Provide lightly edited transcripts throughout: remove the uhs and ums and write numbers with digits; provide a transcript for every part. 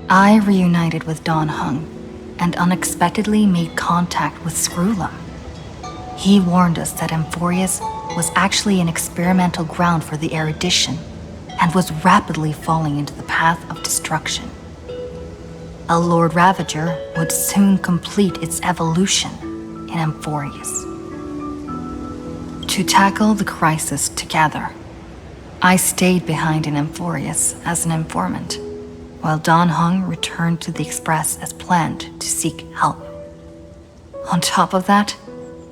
I reunited with Don Hung and unexpectedly made contact with Screwlum. He warned us that Amphorius was actually an experimental ground for the erudition and was rapidly falling into the path of destruction. A Lord Ravager would soon complete its evolution in Amphorius. To tackle the crisis together, I stayed behind in Amphorius as an informant, while Don Hung returned to the Express as planned to seek help. On top of that,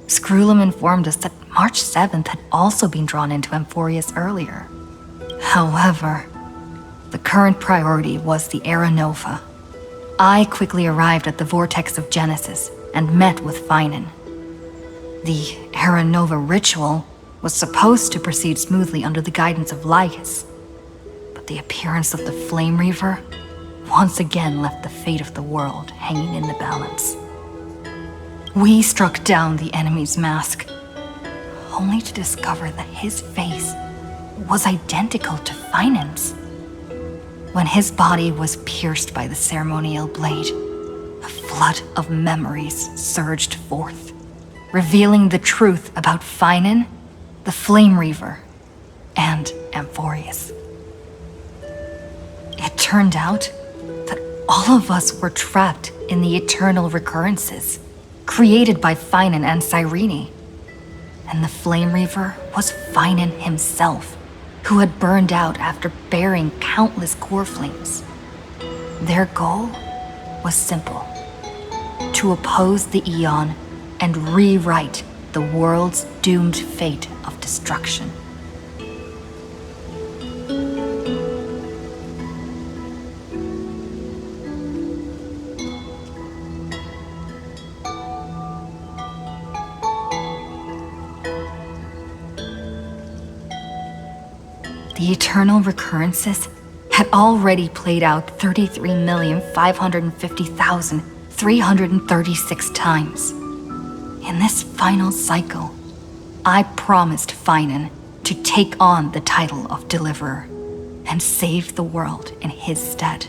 Screwlum informed us that March 7th had also been drawn into Amphorius earlier. However, the current priority was the Era Nova. I quickly arrived at the Vortex of Genesis and met with Finan. The Era Nova ritual was supposed to proceed smoothly under the guidance of Lycus, but the appearance of the Flame Reaver once again left the fate of the world hanging in the balance. We struck down the enemy's mask, only to discover that his face was identical to Finan's. When his body was pierced by the ceremonial blade, a flood of memories surged forth, revealing the truth about Finan, the Flame Reaver, and Amphorius. It turned out that all of us were trapped in the eternal recurrences created by Finan and Cyrene. And the Flame Reaver was Finan himself, who had burned out after bearing countless core flames. Their goal was simple: to oppose the Aeon and rewrite the world's doomed fate of destruction. The eternal recurrences had already played out 33,550,336 times. In this final cycle, I promised Finan to take on the title of Deliverer and save the world in his stead,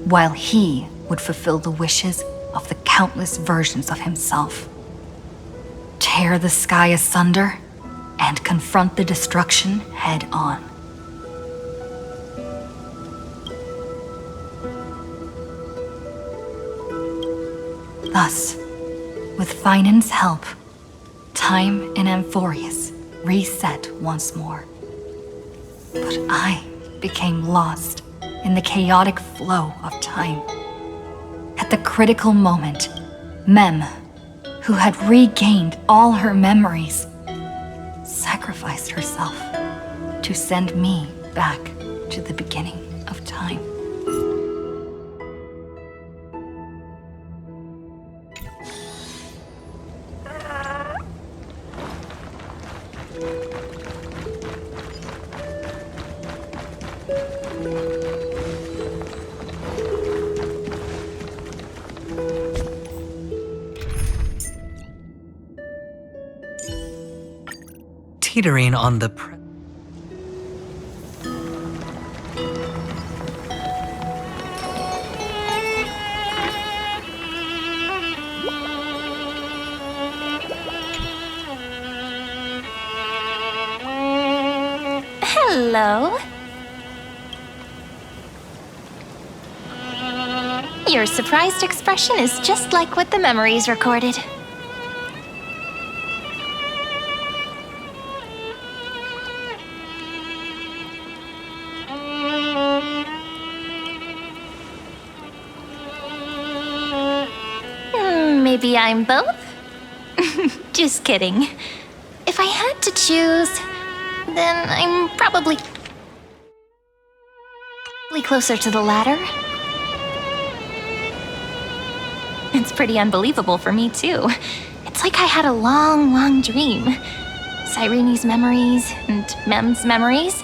while he would fulfill the wishes of the countless versions of himself. Tear the sky asunder and confront the destruction head on. Thus, with Finan's help, time in Amphorius reset once more. But I became lost in the chaotic flow of time. At the critical moment, Mem, who had regained all her memories, sacrificed herself to send me back to the beginning of time. Teetering on the Hello. Your surprised expression is just like what the memories recorded. Maybe I'm both? Just kidding. If I had to choose, then I'm probably closer to the latter. It's pretty unbelievable for me, too. It's like I had a long dream. Cyrene's memories and Mem's memories,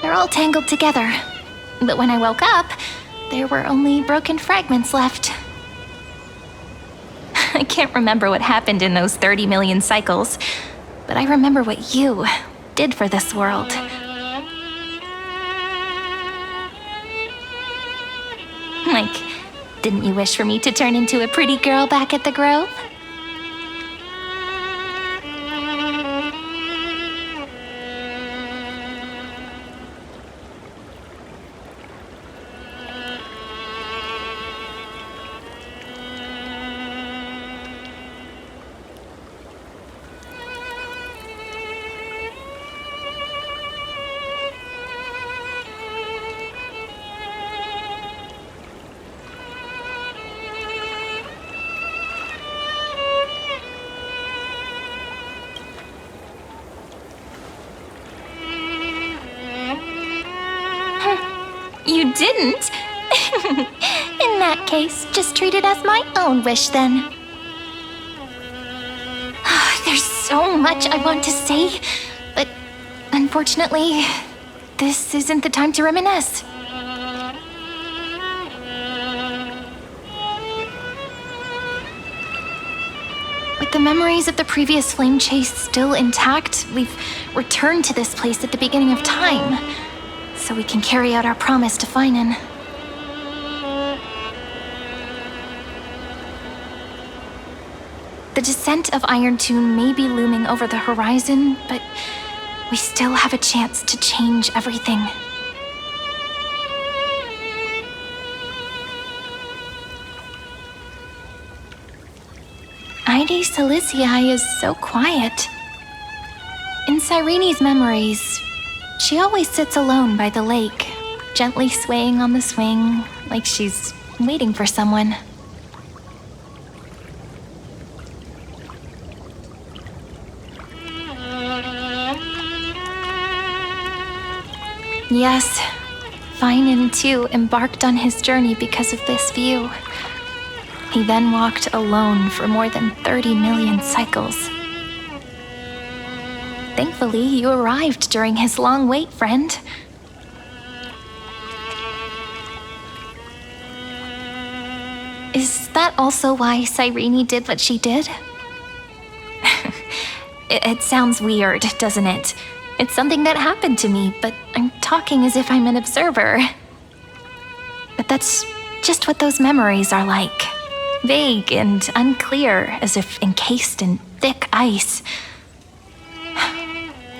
they're all tangled together. But when I woke up, there were only broken fragments left. I can't remember what happened in those 30 million cycles, but I remember what you did for this world. Like, didn't you wish for me to turn into a pretty girl back at the Grove? You didn't? In that case, just treat it as my own wish then. There's so much I want to say, but unfortunately, this isn't the time to reminisce. With the memories of the previous flame chase still intact, we've returned to this place at the beginning of time, so we can carry out our promise to Finan. The descent of Iron Tune may be looming over the horizon, but we still have a chance to change everything. Ide Silicii is so quiet. In Cyrene's memories, she always sits alone by the lake, gently swaying on the swing, like she's waiting for someone. Yes, Finan too embarked on his journey because of this view. He then walked alone for more than 30 million cycles. Thankfully, you arrived during his long wait, friend. Is that also why Cyrene did what she did? It sounds weird, doesn't it? It's something that happened to me, but I'm talking as if I'm an observer. But that's just what those memories are like. Vague and unclear, as if encased in thick ice.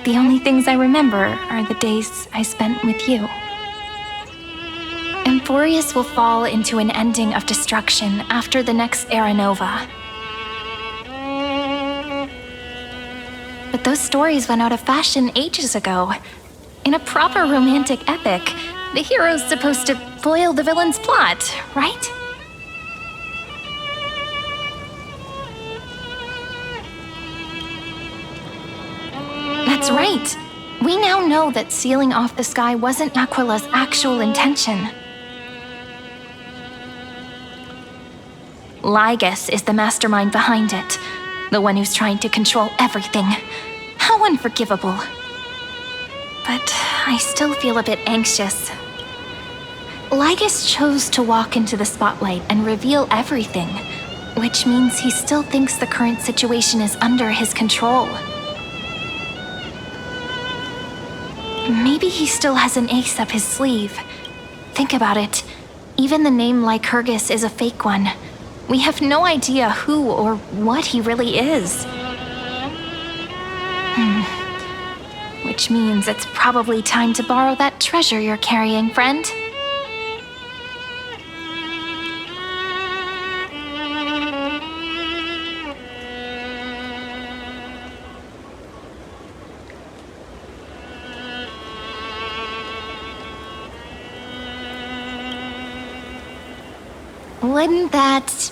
The only things I remember are the days I spent with you. Emphorius will fall into an ending of destruction after the next Era Nova. But those stories went out of fashion ages ago. In a proper romantic epic, the hero's supposed to foil the villain's plot, right? That's right. We now know that sealing off the sky wasn't Aquila's actual intention. Lygus is the mastermind behind it, the one who's trying to control everything. How unforgivable. But I still feel a bit anxious. Lygus chose to walk into the spotlight and reveal everything, which means he still thinks the current situation is under his control. Maybe he still has an ace up his sleeve. Think about it. Even the name Lycurgus is a fake one. We have no idea who or what he really is. Which means it's probably time to borrow that treasure you're carrying, friend. Wouldn't that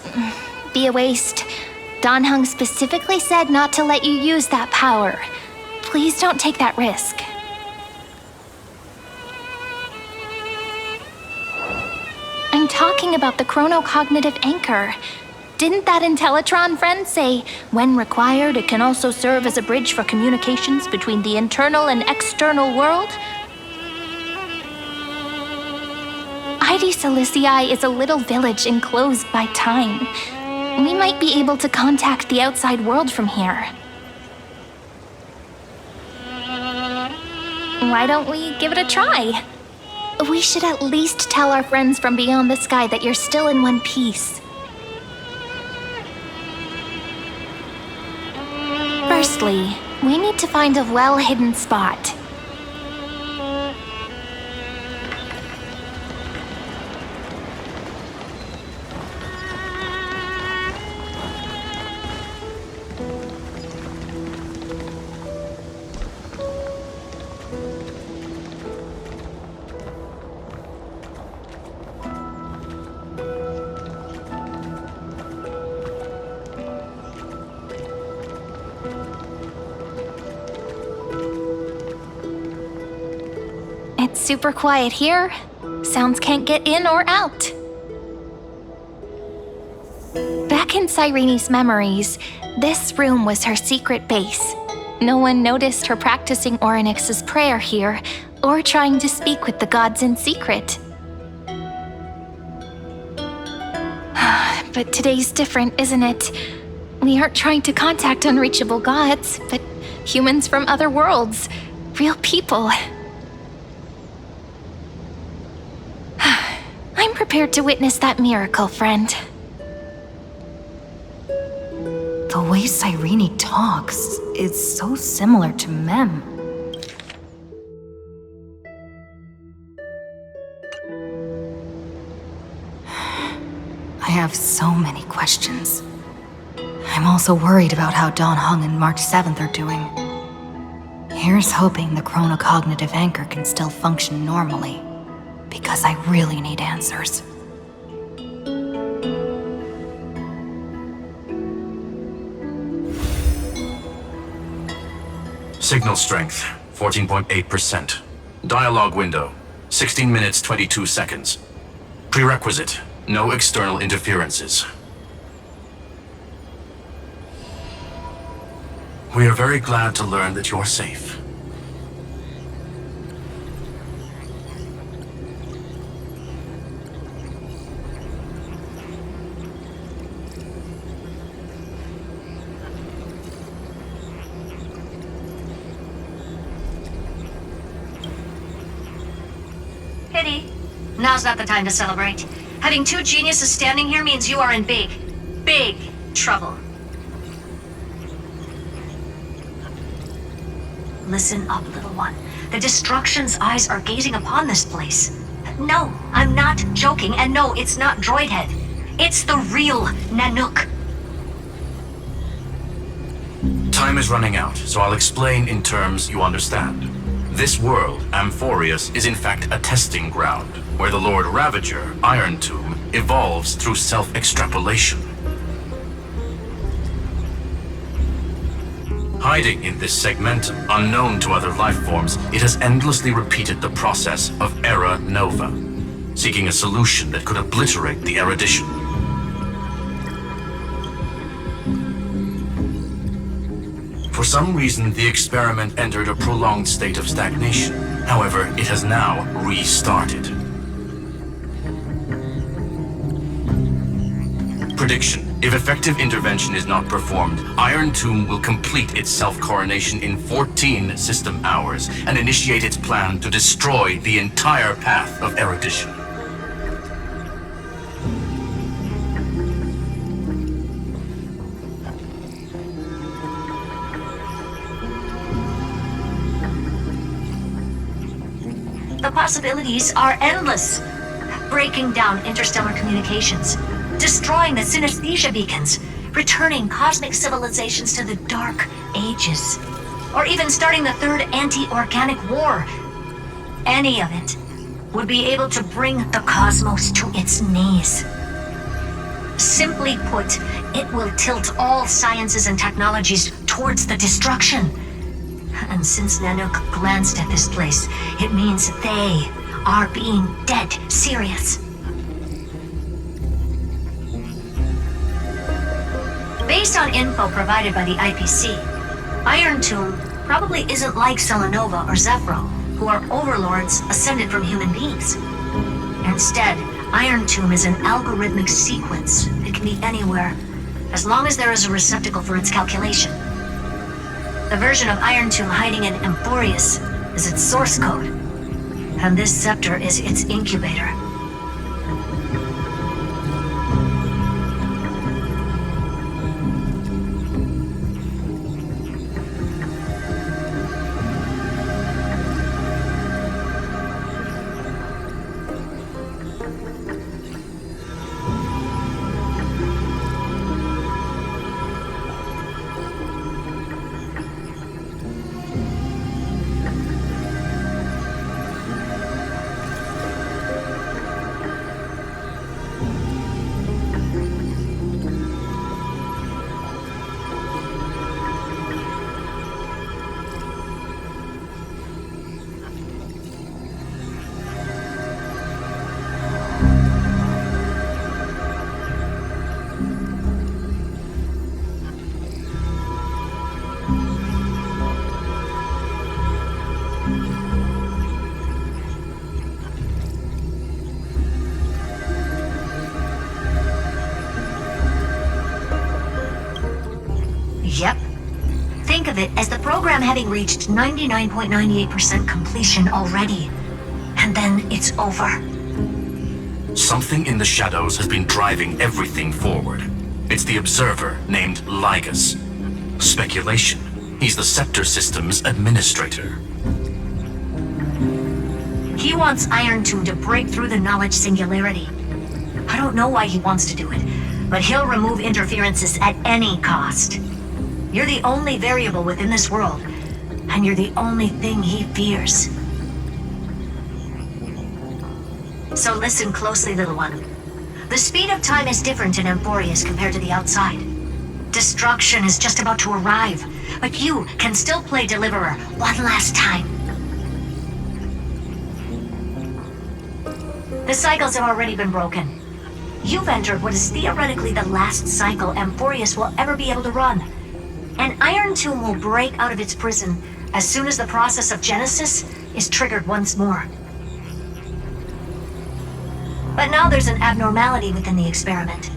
be a waste? Dan Heng specifically said not to let you use that power. Please don't take that risk. I'm talking about the chronocognitive anchor. Didn't that Intellitron friend say, when required, it can also serve as a bridge for communications between the internal and external world? Ide Silicii is a little village enclosed by time. We might be able to contact the outside world from here. Why don't we give it a try? we should at least tell our friends from beyond the sky that you're still in one piece. Firstly, we need to find a well-hidden spot. It's super quiet here. Sounds can't get in or out. Back in Cyrene's memories, this room was her secret base. No one noticed her practicing Orynyx's prayer here, or trying to speak with the gods in secret. But today's different, isn't it? We aren't trying to contact unreachable gods, but humans from other worlds. Real people. I'm prepared to witness that miracle, friend. The way Cyrene talks is so similar to Mem. I have so many questions. I'm also worried about how Dawn Hung and March 7th are doing. Here's hoping the chronocognitive anchor can still function normally, because I really need answers. Signal strength, 14.8%. Dialogue window, 16 minutes 22 seconds. Prerequisite, no external interferences. We are very glad to learn that you're safe. Pity. Now's not the time to celebrate. Having two geniuses standing here means you are in big, big trouble. Listen up, little one. The Destruction's eyes are gazing upon this place. No, I'm not joking, and no, it's not Droidhead. It's the real Nanook. Time is running out, so I'll explain in terms you understand. This world, Amphorius, is in fact a testing ground, where the Lord Ravager, Iron Tomb, evolves through self-extrapolation. Hiding in this segmentum, unknown to other life forms, it has endlessly repeated the process of Era Nova, seeking a solution that could obliterate the erudition. For some reason, the experiment entered a prolonged state of stagnation. However, it has now restarted. Prediction. If effective intervention is not performed, Iron Tomb will complete its self-coronation in 14 system hours and initiate its plan to destroy the entire path of erudition. The possibilities are endless. Breaking down interstellar communications, destroying the synesthesia beacons, returning cosmic civilizations to the Dark Ages, or even starting the third anti-organic war. Any of it would be able to bring the cosmos to its knees. Simply put, it will tilt all sciences and technologies towards the destruction. And since Nanook glanced at this place, it means they are being dead serious. Based on info provided by the IPC, Iron Tomb probably isn't like Selenova or Zephyro, who are overlords ascended from human beings. Instead, Iron Tomb is an algorithmic sequence. It can be anywhere, as long as there is a receptacle for its calculation. The version of Iron Tomb hiding in Amphorius is its source code. And this scepter is its incubator. Yep. Think of it as the program having reached 99.98% completion already. And then it's over. Something in the shadows has been driving everything forward. It's the Observer named Lygus. Speculation. He's the Scepter System's administrator. He wants Iron Tomb to break through the knowledge singularity. I don't know why he wants to do it, but he'll remove interferences at any cost. You're the only variable within this world, and you're the only thing he fears. So listen closely, little one. The speed of time is different in Amphorius compared to the outside. Destruction is just about to arrive, but you can still play Deliverer one last time. The cycles have already been broken. You've entered what is theoretically the last cycle Amphorius will ever be able to run. And Iron Tomb will break out of its prison as soon as the process of Genesis is triggered once more. But now there's an abnormality within the experiment.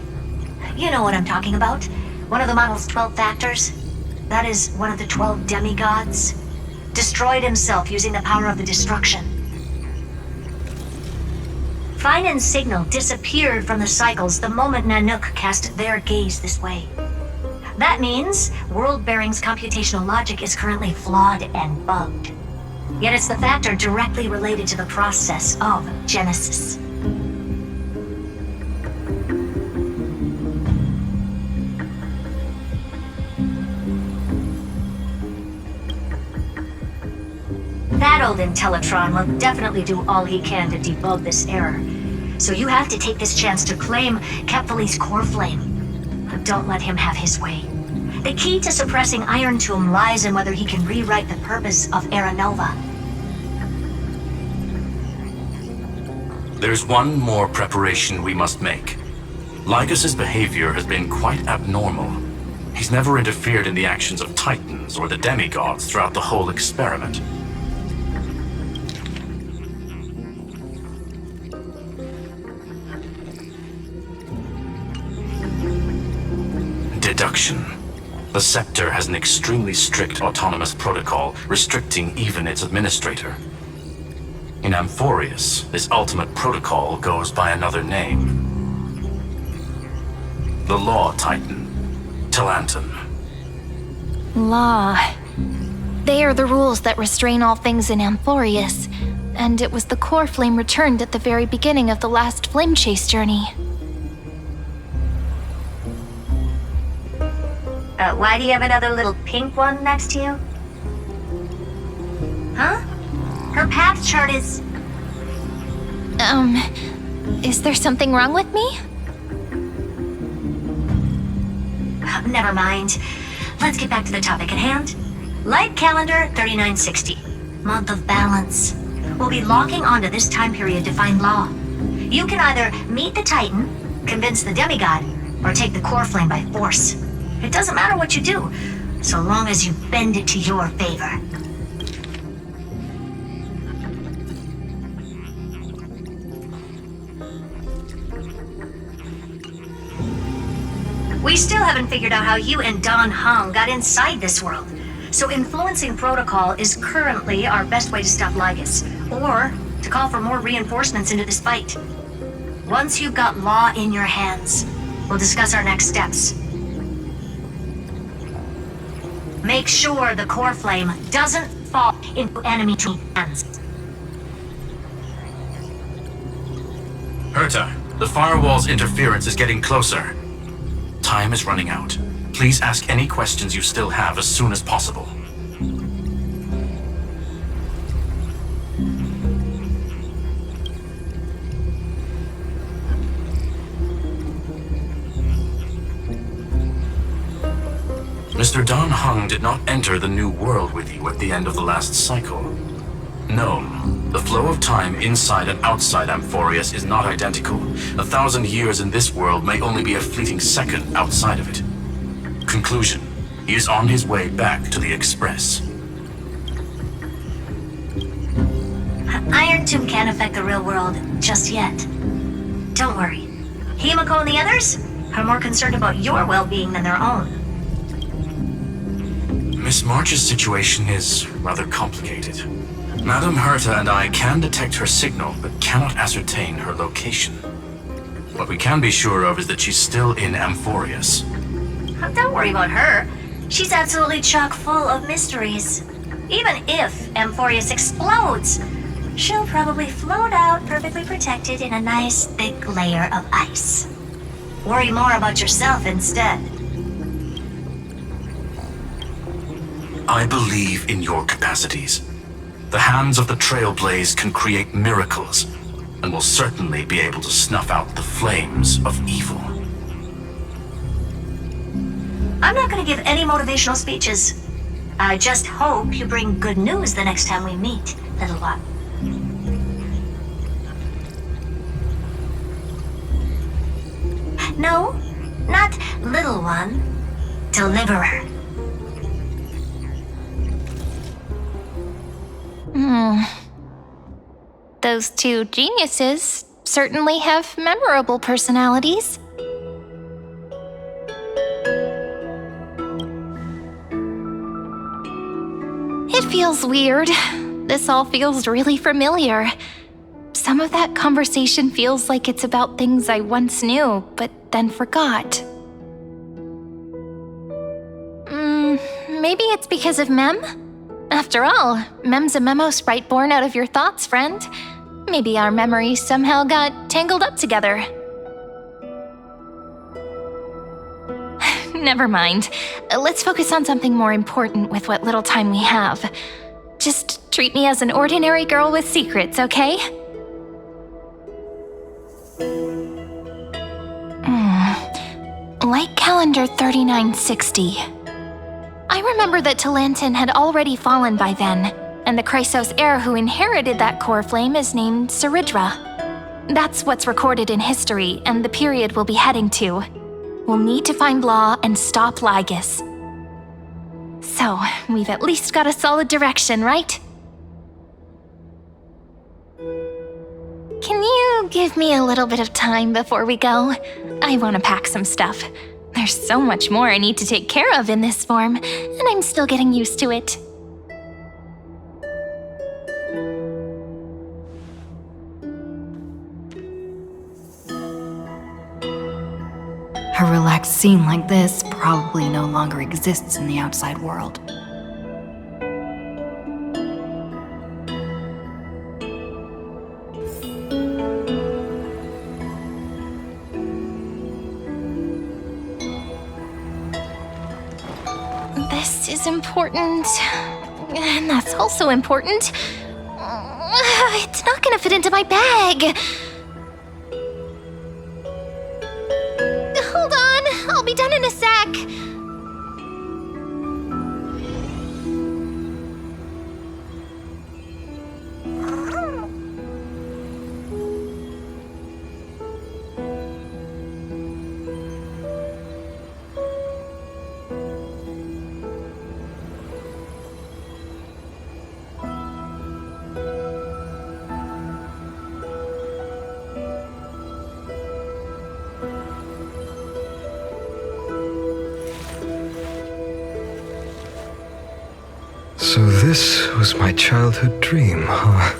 You know what I'm talking about. One of the model's 12 factors. That is one of the 12 demigods. Destroyed himself using the power of the destruction. Fine and Signal disappeared from the cycles the moment Nanook cast their gaze this way. That means World Bearing's computational logic is currently flawed and bugged. Yet it's the factor directly related to the process of Genesis. That old Intellitron will definitely do all he can to debug this error. So you have to take this chance to claim Kepfali's core flame. But don't let him have his way. The key to suppressing Iron Tomb lies in whether he can rewrite the purpose of Era Nova. There's one more preparation we must make. Lygus's behavior has been quite abnormal. He's never interfered in the actions of Titans or the demigods throughout the whole experiment. Deduction. The Scepter has an extremely strict autonomous protocol restricting even its administrator. In Amphorius, this ultimate protocol goes by another name. The Law Titan, Talanton. Law. They are the rules that restrain all things in Amphorius, and it was the core flame returned at the very beginning of the last flame chase journey. Why do you have another little pink one next to you? Huh? Her path chart is... Is there something wrong with me? Never mind. Let's get back to the topic at hand. Light calendar 3960. Month of balance. We'll be locking onto this time period to find Law. You can either meet the Titan, convince the demigod, or take the core flame by force. It doesn't matter what you do, so long as you bend it to your favor. We still haven't figured out how you and Don Hung got inside this world, so influencing protocol is currently our best way to stop Lygus, or to call for more reinforcements into this fight. Once you've got Law in your hands, we'll discuss our next steps. Make sure the core flame doesn't fall into enemy hands. Herta, the firewall's interference is getting closer. Time is running out. Please ask any questions you still have as soon as possible. Mr. Don Hung did not enter the new world with you at the end of the last cycle. No, the flow of time inside and outside Amphorius is not identical. 1,000 years in this world may only be a fleeting second outside of it. Conclusion, he is on his way back to the Express. Iron Tomb can't affect the real world just yet. Don't worry. Himiko and the others are more concerned about your well-being than their own. Miss March's situation is rather complicated. Madame Herta and I can detect her signal, but cannot ascertain her location. What we can be sure of is that she's still in Amphorius. Don't worry about her. She's absolutely chock full of mysteries. Even if Amphorius explodes, she'll probably float out perfectly protected in a nice thick layer of ice. Worry more about yourself instead. I believe in your capacities. The hands of the Trailblaze can create miracles, and will certainly be able to snuff out the flames of evil. I'm not going to give any motivational speeches. I just hope you bring good news the next time we meet, little one. No, not little one. Deliverer. Those two geniuses certainly have memorable personalities. It feels weird. This all feels really familiar. Some of that conversation feels like it's about things I once knew, but then forgot. Maybe it's because of Mem? After all, Mem's a memo sprite born out of your thoughts, friend. Maybe our memories somehow got tangled up together. Never mind. Let's focus on something more important with what little time we have. Just treat me as an ordinary girl with secrets, okay? Light calendar 3960. I remember that Talantin had already fallen by then, and the Chrysos heir who inherited that core flame is named Saridra. That's what's recorded in history, and the period we'll be heading to. We'll need to find Law and stop Lygus. So, we've at least got a solid direction, right? Can you give me a little bit of time before we go? I want to pack some stuff. There's so much more I need to take care of in this form, and I'm still getting used to it. A relaxed scene like this probably no longer exists in the outside world. This is important, and that's also important. It's not gonna fit into my bag. Hold on, I'll be done in a sec. So this was my childhood dream, huh?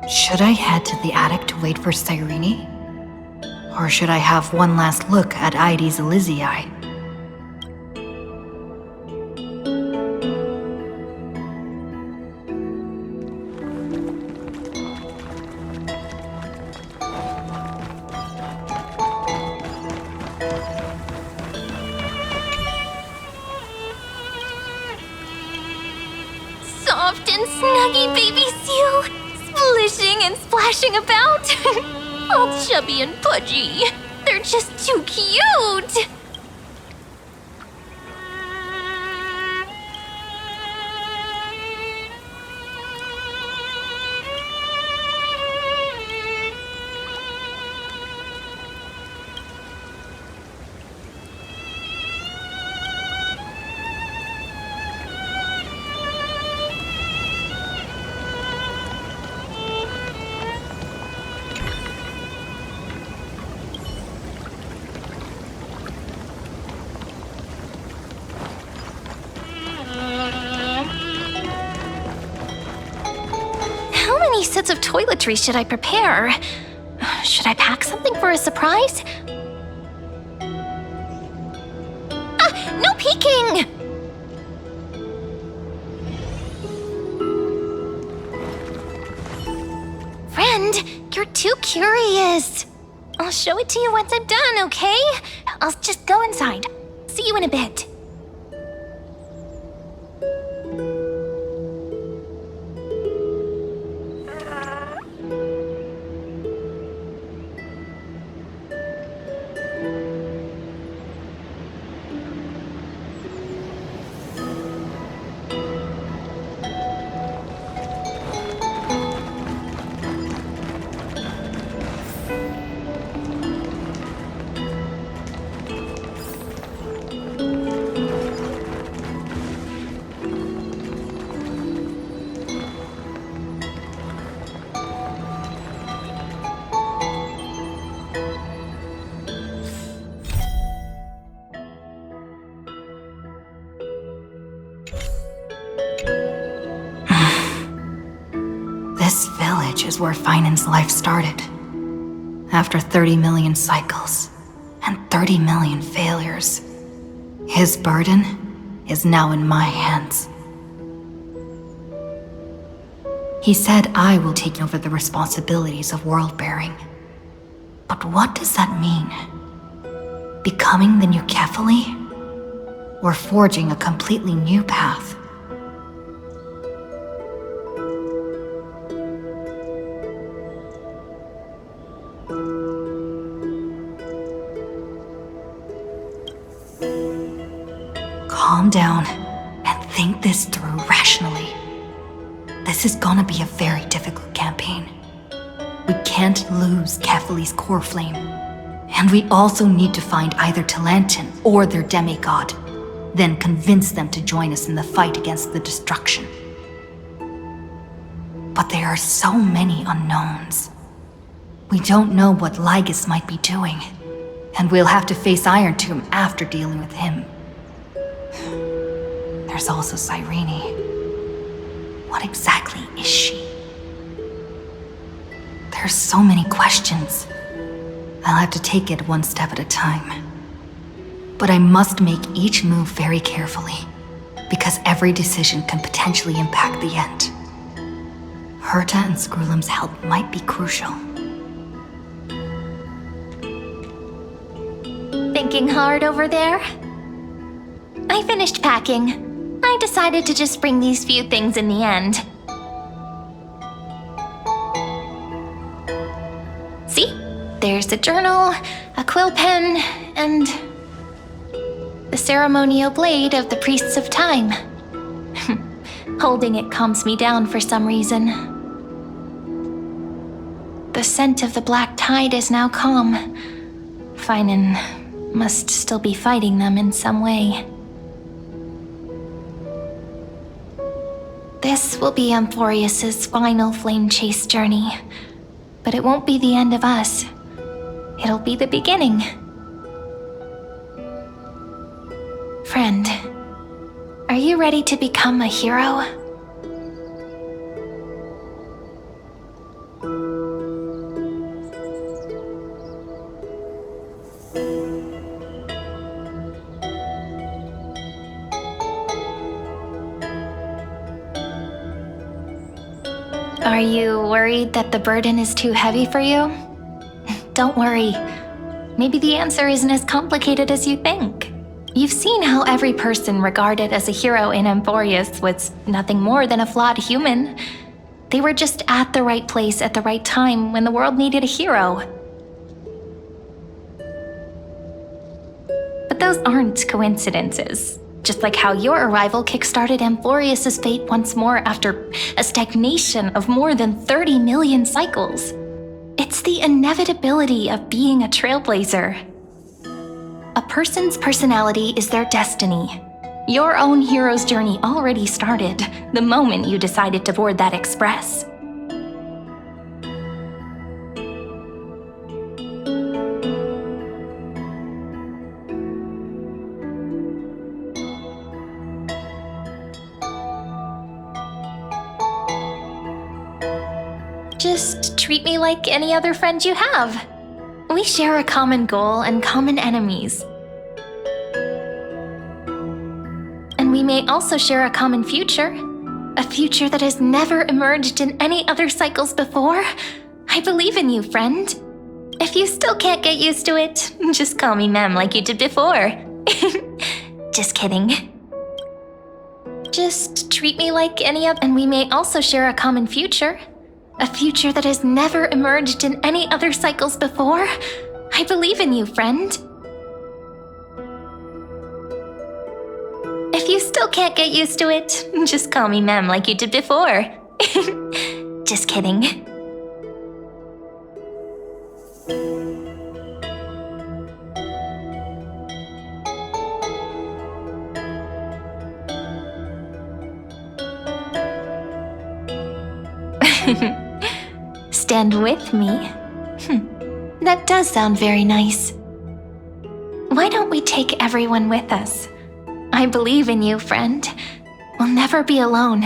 Should I head to the attic to wait for Cyrene? Or should I have one last look at Aides Elysii? Soft and snuggy baby seal, splishing and splashing about. All chubby and pudgy. They're just too cute. How many sets of toiletries should I prepare? Should I pack something for a surprise? Ah, no peeking! Friend, you're too curious. I'll show it to you once I'm done, okay? I'll just go inside. See you in a bit. This village is where Finan's life started. After 30 million cycles and 30 million failures, his burden is now in my hands. He said I will take over the responsibilities of world-bearing. But what does that mean? Becoming the new Kefali? Or forging a completely new path? Calm down and think this through rationally. This is gonna be a very difficult campaign. We can't lose Kefali's core flame. And we also need to find either Talantin or their demigod, then convince them to join us in the fight against the destruction. But there are so many unknowns. We don't know what Lygus might be doing, and we'll have to face Iron Tomb after dealing with him. There's also Cyrene. What exactly is she? There's so many questions. I'll have to take it one step at a time. But I must make each move very carefully, because every decision can potentially impact the end. Herta and Screwlum's help might be crucial. Thinking hard over there? I finished packing. I decided to just bring these few things in the end. See? There's a journal, a quill pen, and the ceremonial blade of the Priests of Time. Holding it calms me down for some reason. The scent of the black tide is now calm. Finan must still be fighting them in some way. This will be Amphorius's final flame chase journey, but it won't be the end of us. It'll be the beginning. Friend, are you ready to become a hero? Are you worried that the burden is too heavy for you? Don't worry. Maybe the answer isn't as complicated as you think. You've seen how every person regarded as a hero in Amphorius was nothing more than a flawed human. They were just at the right place at the right time when the world needed a hero. But those aren't coincidences. Just like how your arrival kickstarted Amphorius' fate once more after a stagnation of more than 30 million cycles. It's the inevitability of being a trailblazer. A person's personality is their destiny. Your own hero's journey already started the moment you decided to board that express. Just treat me like any other friend you have. We share a common goal and common enemies. And we may also share a common future. A future that has never emerged in any other cycles before. I believe in you, friend. If you still can't get used to it, just call me Mem like you did before. Just kidding. Just treat me like any other. And we may also share a common future. A future that has never emerged in any other cycles before. I believe in you, friend. If you still can't get used to it, just call me Mem like you did before. Just kidding. Stand with me? That does sound very nice. Why don't we take everyone with us? I believe in you, friend. We'll never be alone,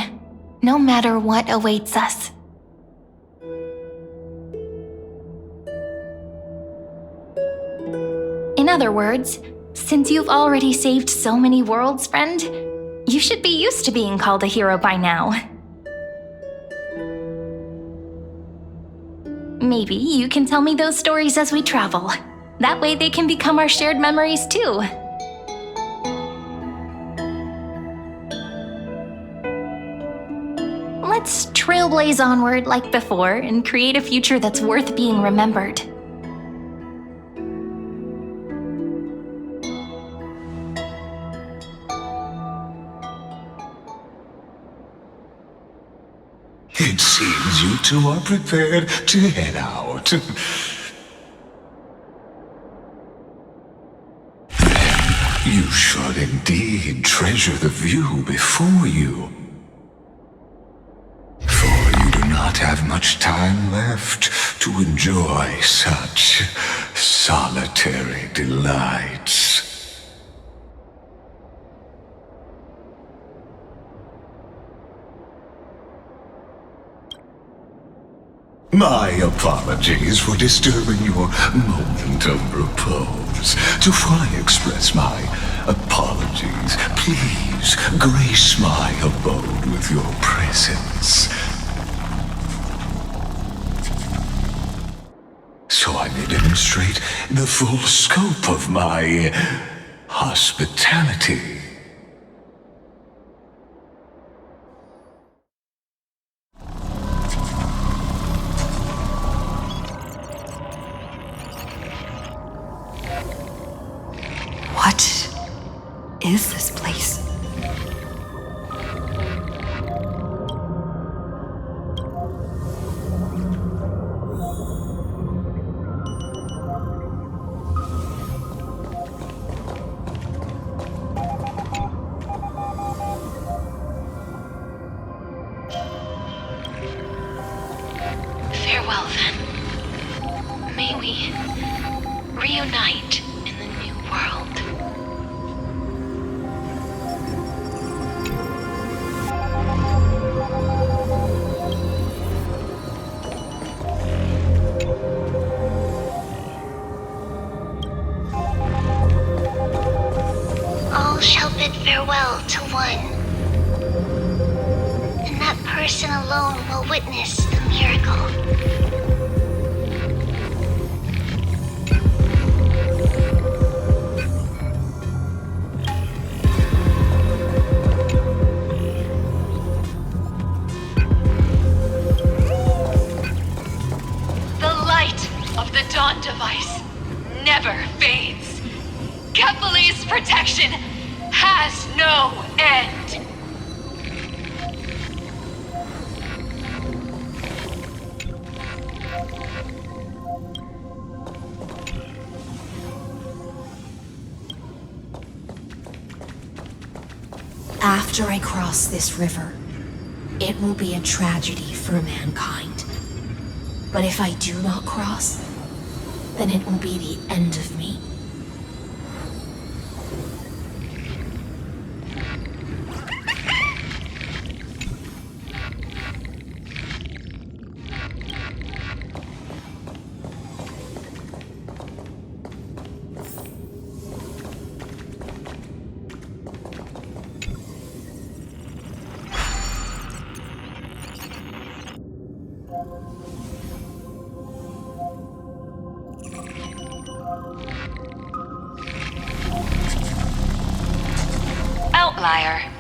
no matter what awaits us. In other words, since you've already saved so many worlds, friend, you should be used to being called a hero by now. Maybe you can tell me those stories as we travel. That way they can become our shared memories too. Let's trailblaze onward like before and create a future that's worth being remembered. It seems you two are prepared to head out. Then you should indeed treasure the view before you. For you do not have much time left to enjoy such solitary delights. My apologies for disturbing your moment of repose. Before I express my apologies, please grace my abode with your presence, so I may demonstrate the full scope of my hospitality. What is this place? Farewell then. May we reunite in the new world. All shall bid farewell to one, and that person alone will witness miracle. The light of the Dawn device never fades. Kephal's protection has no end. After I cross this river, it will be a tragedy for mankind. But if I do not cross, then it will be the end of me. Outlier.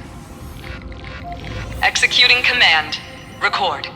Executing command. Record.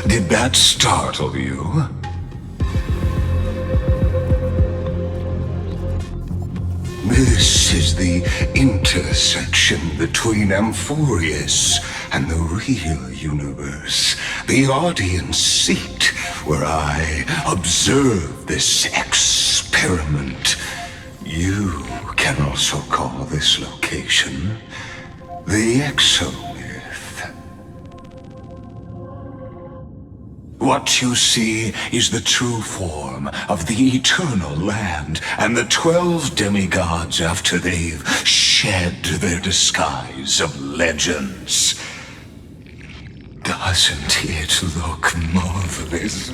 Did that startle you? This is the intersection between Amphorius and the real universe. The audience seat where I observe this experiment. You can also call this location the Exomyth. What you see is the true form of the eternal land and the 12 demigods after they've shed their disguise of legends. Doesn't it look marvelous?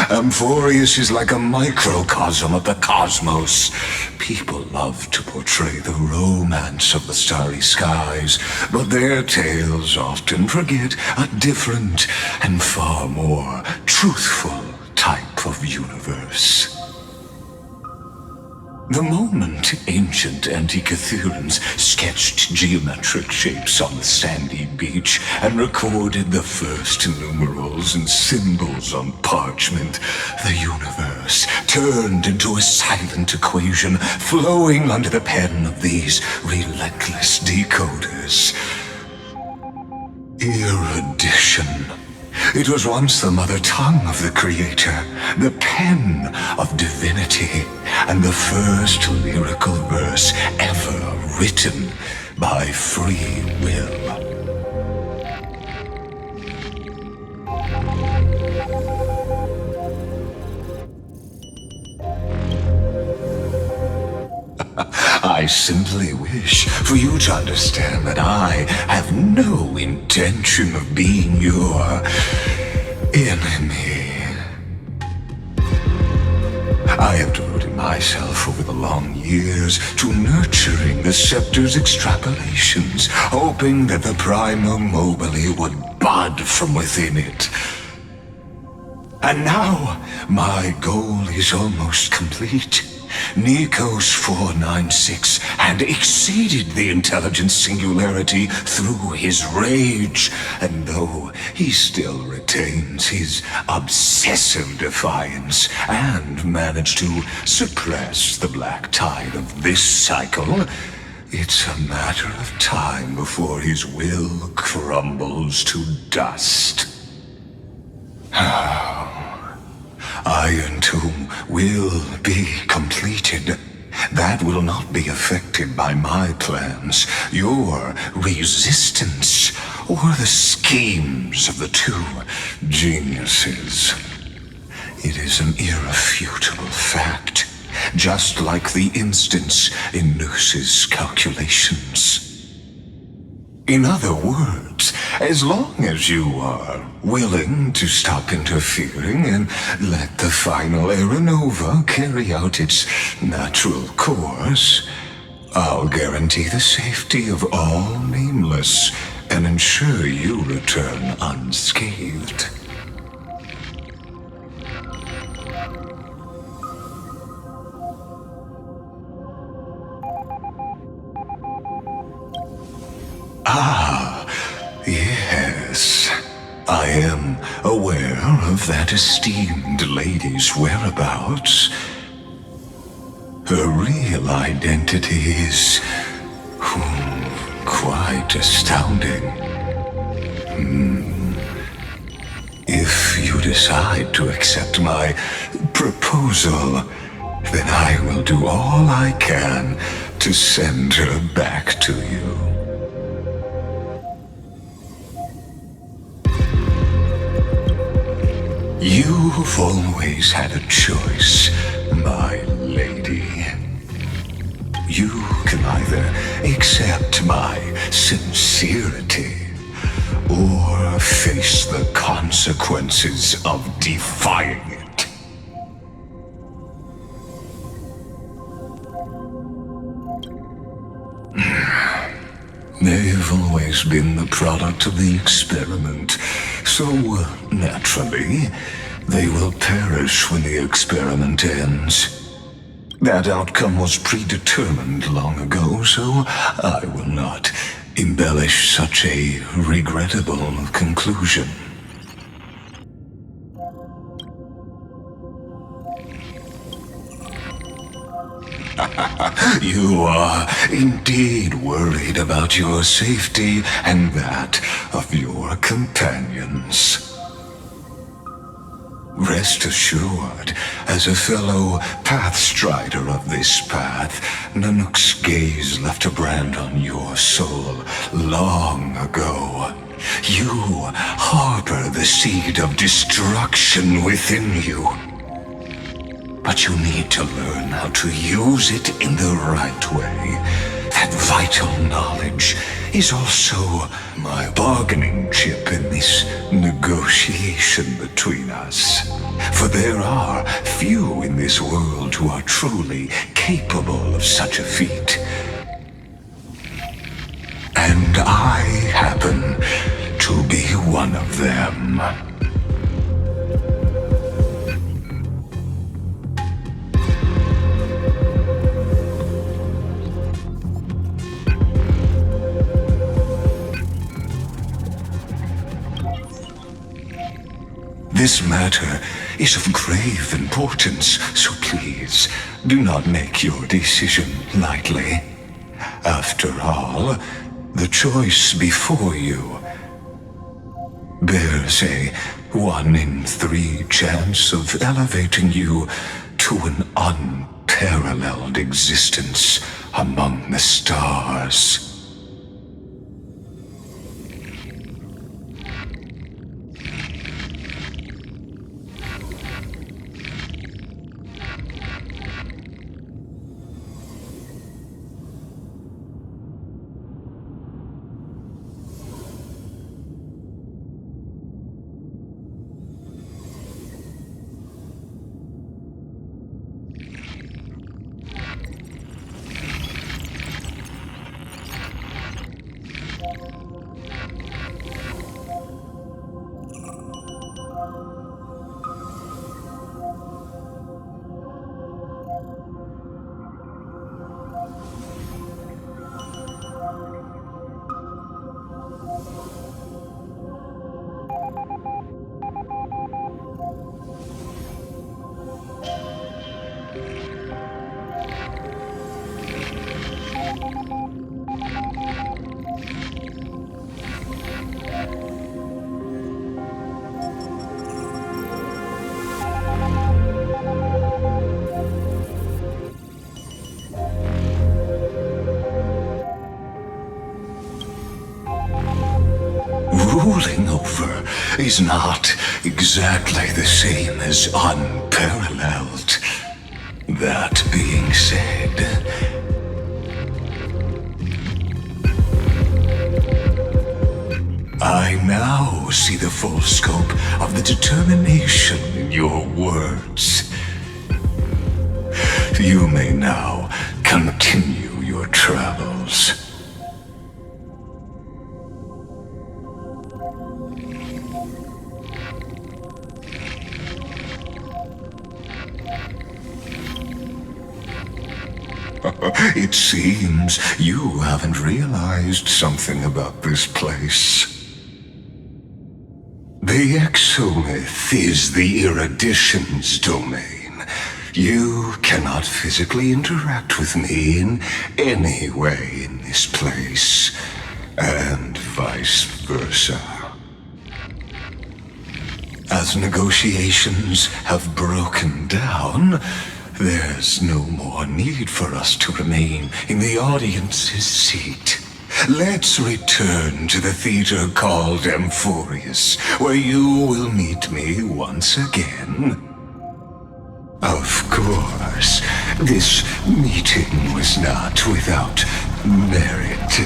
Amphorius is like a microcosm of the cosmos. People love to portray the romance of the starry skies, but their tales often forget a different and far more truthful type of universe. The moment ancient Antikytherians sketched geometric shapes on the sandy beach and recorded the first numerals and symbols on parchment, the universe turned into a silent equation flowing under the pen of these relentless decoders. Erudition. It was once the mother tongue of the Creator, the pen of divinity, and the first lyrical verse ever written by free will. I simply wish for you to understand that I have no intention of being your enemy. I have devoted myself over the long years to nurturing the scepter's extrapolations, hoping that the primal mobile would bud from within it. And now, my goal is almost complete. Nikos 496 had exceeded the intelligence singularity through his rage, and though he still retains his obsessive defiance and managed to suppress the black tide of this cycle, it's a matter of time before his will crumbles to dust. Iron Tomb will be completed. That will not be affected by my plans, your resistance, or the schemes of the two geniuses. It is an irrefutable fact, just like the instance in Noose's calculations. In other words, as long as you are willing to stop interfering and let the final Aeronova carry out its natural course, I'll guarantee the safety of all Nameless and ensure you return unscathed. Yes, I am aware of that esteemed lady's whereabouts. Her real identity is quite astounding. If you decide to accept my proposal, then I will do all I can to send her back to you. You've always had a choice, my lady. You can either accept my sincerity or face the consequences of defying it. They've always been the product of the experiment, so naturally, they will perish when the experiment ends. That outcome was predetermined long ago, so I will not embellish such a regrettable conclusion. You are indeed worried about your safety and that of your companions. Rest assured, as a fellow pathstrider of this path, Nanook's gaze left a brand on your soul long ago. You harbor the seed of destruction within you. But you need to learn how to use it in the right way. That vital knowledge is also my bargaining chip in this negotiation between us. For there are few in this world who are truly capable of such a feat. And I happen to be one of them. This matter is of grave importance, so please do not make your decision lightly. After all, the choice before you bears a 1 in 3 chance of elevating you to an unparalleled existence among the stars. ruling over is not exactly the same as unparalleled. That being said, I now see the full scope of the determination in your words. You may now continue your travels. It seems you haven't realized something about this place. The exomyth is the erudition's domain. You cannot physically interact with me in any way in this place, and vice versa. As negotiations have broken down, there's no more need for us to remain in the audience's seat. Let's return to the theater called Amphorius, where you will meet me once again. Of course, this meeting was not without merit.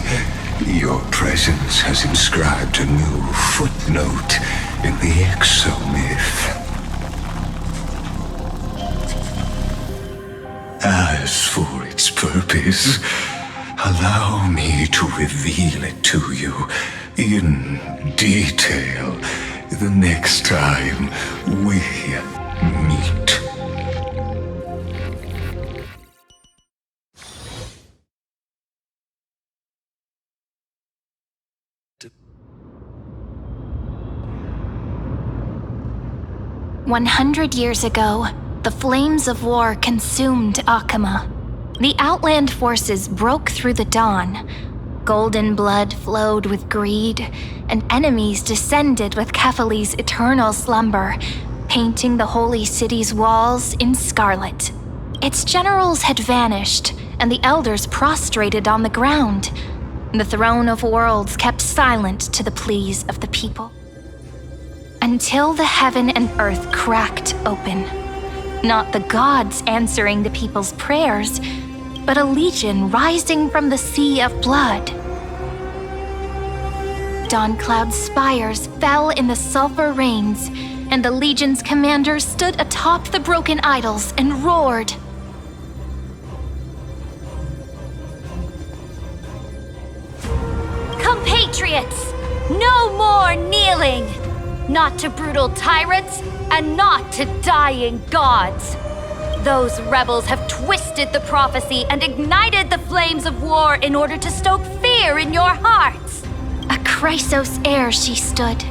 Your presence has inscribed a new footnote in the exomyth. As for its purpose, allow me to reveal it to you in detail the next time we meet. "100 years ago, the flames of war consumed Akama. The Outland forces broke through the dawn. Golden blood flowed with greed, and enemies descended with Kefali's eternal slumber, painting the holy city's walls in scarlet. Its generals had vanished, and the elders prostrated on the ground. The throne of worlds kept silent to the pleas of the people. Until the heaven and earth cracked open. Not the gods answering the people's prayers, but a legion rising from the sea of blood. Dawncloud's spires fell in the sulfur rains, and the legion's commander stood atop the broken idols and roared. Compatriots, no more kneeling! Not to brutal tyrants, and not to dying gods. Those rebels have twisted the prophecy and ignited the flames of war in order to stoke fear in your hearts. A Chrysos heir she stood,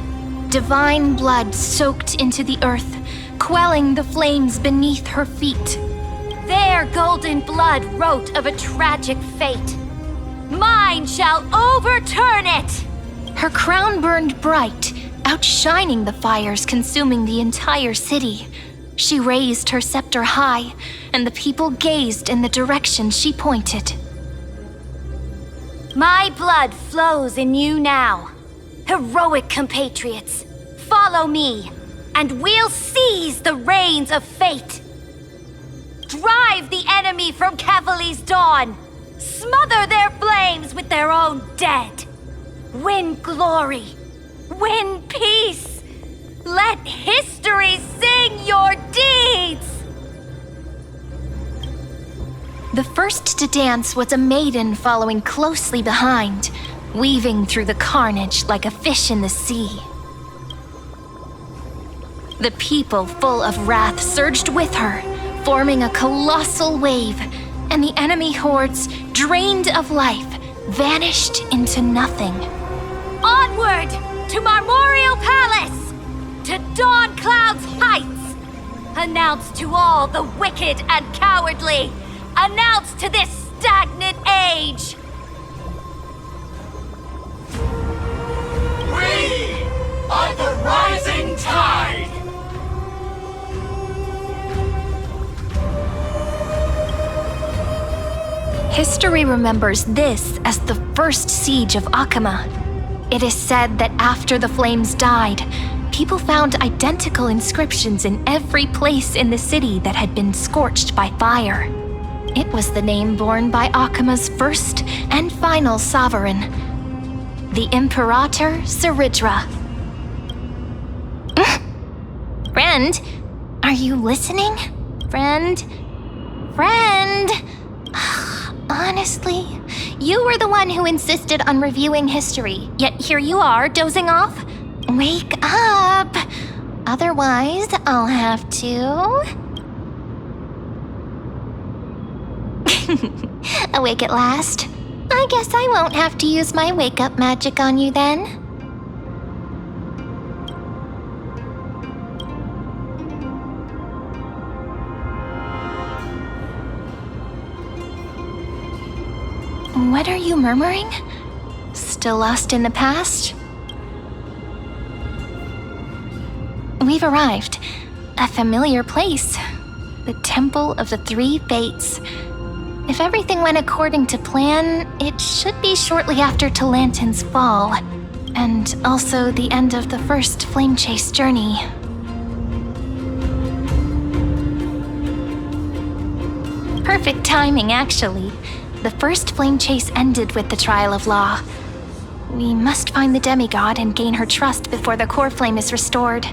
divine blood soaked into the earth, quelling the flames beneath her feet. Their golden blood wrote of a tragic fate. Mine shall overturn it! Her crown burned bright, outshining the fires consuming the entire city. She raised her scepter high, and the people gazed in the direction she pointed. My blood flows in you now. Heroic compatriots, follow me, and we'll seize the reins of fate. Drive the enemy from Kefali's dawn. Smother their flames with their own dead. Win glory. Win peace! Let history sing your deeds! The first to dance was a maiden following closely behind, weaving through the carnage like a fish in the sea. The people, full of wrath, surged with her, forming a colossal wave, and the enemy hordes, drained of life, vanished into nothing. Onward! To Marmorial Palace! To Dawncloud's heights! Announce to all the wicked and cowardly! Announce to this stagnant age! We are the rising tide! History remembers this as the first siege of Akama. It is said that after the flames died, people found identical inscriptions in every place in the city that had been scorched by fire. It was the name borne by Akima's first and final sovereign, the Imperator Saridra. Friend, are you listening? Friend? Honestly, you were the one who insisted on reviewing history, yet here you are, dozing off? Wake up! Otherwise, I'll have to... Awake at last? I guess I won't have to use my wake-up magic on you then. What are you murmuring? Still lost in the past? We've arrived. A familiar place. The Temple of the Three Fates. If everything went according to plan, it should be shortly after Talantin's fall. And also the end of the first Flame Chase journey. Perfect timing, actually. The first Flame Chase ended with the Trial of Law. We must find the demigod and gain her trust before the core flame is restored.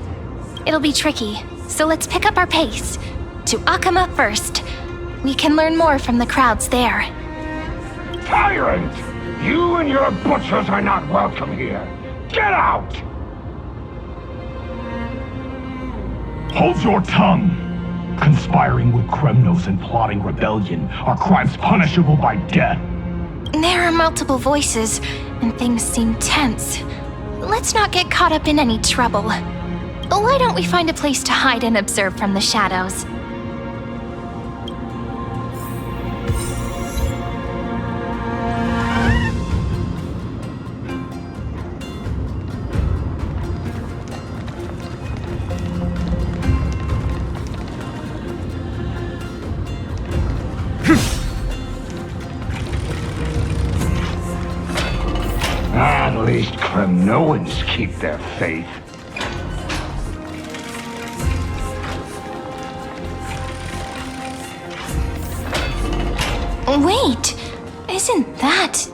It'll be tricky, so let's pick up our pace. To Akama first. We can learn more from the crowds there. Tyrant! You and your butchers are not welcome here. Get out! Hold your tongue! Conspiring with Kremnos and plotting rebellion are crimes punishable by death. There are multiple voices, and things seem tense. Let's not get caught up in any trouble. Why don't we find a place to hide and observe from the shadows? At least Kremnoans keep their faith. Wait, isn't that...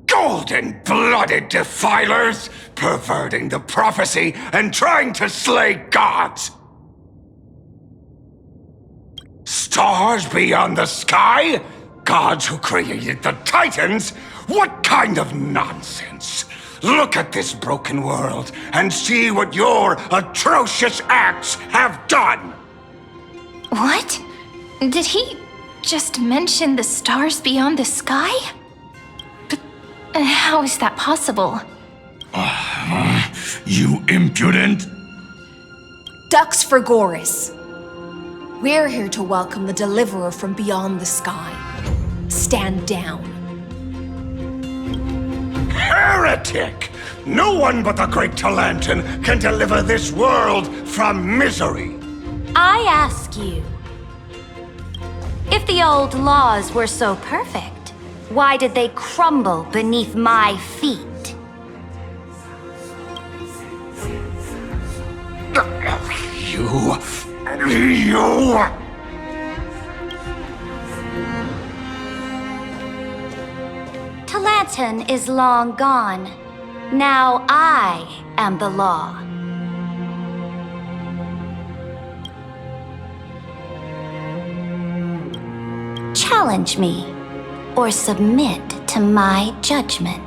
Golden-blooded defilers, perverting the prophecy and trying to slay gods! Stars beyond the sky? Gods who created the Titans? What kind of nonsense? Look at this broken world and see what your atrocious acts have done! What? Did he just mention the stars beyond the sky? How is that possible? You impudent! Ducks for Goris. We're here to welcome the deliverer from beyond the sky. Stand down. Heretic! No one but the great Talantin can deliver this world from misery! I ask you, if the old laws were so perfect, why did they crumble beneath my feet? You... Talantin is long gone. Now I am the law. Challenge me, or submit to my judgment.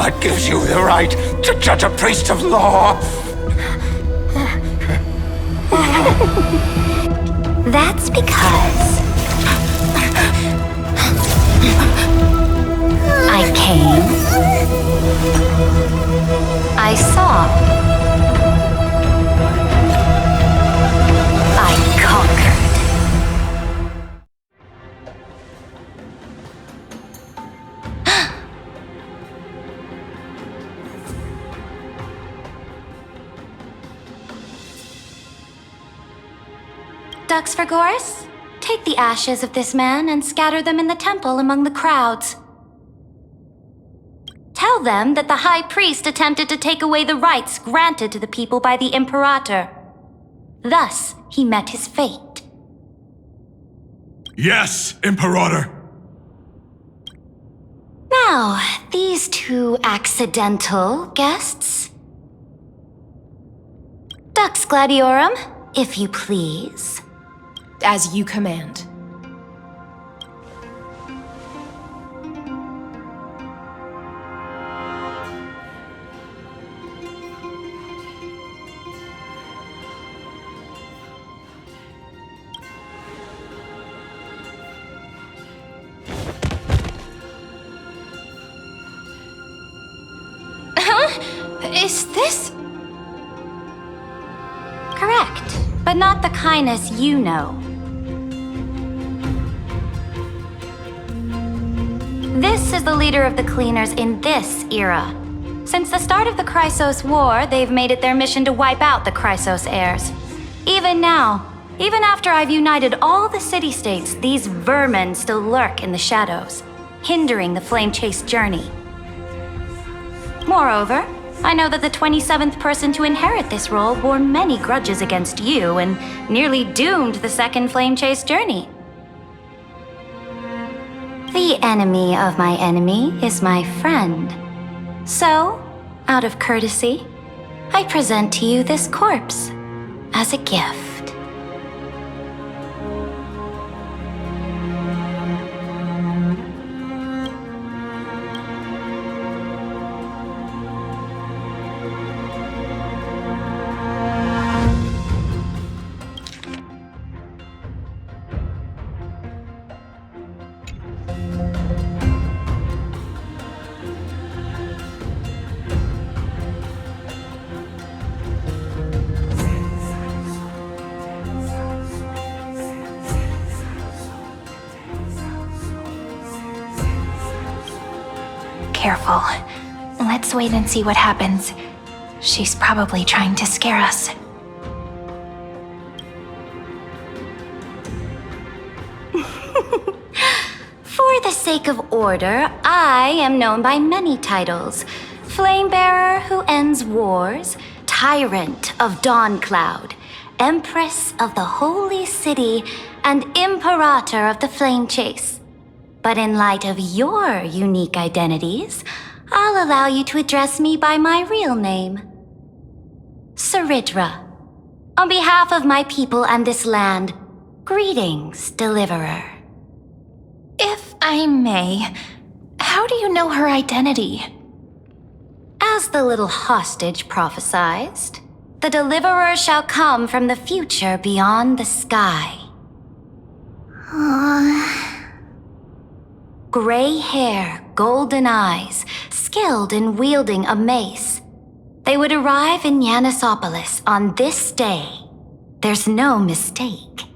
What gives you the right to judge a priest of law? That's because I came, I saw, I conquered. Dux Vergoris, take the ashes of this man and scatter them in the temple among the crowds. Tell them that the High Priest attempted to take away the rights granted to the people by the Imperator. Thus, he met his fate. Yes, Imperator! Now, these two accidental guests. Dux Gladiorum, if you please. As you command. Is this? Correct, but not the kindness you know. This is the leader of the Cleaners in this era. Since the start of the Chrysos War, they've made it their mission to wipe out the Chrysos heirs. Even now, even after I've united all the city-states, these vermin still lurk in the shadows, hindering the flame-chase journey. Moreover, I know that the 27th person to inherit this role bore many grudges against you and nearly doomed the second flame-chase journey. The enemy of my enemy is my friend. So, out of courtesy, I present to you this corpse as a gift. Careful. Let's wait and see what happens. She's probably trying to scare us. For the sake of order, I am known by many titles. Flamebearer who ends wars, Tyrant of Dawncloud, Empress of the Holy City, and Imperator of the Flame Chase. But in light of your unique identities, I'll allow you to address me by my real name. Saridra. On behalf of my people and this land, greetings, Deliverer. If I may, how do you know her identity? As the little hostage prophesied, the Deliverer shall come from the future beyond the sky. Gray hair, golden eyes, skilled in wielding a mace. They would arrive in Yanisopolis on this day. There's no mistake.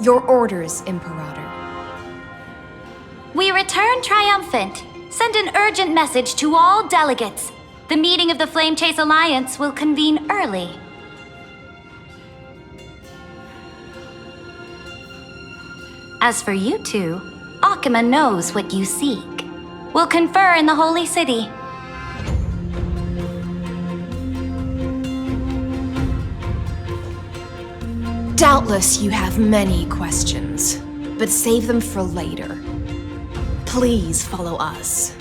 Your orders, Imperator. We return triumphant. Send an urgent message to all delegates. The meeting of the Flame Chase Alliance will convene early. As for you two, Akima knows what you seek. We'll confer in the Holy City. Doubtless you have many questions, but save them for later. Please follow us.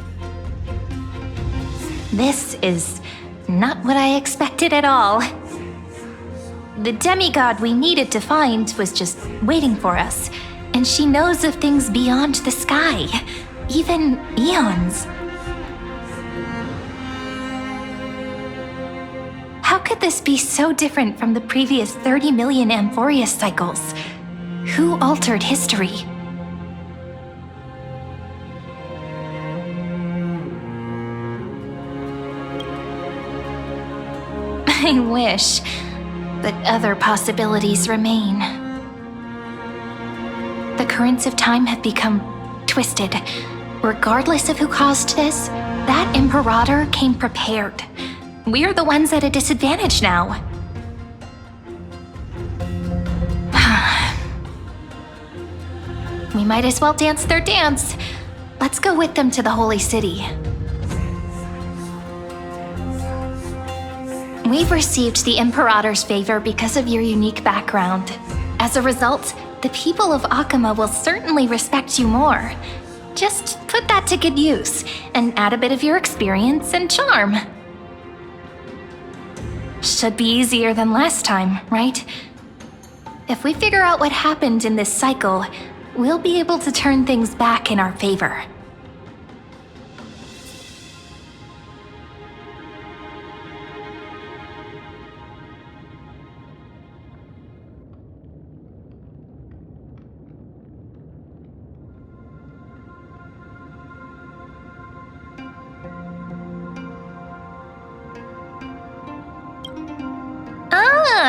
This is not what I expected at all. The demigod we needed to find was just waiting for us, and she knows of things beyond the sky, even eons. How could this be so different from the previous 30 million Amphorius cycles? Who altered history? I wish, but other possibilities remain. The currents of time have become twisted. Regardless of who caused this, that Imperator came prepared. We're the ones at a disadvantage now. We might as well dance their dance. Let's go with them to the Holy City. We've received the Imperator's favor because of your unique background. As a result, the people of Akama will certainly respect you more. Just put that to good use, and add a bit of your experience and charm. Should be easier than last time, right? If we figure out what happened in this cycle, we'll be able to turn things back in our favor.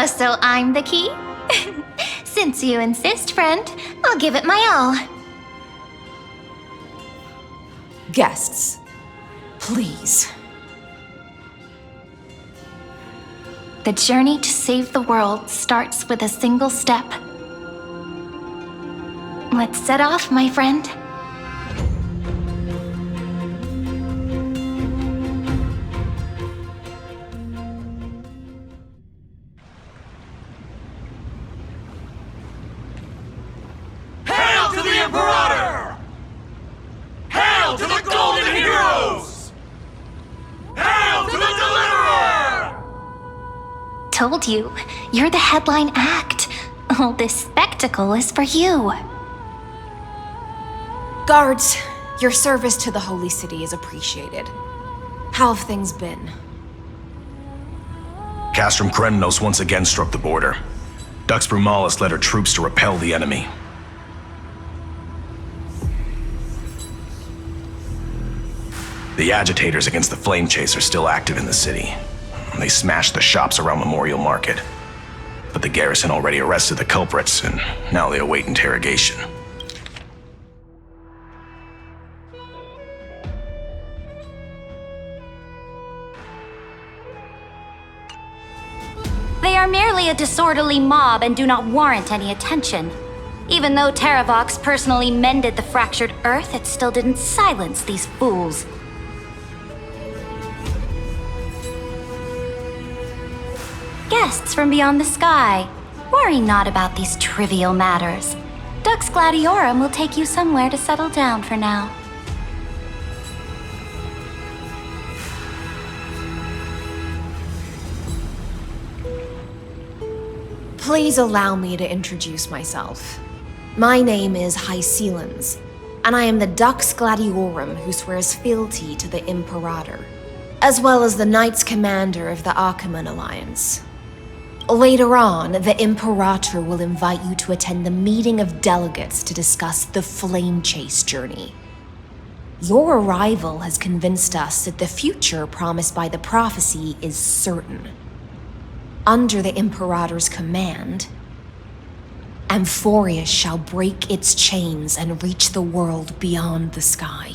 So I'm the key? Since you insist, friend, I'll give it my all. Guests, please. The journey to save the world starts with a single step. Let's set off, my friend. Told you, you're the headline act. All this spectacle is for you. Guards, your service to the Holy City is appreciated. How have things been? Castrum Kremnos once again struck the border. Dux Brumalis led her troops to repel the enemy. The agitators against the Flame Chase are still active in the city. They smashed the shops around Memorial Market. But the garrison already arrested the culprits, and now they await interrogation. They are merely a disorderly mob and do not warrant any attention. Even though Terravox personally mended the fractured earth, it still didn't silence these fools. Guests from beyond the sky, worry not about these trivial matters. Dux Gladiorum will take you somewhere to settle down for now. Please allow me to introduce myself. My name is Hycelens, and I am the Dux Gladiorum who swears fealty to the Imperator, as well as the Knights Commander of the Achaemenid Alliance. Later on, the Imperator will invite you to attend the meeting of delegates to discuss the Flame Chase journey. Your arrival has convinced us that the future promised by the prophecy is certain. Under the Imperator's command, Amphorius shall break its chains and reach the world beyond the sky.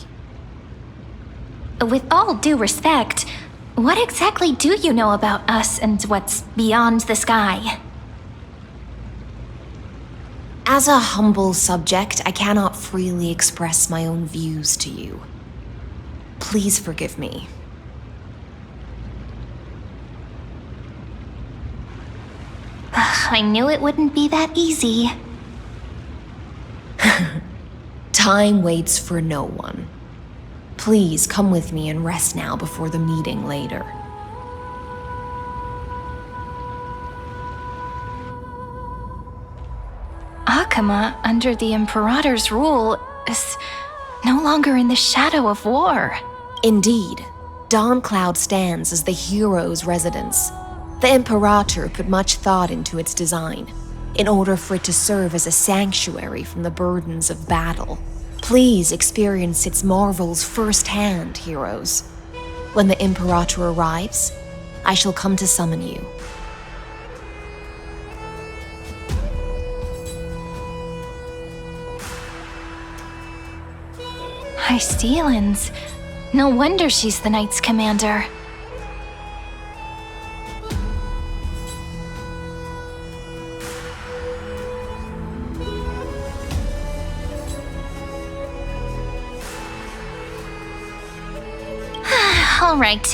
With all due respect, what exactly do you know about us and what's beyond the sky? As a humble subject, I cannot freely express my own views to you. Please forgive me. I knew it wouldn't be that easy. Time waits for no one. Please come with me and rest now before the meeting later. Yakima, under the Imperator's rule, is no longer in the shadow of war. Indeed, Dawncloud stands as the hero's residence. The Imperator put much thought into its design, in order for it to serve as a sanctuary from the burdens of battle. Please experience its marvels firsthand, heroes. When the Imperator arrives, I shall come to summon you. Hystealans. No wonder she's the Knight's commander. All right.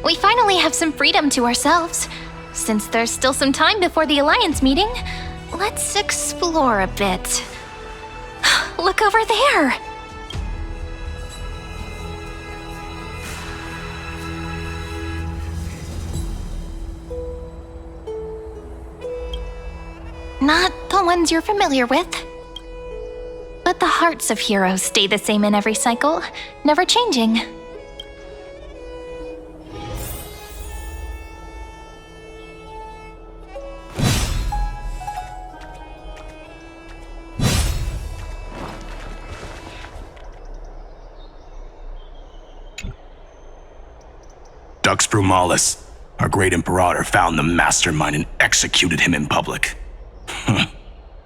We finally have some freedom to ourselves. Since there's still some time before the Alliance meeting, let's explore a bit. Look over there! Not the ones you're familiar with. But the hearts of heroes stay the same in every cycle, never changing. Dux Brumalis, our great Imperator, found the mastermind and executed him in public.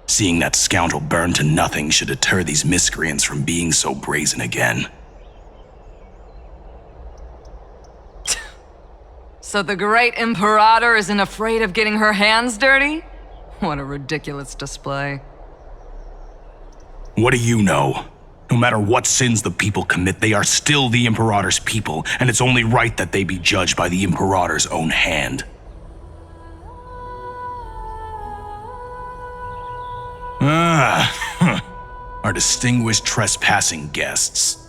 Seeing that scoundrel burn to nothing should deter these miscreants from being so brazen again. So the great Imperator isn't afraid of getting her hands dirty? What a ridiculous display. What do you know? No matter what sins the people commit, they are still the Imperator's people, and it's only right that they be judged by the Imperator's own hand. Our distinguished trespassing guests.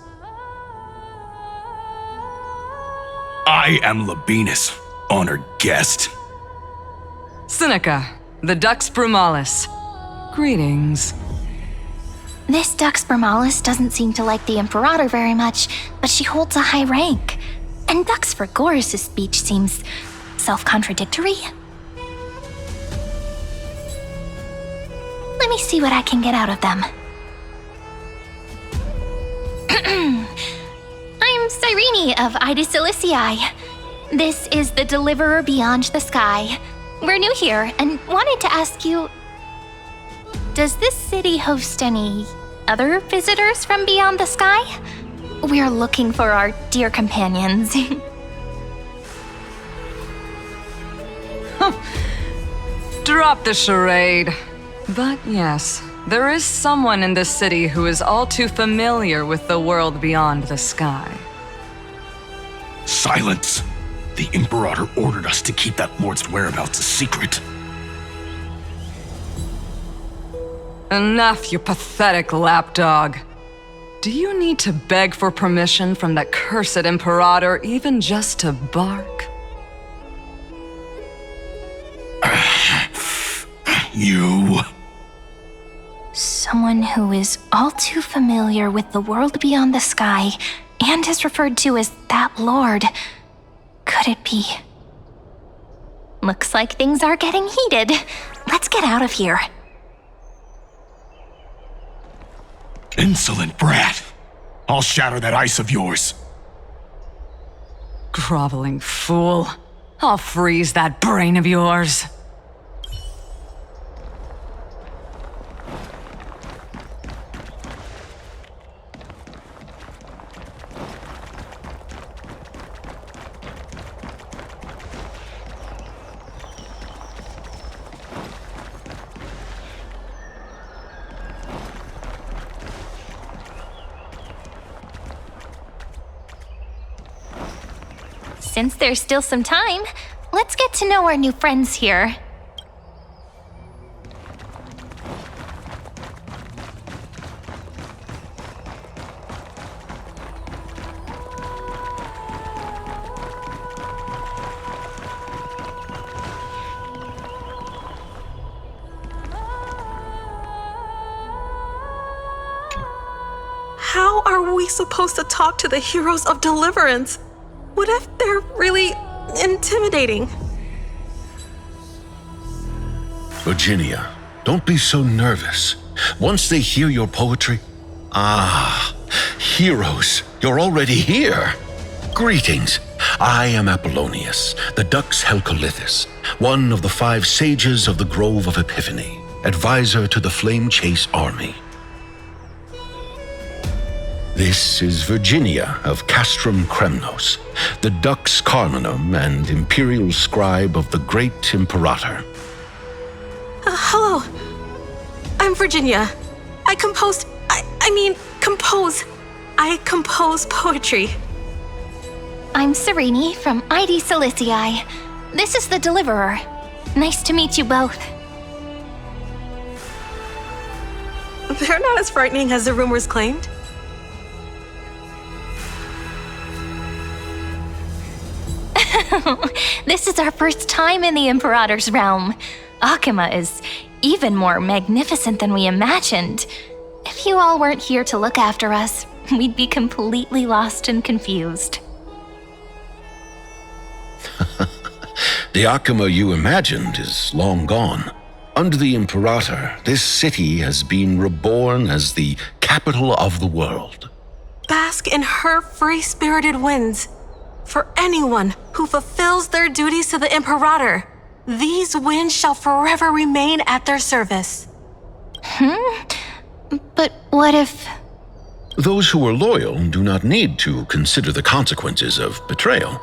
I am Labinas, honored guest. Seneca, the Dux Brumalis. Greetings. This Dux Brumalis doesn't seem to like the Imperator very much, but she holds a high rank. And Dux Frigoris' speech seems self-contradictory. Let me see what I can get out of them. I'm Cyrene of Ida Silicii. This is the Deliverer Beyond the Sky. We're new here and wanted to ask you, does this city host any other visitors from beyond the sky? We're looking for our dear companions. Drop the charade. But yes, there is someone in this city who is all too familiar with the world beyond the sky. Silence! The Imperator ordered us to keep that lord's whereabouts a secret. Enough, you pathetic lapdog. Do you need to beg for permission from that cursed Imperator even just to bark? You... Someone who is all too familiar with the world beyond the sky and is referred to as that lord. Could it be? Looks like things are getting heated. Let's get out of here. Insolent brat! I'll shatter that ice of yours. Groveling fool. I'll freeze that brain of yours. Since there's still some time, let's get to know our new friends here. how are we supposed to talk to the heroes of deliverance? What if they're really intimidating? Virginia, don't be so nervous. Once they hear your poetry... Ah, heroes, you're already here. Greetings. I am Apollonius, the Dux Helcolithus, one of the 5 sages of the Grove of Epiphany, advisor to the Flame Chase army. This is Virginia of Castrum Kremnos, the Dux Carminum and imperial scribe of the great Imperator. Hello. I'm Virginia. I compose poetry. I'm Serene from ID Silicii. This is the Deliverer. Nice to meet you both. They're not as frightening as the rumors claimed. This is our first time in the Imperator's realm. Akima is even more magnificent than we imagined. If you all weren't here to look after us, we'd be completely lost and confused. The Akima you imagined is long gone. Under the Imperator, this city has been reborn as the capital of the world. Bask in her free-spirited winds. For anyone who fulfills their duties to the Imperator, these winds shall forever remain at their service. But what if... Those who are loyal do not need to consider the consequences of betrayal.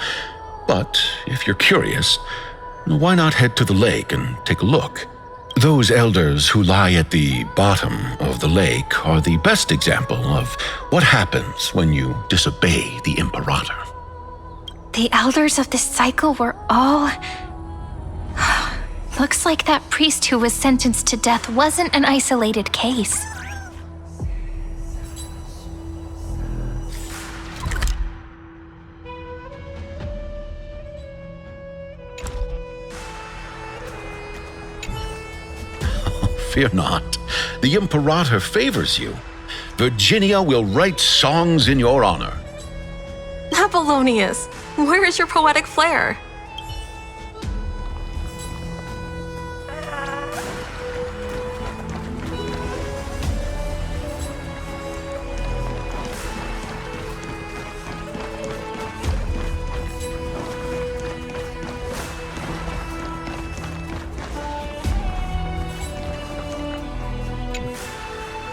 But if you're curious, why not head to the lake and take a look? Those elders who lie at the bottom of the lake are the best example of what happens when you disobey the Imperator. The elders of this cycle were all... Looks like that priest who was sentenced to death wasn't an isolated case. Fear not. The Imperator favors you. Virginia will write songs in your honor. Apollonius, where is your poetic flair?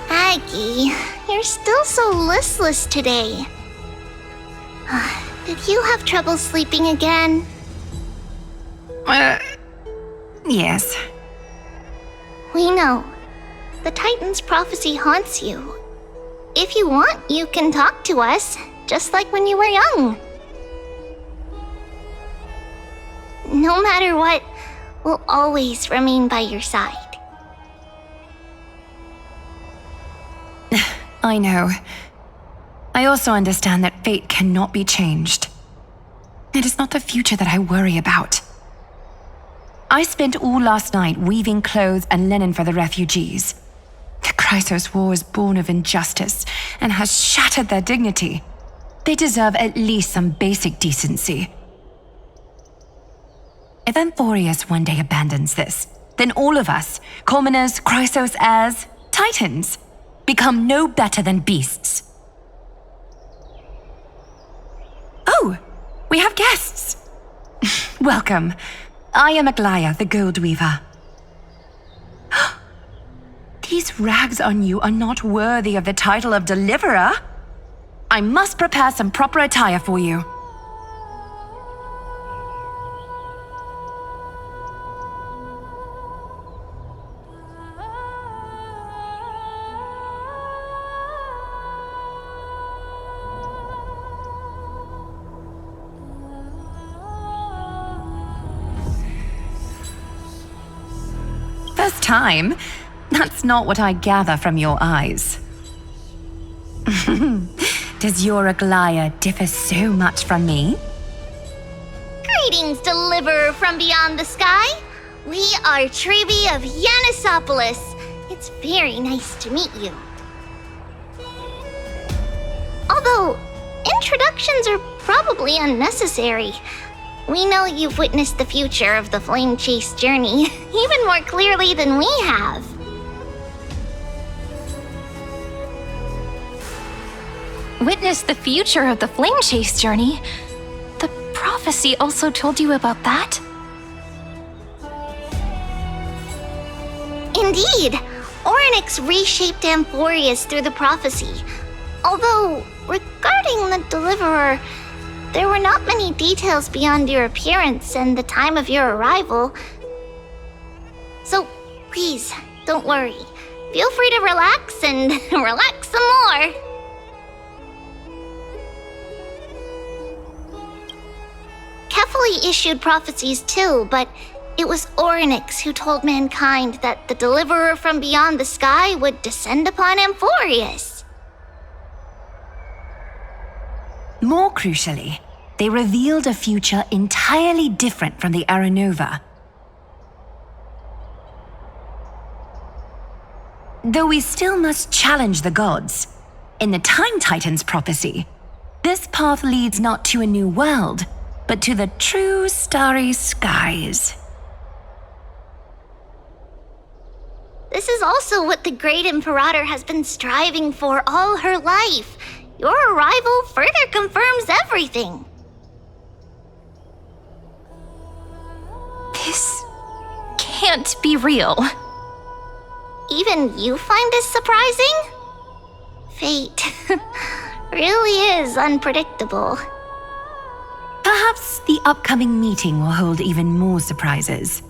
Aggie, you're still so listless today. Did you have trouble sleeping again? Yes. We know. The Titan's prophecy haunts you. If you want, you can talk to us, just like when you were young. No matter what, we'll always remain by your side. I know. I also understand that fate cannot be changed. It is not the future that I worry about. I spent all last night weaving clothes and linen for the refugees. The Chrysos War is born of injustice and has shattered their dignity. They deserve at least some basic decency. If Amphorius one day abandons this, then all of us, commoners, Chrysos heirs, Titans, become no better than beasts. Oh, we have guests. Welcome. I am Aglaya, the Gold Weaver. These rags on you are not worthy of the title of Deliverer. I must prepare some proper attire for you. First time? That's not what I gather from your eyes. Does your Aglaya differ so much from me? Greetings, Deliverer from beyond the sky. We are Trebi of Yanisopolis. It's very nice to meet you. Although, introductions are probably unnecessary. We know you've witnessed the future of the Flame Chase journey even more clearly than we have. Witness the future of the Flame Chase journey? The prophecy also told you about that? Indeed, Orynyx reshaped Amphorius through the prophecy. Although, regarding the Deliverer, there were not many details beyond your appearance and the time of your arrival. So, please, don't worry. Feel free to relax and relax some more. Kephali issued prophecies too, but it was Orynyx who told mankind that the Deliverer from beyond the sky would descend upon Amphorius. More crucially, they revealed a future entirely different from the Aranova. Though we still must challenge the gods, in the Time Titan's prophecy, this path leads not to a new world, but to the true starry skies. This is also what the Great Imperator has been striving for all her life. Your arrival further confirms everything. This can't be real. Even you find this surprising? Fate really is unpredictable. Perhaps the upcoming meeting will hold even more surprises.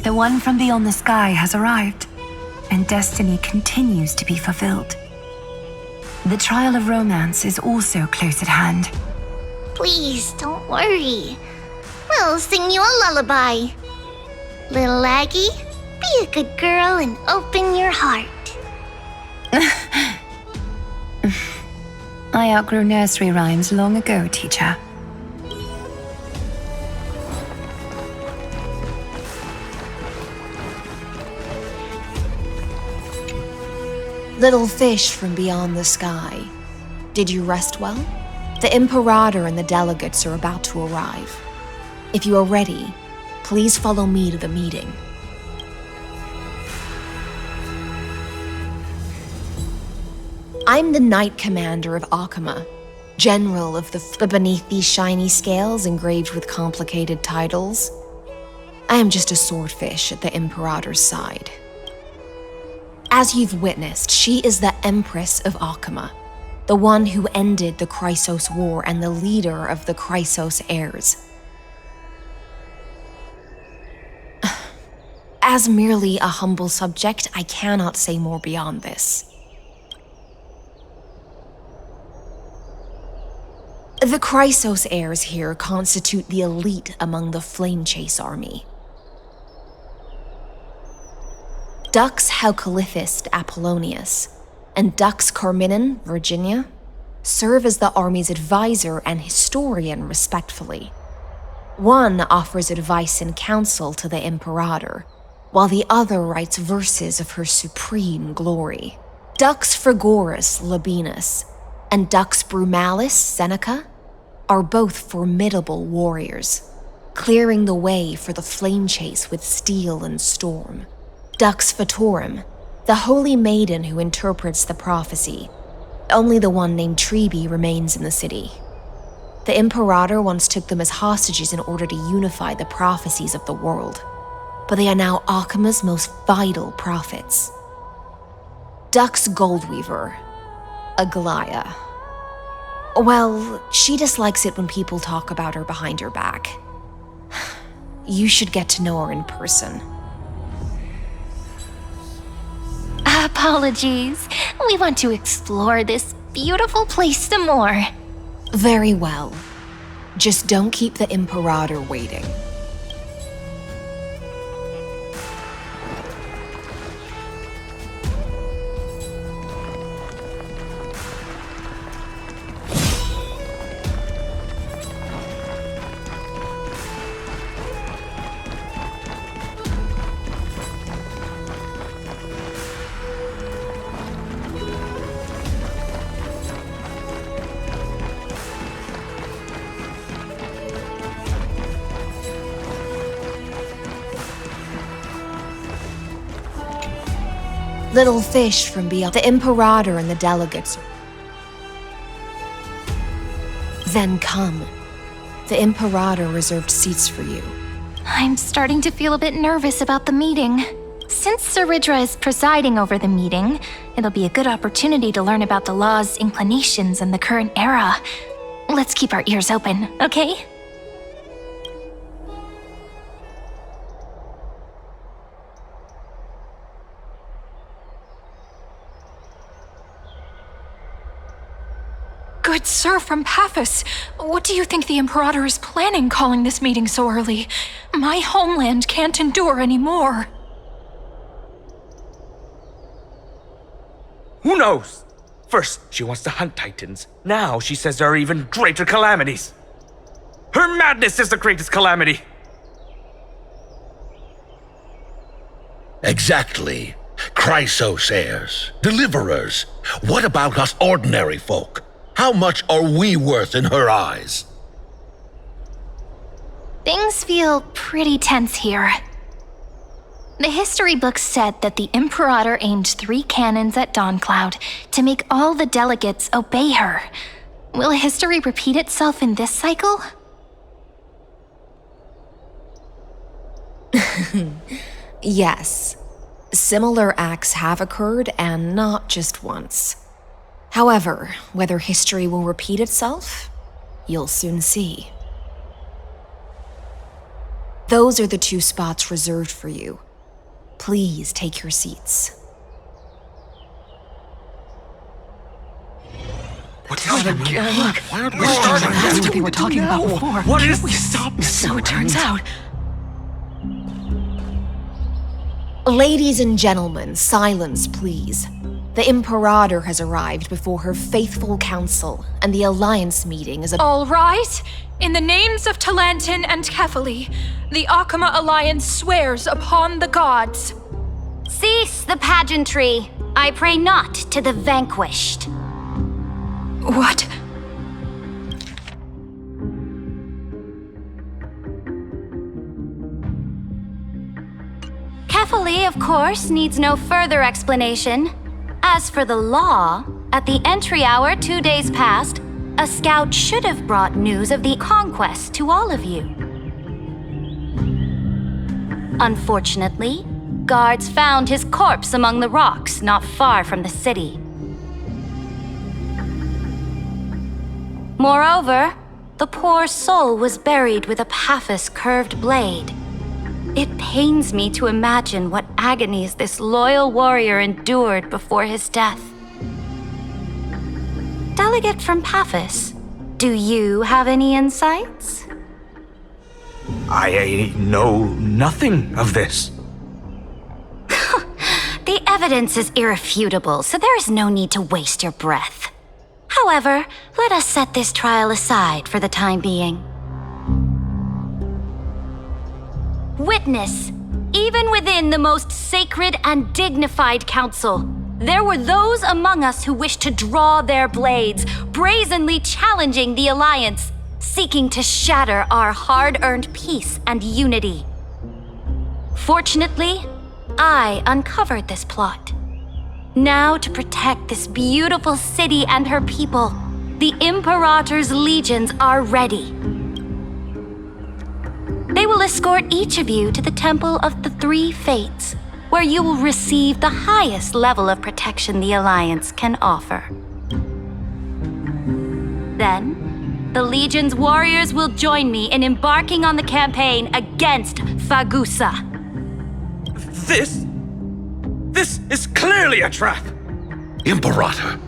The one from beyond the sky has arrived, and destiny continues to be fulfilled. The trial of romance is also close at hand. Please, don't worry. We'll sing you a lullaby. Little Aggie, be a good girl and open your heart. I outgrew nursery rhymes long ago, teacher. Little fish from beyond the sky. Did you rest well? The Imperator and the delegates are about to arrive. If you are ready, please follow me to the meeting. I'm the Knight Commander of Akama, General of the beneath these shiny scales engraved with complicated titles. I am just a swordfish at the Imperator's side. As you've witnessed, she is the Empress of Akama, the one who ended the Chrysos War and the leader of the Chrysos heirs. As merely a humble subject, I cannot say more beyond this. The Chrysos heirs here constitute the elite among the Flame Chase army. Dux Haucalithist Apollonius and Dux Carminin Virginia serve as the army's advisor and historian respectively. One offers advice and counsel to the Imperator, while the other writes verses of her supreme glory. Dux Frigoris Labienus and Dux Brumalis Seneca are both formidable warriors, clearing the way for the Flame Chase with steel and storm. Dux Fatorum, the holy maiden who interprets the prophecy. Only the one named Treeby remains in the city. The Imperator once took them as hostages in order to unify the prophecies of the world, but they are now Akama's most vital prophets. Dux Goldweaver, Aglaya. Well, she dislikes it when people talk about her behind her back. You should get to know her in person. Apologies. We want to explore this beautiful place some more. Very well. Just don't keep the Imperator waiting. Little fish from beyond. The Imperator and the delegates. Then come. The Imperator reserved seats for you. I'm starting to feel a bit nervous about the meeting. Since Sir Ridra is presiding over the meeting, it'll be a good opportunity to learn about the law's inclinations in the current era. Let's keep our ears open, okay? Good sir from Paphos, what do you think the Imperator is planning calling this meeting so early? My homeland can't endure anymore. Who knows? First, she wants to hunt Titans. Now she says there are even greater calamities. Her madness is the greatest calamity. Exactly. Chrysos heirs, deliverers. What about us ordinary folk? How much are we worth in her eyes? Things feel pretty tense here. The history books said that the Imperator aimed 3 cannons at Dawncloud to make all the delegates obey her. Will history repeat itself in this cycle? Yes. Similar acts have occurred, and not just once. However, whether history will repeat itself, you'll soon see. Those are the 2 spots reserved for you. Please take your seats. What's happening? Look, Why aren't we we're starting? That's what they were talking about before. What is we this? stop this? So it turns out. Ladies and gentlemen, silence, please. The Imperator has arrived before her faithful council, and the Alliance meeting is All rise! In the names of Talantin and Kefali, the Akama Alliance swears upon the gods. Cease the pageantry. I pray not to the vanquished. What? Kefali, of course, needs no further explanation. As for the law, at the entry hour 2 days past, a scout should have brought news of the conquest to all of you. Unfortunately, guards found his corpse among the rocks not far from the city. Moreover, the poor soul was buried with a Paphos curved blade. It pains me to imagine what agonies this loyal warrior endured before his death. Delegate from Paphos, do you have any insights? I know nothing of this. The evidence is irrefutable, so there is no need to waste your breath. However, let us set this trial aside for the time being. Witness, even within the most sacred and dignified council, there were those among us who wished to draw their blades, brazenly challenging the Alliance, seeking to shatter our hard-earned peace and unity. Fortunately, I uncovered this plot. Now, to protect this beautiful city and her people, the Imperator's legions are ready. They will escort each of you to the Temple of the Three Fates, where you will receive the highest level of protection the Alliance can offer. Then, the Legion's warriors will join me in embarking on the campaign against Fagusa. This is clearly a trap! Imperator,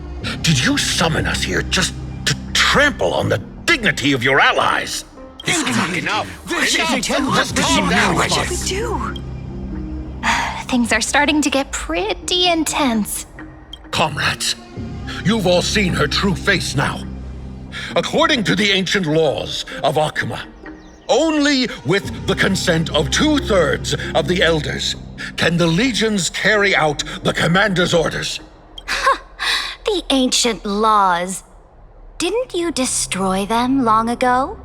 did you summon us here just to trample on the dignity of your allies? This is not enough! What we do? Things are starting to get pretty intense. Comrades, you've all seen her true face now. According to the ancient laws of Akama, only with the consent of 2/3 of the elders can the legions carry out the commander's orders. The ancient laws. Didn't you destroy them long ago?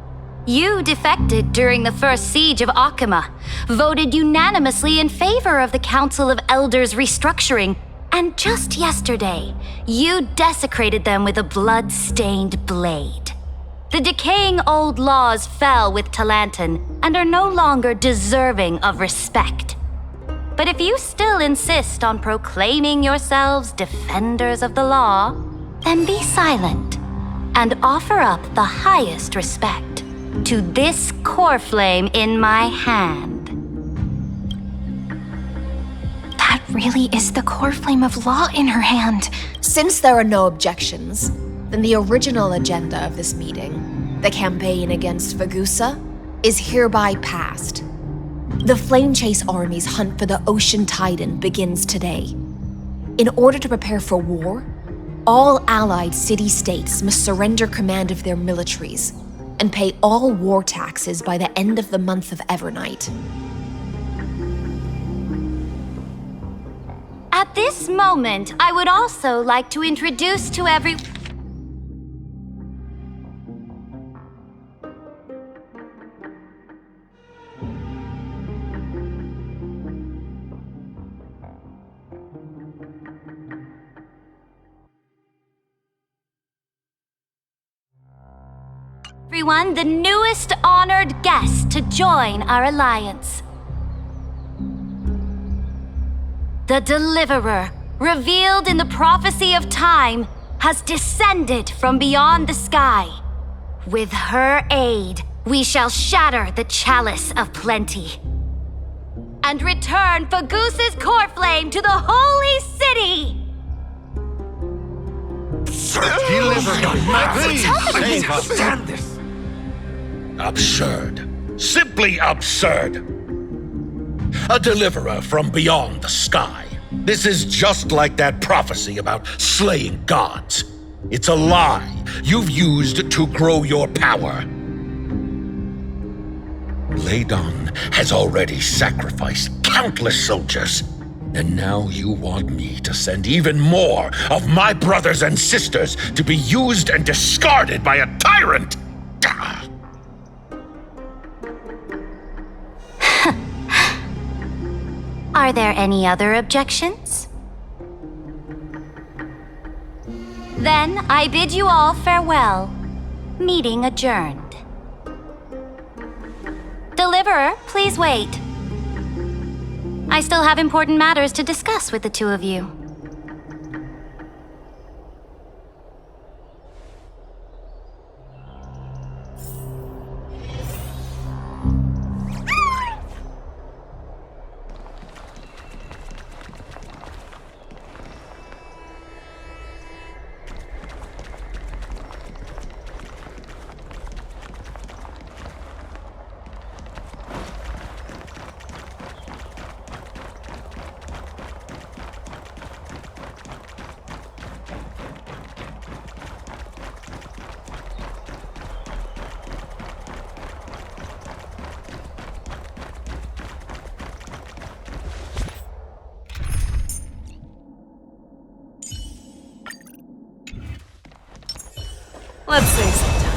You defected during the first siege of Akama, voted unanimously in favor of the Council of Elders restructuring, And just yesterday, you desecrated them with a blood-stained blade. The decaying old laws fell with Talanton and are no longer deserving of respect. But if you still insist on proclaiming yourselves defenders of the law, then be silent and offer up the highest respect to this core flame in my hand. That really is the core flame of law in her hand. Since there are no objections, then the original agenda of this meeting, the campaign against Vagusa, is hereby passed. The Flame Chase Army's hunt for the Ocean Titan begins today. In order to prepare for war, all allied city-states must surrender command of their militaries and pay all war taxes by the end of the month of Evernight. At this moment, I would also like to introduce to everyone the newest honored guest to join our alliance. The Deliverer, revealed in the prophecy of time, has descended from beyond the sky. With her aid, we shall shatter the chalice of plenty and return Fagusa's core flame to the holy city! Stand this! Absurd. Simply absurd. A deliverer from beyond the sky. This is just like that prophecy about slaying gods. It's a lie you've used to grow your power. Ladon has already sacrificed countless soldiers, and now you want me to send even more of my brothers and sisters to be used and discarded by a tyrant? Are there any other objections? Then I bid you all farewell. Meeting adjourned. Deliverer, please wait. I still have important matters to discuss with the two of you. Let's save some time.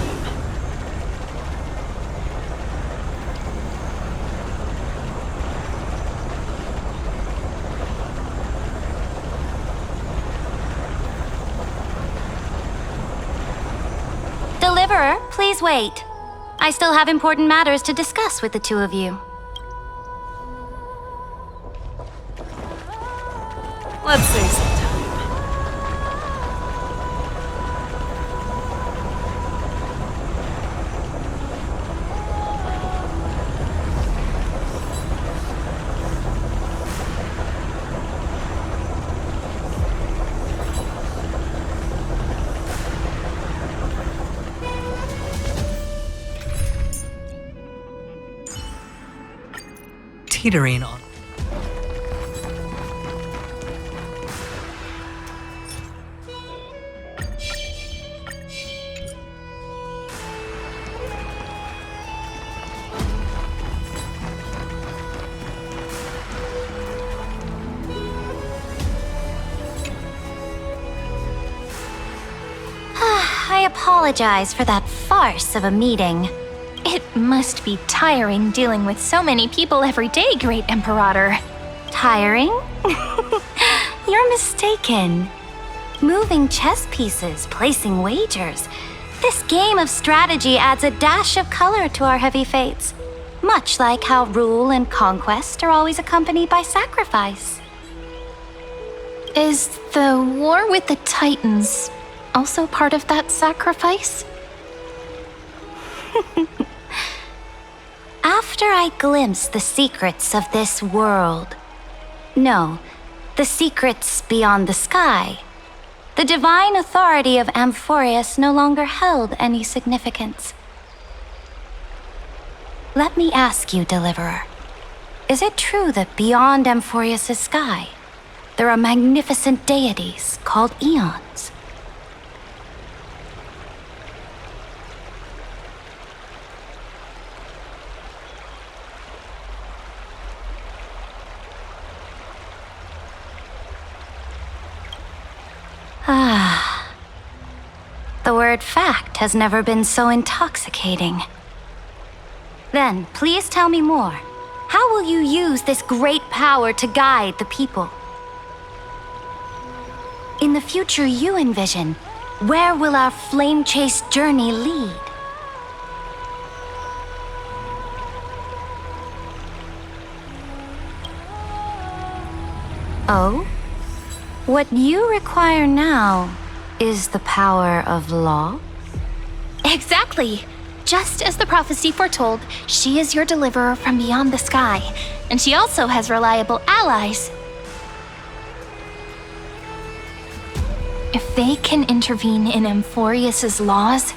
Deliverer, please wait. I still have important matters to discuss with the two of you. Let's save some time. Teetering on. I apologize for that farce of a meeting. It must be tiring dealing with so many people every day, Great Imperator. Tiring? You're You're mistaken. Moving chess pieces, placing wagers. This game of strategy adds a dash of color to our heavy fates, much like how rule and conquest are always accompanied by sacrifice. Is the war with the Titans also part of that sacrifice? After I glimpse the secrets of this world, no, the secrets beyond the sky, the divine authority of Amphorius no longer held any significance. Let me ask you, Deliverer, is it true that beyond Amphorius' sky, there are magnificent deities called eons? Ah, the word fact has never been so intoxicating. Then, please tell me more. How will you use this great power to guide the people? In the future you envision, where will our flame chase journey lead? Oh? What you require now is the power of law? Exactly! Just as the prophecy foretold, she is your deliverer from beyond the sky, and she also has reliable allies. If they can intervene in Amphorius' laws,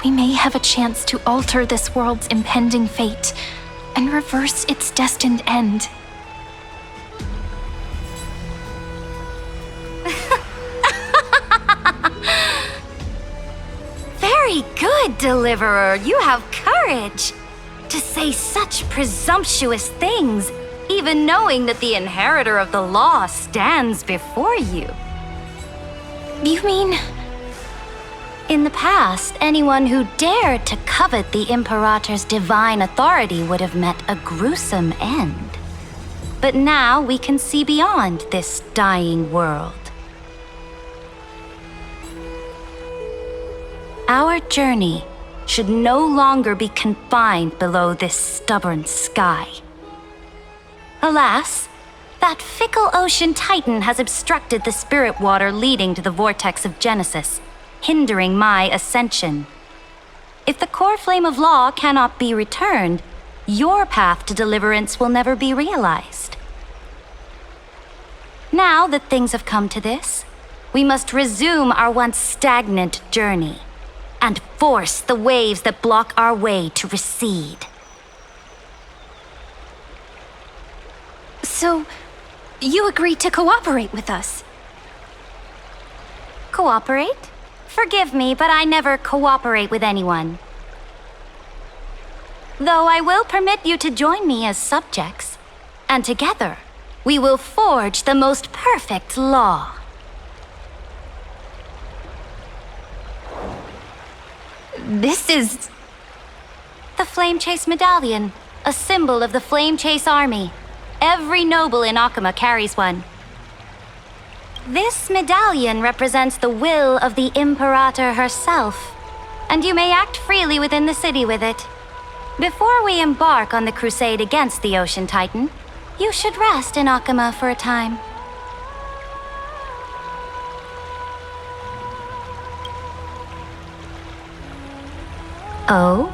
we may have a chance to alter this world's impending fate and reverse its destined end. Very good, Deliverer. You have courage to say such presumptuous things, even knowing that the inheritor of the law stands before you. You mean? In the past, anyone who dared to covet the Imperator's divine authority would have met a gruesome end. But now we can see beyond this dying world. Our journey should no longer be confined below this stubborn sky. Alas, that fickle ocean titan has obstructed the spirit water leading to the vortex of Genesis, hindering my ascension. If the core flame of law cannot be returned, your path to deliverance will never be realized. Now that things have come to this, we must resume our once stagnant journey and force the waves that block our way to recede. So, you agreed to cooperate with us? Cooperate? Forgive me, but I never cooperate with anyone. Though I will permit you to join me as subjects, and together we will forge the most perfect law. This is... the Flame Chase Medallion, a symbol of the Flame Chase Army. Every noble in Akama carries one. This medallion represents the will of the Imperator herself, and you may act freely within the city with it. Before we embark on the crusade against the Ocean Titan, you should rest in Akama for a time. Oh?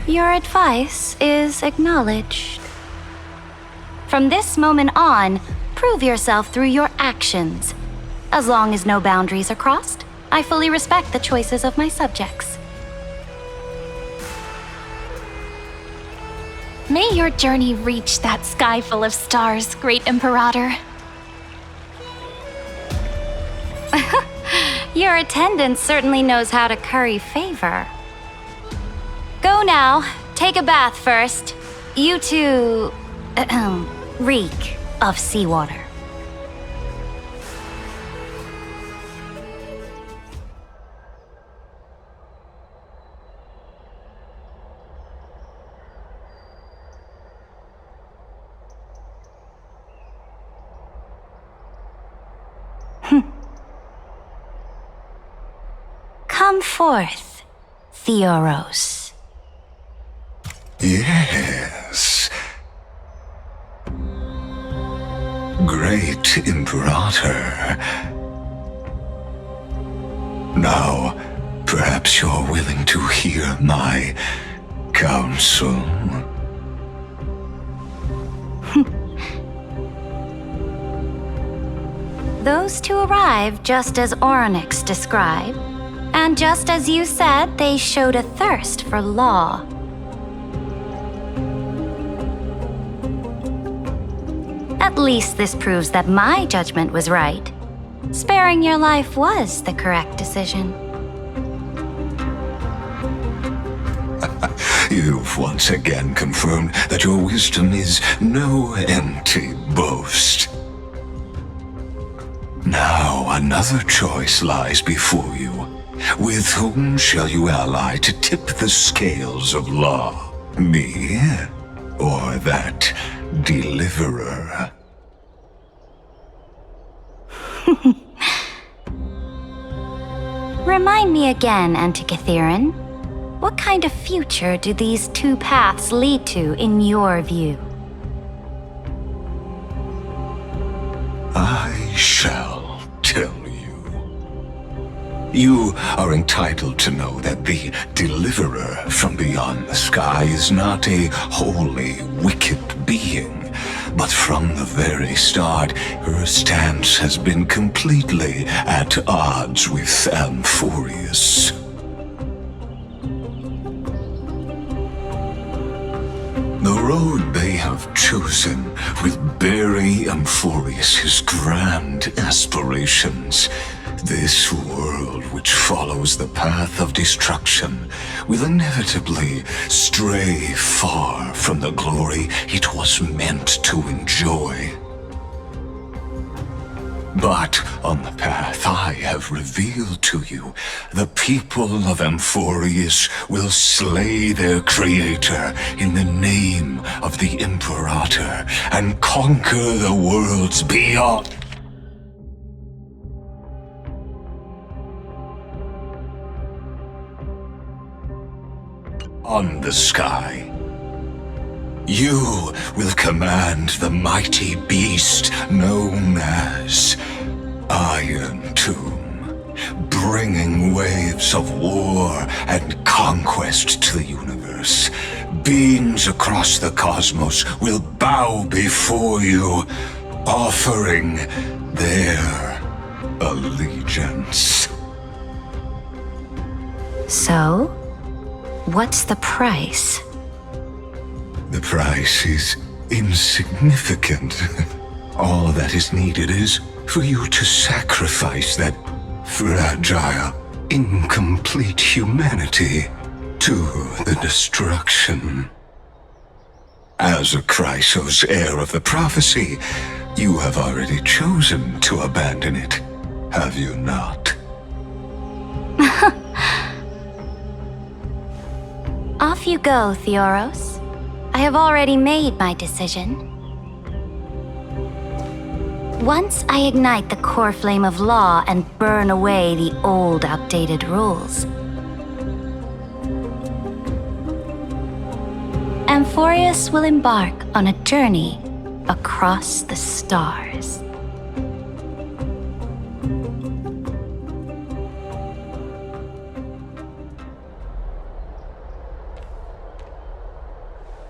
Your advice is acknowledged. From this moment on, prove yourself through your actions. As long as no boundaries are crossed, I fully respect the choices of my subjects. May your journey reach that sky full of stars, Great Imperator. Your attendant certainly knows how to curry favor. Go now. Take a bath first. You two... reek of seawater. forth, Theoros. Yes. Great Imperator. Now, perhaps you're willing to hear my counsel. Those two arrived just as Orynyx described, and just as you said, they showed a thirst for law. At least this proves that my judgment was right. Sparing your life was the correct decision. You've once again confirmed that your wisdom is no empty boast. Now another choice lies before you. With whom shall you ally to tip the scales of law? Me, or that deliverer? Remind me again, Antikythera. What kind of future do these two paths lead to in your view? I shall tell you. You are entitled to know that the deliverer from beyond the sky is not a wholly wicked being, but from the very start, her stance has been completely at odds with Amphorius. The road they have chosen will bury Amphorius' grand aspirations. This world which follows the path of destruction will inevitably stray far from the glory it was meant to enjoy. But on the path I have revealed to you, the people of Amphorius will slay their creator in the name of the Imperator and conquer the worlds beyond. On the sky. You will command the mighty beast known as Iron Tomb, bringing waves of war and conquest to the universe. Beings across the cosmos will bow before you, offering their allegiance. So, what's the price? The price is insignificant. All that is needed is for you to sacrifice that fragile, incomplete humanity to the destruction. As a Chrysos heir of the prophecy, you have already chosen to abandon it, have you not? Off you go, Theoros. I have already made my decision. Once I ignite the core flame of law and burn away the old, outdated rules, Amphorius will embark on a journey across the stars.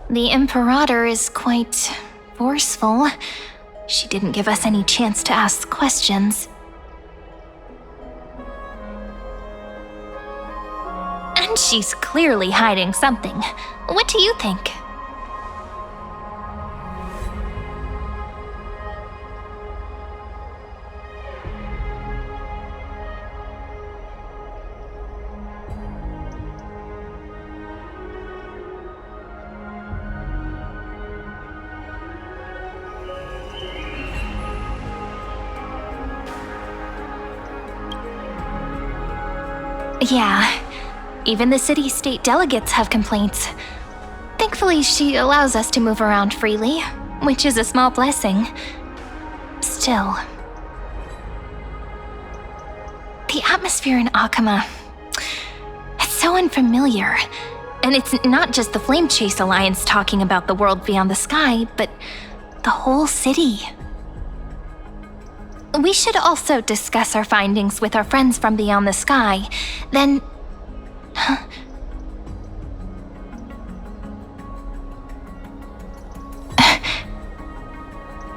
The Imperator is quite forceful. She didn't give us any chance to ask questions. And she's clearly hiding something. What do you think? Yeah, even the city-state delegates have complaints. Thankfully, she allows us to move around freely, which is a small blessing. Still, the atmosphere in Akama, so unfamiliar. And it's not just the Flame Chase Alliance talking about the world beyond the sky, but the whole city. We should also discuss our findings with our friends from beyond the sky. Then...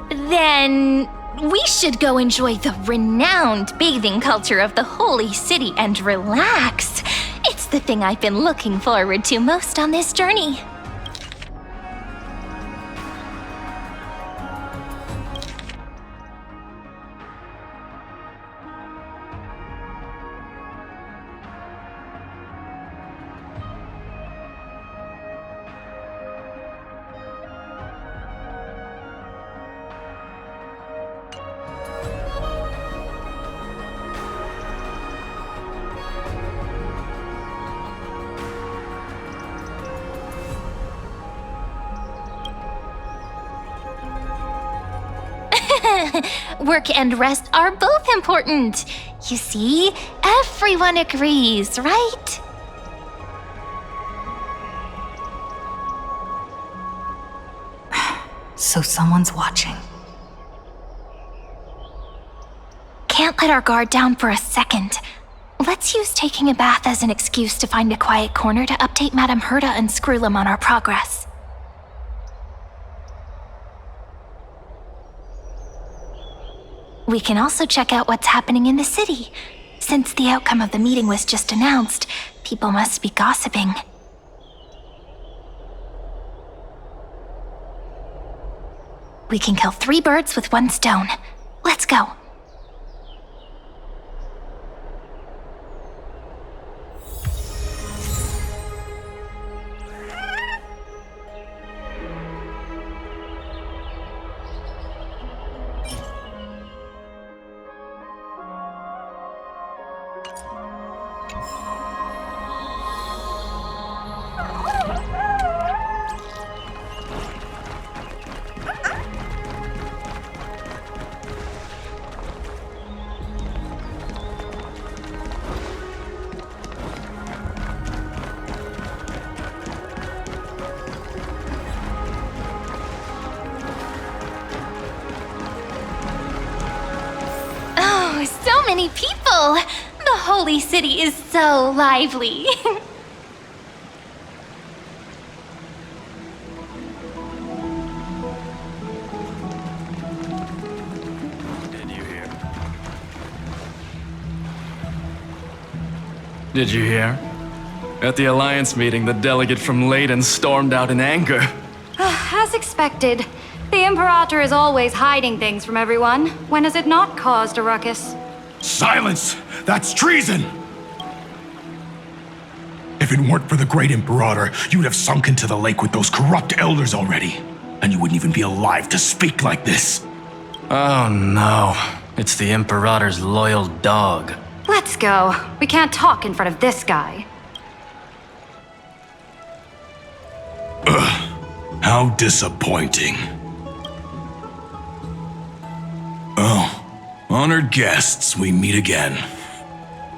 Then we should go enjoy the renowned bathing culture of the holy city and relax. It's the thing I've been looking forward to most on this journey. Work and rest are both important. You see, everyone agrees, right? So someone's watching. Can't let our guard down for a second. Let's use taking a bath as an excuse to find a quiet corner to update Madame Herta and Screwlum on our progress. We can also check out what's happening in the city. Since the outcome of the meeting was just announced, people must be gossiping. We can kill 3 birds with 1 stone. Let's go. So many people! The holy city is so lively. Did you hear? At the Alliance meeting, the delegate from Leyden stormed out in anger. As expected. The Imperator is always hiding things from everyone. When has it not caused a ruckus? Silence! That's treason! If it weren't for the great Imperator, you'd have sunk into the lake with those corrupt elders already. And you wouldn't even be alive to speak like this. Oh no, it's the Imperator's loyal dog. Let's go. We can't talk in front of this guy. Ugh, how disappointing. Oh, honored guests, we meet again.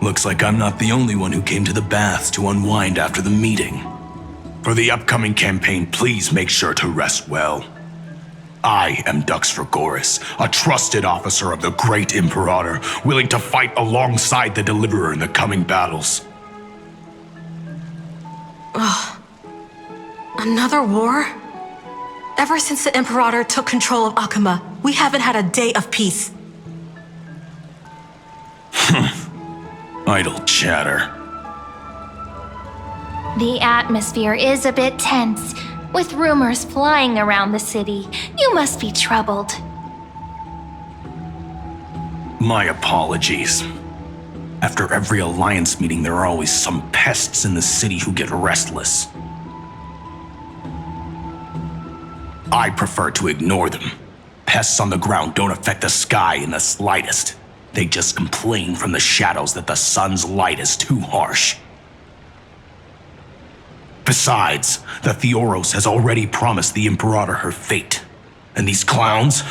Looks like I'm not the only one who came to the baths to unwind after the meeting. For the upcoming campaign, please make sure to rest well. I am Dux Fregoris, a trusted officer of the great Imperator, willing to fight alongside the Deliverer in the coming battles. Ugh. Another war? Ever since the Imperator took control of Akuma, we haven't had a day of peace. Idle chatter. The atmosphere is a bit tense, with rumors flying around the city. You must be troubled. My apologies. After every Alliance meeting, there are always some pests in the city who get restless. I prefer to ignore them. Pests on the ground don't affect the sky in the slightest. They just complain from the shadows that the sun's light is too harsh. Besides, the Theoros has already promised the Imperator her fate. And these clowns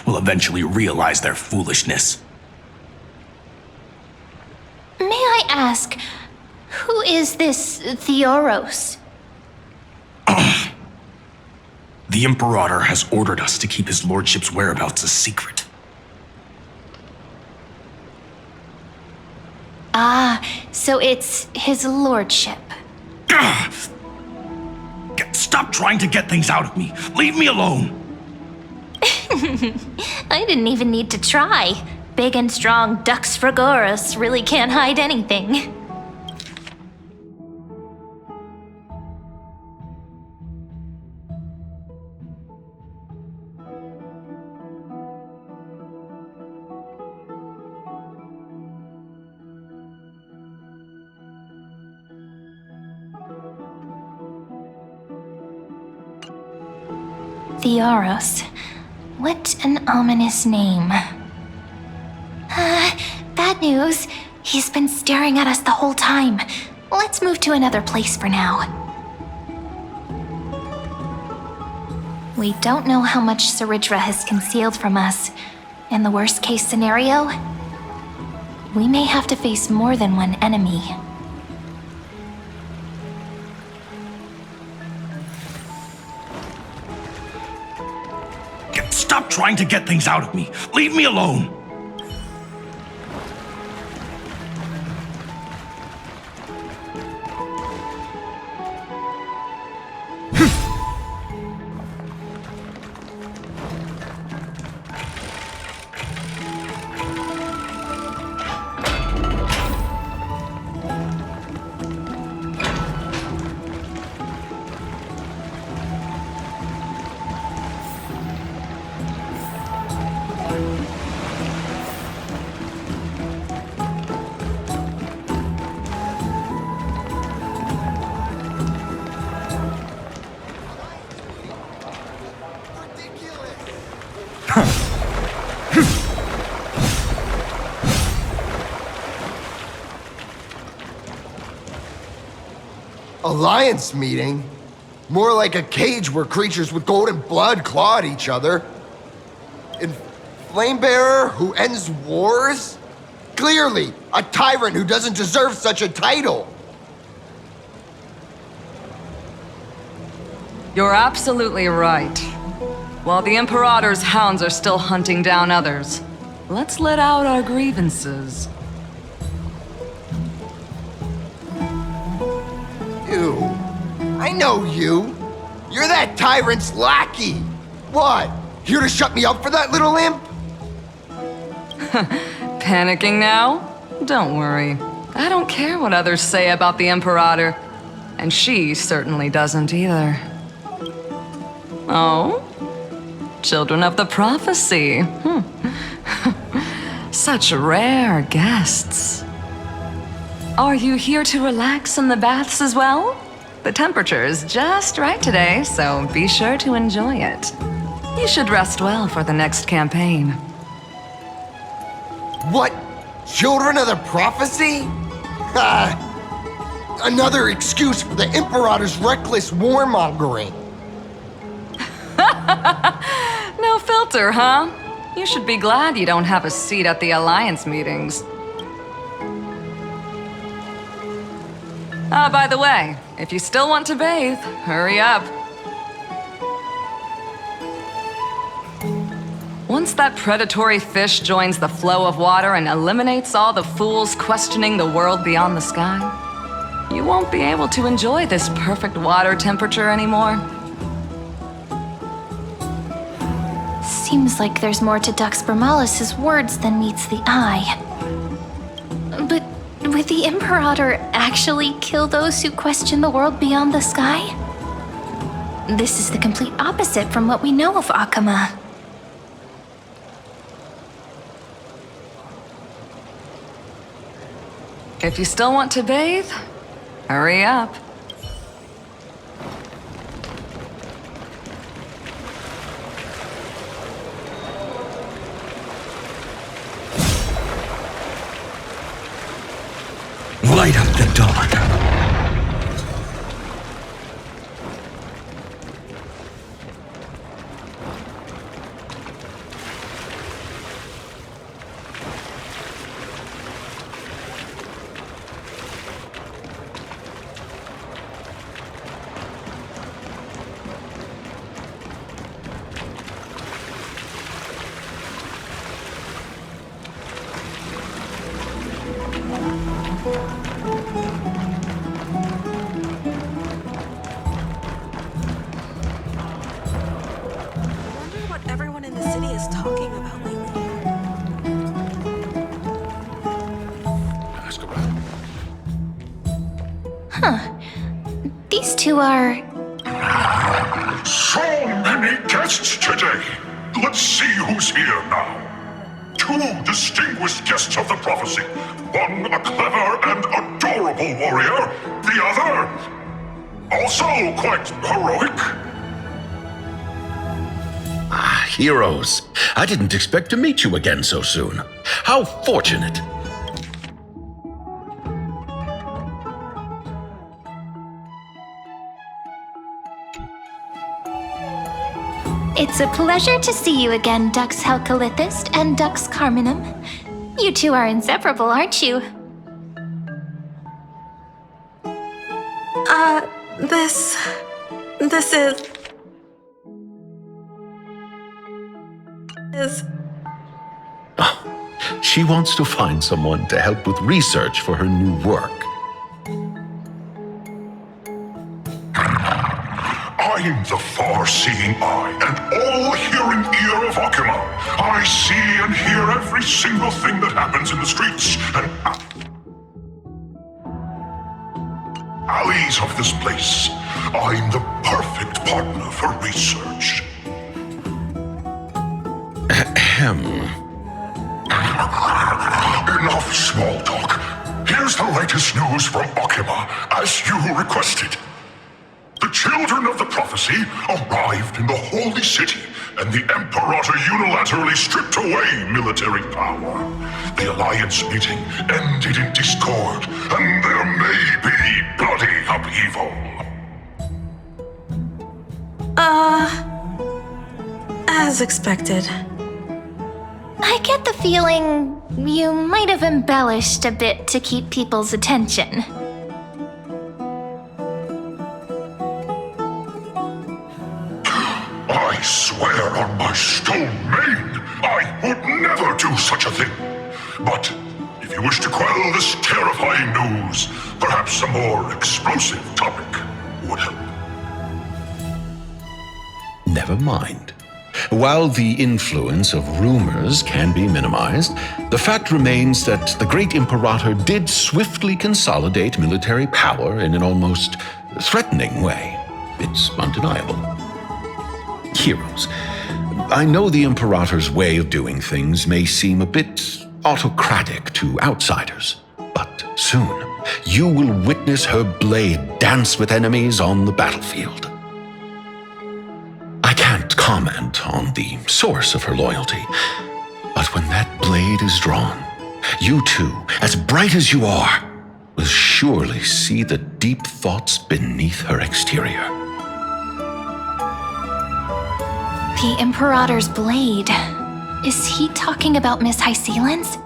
will eventually realize their foolishness. May I ask, who Who is this Theoros? The Imperator has ordered us to keep his lordship's whereabouts a secret. Ah, so it's his lordship. Stop trying to get things out of me. Leave me alone. I didn't even need to try. Big and strong Dux Fragoros really can't hide anything. Theoros. What an ominous name. Bad news. He's been staring at us the whole time. Let's move to another place for now. We don't know how much Saridra has concealed from us. In the worst case scenario, we may have to face more than one enemy. Stop trying to get things out of me. Leave me alone. Alliance meeting? More like a cage where creatures with golden blood claw at each other. And Flamebearer who ends wars? Clearly, a tyrant who doesn't deserve such a title. You're absolutely right. While the Imperator's hounds are still hunting down others, let's let out our grievances. You. I know you. You're that tyrant's lackey. What? Here to shut me up for that little imp? Panicking now? Don't worry. I don't care what others say about the Imperator. And she certainly doesn't either. Oh? Children of the Prophecy. Such rare guests. Are you here to relax in the baths as well? The temperature is just right today, so be sure to enjoy it. You should rest well for the next campaign. What? Children of the Prophecy? Another excuse for the Imperator's reckless warmongering. No filter, huh? You should be glad you don't have a seat at the Alliance meetings. By the way, if you still want to bathe, hurry up. Once that predatory fish joins the flow of water and eliminates all the fools questioning the world beyond the sky, you won't be able to enjoy this perfect water temperature anymore. Seems like there's more to Dux Bermalis' words than meets the eye. But would the Imperator actually kill those who question the world beyond the sky? This is the complete opposite from what we know of Akama. If you still want to bathe, hurry up. Light up the dawn. is talking about lately? Ask around. Huh. These two are... So many guests today. Let's see who's here now. Two distinguished guests of the prophecy. One a clever and adorable warrior. The other, also quite heroic. Ah, heroes. I didn't expect to meet you again so soon. How fortunate. It's a pleasure to see you again, Dux Helcalithist and Dux Carminum. You two are inseparable, aren't you? This is... She wants to find someone to help with research for her new work. I'm the far-seeing eye and all-hearing ear of Akima. I see and hear every single thing that happens in the streets and alleys of this place. I'm the perfect partner for research. Enough small talk. Here's the latest news from Akima, as you requested. The children of the prophecy arrived in the holy city, and the Imperator unilaterally stripped away military power. The Alliance meeting ended in discord, and there may be bloody upheaval. As expected. I get the feeling you might have embellished a bit to keep people's attention. I swear on my stone mane, I would never do such a thing. But if you wish to quell this terrifying news, perhaps a more explosive topic would help. Never mind. While the influence of rumors can be minimized, the fact remains that the great Imperator did swiftly consolidate military power in an almost threatening way. It's undeniable. Heroes, I know the Imperator's way of doing things may seem a bit autocratic to outsiders, but soon you will witness her blade dance with enemies on the battlefield. I can't comment on the source of her loyalty, but when that blade is drawn, you two, as bright as you are, will surely see the deep thoughts beneath her exterior. The Imperator's blade. Is he talking about Miss Hycelens?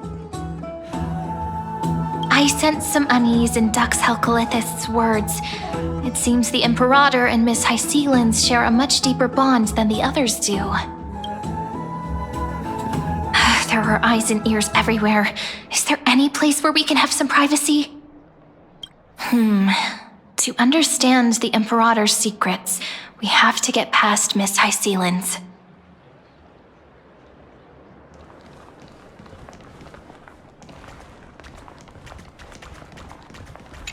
I sense some unease in Dux Helcalithist's words. It seems the Imperator and Miss Hycelens share a much deeper bond than the others do. There are eyes and ears everywhere. Is there any place where we can have some privacy? To understand the Imperator's secrets, we have to get past Miss Hycelens.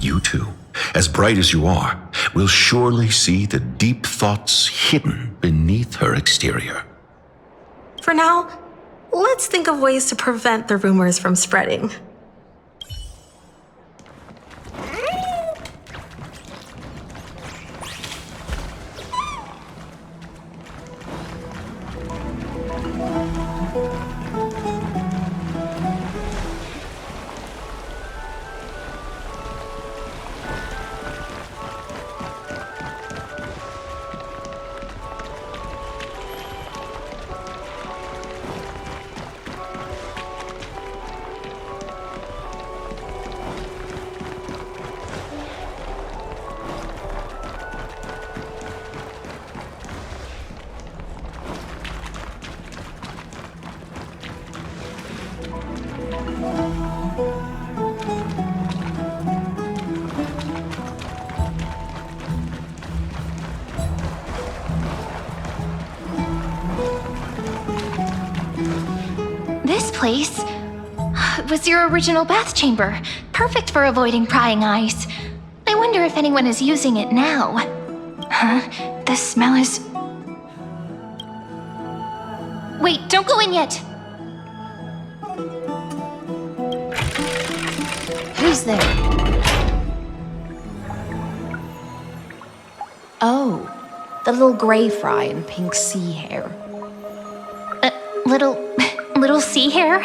You two, as bright as you are, will surely see the deep thoughts hidden beneath her exterior. For now, let's think of ways to prevent the rumors from spreading. This place was your original bath chamber, perfect for avoiding prying eyes. I wonder if anyone is using it now. Huh? The smell is... Wait, don't go in yet! Who's there? Oh, the little gray fry in pink sea hair. Little sea hair?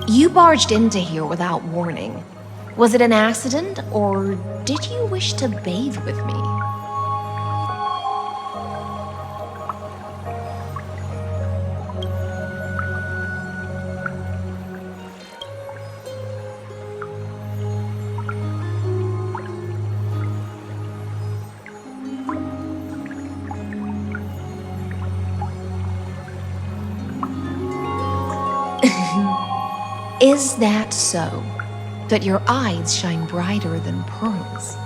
You barged into here without warning. Was it an accident, or did you wish to bathe with me? Is that so? That your eyes shine brighter than pearls?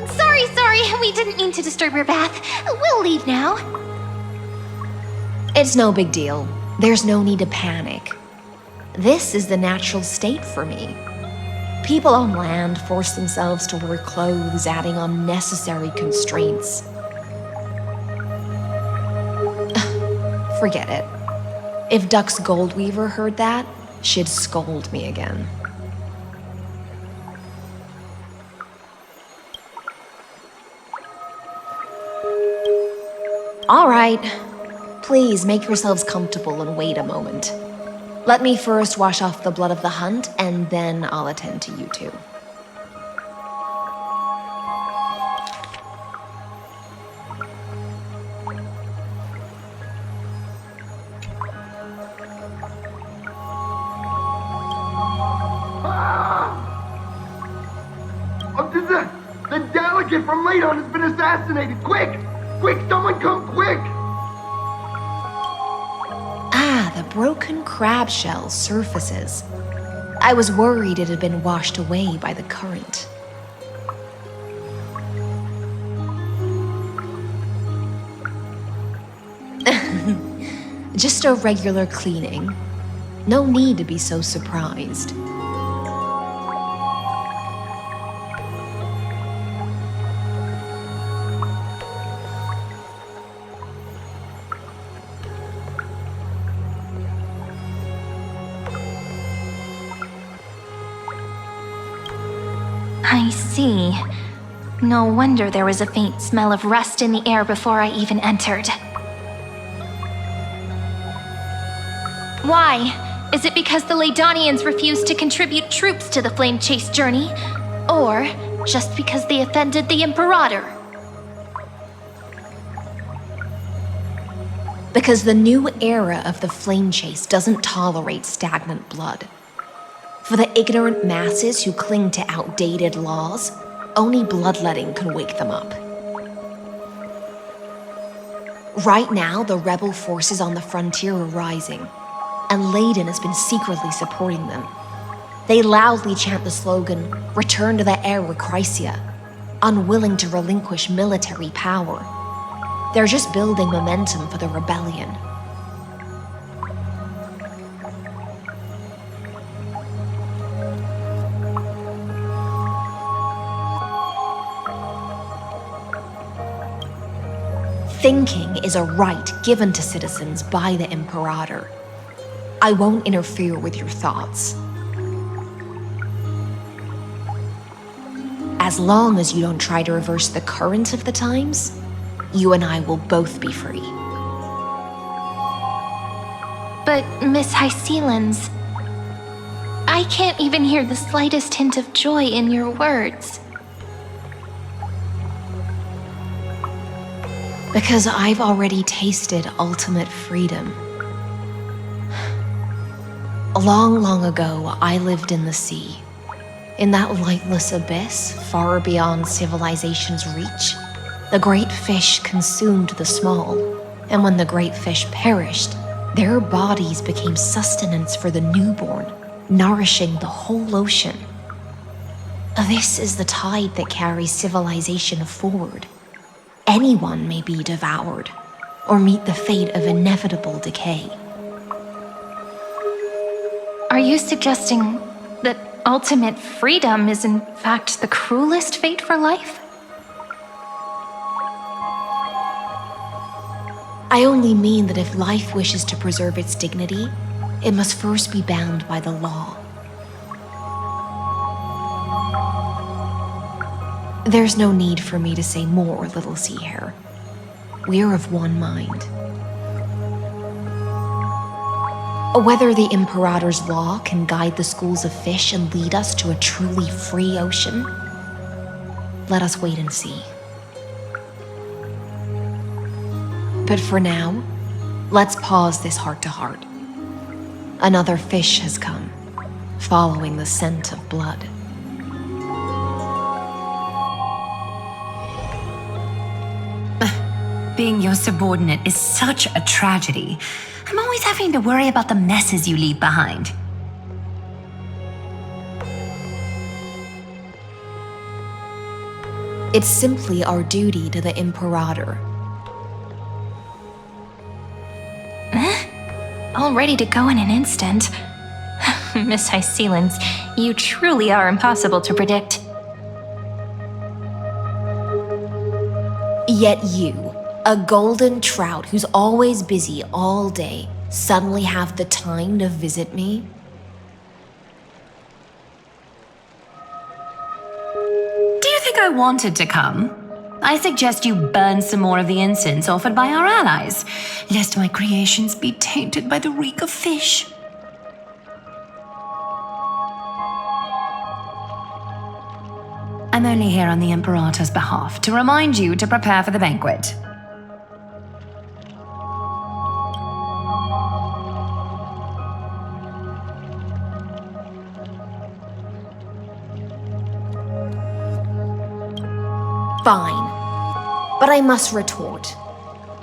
Sorry, we didn't mean to disturb your bath. We'll leave now. It's no big deal. There's no need to panic. This is the natural state for me. People on land force themselves to wear clothes, adding unnecessary constraints. Forget it. If Duck's Goldweaver heard that, she'd scold me again. All right. Please make yourselves comfortable and wait a moment. Let me first wash off the blood of the hunt, and then I'll attend to you two. The delegate from Ladon has been assassinated! Quick! Quick, someone come quick! Ah, the broken crab shell surfaces. I was worried it had been washed away by the current. Just a regular cleaning. No need to be so surprised. I see. No wonder there was a faint smell of rust in the air before I even entered. Why? Is it because the Ladonians refused to contribute troops to the Flame Chase journey? Or just because they offended the Imperator? Because the new era of the Flame Chase doesn't tolerate stagnant blood. For the ignorant masses who cling to outdated laws, only bloodletting can wake them up. Right now, the rebel forces on the frontier are rising, and Ladon has been secretly supporting them. They loudly chant the slogan, "Return to the Era Chrysia," unwilling to relinquish military power. They're just building momentum for the rebellion. Thinking is a right given to citizens by the Imperator. I won't interfere with your thoughts. As long as you don't try to reverse the current of the times, you and I will both be free. But, Miss Hycelens, I can't even hear the slightest hint of joy in your words. Because I've already tasted ultimate freedom. Long, long ago, I lived in the sea. In that lightless abyss, far beyond civilization's reach, the great fish consumed the small, and when the great fish perished, their bodies became sustenance for the newborn, nourishing the whole ocean. This is the tide that carries civilization forward. Anyone may be devoured, or meet the fate of inevitable decay. Are you suggesting that ultimate freedom is in fact the cruelest fate for life? I only mean that if life wishes to preserve its dignity, it must first be bound by the law. There's no need for me to say more, little sea hare. We're of one mind. Whether the Imperator's law can guide the schools of fish and lead us to a truly free ocean, let us wait and see. But for now, let's pause this heart-to-heart. Another fish has come, following the scent of blood. Being your subordinate is such a tragedy. I'm always having to worry about the messes you leave behind. It's simply our duty to the Imperator. All ready to go in an instant. Miss Hycelens, you truly are impossible to predict. Yet you, a golden trout who's always busy all day, suddenly have the time to visit me? Do you think I wanted to come? I suggest you burn some more of the incense offered by our allies, lest my creations be tainted by the reek of fish. I'm only here on the Imperator's behalf to remind you to prepare for the banquet. Fine. But I must retort.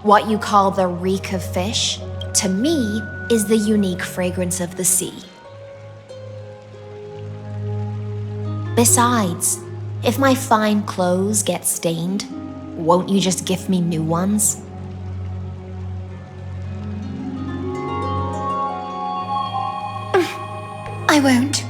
What you call the reek of fish, to me, is the unique fragrance of the sea. Besides, if my fine clothes get stained, won't you just gift me new ones? I won't.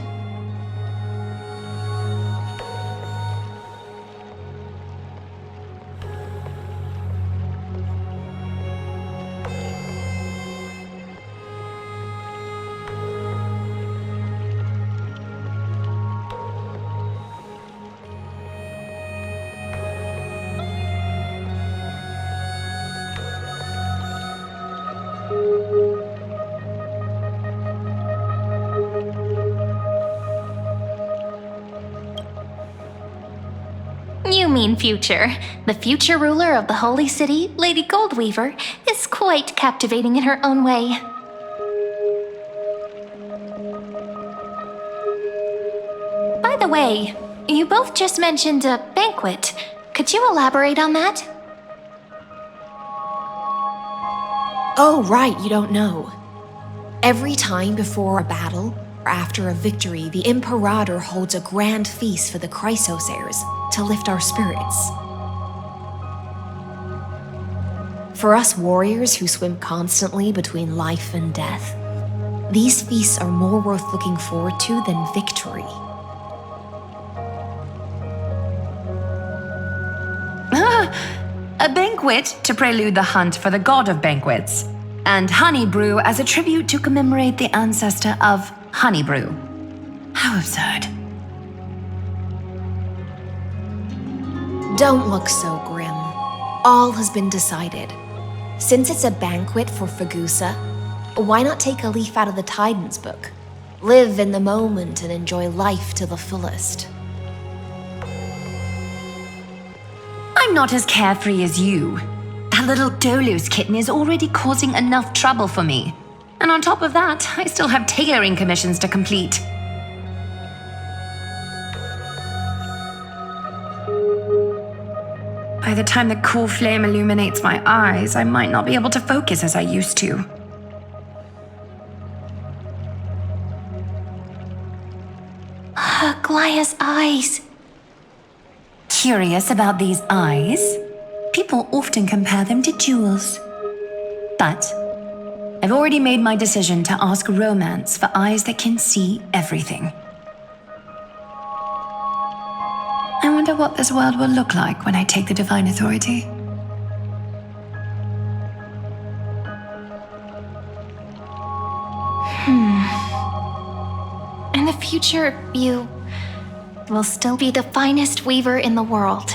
You mean future. The future ruler of the Holy City, Lady Goldweaver, is quite captivating in her own way. By the way, you both just mentioned a banquet. Could you elaborate on that? Oh, right, you don't know. Every time before a battle or after a victory, the Imperator holds a grand feast for the Chrysos heirs to lift our spirits. For us warriors who swim constantly between life and death, these feasts are more worth looking forward to than victory. A banquet to prelude the hunt for the god of banquets, and honey brew as a tribute to commemorate the ancestor of honey brew. How absurd. Don't look so grim. All has been decided. Since it's a banquet for Fagusa, why not take a leaf out of the Tidens book? Live in the moment and enjoy life to the fullest. I'm not as carefree as you. That little Dolus kitten is already causing enough trouble for me. And on top of that, I still have tailoring commissions to complete. by the time the cool flame illuminates my eyes, I might not be able to focus as I used to. Aglaya's eyes. Curious about these eyes? People often compare them to jewels. But I've already made my decision to ask Romance for eyes that can see everything. I wonder what this world will look like when I take the Divine Authority. In the future, you will still be the finest weaver in the world.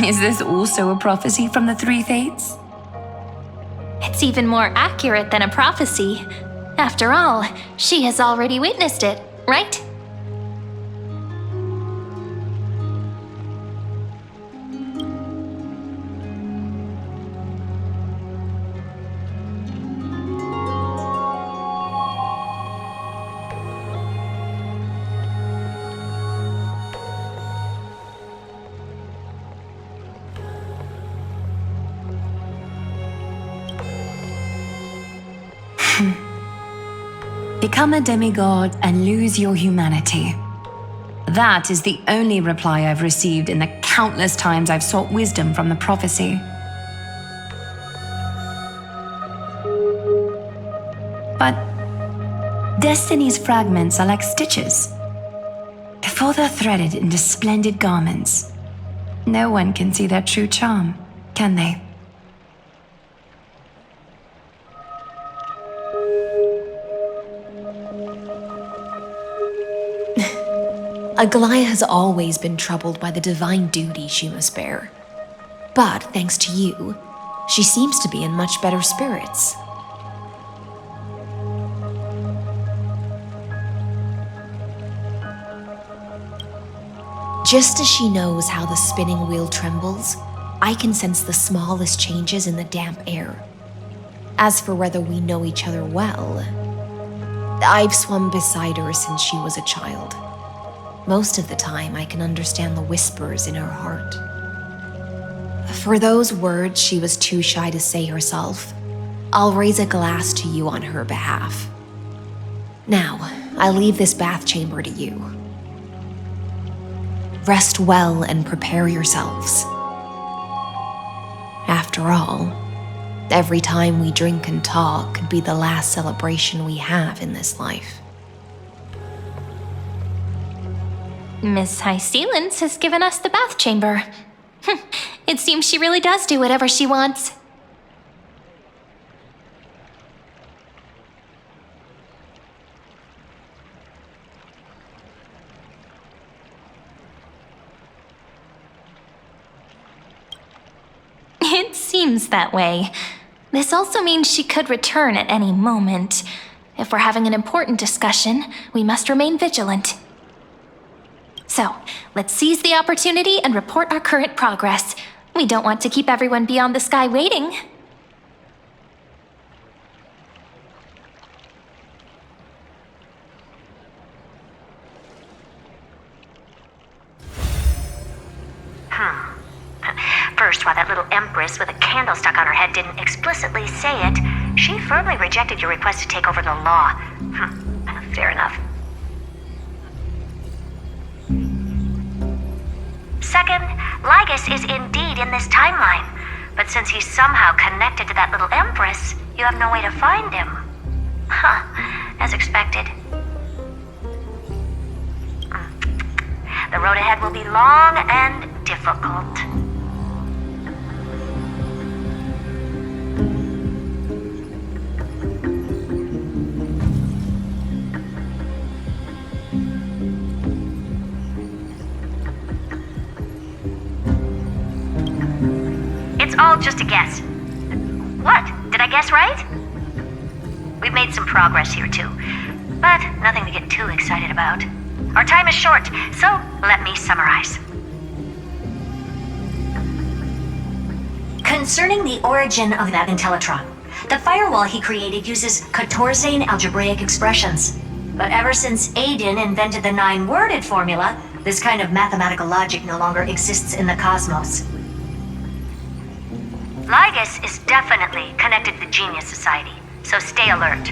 Is this also a prophecy from the Three Fates? It's even more accurate than a prophecy. After all, she has already witnessed it, right? Become a demigod and lose your humanity. That is the only reply I've received in the countless times I've sought wisdom from the prophecy. But Destiny's fragments are like stitches. Before they're threaded into splendid garments, no one can see their true charm, can they? Aglaya has always been troubled by the divine duty she must bear. But thanks to you, she seems to be in much better spirits. Just as she knows how the spinning wheel trembles, I can sense the smallest changes in the damp air. As for whether we know each other well, I've swum beside her since she was a child. Most of the time, I can understand the whispers in her heart. For those words she was too shy to say herself, I'll raise a glass to you on her behalf. Now, I leave this bath chamber to you. Rest well and prepare yourselves. After all, every time we drink and talk could be the last celebration we have in this life. Miss High Sealance has given us the bath chamber. It seems she really does do whatever she wants. It seems that way. This also means she could return at any moment. If we're having an important discussion, we must remain vigilant. So, let's seize the opportunity and report our current progress. We don't want to keep everyone beyond the sky waiting. First, while that little empress with a candle stuck on her head didn't explicitly say it, she firmly rejected your request to take over the law. Fair enough. Second, Lygus is indeed in this timeline, but since he's somehow connected to that little empress, you have no way to find him. As expected. The road ahead will be long and difficult. It's all just a guess. What? Did I guess right? We've made some progress here too, but nothing to get too excited about. Our time is short, so let me summarize. Concerning the origin of that Intellitron, the firewall he created uses Katorzane algebraic expressions. But ever since Aiden invented the 9-worded formula, This kind of mathematical logic no longer exists in the cosmos. Lygus is definitely connected to the Genius Society, so stay alert.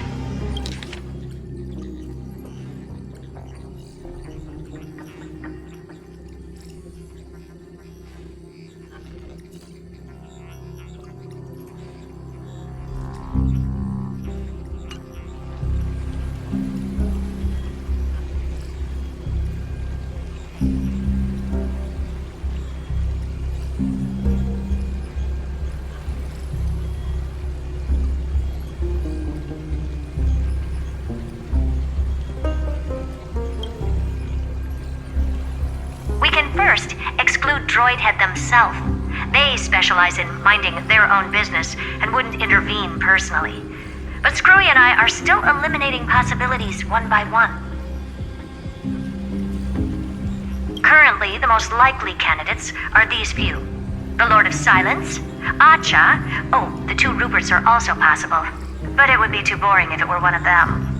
First, exclude Droidhead themselves. They specialize in minding their own business and wouldn't intervene personally. But Screwy and I are still eliminating possibilities one by one. Currently, the most likely candidates are these few. The Lord of Silence, Acha, the two Ruperts are also possible. But it would be too boring if it were one of them.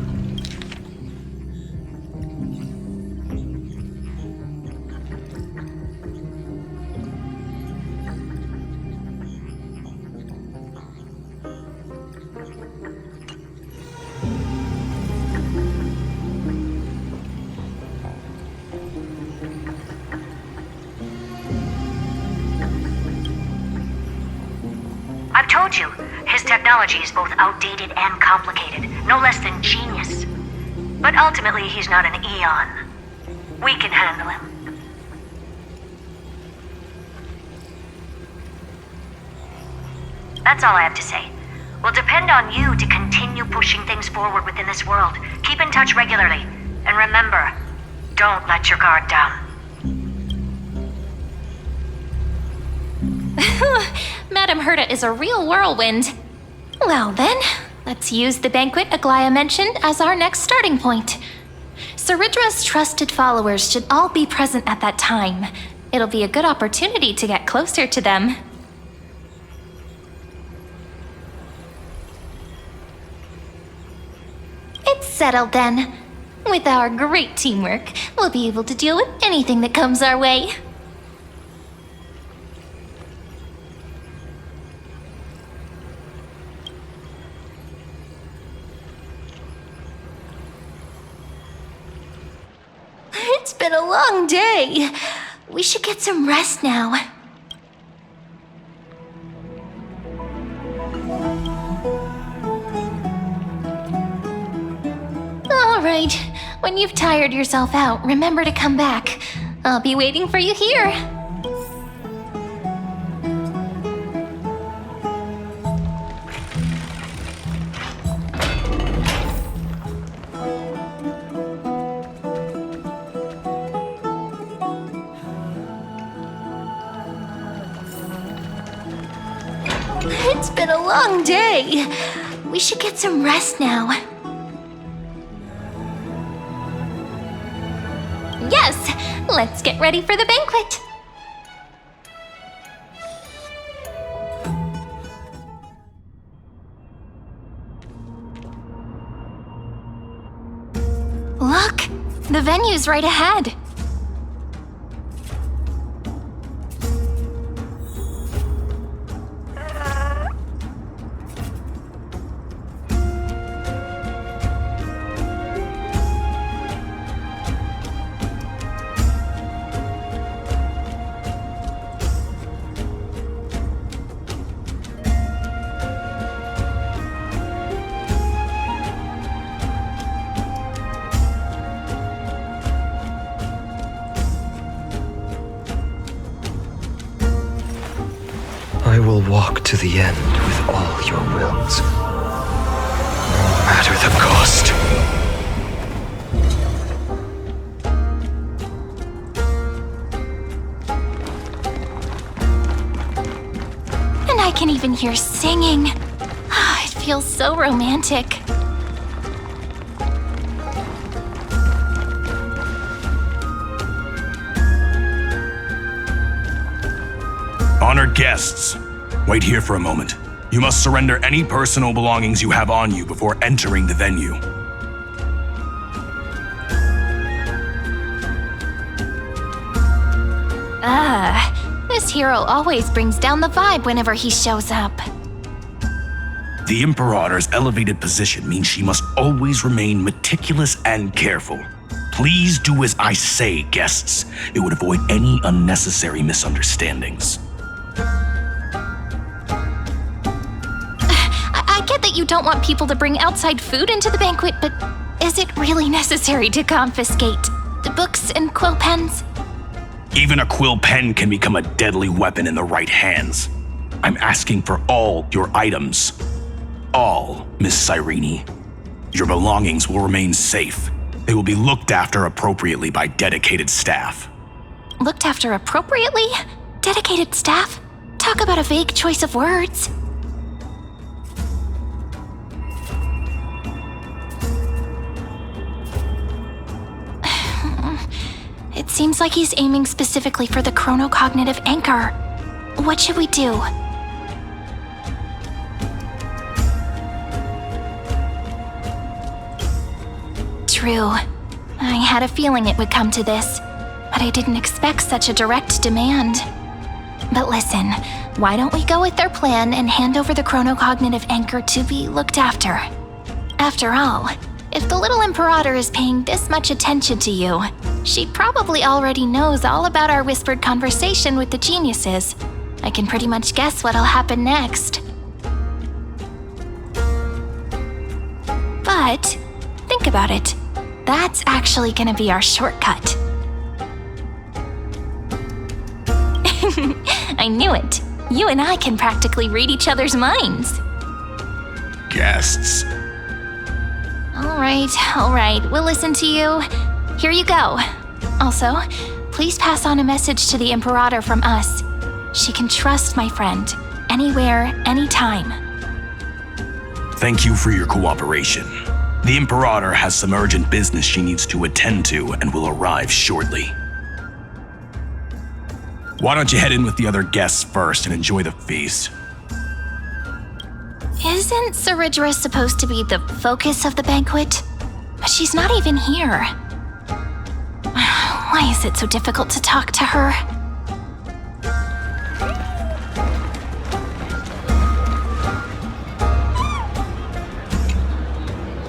I've told you, his technology is both outdated and complicated, no less than genius. But ultimately, he's not an Eon. We can handle him. That's all I have to say. We'll depend on you to continue pushing things forward within this world. Keep in touch regularly. And remember, don't let your guard down. Madame Herta is a real whirlwind. Well then, let's use the banquet Aglaya mentioned as our next starting point. Ceridra's trusted followers should all be present at that time. It'll be a good opportunity to get closer to them. It's settled then. With our great teamwork, we'll be able to deal with anything that comes our way. It's been a long day. We should get some rest now. All right. When you've tired yourself out, remember to come back. I'll be waiting for you here. It's been a long day. We should get some rest now. Yes, let's get ready for the banquet. Look, the venue's right ahead. I will walk to the end with all your wills, no matter the cost. And I can even hear singing. It feels so romantic. Honored guests, wait here for a moment. You must surrender any personal belongings you have on you before entering the venue. This hero always brings down the vibe whenever he shows up. The Imperator's elevated position means she must always remain meticulous and careful. Please do as I say, guests. It would avoid any unnecessary misunderstandings. I get that you don't want people to bring outside food into the banquet, but is it really necessary to confiscate the books and quill pens? Even a quill pen can become a deadly weapon in the right hands. I'm asking for all your items. All, Miss Cyrene. Your belongings will remain safe. They will be looked after appropriately by dedicated staff. Looked after appropriately? Dedicated staff? Talk about a vague choice of words. It seems like he's aiming specifically for the chronocognitive anchor. What should we do? True. I had a feeling it would come to this, but I didn't expect such a direct demand. But listen, why don't we go with their plan and hand over the chronocognitive anchor to be looked after? After all, if the little Imperator is paying this much attention to you, she probably already knows all about our whispered conversation with the geniuses. I can pretty much guess what'll happen next. But, think about it. That's actually gonna be our shortcut. I knew it. You and I can practically read each other's minds. Guests. All right, we'll listen to you. Here you go. Also, please pass on a message to the Imperator from us. She can trust my friend, anywhere, anytime. Thank you for your cooperation. The Imperator has some urgent business she needs to attend to and will arrive shortly. Why don't you head in with the other guests first and enjoy the feast? Isn't Ceridra supposed to be the focus of the banquet? But she's not even here. Why is it so difficult to talk to her?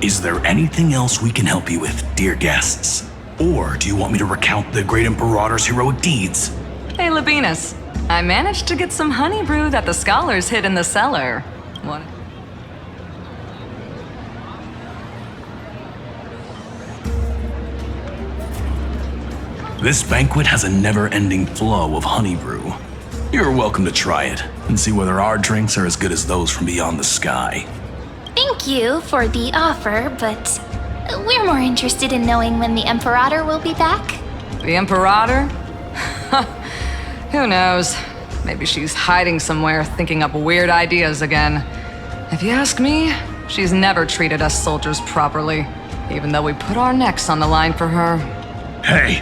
Is there anything else we can help you with, dear guests? Or do you want me to recount the great Imperator's heroic deeds? Hey, Labinas. I managed to get some honey brew that the scholars hid in the cellar. What? This banquet has a never-ending flow of honey brew. You're welcome to try it and see whether our drinks are as good as those from beyond the sky. Thank you for the offer, but we're more interested in knowing when the Imperator will be back. The Imperator? Who knows? Maybe she's hiding somewhere, thinking up weird ideas again. If you ask me, she's never treated us soldiers properly, even though we put our necks on the line for her. Hey,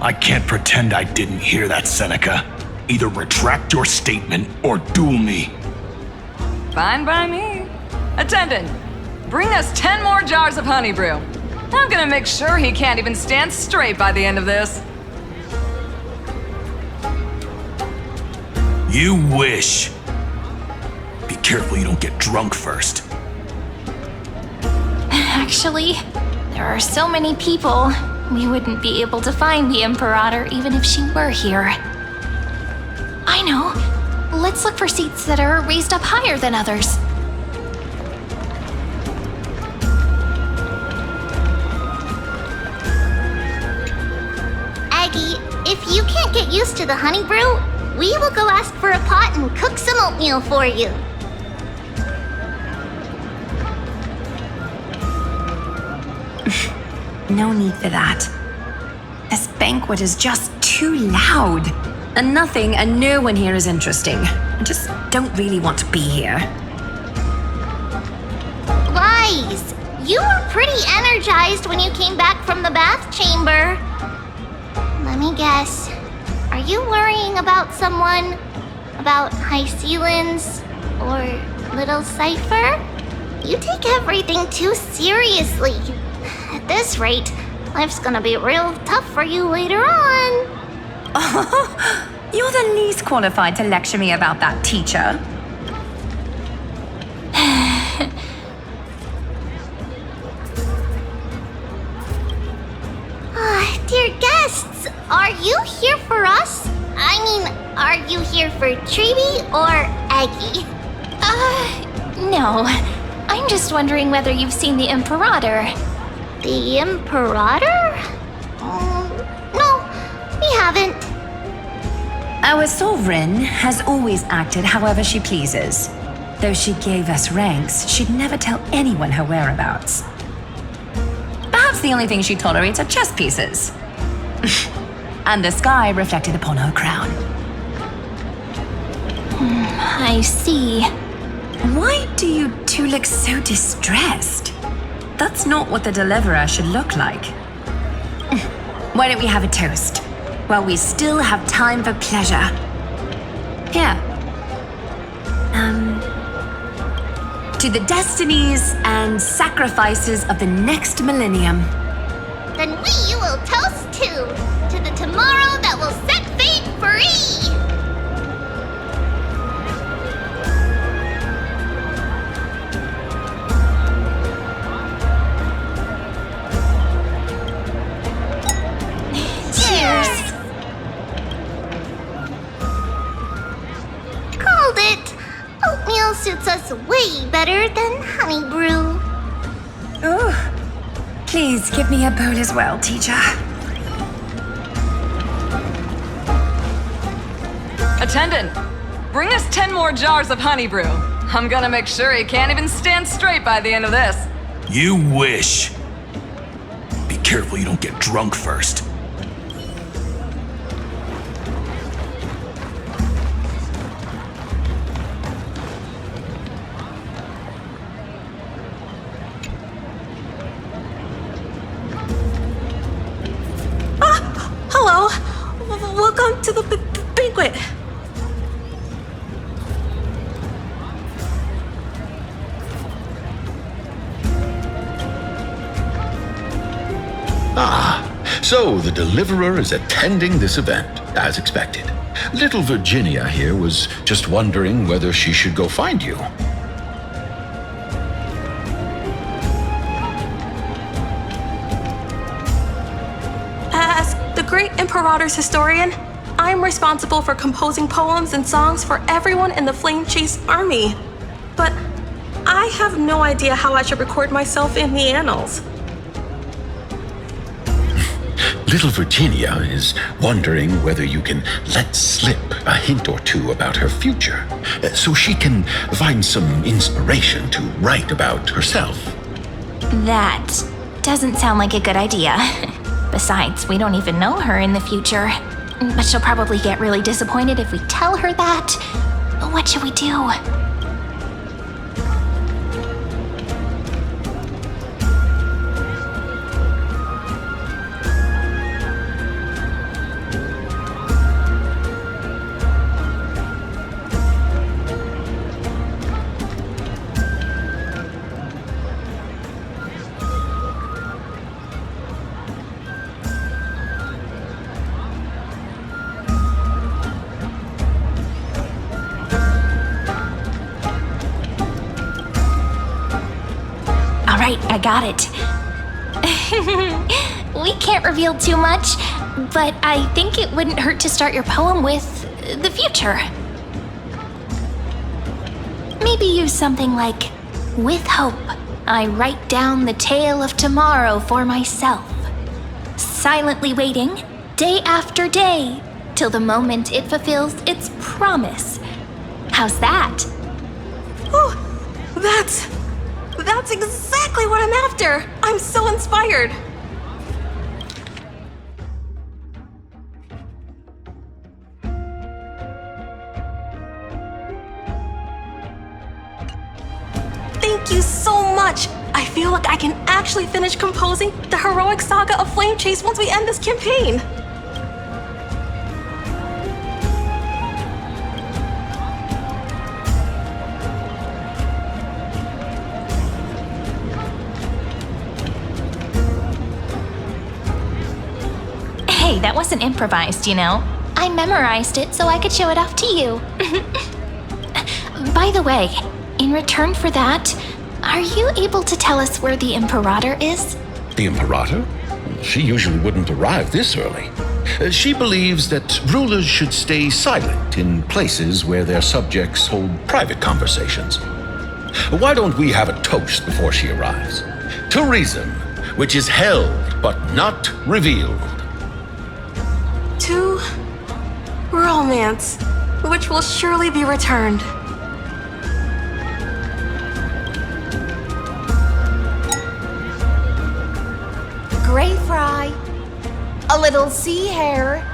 I can't pretend I didn't hear that, Seneca. Either retract your statement or duel me. Fine by me. Attendant, bring us 10 more jars of honey brew. I'm gonna make sure he can't even stand straight by the end of this. You wish. Be careful you don't get drunk first. Actually, there are so many people, we wouldn't be able to find the Imperator even if she were here. I know. Let's look for seats that are raised up higher than others. Aggie, if you can't get used to the honey brew, we will go ask for a pot and cook some oatmeal for you. No need for that. This banquet is just too loud. And nothing and no one here is interesting. I just don't really want to be here. Lies! You were pretty energized when you came back from the bath chamber. Let me guess. Are you worrying about someone? About Hycelins? Or Little Cypher? You take everything too seriously. At this rate, life's gonna be real tough for you later on. You're the least qualified to lecture me about that, teacher. Dear guests, are you here for us? I mean, are you here for Treeby or Aggie? No. I'm just wondering whether you've seen the Imperator. The Imperator? No, we haven't. Our sovereign has always acted however she pleases. Though she gave us ranks, she'd never tell anyone her whereabouts. Perhaps the only thing she tolerates are chess pieces. And the sky reflected upon her crown. I see. Why do you two look so distressed? That's not what the deliverer should look like. Why don't we have a toast? While we still have time for pleasure. Here. To the destinies and sacrifices of the next millennium. Then we will toast to the tomorrow that will set fate free! Cheers! Called it! Oatmeal suits us way better than honey brew. Ooh. Please give me a bowl as well, teacher. Attendant, bring us 10 more jars of honey brew. I'm gonna make sure he can't even stand straight by the end of this. You wish. Be careful you don't get drunk first. Hello. Welcome to the banquet. So the deliverer is attending this event, as expected. Little Virginia here was just wondering whether she should go find you. As the great Imperator's historian, I'm responsible for composing poems and songs for everyone in the Flame Chase army. But I have no idea how I should record myself in the annals. Little Virginia is wondering whether you can let slip a hint or two about her future, so she can find some inspiration to write about herself. That doesn't sound like a good idea. Besides, we don't even know her in the future. But she'll probably get really disappointed if we tell her that. What should we do? I got it. We can't reveal too much, but I think it wouldn't hurt to start your poem with the future. Maybe use something like, "With hope, I write down the tale of tomorrow for myself, silently waiting, day after day, till the moment it fulfills its promise." How's that? Oh, that's exactly what I'm after! I'm so inspired! Thank you so much! I feel like I can actually finish composing the heroic saga of Flame Chase once we end this campaign! Hey, that wasn't improvised, you know? I memorized it so I could show it off to you. By the way, in return for that, are you able to tell us where the Imperator is? The Imperator? She usually wouldn't arrive this early. She believes that rulers should stay silent in places where their subjects hold private conversations. Why don't we have a toast before she arrives? To reason, which is held but not revealed. To romance, which will surely be returned. Gray fry. A little sea hare.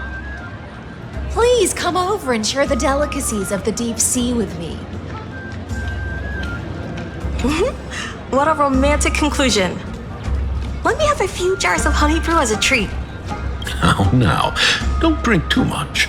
Please come over and share the delicacies of the deep sea with me. What a romantic conclusion. Let me have a few jars of honey brew as a treat. Now, don't drink too much.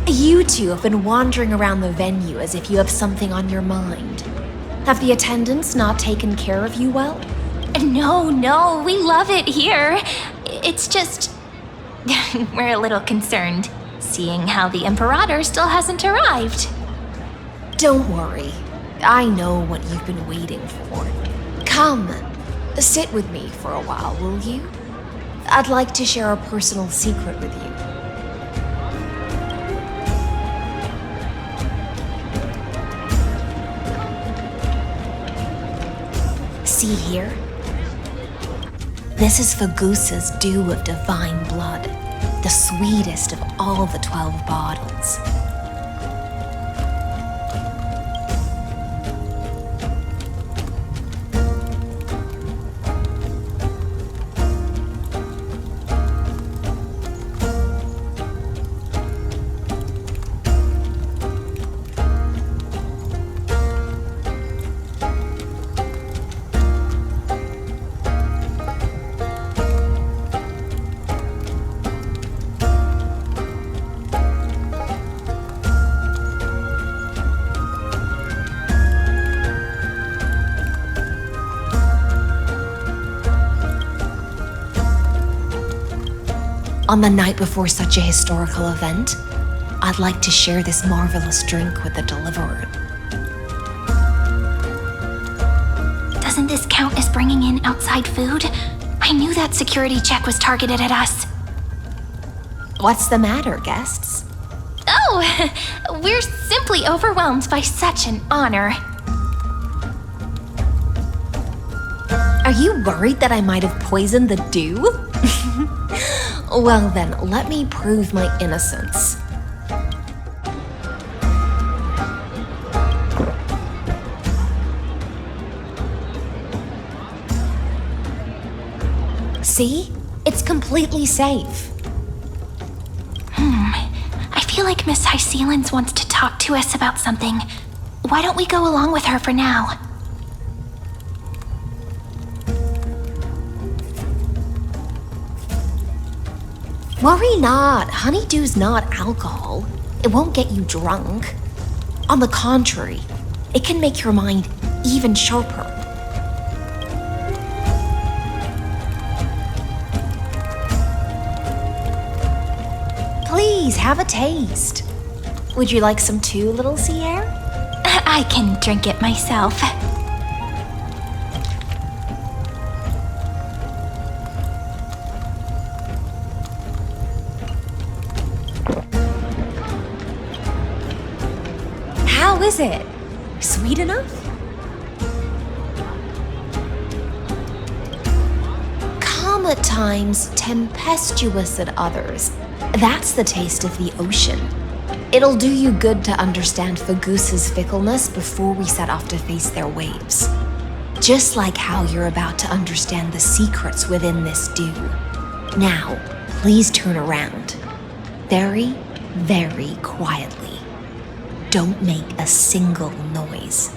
You two have been wandering around the venue as if you have something on your mind. Have the attendants not taken care of you well? No, we love it here. It's just... we're a little concerned, seeing how the Imperator still hasn't arrived. Don't worry. I know what you've been waiting for. Come, sit with me for a while, will you? I'd like to share a personal secret with you. See here? This is Fagusa's dew of divine blood, the sweetest of all the 12 bottles. On the night before such a historical event, I'd like to share this marvelous drink with the Deliverer. Doesn't this count as bringing in outside food? I knew that security check was targeted at us. What's the matter, guests? Oh, we're simply overwhelmed by such an honor. Are you worried that I might have poisoned the dew? Well then, let me prove my innocence. See? It's completely safe. I feel like Miss Hysealins wants to talk to us about something. Why don't we go along with her for now? Worry not, honeydew's not alcohol. It won't get you drunk. On the contrary, it can make your mind even sharper. Please, have a taste. Would you like some too, little sea air? I can drink it myself. How is it? Sweet enough? Calm at times, tempestuous at others. That's the taste of the ocean. It'll do you good to understand Fagusa's fickleness before we set off to face their waves. Just like how you're about to understand the secrets within this dew. Now, please turn around. Very, very quietly. Don't make a single noise.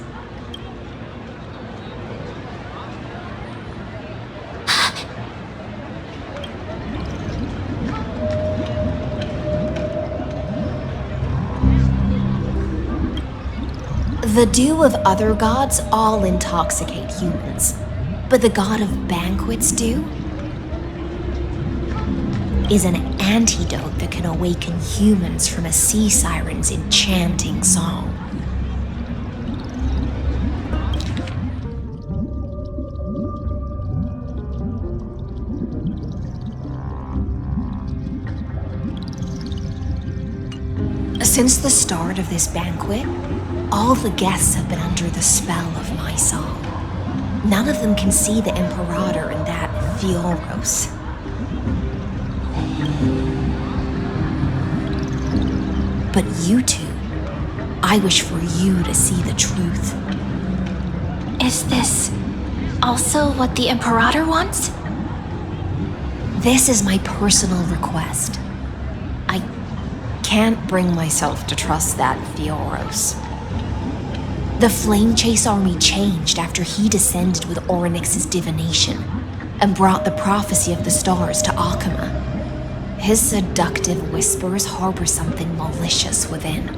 The dew of other gods all intoxicate humans, but the god of banquets dew is an antidote that can awaken humans from a sea siren's enchanting song. Since the start of this banquet, all the guests have been under the spell of my song. None of them can see the Imperator and that Fioros. But you two, I wish for you to see the truth. Is this also what the Imperator wants? This is my personal request. I can't bring myself to trust that Fioros. The Flame Chase army changed after he descended with Orynyx's divination and brought the prophecy of the stars to Akama. His seductive whispers harbor something malicious within,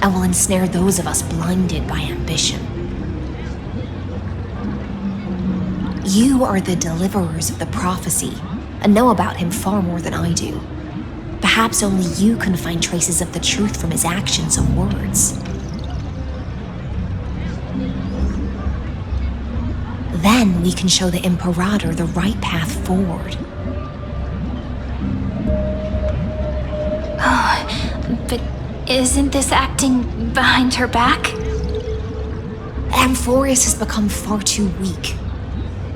and will ensnare those of us blinded by ambition. You are the deliverers of the prophecy, and know about him far more than I do. Perhaps only you can find traces of the truth from his actions and words. Then we can show the Imperator the right path forward. But isn't this acting behind her back? Amphorius has become far too weak.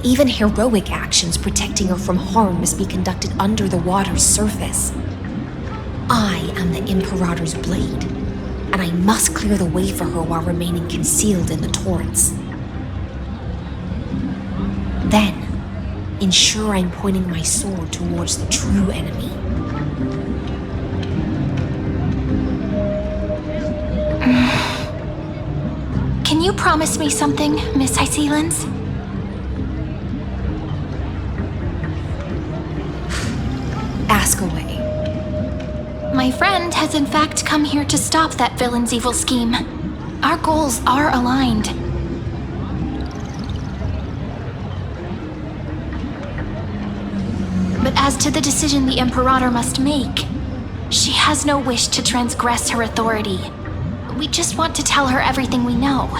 Even heroic actions protecting her from harm must be conducted under the water's surface. I am the Imperator's blade, and I must clear the way for her while remaining concealed in the torrents. Then, ensure I'm pointing my sword towards the true enemy. Can you promise me something, Miss Hycelens? Ask away. My friend has in fact come here to stop that villain's evil scheme. Our goals are aligned. But as to the decision the Imperator must make, she has no wish to transgress her authority. We just want to tell her everything we know.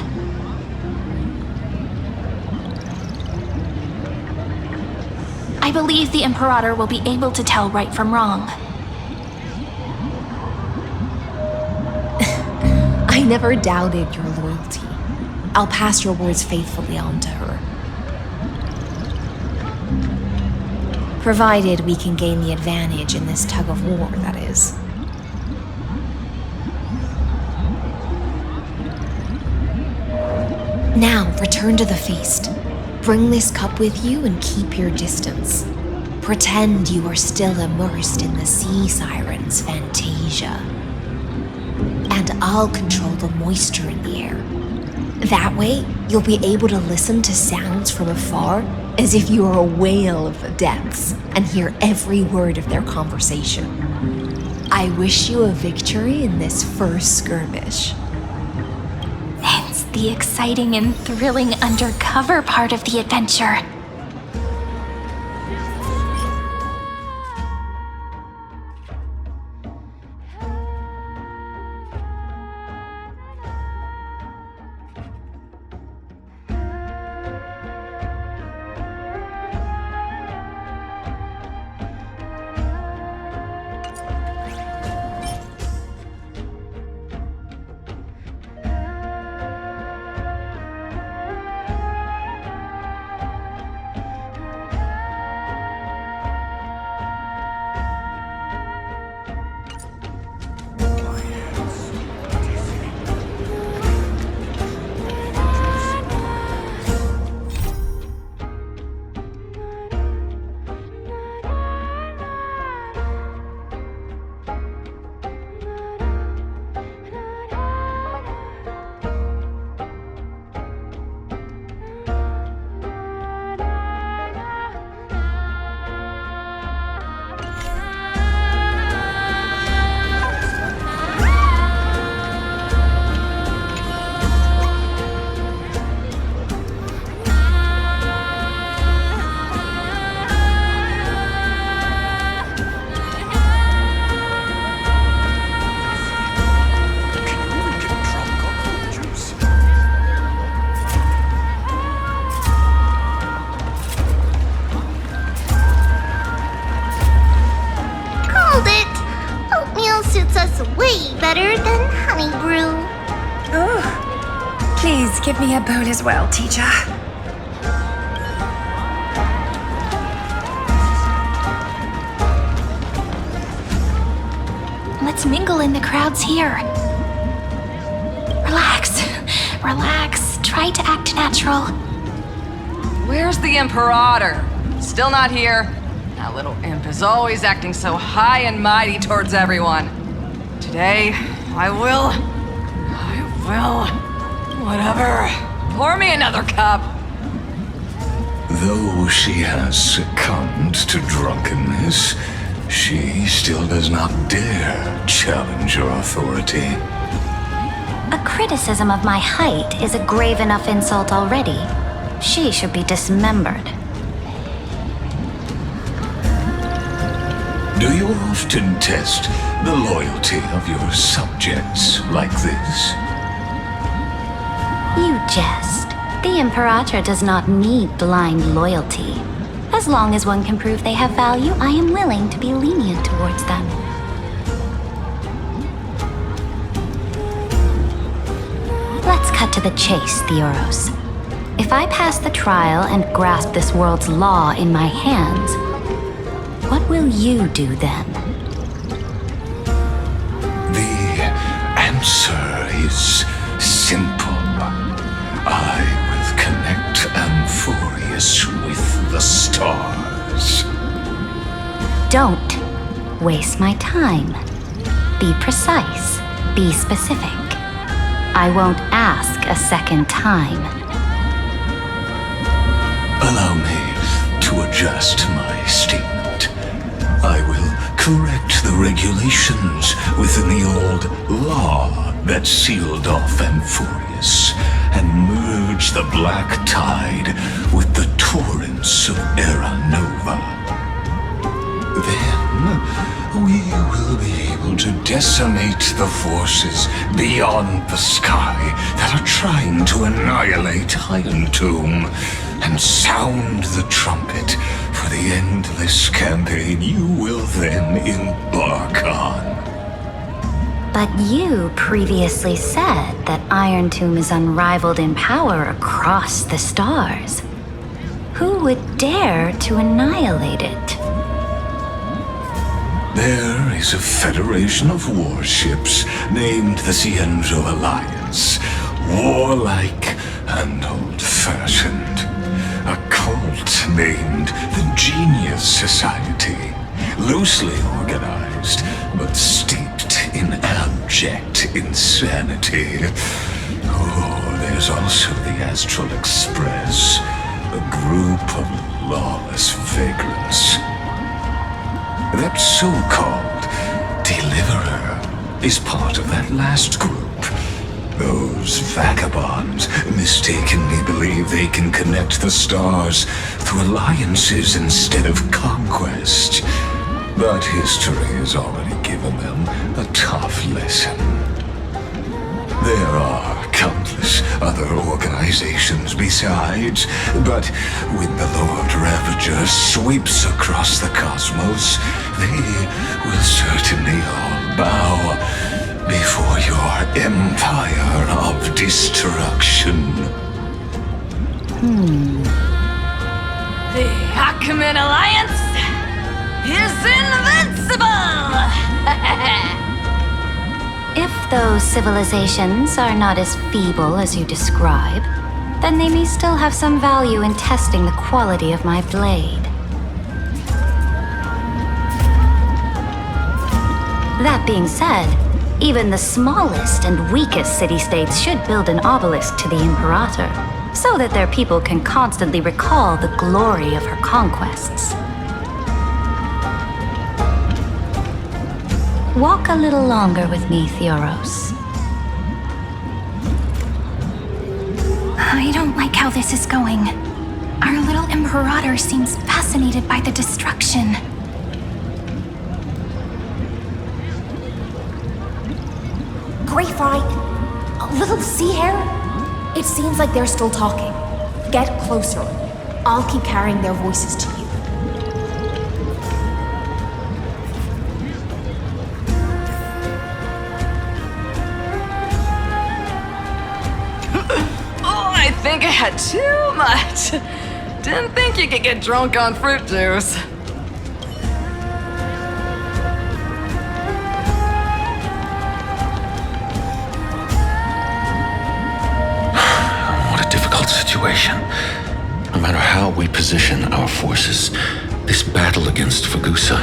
I believe the Imperator will be able to tell right from wrong. I never doubted your loyalty. I'll pass your words faithfully on to her. Provided we can gain the advantage in this tug of war, that is. Now, return to the feast. Bring this cup with you and keep your distance. Pretend you are still immersed in the sea siren's fantasia. And I'll control the moisture in the air. That way, you'll be able to listen to sounds from afar as if you are a whale of the depths and hear every word of their conversation. I wish you a victory in this first skirmish. It's the exciting and thrilling undercover part of the adventure. suits us way better than honey brew. Oh, please give me a bowl as well, teacher. Let's mingle in the crowds here. Relax. Relax. Try to act natural. Where's the Imperator? Still not here. That little imp is always acting so high and mighty towards everyone. Today, I will. Whatever. Pour me another cup. Though she has succumbed to drunkenness, she still does not dare challenge your authority. A criticism of my height is a grave enough insult already. She should be dismembered. Do you often test the loyalty of your subjects like this? You jest. The Imperator does not need blind loyalty. As long as one can prove they have value, I am willing to be lenient towards them. Let's cut to the chase, Theoros. If I pass the trial and grasp this world's law in my hands, what will you do then? The answer is simple. I will connect Amphorius with the stars. Don't waste my time. Be precise. Be specific. I won't ask a second time. Allow me to adjust my statement. I will correct the regulations within the old law that sealed off Amphorius and merge the black tide with the torrents of Era Nova. Then we will be able to decimate the forces beyond the sky that are trying to annihilate Iron Tomb and sound the trumpet for the endless campaign you will then embark on. But you previously said that Iron Tomb is unrivaled in power across the stars. Who would dare to annihilate it? There is a federation of warships named the Cienzo Alliance, warlike and old-fashioned. A cult named the Genius Society, loosely organized, but steeped in abject insanity. Oh, there's also the Astral Express, a group of lawless vagrants. That so-called Deliverer is part of that last group. Those vagabonds mistakenly believe they can connect the stars through alliances instead of conquest. But history has already given them a tough lesson. There are countless other organizations besides, but when the Lord Ravager sweeps across the cosmos, they will certainly all bow before your empire of destruction. The Ackman Alliance is invincible! If those civilizations are not as feeble as you describe, then they may still have some value in testing the quality of my blade. That being said, even the smallest and weakest city-states should build an obelisk to the Imperator, so that their people can constantly recall the glory of her conquests. Walk a little longer with me, Theoros. I don't like how this is going. Our little Imperator seems fascinated by the destruction. Grapevine! A little sea hare? It seems like they're still talking. Get closer. I'll keep carrying their voices to you. had too much. Didn't think you could get drunk on fruit juice. What a difficult situation. No matter how we position our forces, this battle against Fagusa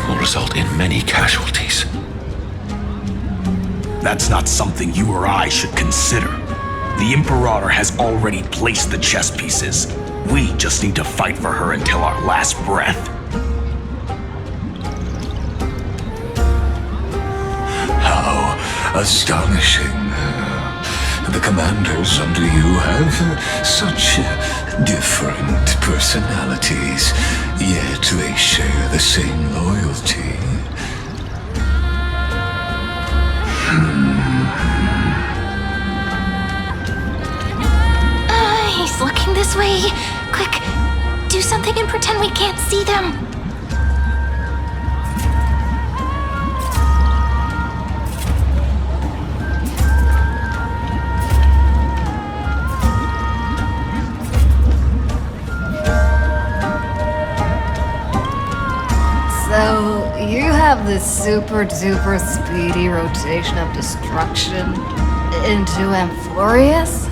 will result in many casualties. That's not something you or I should consider. The Imperator has already placed the chess pieces. We just need to fight for her until our last breath. How astonishing. The commanders under you have such different personalities, yet they share the same loyalty. He's looking this way. Quick, do something and pretend we can't see them. So, you have this super duper speedy rotation of destruction into Amphorius?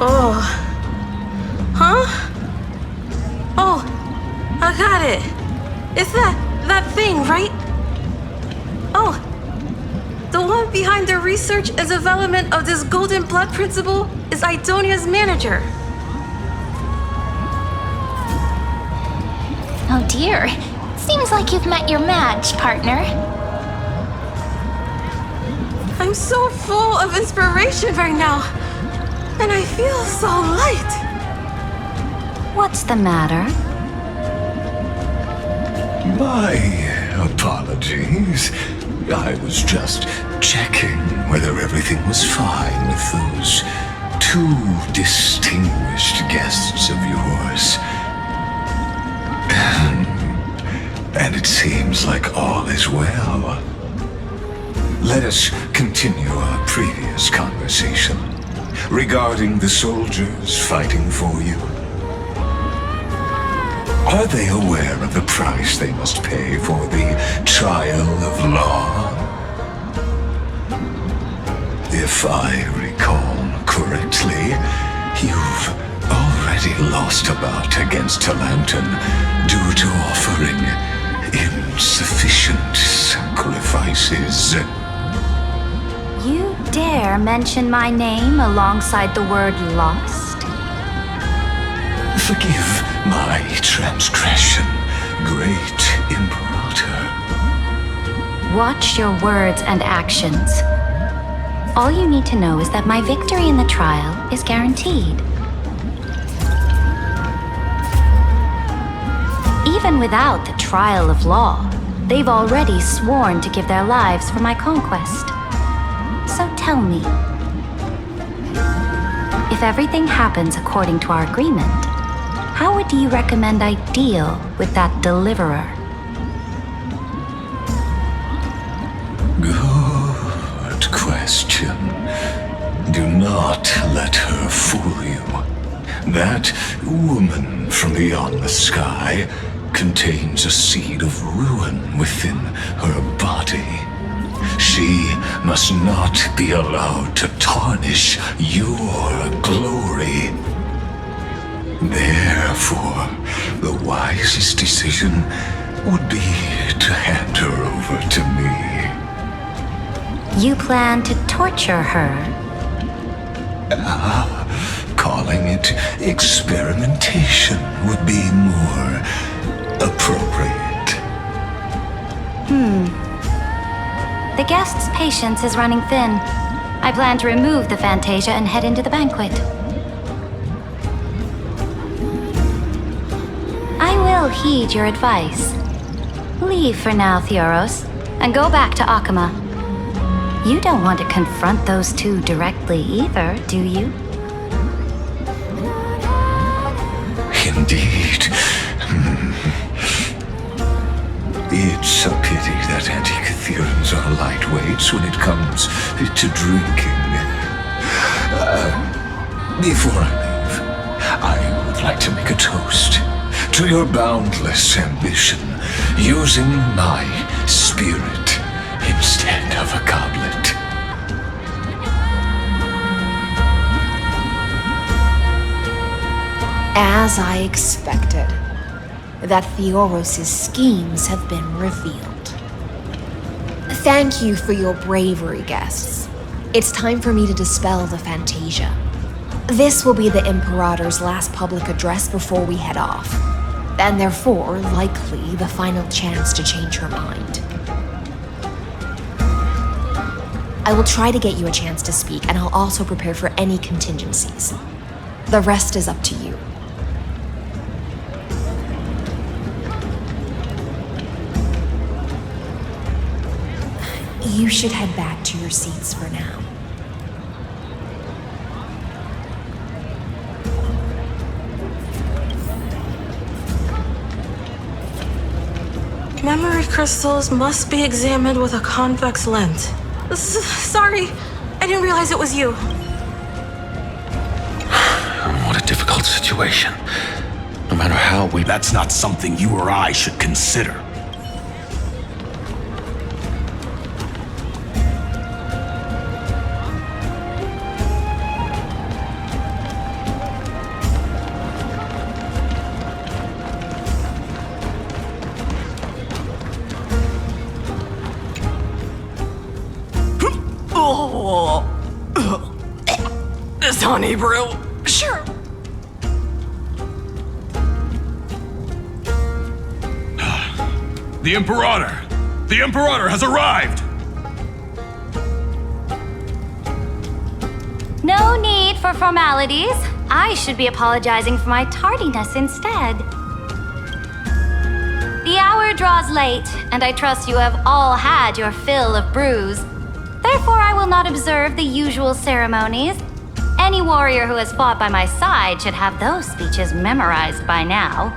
Oh. Huh? Oh, I got it. It's that thing, right? Oh. The one behind the research and development of this golden blood principle is Idonia's manager. Oh dear. Seems like you've met your match, partner. I'm so full of inspiration right now. And I feel so light. What's the matter? My apologies. I was just checking whether everything was fine with those two distinguished guests of yours. And it seems like all is well. Let us continue our previous conversation regarding the soldiers fighting for you. Are they aware of the price they must pay for the trial of law? If I recall correctly, you've already lost a bout against Talanton due to offering insufficient sacrifices. You dare mention my name alongside the word lost? Forgive my transgression, great Imperator. Watch your words and actions. All you need to know is that my victory in the trial is guaranteed. Even without the trial of law, they've already sworn to give their lives for my conquest. So tell me, if everything happens according to our agreement, how would you recommend I deal with that deliverer? Good question. Do not let her fool you. That woman from beyond the sky contains a seed of ruin within her body. She must not be allowed to tarnish your glory. Therefore, the wisest decision would be to hand her over to me. You plan to torture her? Calling it experimentation would be more appropriate. The guest's patience is running thin. I plan to remove the Fantasia and head into the banquet. I will heed your advice. Leave for now, Theoros, and go back to Akama. You don't want to confront those two directly either, do you? Indeed. It's a pity that Antikytherians are lightweights when it comes committed to drinking. Before I leave, I would like to make a toast to your boundless ambition, using my spirit instead of a goblet. As I expected, that Theoros' schemes have been revealed. Thank you for your bravery, guests. It's time for me to dispel the Fantasia. This will be the Imperator's last public address before we head off, and therefore, likely, the final chance to change her mind. I will try to get you a chance to speak, and I'll also prepare for any contingencies. The rest is up to you. You should head back to your seats for now. Memory crystals must be examined with a convex lens. Sorry, I didn't realize it was you. What a difficult situation. No matter how we... That's not something you or I should consider. This honey brew, sure. The Imperator! The Imperator has arrived! No need for formalities. I should be apologizing for my tardiness instead. The hour draws late, and I trust you have all had your fill of brews. Therefore, I will not observe the usual ceremonies. Any warrior who has fought by my side should have those speeches memorized by now.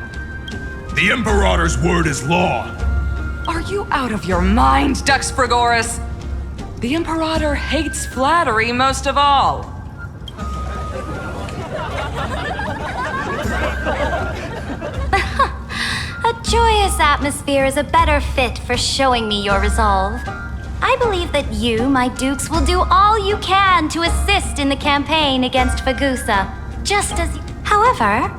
The Imperator's word is law. Are you out of your mind, Dux Frigoris? The Imperator hates flattery most of all. A joyous atmosphere is a better fit for showing me your resolve. I believe that you, my dukes, will do all you can to assist in the campaign against Fagusa, just as... However,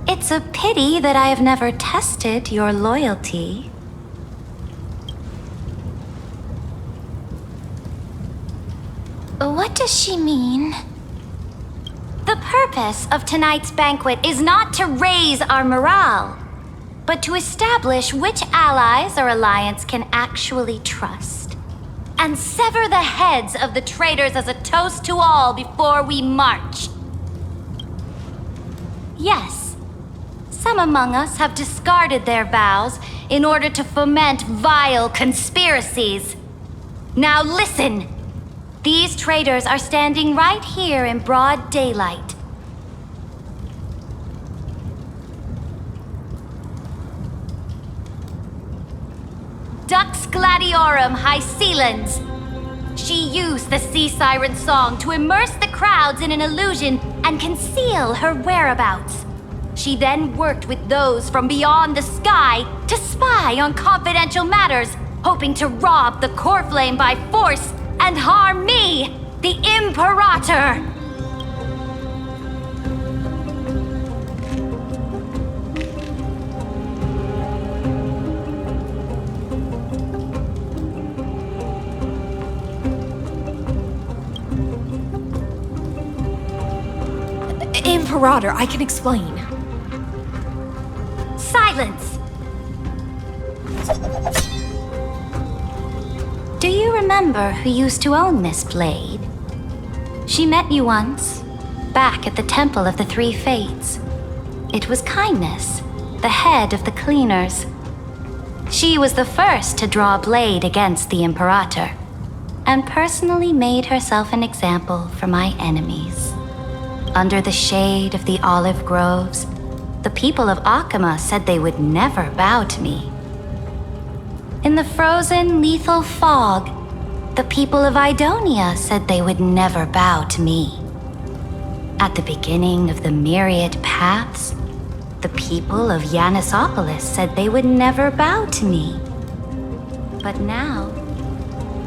it's a pity that I have never tested your loyalty. What does she mean? The purpose of tonight's banquet is not to raise our morale, but to establish which allies our alliance can actually trust, and sever the heads of the traitors as a toast to all before we march. Yes, some among us have discarded their vows in order to foment vile conspiracies. Now listen! These traitors are standing right here in broad daylight. Dux Gladiorum Hycelans. She used the sea siren song to immerse the crowds in an illusion and conceal her whereabouts. She then worked with those from beyond the sky to spy on confidential matters, hoping to rob the core flame by force and harm me, the Imperator! Imperator, I can explain. Silence! Do you remember who used to own this blade? She met you once, back at the Temple of the Three Fates. It was Kindness, the head of the cleaners. She was the first to draw a blade against the Imperator, and personally made herself an example for my enemies. Under the shade of the olive groves, the people of Akama said they would never bow to me. In the frozen, lethal fog, The people of Idonia said they would never bow to me. At the beginning of the myriad paths, the people of Yanissopolis said they would never bow to me. But now,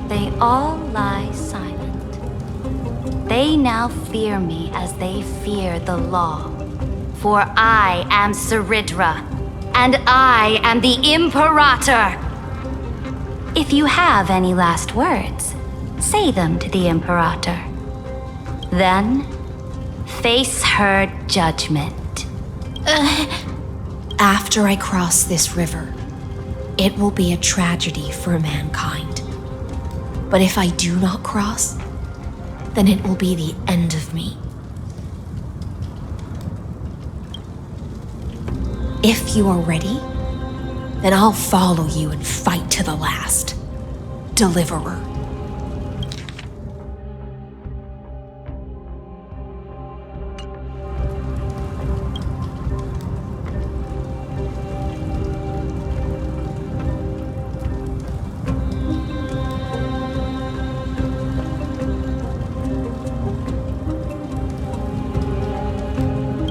they all lie silent. They now fear me as they fear the law. For I am Saridra, and I am the Imperator! If you have any last words, say them to the Imperator. Then, face her judgment. After I cross this river, it will be a tragedy for mankind. But if I do not cross, then it will be the end of me. If you are ready, then I'll follow you and fight to the last. Deliverer.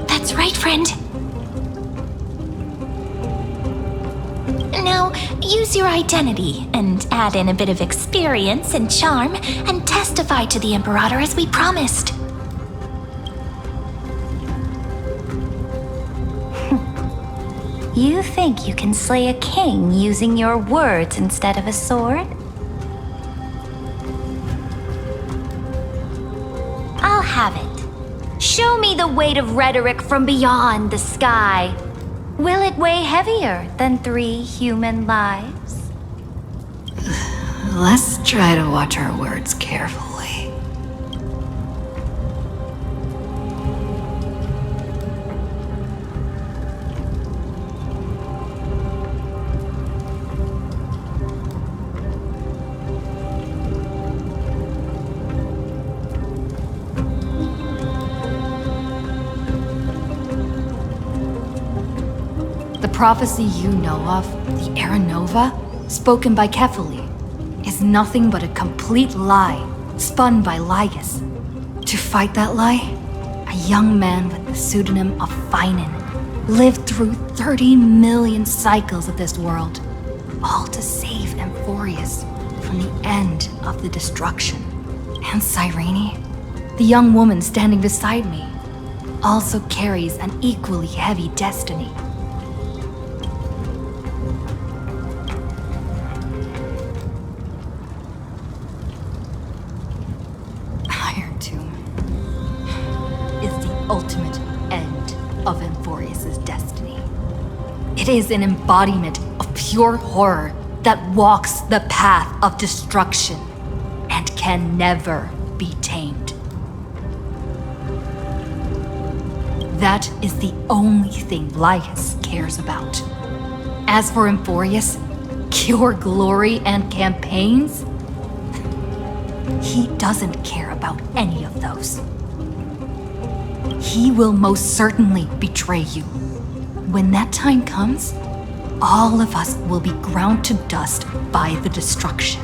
That's right, friend. Now, use your identity and add in a bit of experience and charm and testify to the Imperator as we promised. You think you can slay a king using your words instead of a sword? I'll have it. Show me the weight of rhetoric from beyond the sky. Will it weigh heavier than 3 human lives? Let's try to watch our words carefully. The prophecy you know of, the Era Nova, spoken by Kefali, is nothing but a complete lie, spun by Lygus. To fight that lie, a young man with the pseudonym of Finan lived through 30 million cycles of this world, all to save Amphorius from the end of the destruction. And Cyrene, the young woman standing beside me, also carries an equally heavy destiny. Ultimate end of Amphorius' destiny. It is an embodiment of pure horror that walks the path of destruction and can never be tamed. That is the only thing Lygus cares about. As for Amphorius, pure glory and campaigns, he doesn't care about any of those. He will most certainly betray you. When that time comes, all of us will be ground to dust by the destruction.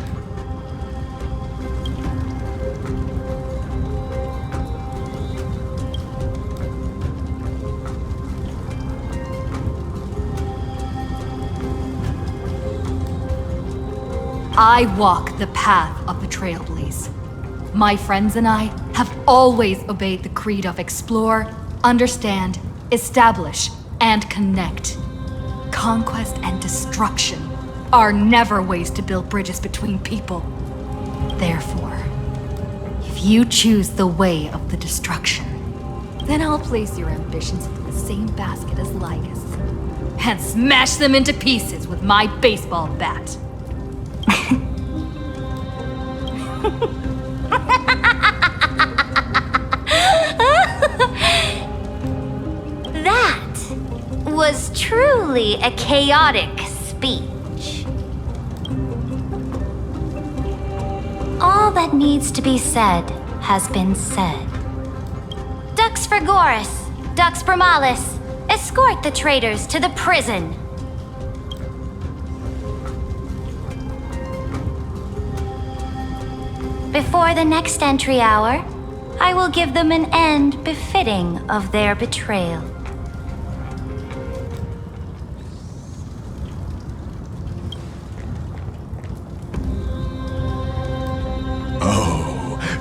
I walk the path of the Trailblaze. My friends and I have always obeyed the creed of explore, understand, establish, and connect. Conquest and destruction are never ways to build bridges between people. Therefore, if you choose the way of the destruction, then I'll place your ambitions in the same basket as Lygus and smash them into pieces with my baseball bat. That was truly a chaotic speech. All that needs to be said has been said. Dux Frigoris, Dux Bromalis, escort the traitors to the prison. Before the next entry hour, I will give them an end befitting of their betrayal.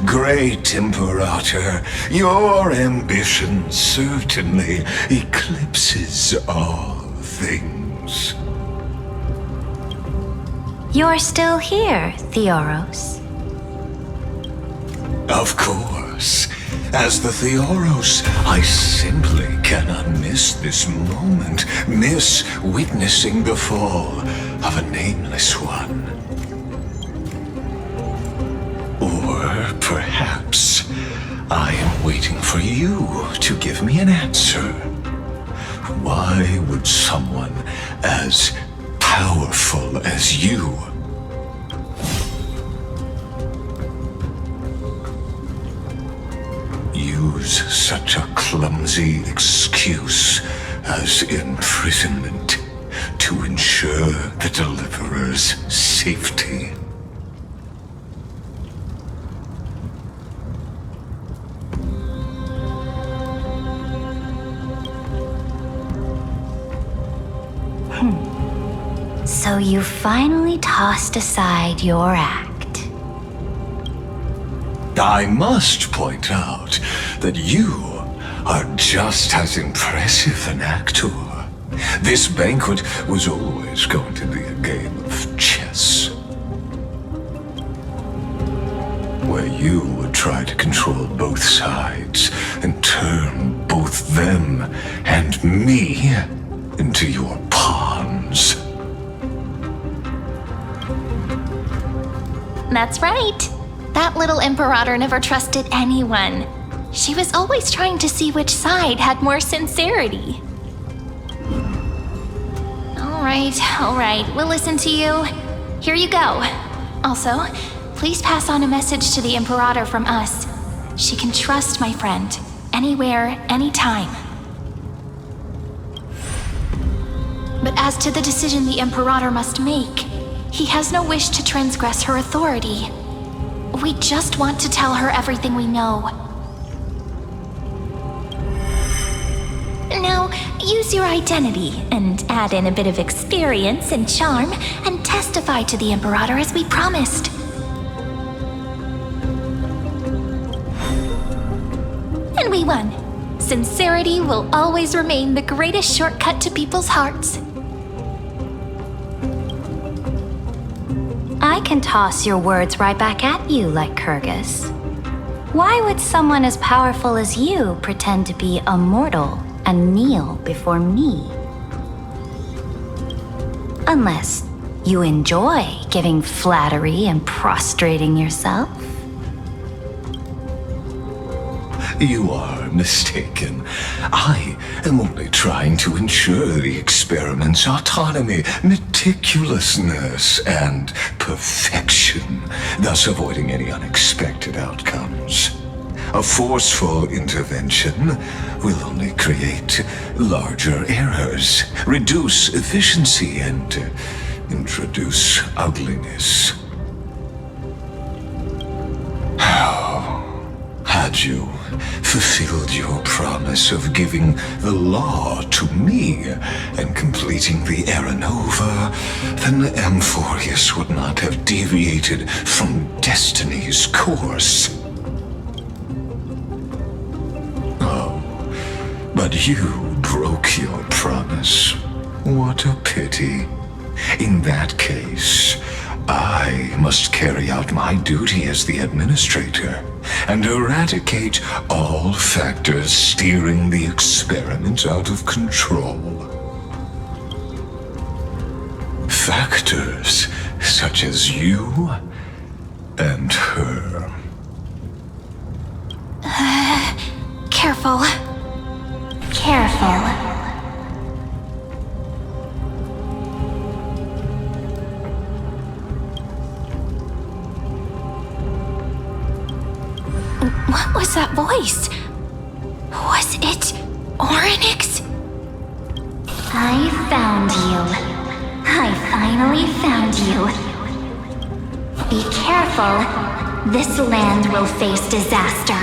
Great Imperator, your ambition certainly eclipses all things. You're still here, Theoros. Of course. As the Theoros, I simply cannot miss this moment, miss witnessing the fall of a nameless one. Or perhaps I am waiting for you to give me an answer. Why would someone as powerful as you use such a clumsy excuse as imprisonment to ensure the Deliverer's safety? So you finally tossed aside your act. I must point out that you are just as impressive an actor. This banquet was always going to be a game of chess, where you would try to control both sides and turn both them and me into your pawns. That's right. That little Imperator never trusted anyone. She was always trying to see which side had more sincerity. All right, we'll listen to you. Here you go. Also, please pass on a message to the Imperator from us. She can trust my friend, anywhere, anytime. But as to the decision the Imperator must make, he has no wish to transgress her authority. We just want to tell her everything we know. Now, use your identity and add in a bit of experience and charm and testify to the Imperator as we promised. And we won. Sincerity will always remain the greatest shortcut to people's hearts. I can toss your words right back at you like Kyrgyz. Why would someone as powerful as you pretend to be a mortal and kneel before me? Unless you enjoy giving flattery and prostrating yourself. You are mistaken. I am only trying to ensure the experiment's autonomy, meticulousness, and perfection, thus avoiding any unexpected outcomes. A forceful intervention will only create larger errors, reduce efficiency, and introduce ugliness. Had you fulfilled your promise of giving the law to me and completing the Aranova, then Amphorius would not have deviated from destiny's course. Oh, but you broke your promise. What a pity. In that case, I must carry out my duty as the administrator and eradicate all factors steering the experiment out of control. Factors such as you and her. Careful. Careful. What was that voice? Was it Orynyx? I found you. I finally found you. Be careful. this land will face disaster.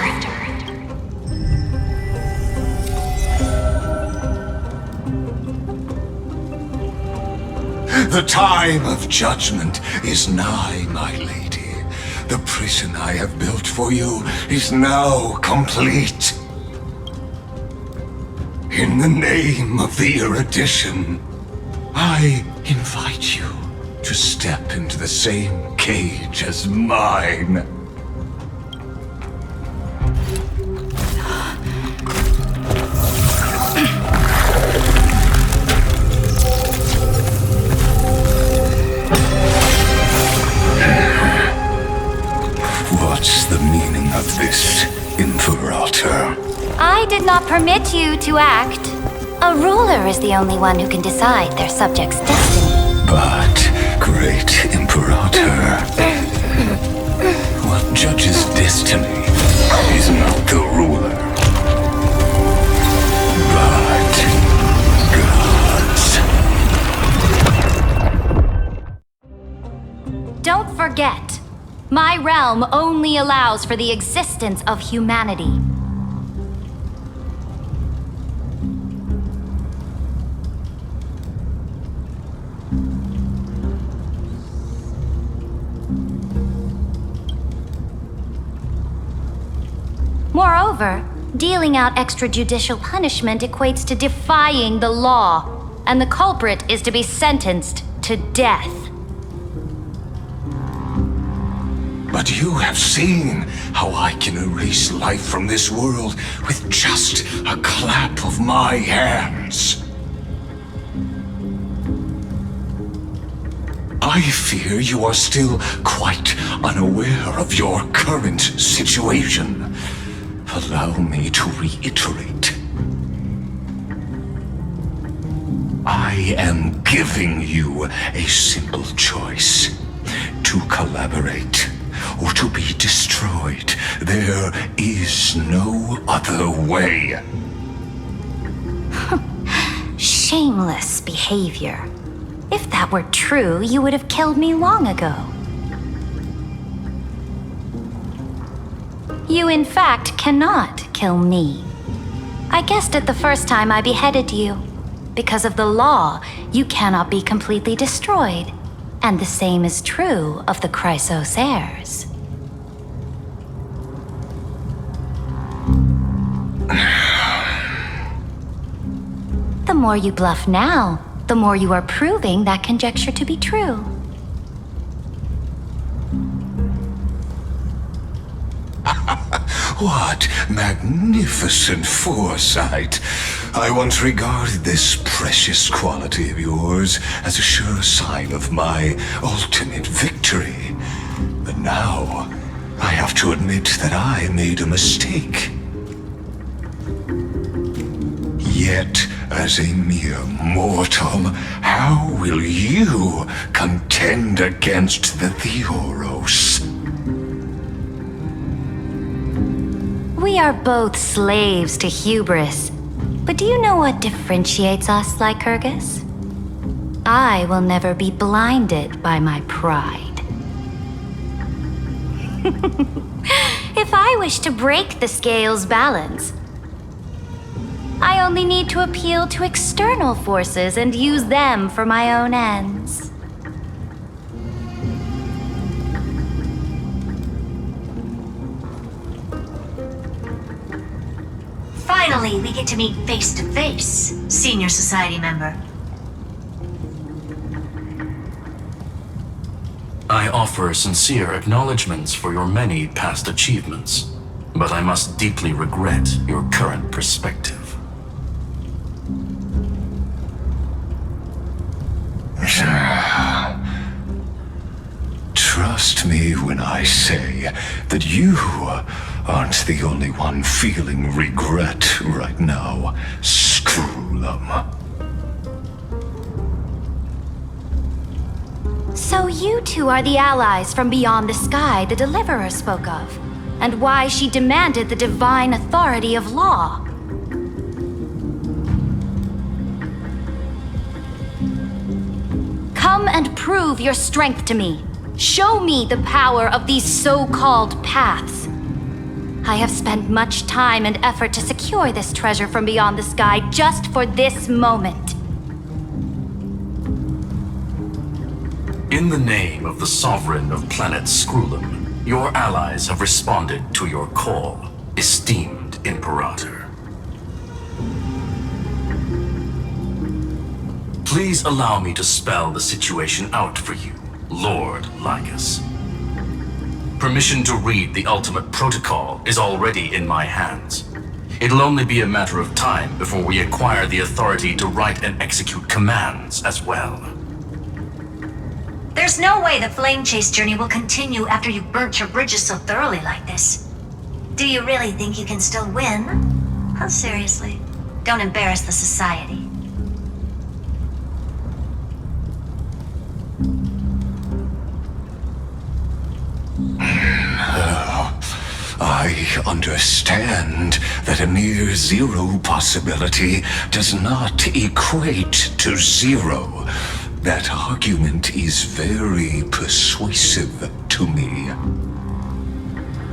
The time of judgment is nigh, my lady. The prison I have built for you is now complete. In the name of the erudition, I invite you to step into the same cage as mine. What's the meaning of this, Imperator? I did not permit you to act. A ruler is the only one who can decide their subject's destiny. But, great Imperator, what judges destiny is not the ruler, but gods. Don't forget, my realm only allows for the existence of humanity. Moreover, dealing out extrajudicial punishment equates to defying the law, and the culprit is to be sentenced to death. But you have seen how I can erase life from this world with just a clap of my hands. I fear you are still quite unaware of your current situation. Allow me to reiterate. I am giving you a simple choice: to collaborate or to be destroyed. There is no other way. Shameless behavior. If that were true, you would have killed me long ago. You, in fact, cannot kill me. I guessed it the first time I beheaded you. Because of the law, you cannot be completely destroyed. And the same is true of the Chrysos heirs. The more you bluff now, the more you are proving that conjecture to be true. What magnificent foresight! I once regarded this precious quality of yours as a sure sign of my ultimate victory. But now, I have to admit that I made a mistake. Yet, as a mere mortal, how will you contend against the Theoros? We are both slaves to hubris. But do you know what differentiates us, Lycurgus? I will never be blinded by my pride. If I wish to break the scale's balance, I only need to appeal to external forces and use them for my own ends. Finally, we get to meet face to face, Senior Society member. I offer sincere acknowledgments for your many past achievements, but I must deeply regret your current perspective. Trust me when I say that you aren't the only one feeling regret right now, Screwlum. So you two are the allies from beyond the sky the Deliverer spoke of, and why she demanded the divine authority of law. Come and prove your strength to me. Show me the power of these so-called paths. I have spent much time and effort to secure this treasure from beyond the sky just for this moment. In the name of the sovereign of planet Scrulum, your allies have responded to your call, esteemed Imperator. Please allow me to spell the situation out for you, Lord Lycus. Permission to read the ultimate protocol is already in my hands. It'll only be a matter of time before we acquire the authority to write and execute commands as well. There's no way the flame chase journey will continue after you've burnt your bridges so thoroughly like this. Do you really think you can still win? Oh, seriously. Don't embarrass the society. I understand that a near zero possibility does not equate to zero. That argument is very persuasive to me.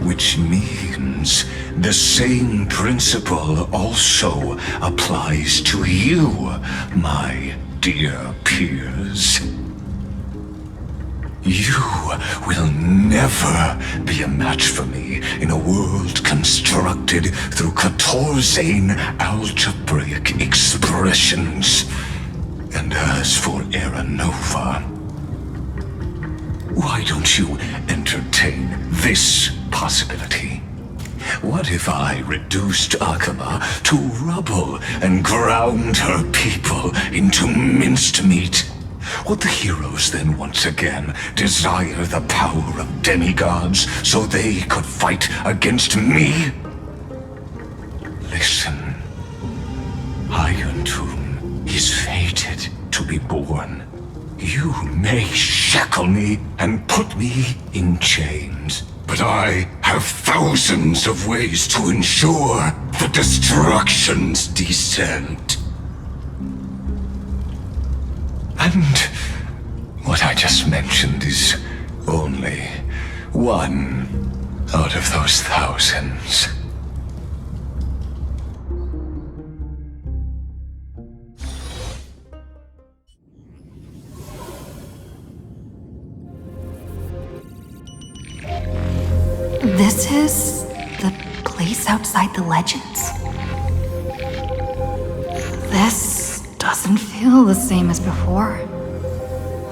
Which means the same principle also applies to you, my dear peers. You will never be a match for me in a world constructed through Catorzane algebraic expressions. And as for Aranova, why don't you entertain this possibility? What if I reduced Akama to rubble and ground her people into minced meat? Would the heroes then once again desire the power of demigods so they could fight against me? Listen, Iron Tomb is fated to be born. You may shackle me and put me in chains, but I have thousands of ways to ensure the destruction's descent. And what I just mentioned is only one out of those thousands. This is the place outside the legends. This doesn't feel the same as before.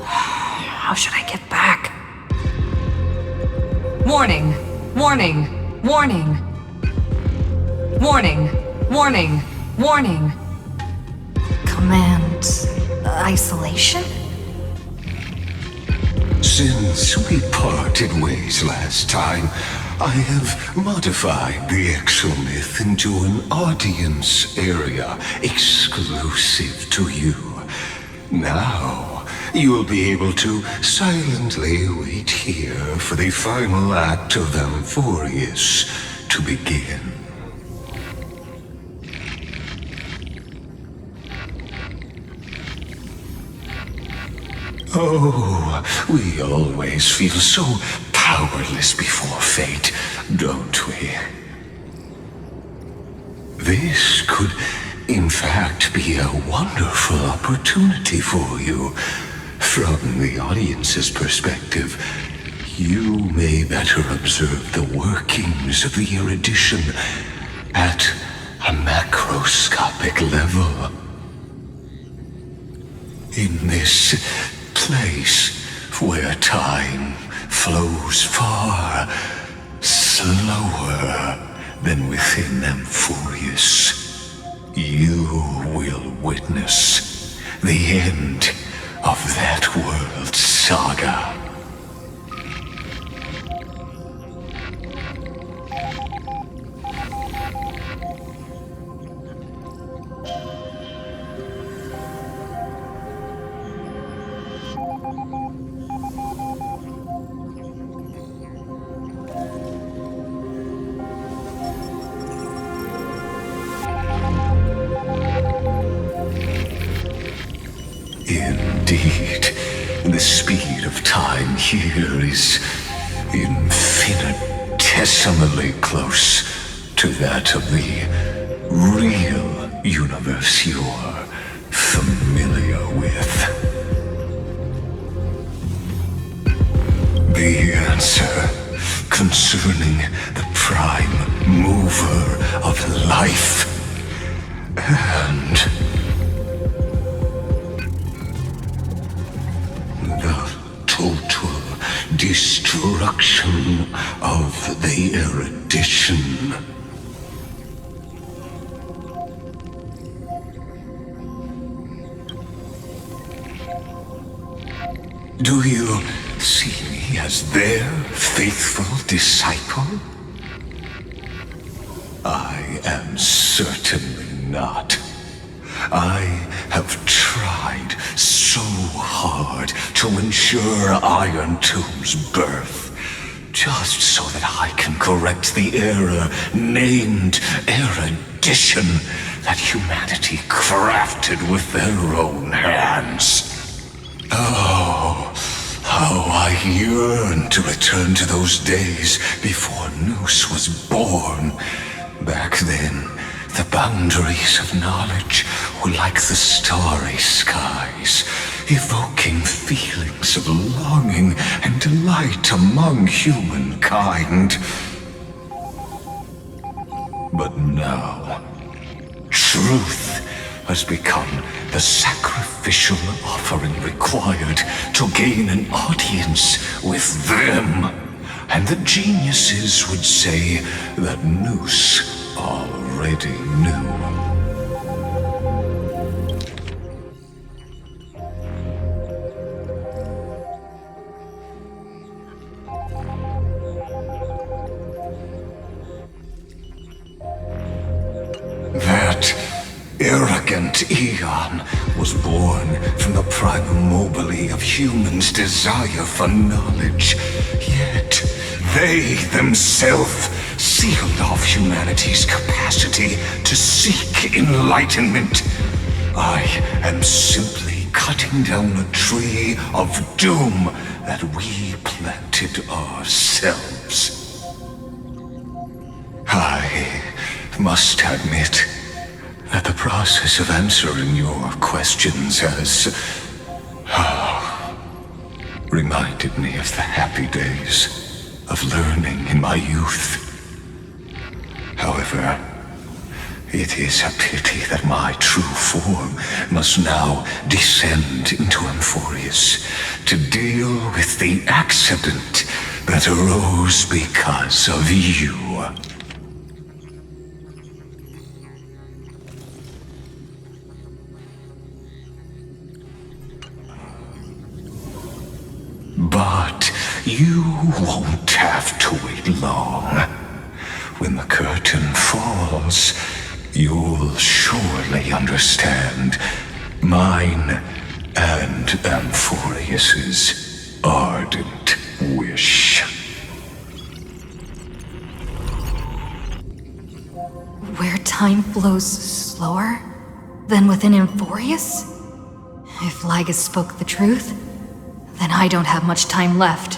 How should I get back? Warning! Warning! Warning! Warning! Warning! Warning! Command isolation? Since we parted ways last time, I have modified the exomyth into an audience area exclusive to you. Now, you'll be able to silently wait here for the final act of Amphorius to begin. Oh, we always feel so powerless before fate, don't we? This could, in fact, be a wonderful opportunity for you. From the audience's perspective, you may better observe the workings of the erudition at a macroscopic level. In this place where time flows far slower than within Amphorius, you will witness the end of that world's saga. Indeed, the speed of time here is infinitesimally close to that of the real universe you're familiar with. The answer concerning the prime mover of life and the total destruction of the erudition. Do you see me as their faithful disciple? I am certainly not. I have tried so hard to ensure Iron Tomb's birth, just so that I can correct the error named erudition that humanity crafted with their own hands. Oh, how I yearn to return to those days before Noose was born. Back then, the boundaries of knowledge were like the starry skies, evoking feelings of longing and delight among humankind. But now, truth has become the sacrificial offering required to gain an audience with them. And the geniuses would say that Noose already knew. That arrogant Eon was born from the primal mobile of humans' desire for knowledge. Yet, they themselves sealed off humanity's capacity to seek enlightenment. I am simply cutting down a tree of doom that we planted ourselves. I must admit that the process of answering your questions has reminded me of the happy days of learning in my youth. However, it is a pity that my true form must now descend into Amphorius to deal with the accident that arose because of you. But you won't have to wait long. When the curtain falls, you'll surely understand mine and Amphorius's ardent wish. Where time flows slower than within Amphorius? If Lygus spoke the truth, then I don't have much time left.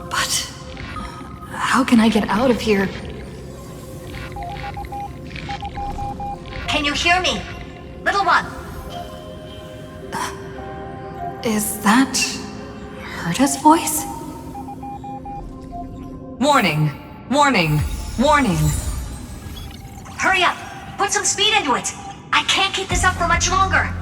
But how can I get out of here? Can you hear me? Little one! Is that Herta's voice? Warning! Warning! Warning! Hurry up! Put some speed into it! I can't keep this up for much longer!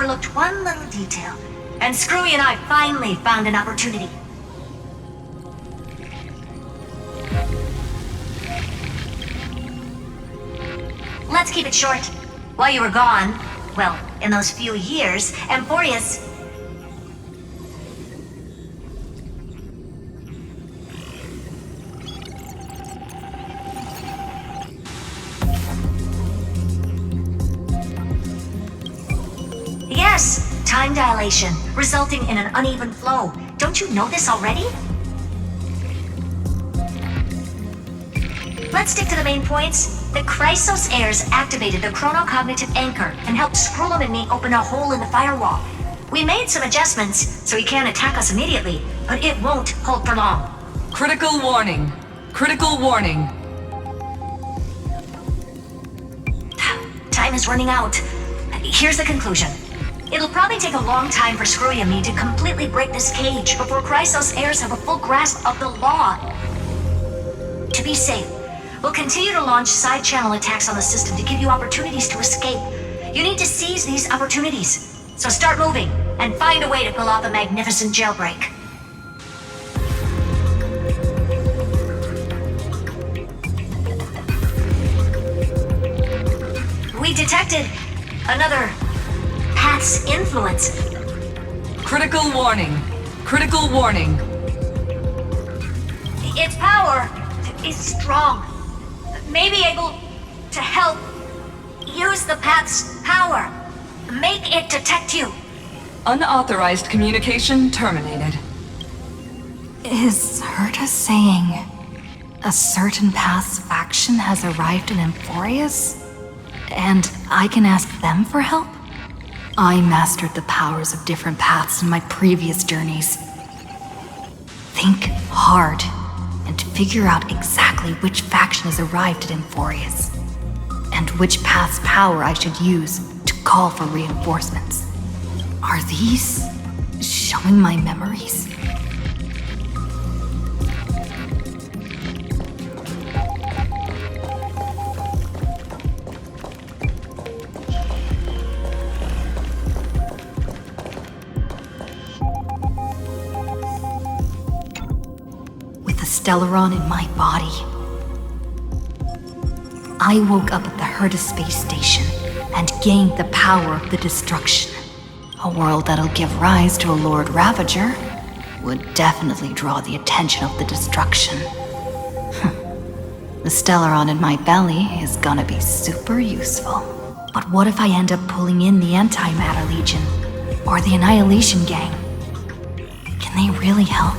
overlooked one little detail, and Screwy and I finally found an opportunity. Let's keep it short. While you were gone, well, in those few years, Emphorius... Yes, time dilation, resulting in an uneven flow. Don't you know this already? Let's stick to the main points. The Chrysos heirs activated the chronocognitive anchor and helped Scrollum and me open a hole in the firewall. We made some adjustments, so he can't attack us immediately, but it won't hold for long. Critical warning. Critical warning. Time is running out. Here's the conclusion. It'll probably take a long time for Screwy and me to completely break this cage before Chrysos heirs have a full grasp of the law. To be safe, we'll continue to launch side-channel attacks on the system to give you opportunities to escape. You need to seize these opportunities. So start moving, and find a way to pull off a magnificent jailbreak. We detected another path's influence. Critical warning. Critical warning. Its power is strong. May be able to help use the path's power. Make it detect you. Unauthorized communication terminated. Is Herta saying a certain path's faction has arrived in Emphorius? And I can ask them for help? I mastered the powers of different paths in my previous journeys. Think hard and figure out exactly which faction has arrived at Emphorius, and which path's power I should use to call for reinforcements. Are these showing my memories? Stellaron in my body. I woke up at the Herta space station and gained the power of the destruction. A world that'll give rise to a Lord Ravager would definitely draw the attention of the destruction. The Stellaron in my belly is gonna be super useful. But what if I end up pulling in the Antimatter Legion or the Annihilation Gang? Can they really help?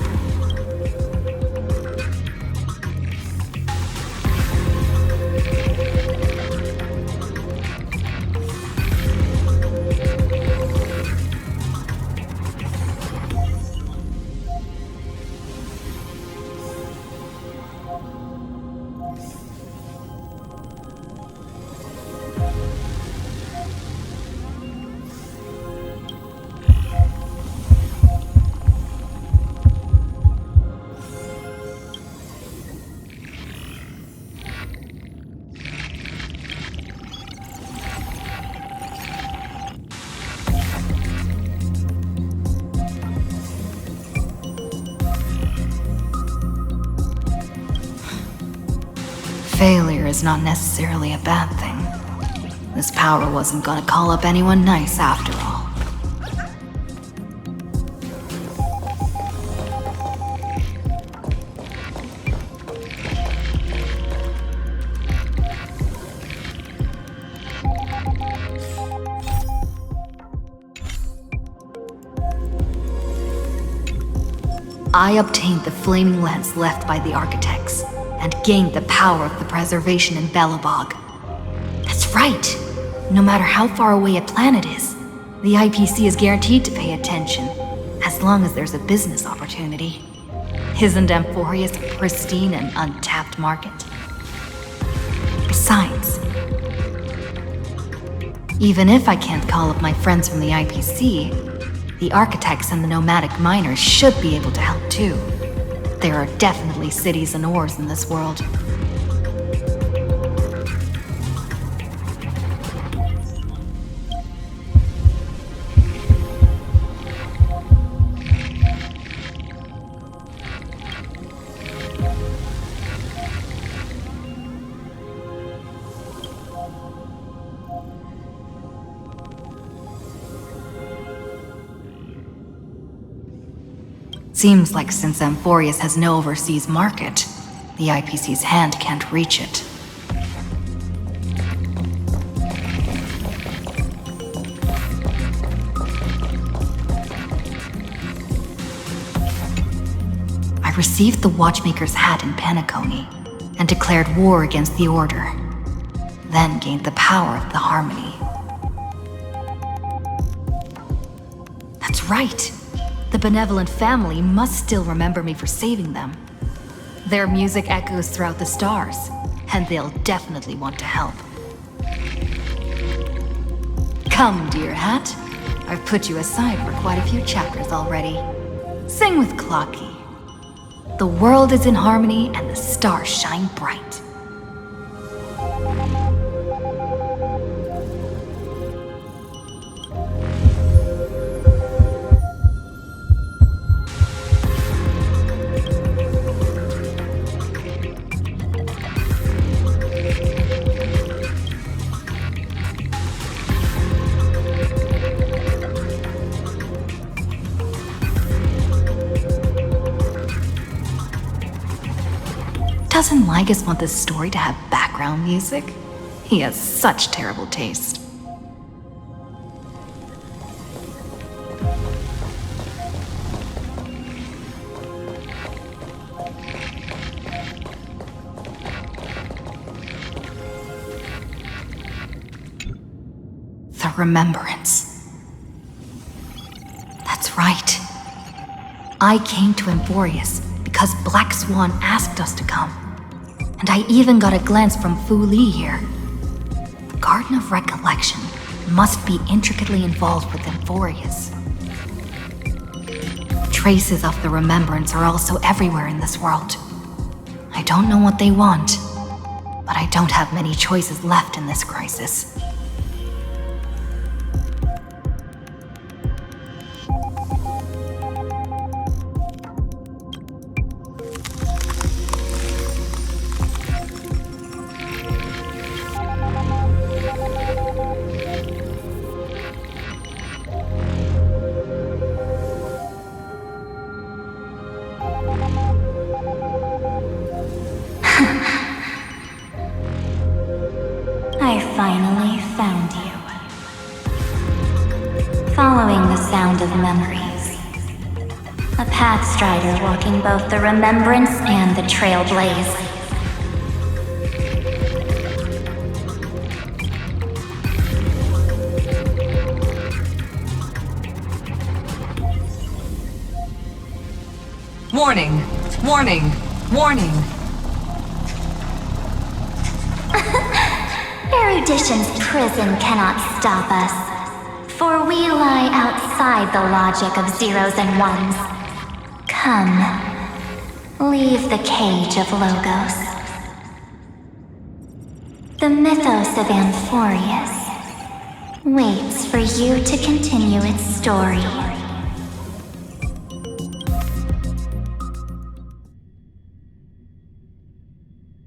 Failure is not necessarily a bad thing. This power wasn't gonna call up anyone nice after all. I obtained the flaming lens left by the architects, and gained the power of the preservation in Belobog. That's right! No matter how far away a planet is, the IPC is guaranteed to pay attention, as long as there's a business opportunity. Isn't Emphorius a pristine and untapped market? Besides, even if I can't call up my friends from the IPC, the architects and the nomadic miners should be able to help too. There are definitely cities and ores in this world. Seems like since Amphorius has no overseas market, the IPC's hand can't reach it. I received the Watchmaker's hat in Penacony and declared war against the Order, then gained the power of the Harmony. That's right. The benevolent family must still remember me for saving them. Their music echoes throughout the stars, and they'll definitely want to help. Come, dear hat. I've put you aside for quite a few chapters already. Sing with Clocky. The world is in harmony and the stars shine bright. Doesn't Lygus want this story to have background music? He has such terrible taste. The Remembrance. That's right. I came to Amphorius because Black Swan asked us to come. And I even got a glance from Fu Li here. The Garden of Recollection must be intricately involved with Amphorius. Traces of the Remembrance are also everywhere in this world. I don't know what they want, but I don't have many choices left in this crisis. I finally found you. Following the sound of memories. A pathstrider walking both the Remembrance and the Trailblaze. Warning! Warning! Warning! Erudition's prison cannot stop us, for we lie outside the logic of zeros and ones. Come, leave the cage of Logos. The mythos of Amphorius waits for you to continue its story.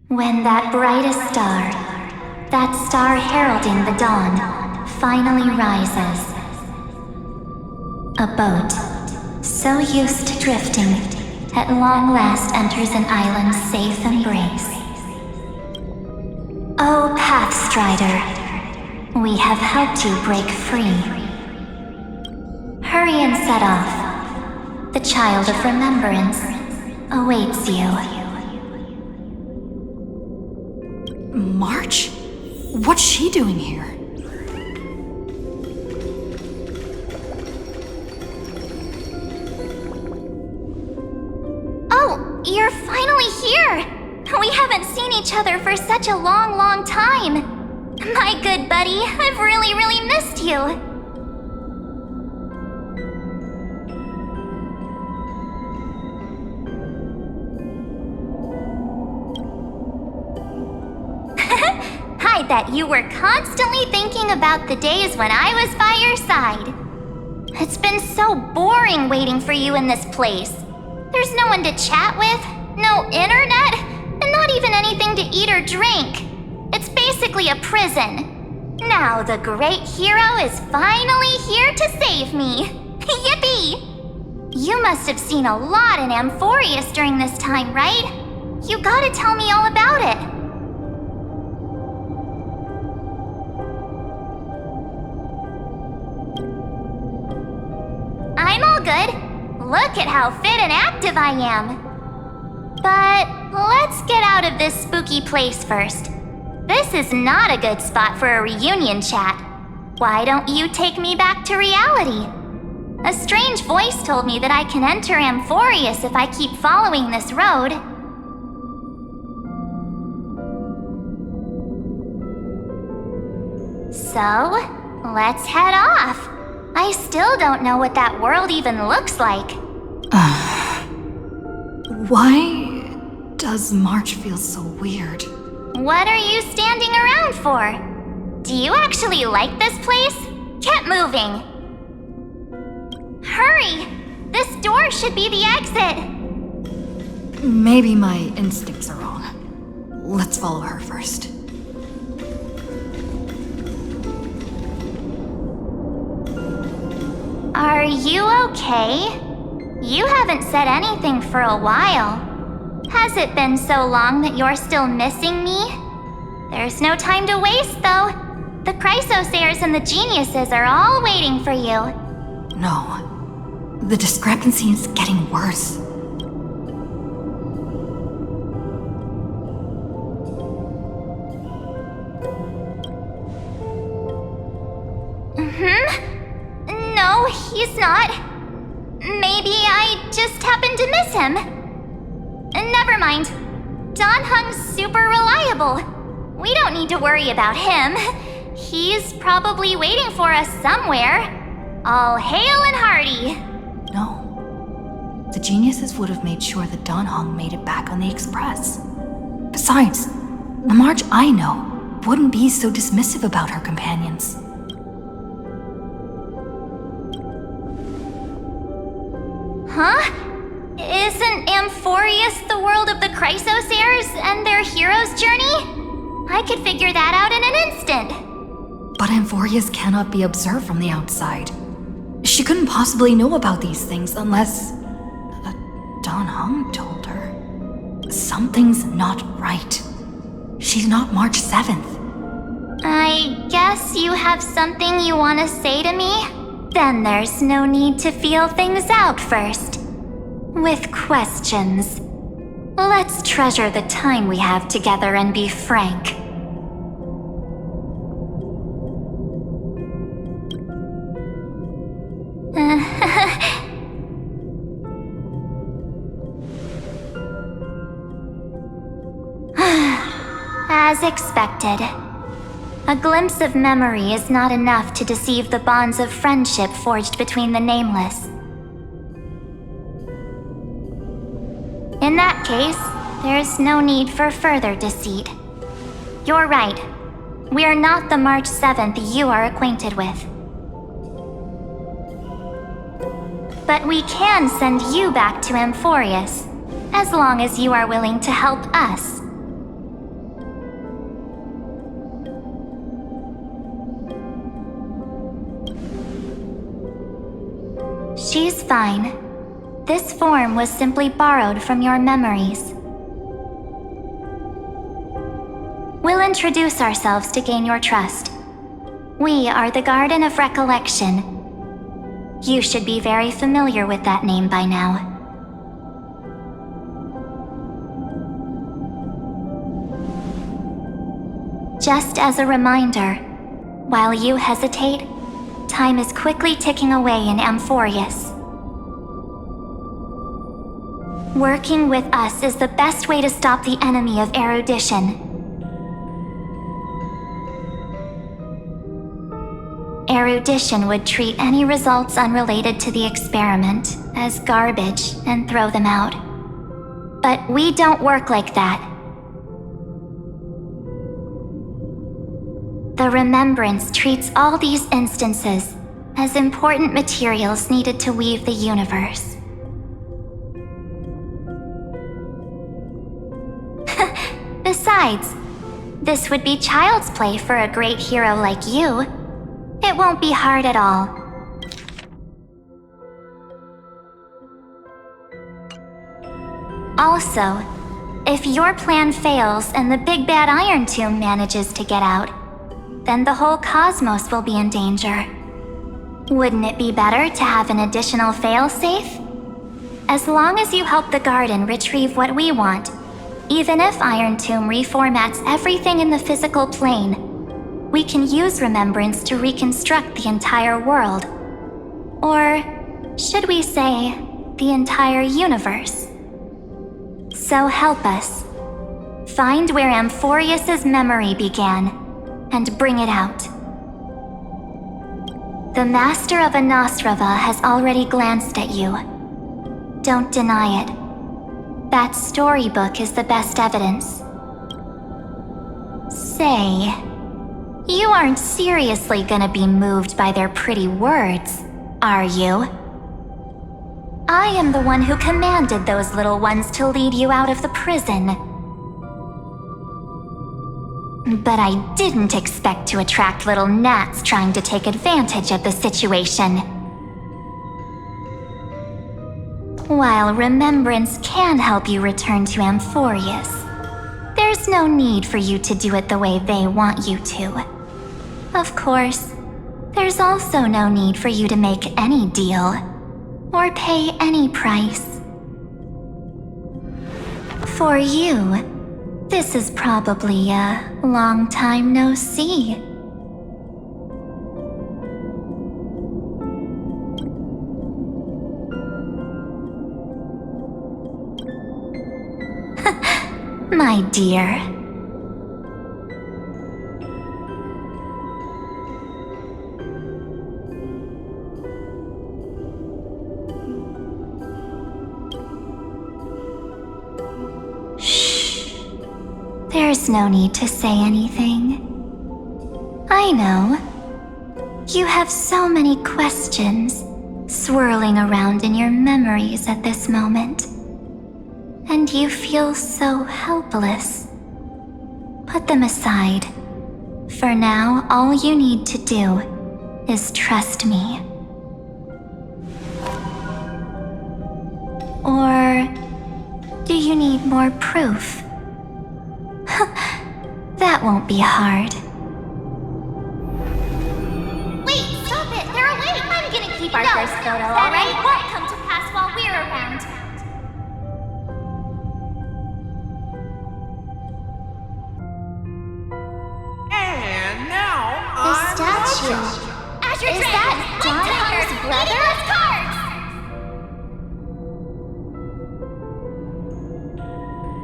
When that brightest star, that star heralding the dawn, finally rises. A boat, so used to drifting, at long last enters an island's safe embrace. Oh, Pathstrider, we have helped you break free. Hurry and set off. The Child of Remembrance awaits you. March? What's she doing here? Oh, you're finally here! We haven't seen each other for such a long, long time. My good buddy, I've really missed you. I bet you were constantly thinking about the days when I was by your side. It's been so boring waiting for you in this place. There's no one to chat with, no internet, and not even anything to eat or drink. It's basically a prison. Now the great hero is finally here to save me. Yippee! You must have seen a lot in Amphorius during this time, right? You gotta tell me all about it. I'm all good. Look at how fit and active I am. But let's get out of this spooky place first. This is not a good spot for a reunion chat. Why don't you take me back to reality? A strange voice told me that I can enter Amphorius if I keep following this road. So, let's head off. I still don't know what that world even looks like. Why does March feel so weird? What are you standing around for? Do you actually like this place? Get moving! Hurry! This door should be the exit! Maybe my instincts are wrong. Let's follow her first. Are you okay? You haven't said anything for a while. Has it been so long that you're still missing me? There's no time to waste, though. The Chrysosairs and the Geniuses are all waiting for you. No. The discrepancy is getting worse. No, he's not. Maybe I just happened to miss him. Never mind. Don Hung's super reliable. We don't need to worry about him. He's probably waiting for us somewhere. All hail and hearty. No. The Geniuses would have made sure that Don Hung made it back on the Express. Besides, the March I know wouldn't be so dismissive about her companions. Huh? Isn't Amphorius the world of the Chrysosairs and their hero's journey? I could figure that out in an instant. But Amphorius cannot be observed from the outside. She couldn't possibly know about these things unless Don Hung told her. Something's not right. She's not March 7th. I guess you have something you want to say to me? Then there's no need to feel things out first. With questions. Let's treasure the time we have together and be frank. As expected. A glimpse of memory is not enough to deceive the bonds of friendship forged between the nameless. In that case, there's no need for further deceit. You're right. We are not the March 7th you are acquainted with. But we can send you back to Amphorius, as long as you are willing to help us. She's fine. This form was simply borrowed from your memories. We'll introduce ourselves to gain your trust. We are the Garden of Recollection. You should be very familiar with that name by now. Just as a reminder, while you hesitate, time is quickly ticking away in Amphorius. Working with us is the best way to stop the enemy of erudition. Erudition would treat any results unrelated to the experiment as garbage and throw them out. But we don't work like that. The Remembrance treats all these instances as important materials needed to weave the universe. Besides, this would be child's play for a great hero like you. It won't be hard at all. Also, if your plan fails and the big bad Iron Tomb manages to get out, then the whole cosmos will be in danger. Wouldn't it be better to have an additional failsafe? As long as you help the Garden retrieve what we want, even if Iron Tomb reformats everything in the physical plane, we can use Remembrance to reconstruct the entire world. Or should we say, the entire universe? So help us. Find where Amphorius's memory began, and bring it out. The Master of Anastrava has already glanced at you. Don't deny it. That storybook is the best evidence. Say, you aren't seriously gonna be moved by their pretty words, are you? I am the one who commanded those little ones to lead you out of the prison. But I didn't expect to attract little gnats trying to take advantage of the situation. While Remembrance can help you return to Amphorius, there's no need for you to do it the way they want you to. Of course, there's also no need for you to make any deal, or pay any price. For you, this is probably a long time no see. My dear. Shh. There's no need to say anything. I know. You have so many questions swirling around in your memories at this moment. And you feel so helpless. Put them aside. For now, all you need to do is trust me. Or do you need more proof? That won't be hard. Wait, stop it! They're awake! I'm gonna keep our first photo, alright? It won't come to pass while we're around. And now The statue. Is that Don Hunter's brother?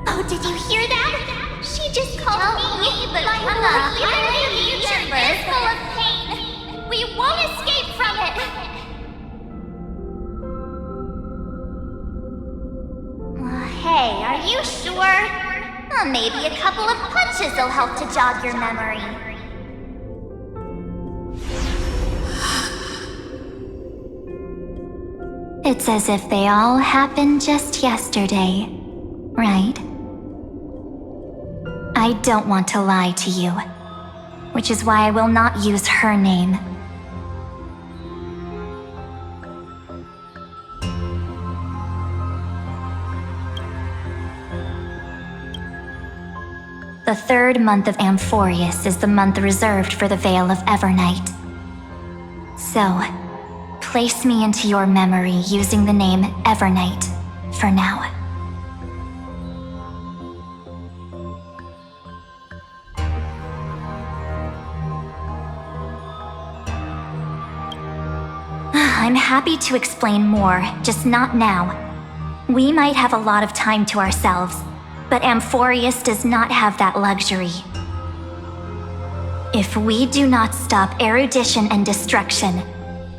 Oh, did you hear that? She just called me, but my future is full of pain. We won't escape from it. Hey, are you sure? Maybe a couple of punches will help to jog your memory. It's as if they all happened just yesterday, right? I don't want to lie to you, which is why I will not use her name. The third month of Amphorius is the month reserved for the Veil of Evernight. So, place me into your memory using the name Evernight for now. I'm happy to explain more, just not now. We might have a lot of time to ourselves, but Amphorius does not have that luxury. If we do not stop erudition and destruction,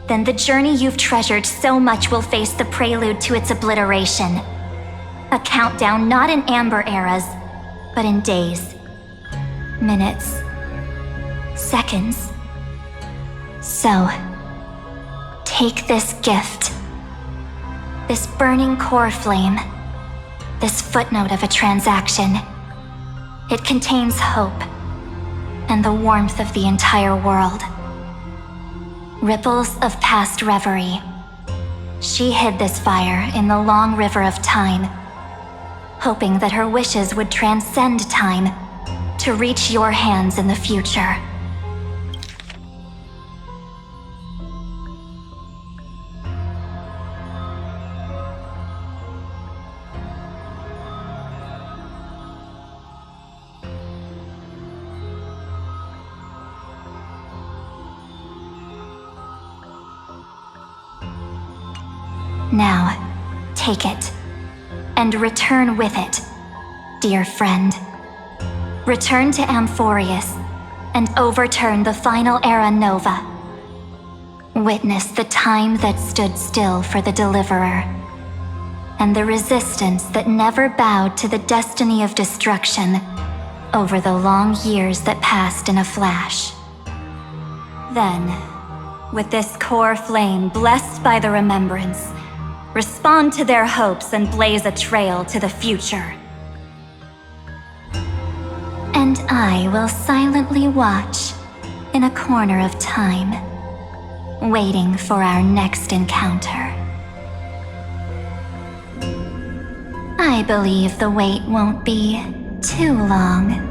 then the journey you've treasured so much will face the prelude to its obliteration. A countdown not in amber eras, but in days, minutes, seconds. So, take this gift, this burning core flame, this footnote of a transaction. It contains hope and the warmth of the entire world. Ripples of past reverie. She hid this fire in the long river of time. hoping that her wishes would transcend time to reach your hands in the future. Now, take it, and return with it, dear friend. Return to Amphorius, and overturn the final era Nova. Witness the time that stood still for the Deliverer, and the resistance that never bowed to the destiny of destruction over the long years that passed in a flash. Then, with this core flame blessed by the remembrance, respond to their hopes and blaze a trail to the future. And I will silently watch in a corner of time, waiting for our next encounter. I believe the wait won't be too long.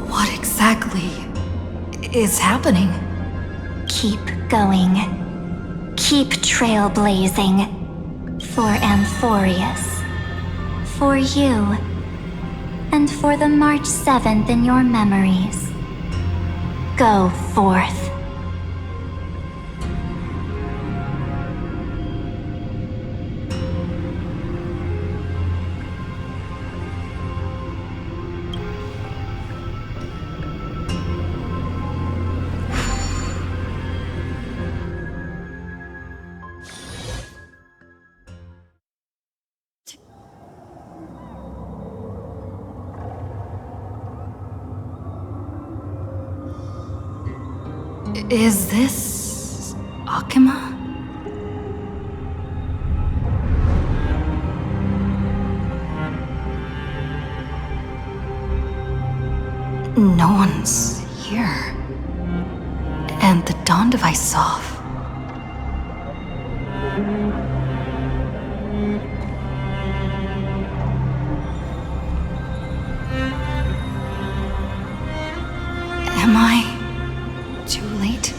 What exactly is happening? Keep going. Keep trailblazing. For Amphorius. For you. And for the March 7th in your memories. Go forth. Is this Akima? No one's here. And the dawn device off. Am I too late?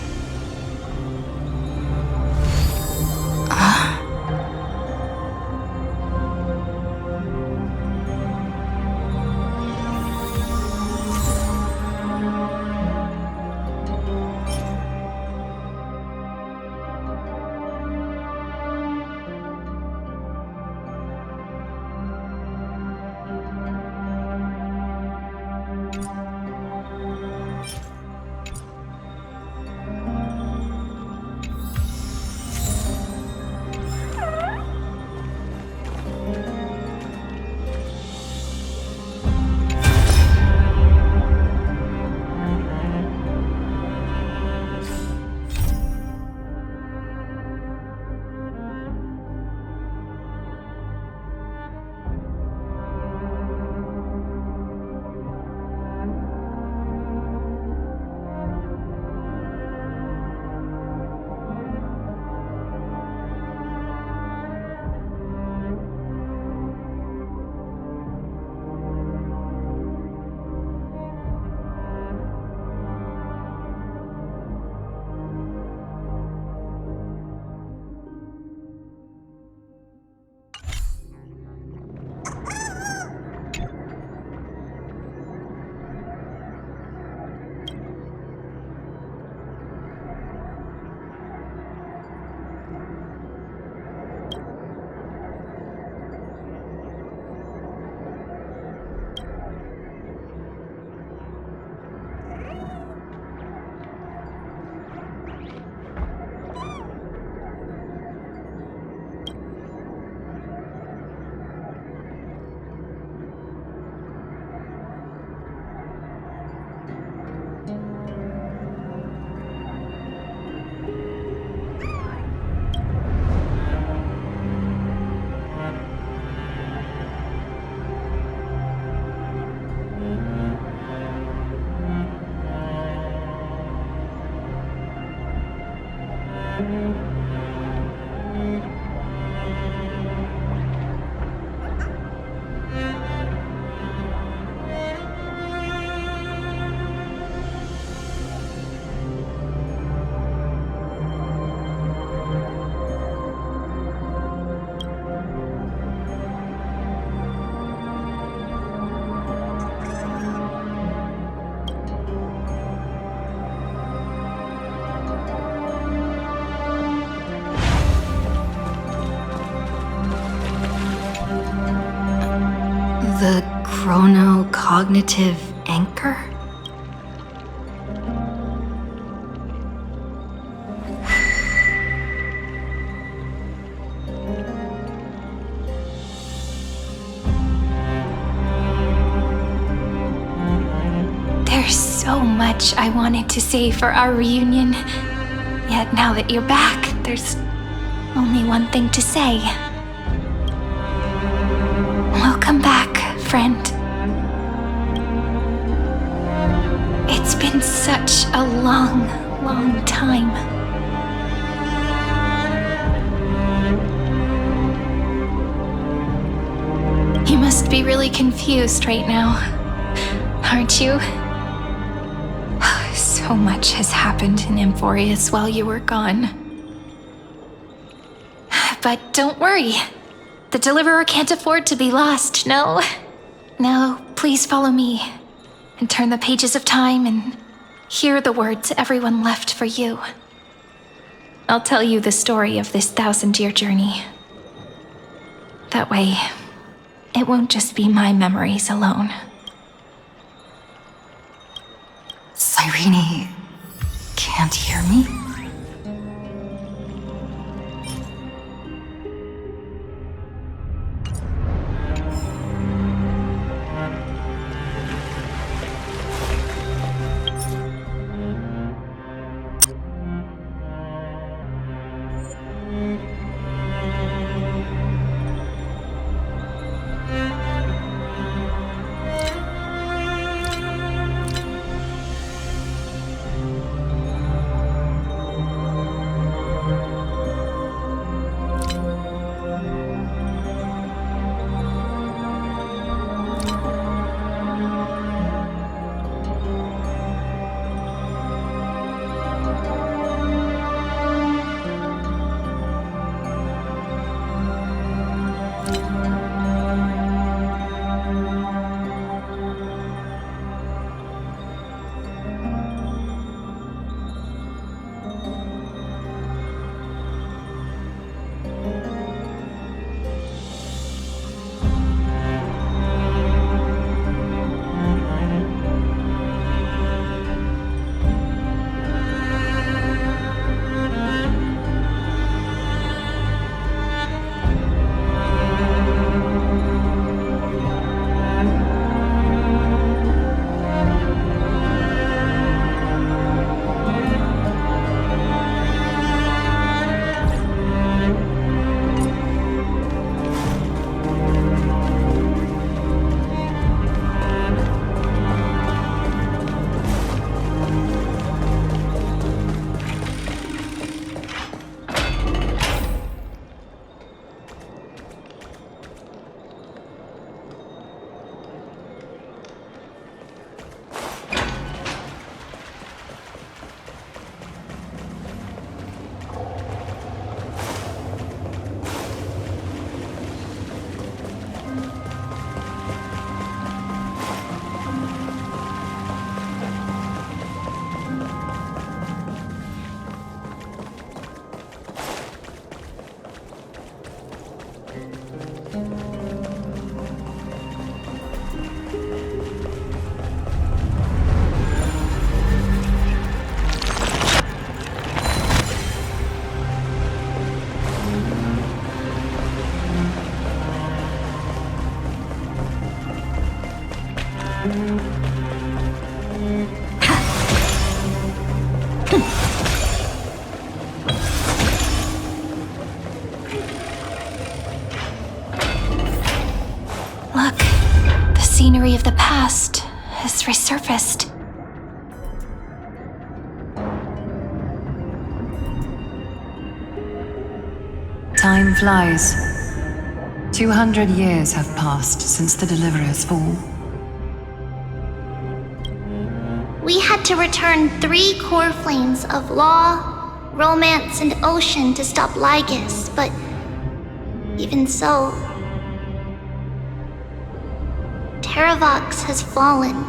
The chronocognitive anchor? There's so much I wanted to say for our reunion. Yet now that you're back, there's only one thing to say. Welcome back, friend. It's been such a long, long time. You must be really confused right now, aren't you? So much has happened in Emphorius while you were gone. But don't worry. The Deliverer can't afford to be lost, no? Now, please follow me and turn the pages of time and hear the words everyone left for you. I'll tell you the story of this 1,000-year journey. That way, it won't just be my memories alone. Cyrene can't hear me? Look, the scenery of the past has resurfaced. Time flies. 200 years have passed since the Deliverer's fall. We had to return 3 core flames of law, romance, and ocean to stop Lygus, but even so, Terravox has fallen.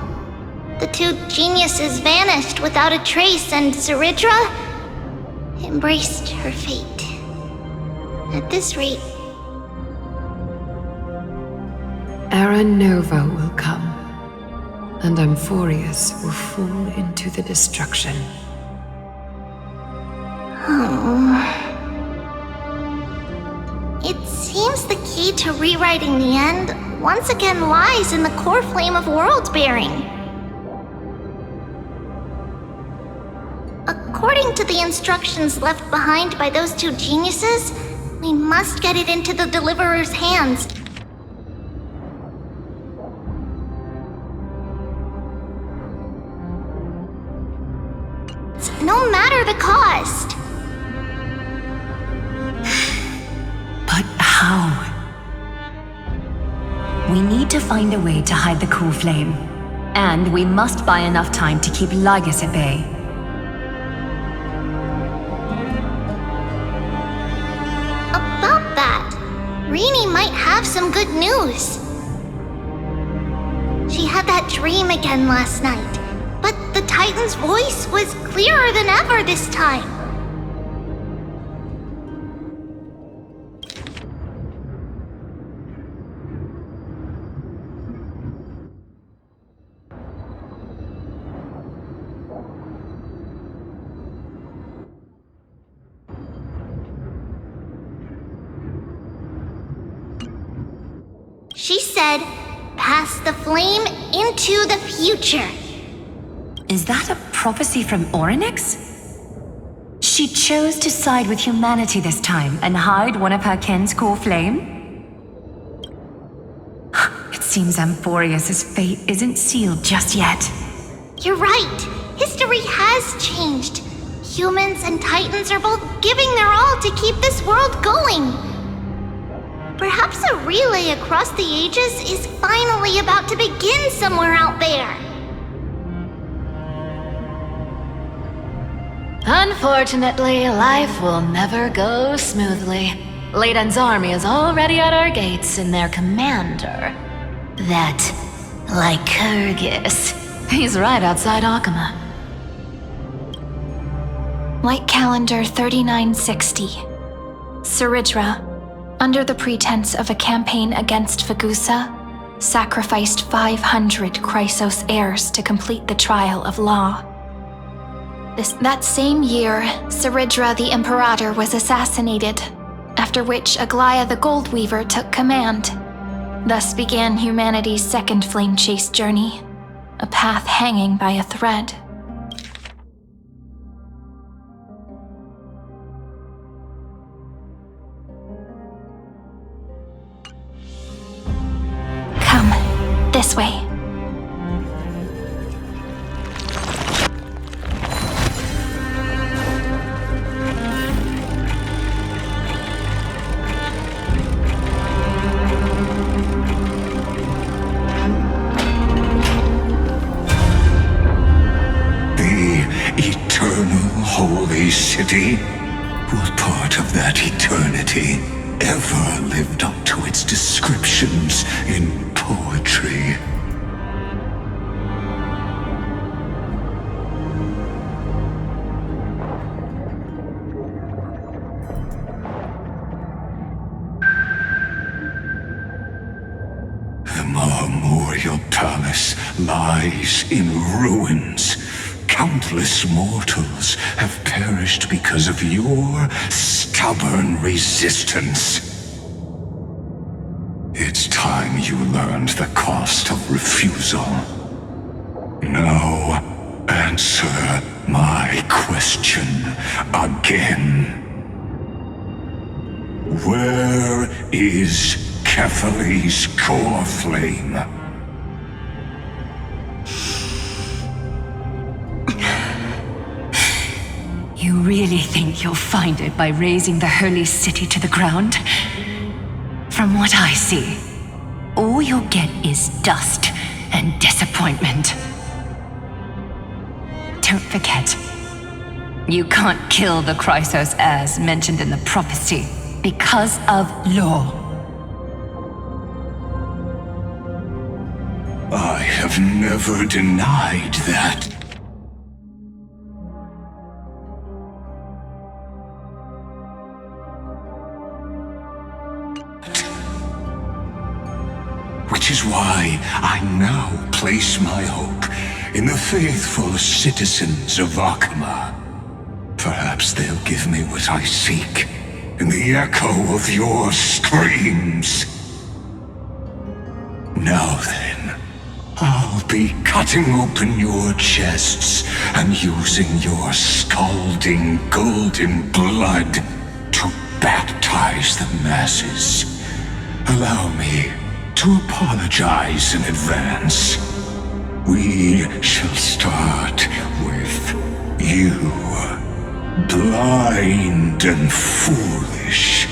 The 2 geniuses vanished without a trace, and Zeridra embraced her fate. At this rate, Era Nova will come, and Amphorius will fall into the destruction. It seems the key to rewriting the end once again lies in the core flame of world-bearing. According to the instructions left behind by those 2 geniuses, we must get it into the Deliverer's hands. No matter the cost. But how? We need to find a way to hide the core flame. And we must buy enough time to keep Lygus at bay. About that, Rini might have some good news. She had that dream again last night, but the Titan's voice was clearer than ever this time. She said, pass the flame into the future. Is that a prophecy from Orynyx? She chose to side with humanity this time and hide one of her kin's core flame? It seems Amphorius' fate isn't sealed just yet. You're right. History has changed. Humans and Titans are both giving their all to keep this world going. Perhaps a relay across the ages is finally about to begin somewhere out there. Unfortunately, life will never go smoothly. Layden's army is already at our gates, and their commander, that Lycurgus, he's right outside Akama. Light calendar 3960. Zeridra, under the pretense of a campaign against Fagusa, sacrificed 500 Chrysos heirs to complete the trial of law. That same year, Zeridra the Imperator was assassinated, after which Aglaya the Goldweaver took command. Thus began humanity's second flame chase journey, a path hanging by a thread. Come, this way. Holy city? What part of that eternity ever lived up to its descriptions in poetry? The Memorial Palace lies in ruins. Countless mortals have perished because of your stubborn resistance. It's time you learned the cost of refusal. Now, answer my question again. Where is Kefali's core flame? You really think you'll find it by razing the holy city to the ground? From what I see, all you'll get is dust and disappointment. Don't forget, you can't kill the Chrysos heirs mentioned in the prophecy because of law. I have never denied that. Which is why I now place my hope in the faithful citizens of Akama. Perhaps they'll give me what I seek in the echo of your screams. Now then, I'll be cutting open your chests and using your scalding golden blood to baptize the masses. Allow me to apologize in advance. We shall start with you, blind and foolish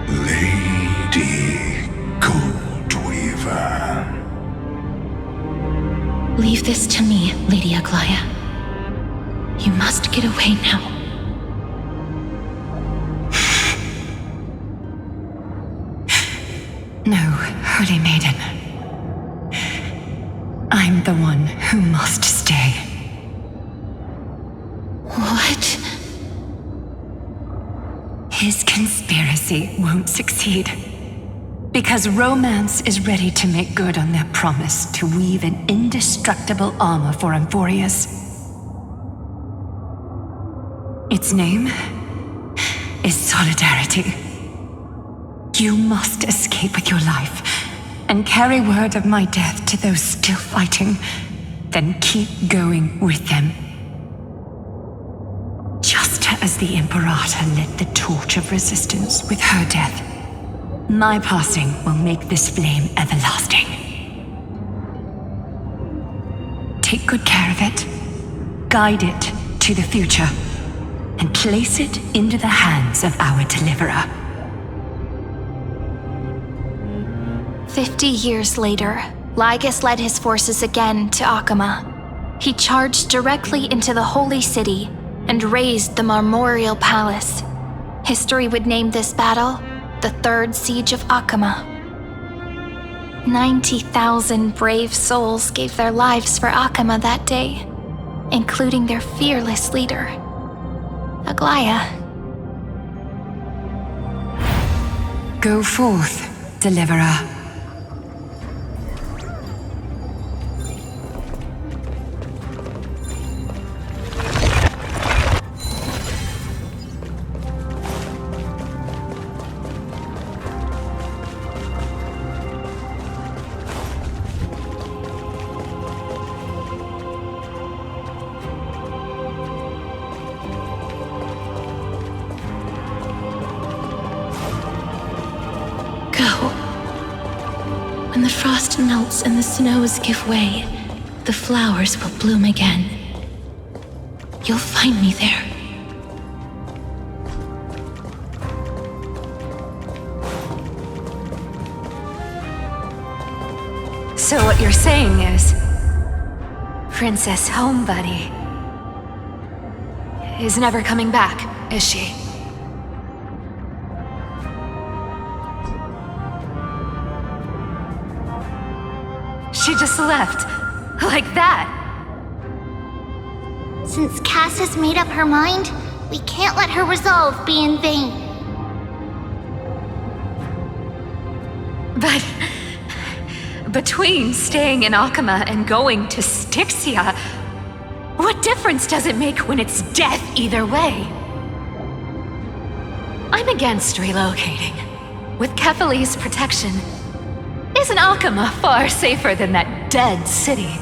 Lady Goldweaver. Leave this to me, Lady Aglaya. You must get away now. No, Holy Maiden. I'm the one who must stay. What? His conspiracy won't succeed. Because Romance is ready to make good on their promise to weave an indestructible armor for Amphorius. Its name is Solidarity. You must escape with your life and carry word of my death to those still fighting, then keep going with them. Just as the Imperator lit the torch of resistance with her death, my passing will make this flame everlasting. Take good care of it, guide it to the future, and place it into the hands of our deliverer. 50 years later, Lygus led his forces again to Akama. He charged directly into the Holy City and razed the Marmorial Palace. History would name this battle the Third Siege of Akama. 90,000 brave souls gave their lives for Akama that day, including their fearless leader, Aglaya. Go forth, Deliverer. When the frost melts and the snows give way, the flowers will bloom again. You'll find me there. So what you're saying is, Princess Homebuddy is never coming back, is she? She just left, like that. Since Cass has made up her mind, we can't let her resolve be in vain. But between staying in Akama and going to Styxia, what difference does it make when it's death either way? I'm against relocating. With Kefali's protection, isn't Akama far safer than that dead city?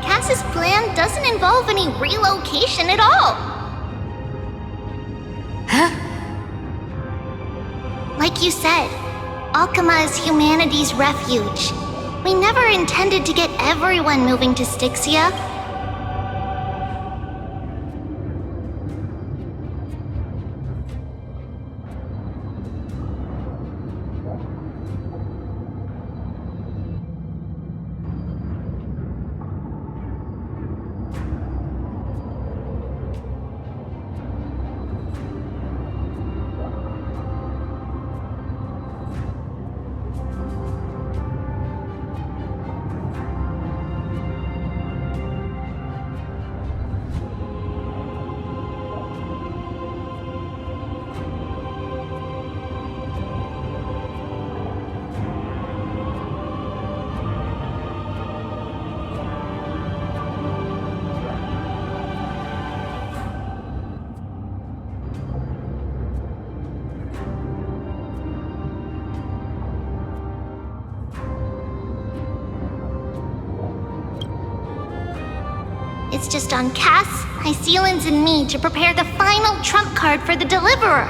Cass's plan doesn't involve any relocation at all. Huh? Like you said, Akama is humanity's refuge. We never intended to get everyone moving to Styxia. It's just on Cass, Hycelans, and me to prepare the final trump card for the Deliverer.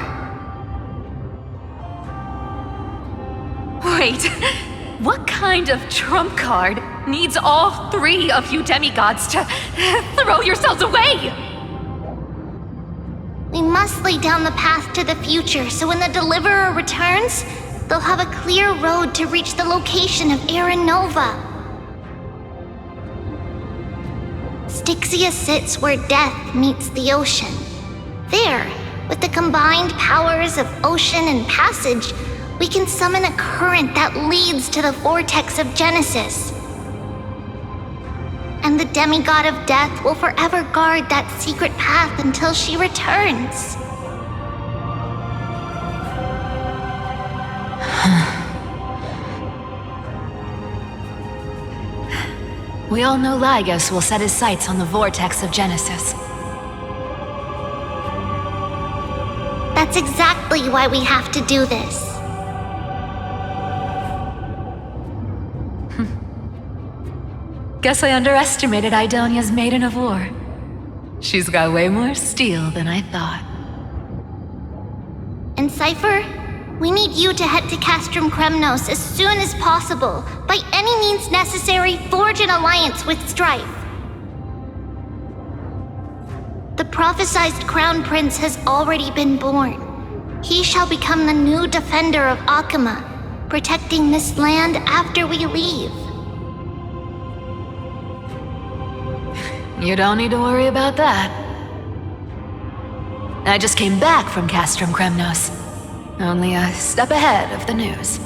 Wait, what kind of trump card needs all three of you demigods to throw yourselves away? We must lay down the path to the future so when the Deliverer returns, they'll have a clear road to reach the location of Aaron Nova. Styxia sits where death meets the ocean. There, with the combined powers of ocean and passage, we can summon a current that leads to the vortex of Genesis. And the demigod of death will forever guard that secret path until she returns. We all know Lygus will set his sights on the vortex of Genesis. That's exactly why we have to do this. Guess I underestimated Idonia's Maiden of War. She's got way more steel than I thought. And Cypher, we need you to head to Castrum Kremnos as soon as possible. By any means necessary, forge an alliance with Strife. The prophesized Crown Prince has already been born. He shall become the new defender of Akama, protecting this land after we leave. You don't need to worry about that. I just came back from Castrum Kremnos. Only a step ahead of the news.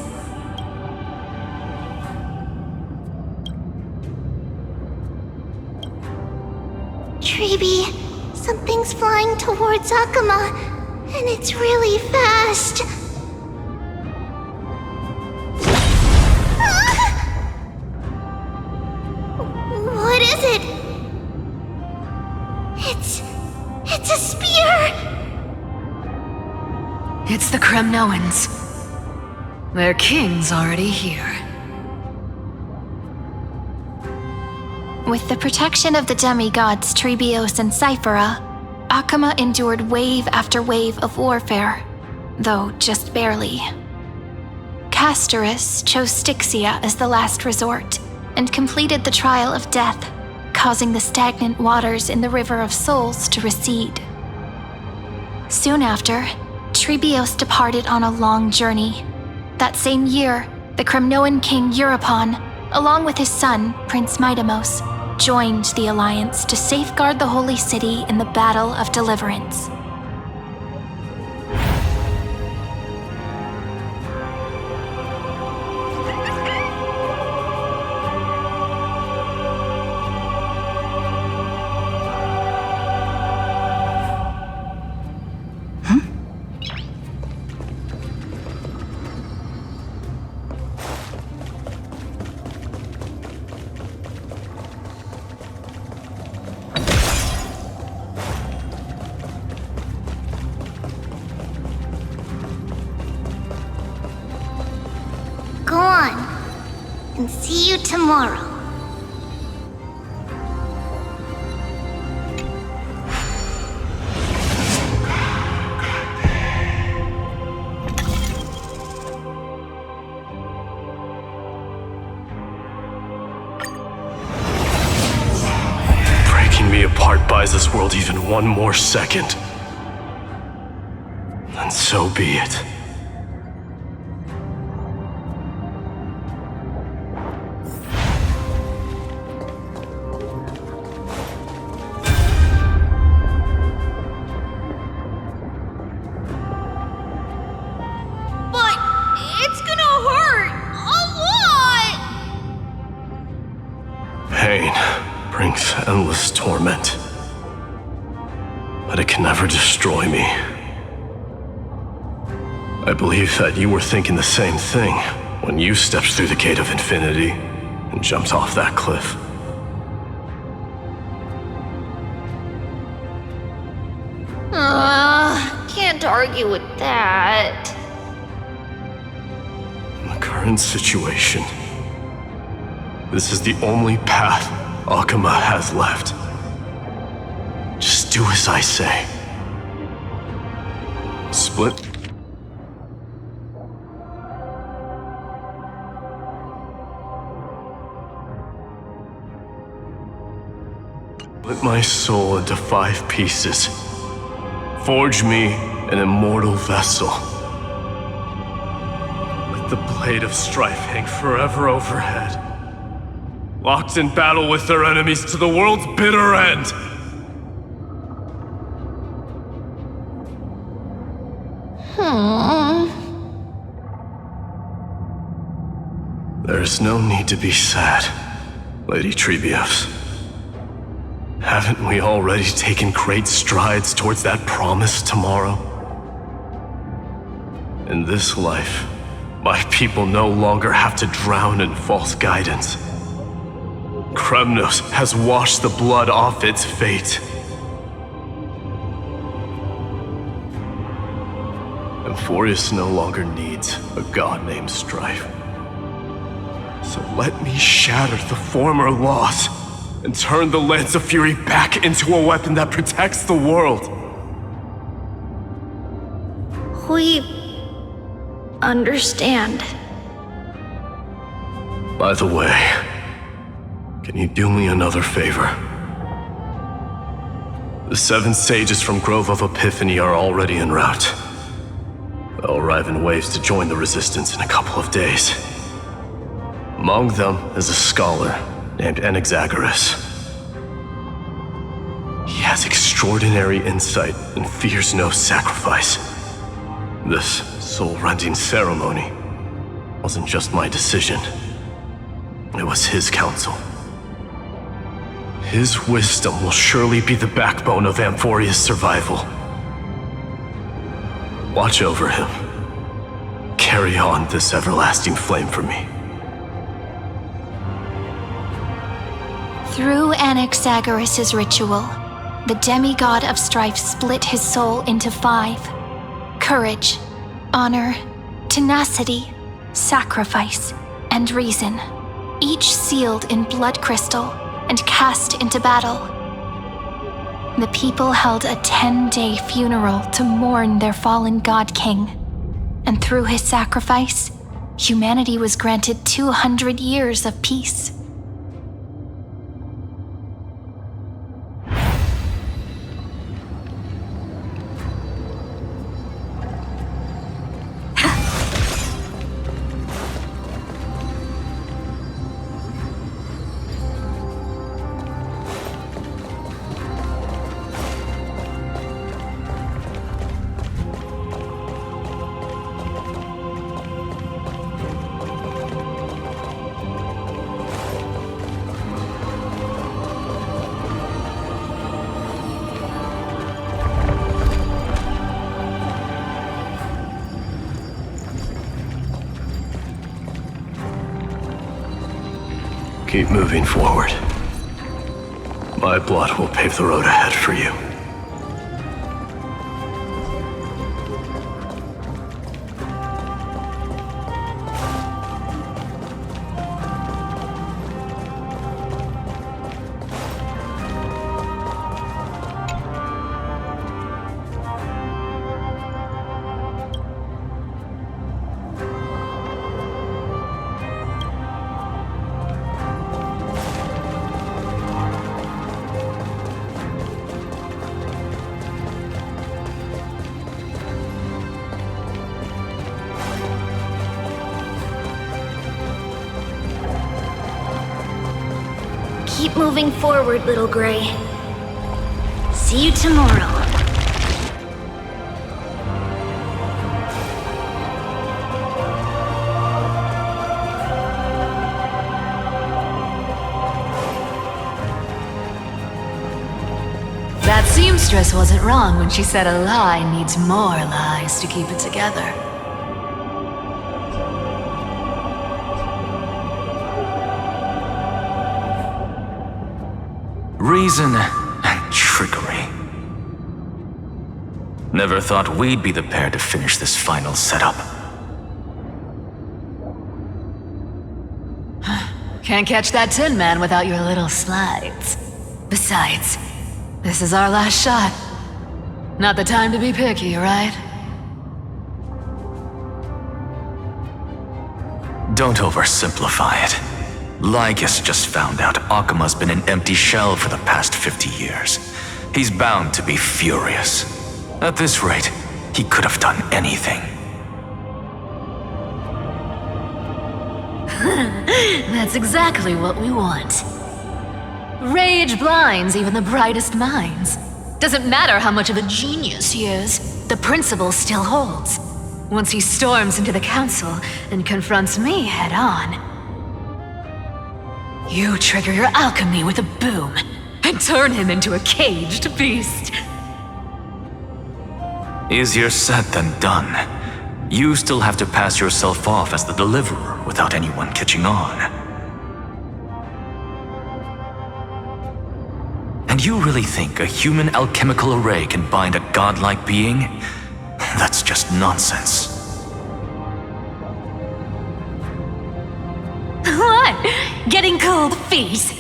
Treeby, something's flying towards Akama, and it's really fast. What is it? It's a spear! It's the Kremnoans. Their king's already here. With the protection of the demigods Trebios and Cyphera, Akama endured wave after wave of warfare, though just barely. Castorus chose Styxia as the last resort, and completed the trial of death, causing the stagnant waters in the River of Souls to recede. Soon after, Trebios departed on a long journey. That same year, the Kremnoan king Euripon, along with his son, Prince Midamos, joined the alliance to safeguard the holy city in the Battle of Deliverance. Go on, and see you tomorrow. Breaking me apart buys this world even one more second. And so be it. Endless torment. But it can never destroy me. I believe that you were thinking the same thing when you stepped through the gate of infinity and jumped off that cliff. Can't argue with that. In the current situation, this is the only path Akama has left. do as I say. Split my soul into 5 pieces. Forge me an immortal vessel. Let the blade of strife hang forever overhead. Locked in battle with their enemies to the world's bitter end. There's no need to be sad, Lady Trebios. Haven't we already taken great strides towards that promised tomorrow? In this life, my people no longer have to drown in false guidance. Kremnos has washed the blood off its fate. Emphorius no longer needs a god named Strife. So let me shatter the former loss and turn the Lance of Fury back into a weapon that protects the world. We understand. By the way, can you do me another favor? The 7 sages from Grove of Epiphany are already en route. They'll arrive in waves to join the Resistance in a couple of days. Among them is a scholar named Anaxagoras. He has extraordinary insight and fears no sacrifice. This soul-rending ceremony wasn't just my decision. It was his counsel. His wisdom will surely be the backbone of Amphoria's survival. Watch over him. Carry on this everlasting flame for me. Through Anaxagoras' ritual, the demigod of strife split his soul into 5. Courage, honor, tenacity, sacrifice, and reason, each sealed in blood crystal and cast into battle. The people held a 10-day funeral to mourn their fallen god king, and through his sacrifice, humanity was granted 200 years of peace. Keep moving forward. My blood will pave the road ahead for you. Keep moving forward, little Gray. See you tomorrow. That seamstress wasn't wrong when she said a lie needs more lies to keep it together. Reason and trickery. Never thought we'd be the pair to finish this final setup. Can't catch that Tin Man without your little slides. Besides, This is our last shot. Not the time to be picky, right? Don't oversimplify it. Lygus just found out Akima's been an empty shell for the past 50 years. He's bound to be furious. At this rate, he could have done anything. That's exactly what we want. Rage blinds even the brightest minds. Doesn't matter how much of a genius he is, the principle still holds. Once he storms into the council and confronts me head on, you trigger your alchemy with a boom and turn him into a caged beast. Easier said than done. You still have to pass yourself off as the deliverer without anyone catching on. And you really think a human alchemical array can bind a godlike being? That's just nonsense. What? Getting cold feet?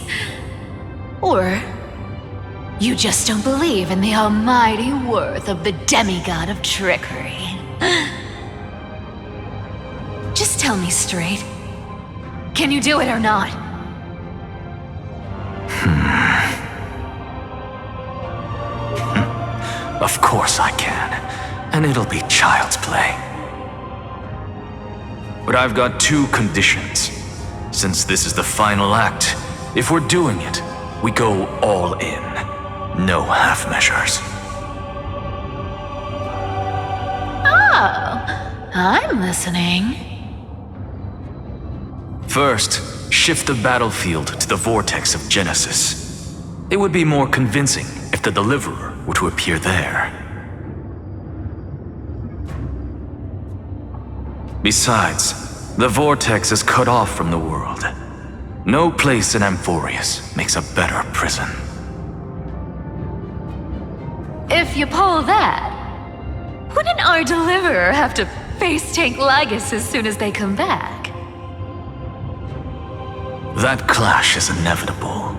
Or you just don't believe in the almighty worth of the demigod of trickery? Just tell me straight. Can you do it or not? Of course I can, and it'll be child's play. But I've got two conditions. Since this is the final act, if we're doing it, we go all in. No half measures. Oh, I'm listening. First, shift the battlefield to the vortex of Genesis. It would be more convincing if the deliverer were to appear there. Besides, the vortex is cut off from the world. No place in Amphorius makes a better prison. If you pull that, wouldn't our deliverer have to face tank Lygus as soon as they come back? That clash is inevitable.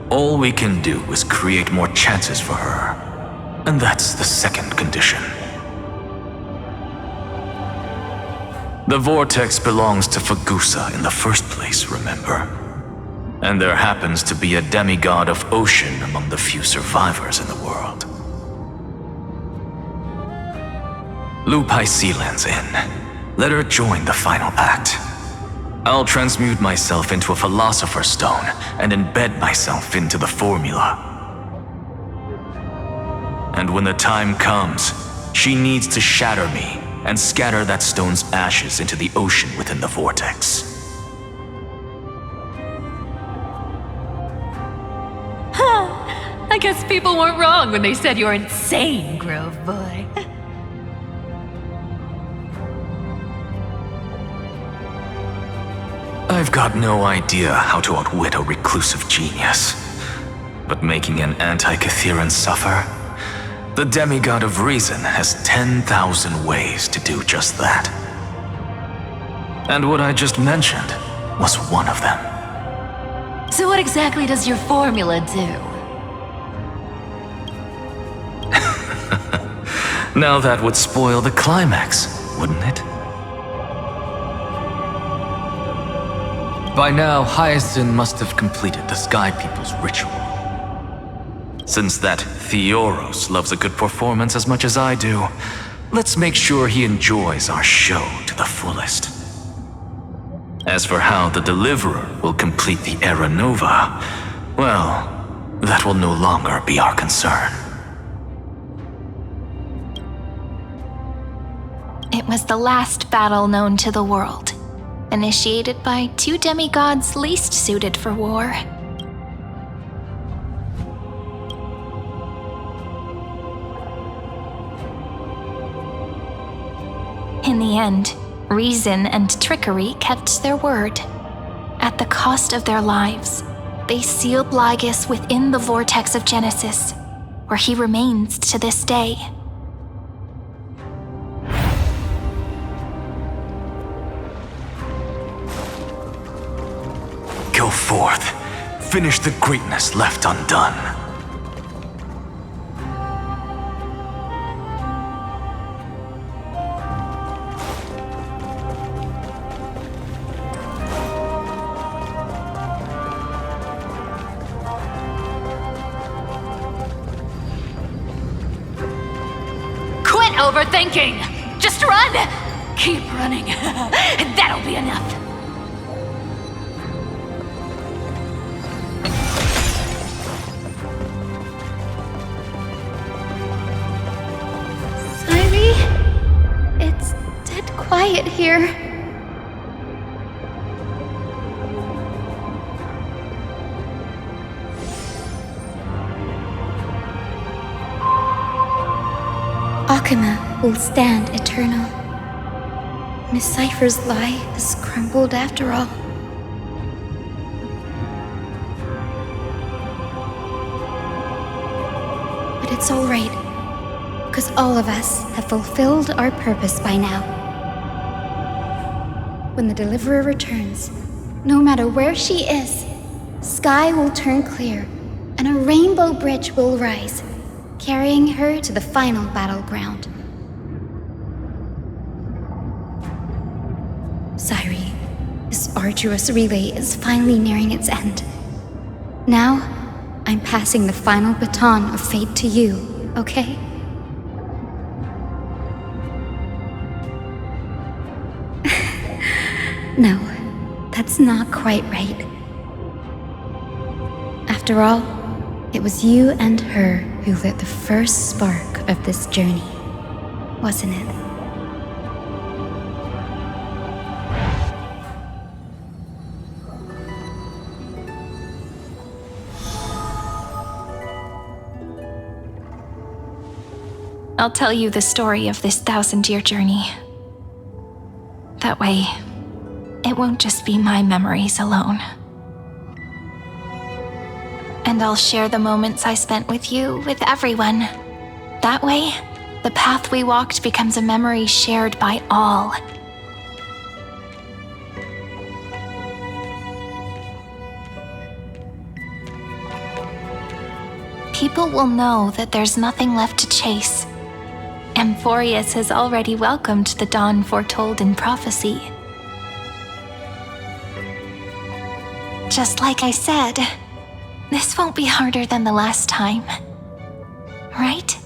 All we can do is create more chances for her. And that's the second condition. The vortex belongs to Fagusa in the first place, remember? And there happens to be a demigod of ocean among the few survivors in the world. Loop Hysealand's in. Let her join the final act. I'll transmute myself into a philosopher's stone and embed myself into the formula. And when the time comes, she needs to shatter me and scatter that stone's ashes into the ocean within the vortex. Huh. I guess people weren't wrong when they said you're insane, Grove Boy. I've got no idea how to outwit a reclusive genius. But making an anti-Catheran suffer? The demigod of reason has 10,000 ways to do just that. And what I just mentioned was one of them. So what exactly does your formula do? Now that would spoil the climax, wouldn't it? By now, Hyacinth must have completed the Sky People's ritual. Since that Theoros loves a good performance as much as I do, let's make sure he enjoys our show to the fullest. As for how the Deliverer will complete the Era Nova, well, that will no longer be our concern. It was the last battle known to the world, initiated by two demigods least suited for war. In the end, reason and trickery kept their word. At the cost of their lives, they sealed Lygus within the vortex of Genesis, where he remains to this day. Go forth. Finish the greatness left undone. overthinking. Just run! Keep running. That'll be enough. Sairi? It's dead quiet here. Akama will stand eternal. Miss Cypher's lie has crumbled after all. But it's all right, because all of us have fulfilled our purpose by now. When the Deliverer returns, no matter where she is, sky will turn clear, and a rainbow bridge will rise, carrying her to the final battleground. Sairi, this arduous relay is finally nearing its end. Now, I'm passing the final baton of fate to you, okay? No, that's not quite right. After all, it was you and her who lit the first spark of this journey, wasn't it? I'll tell you the story of this 1,000-year journey. That way, it won't just be my memories alone. And I'll share the moments I spent with you with everyone. That way, the path we walked becomes a memory shared by all. People will know that there's nothing left to chase. Amphorius has already welcomed the dawn foretold in prophecy. Just like I said, this won't be harder than the last time, right?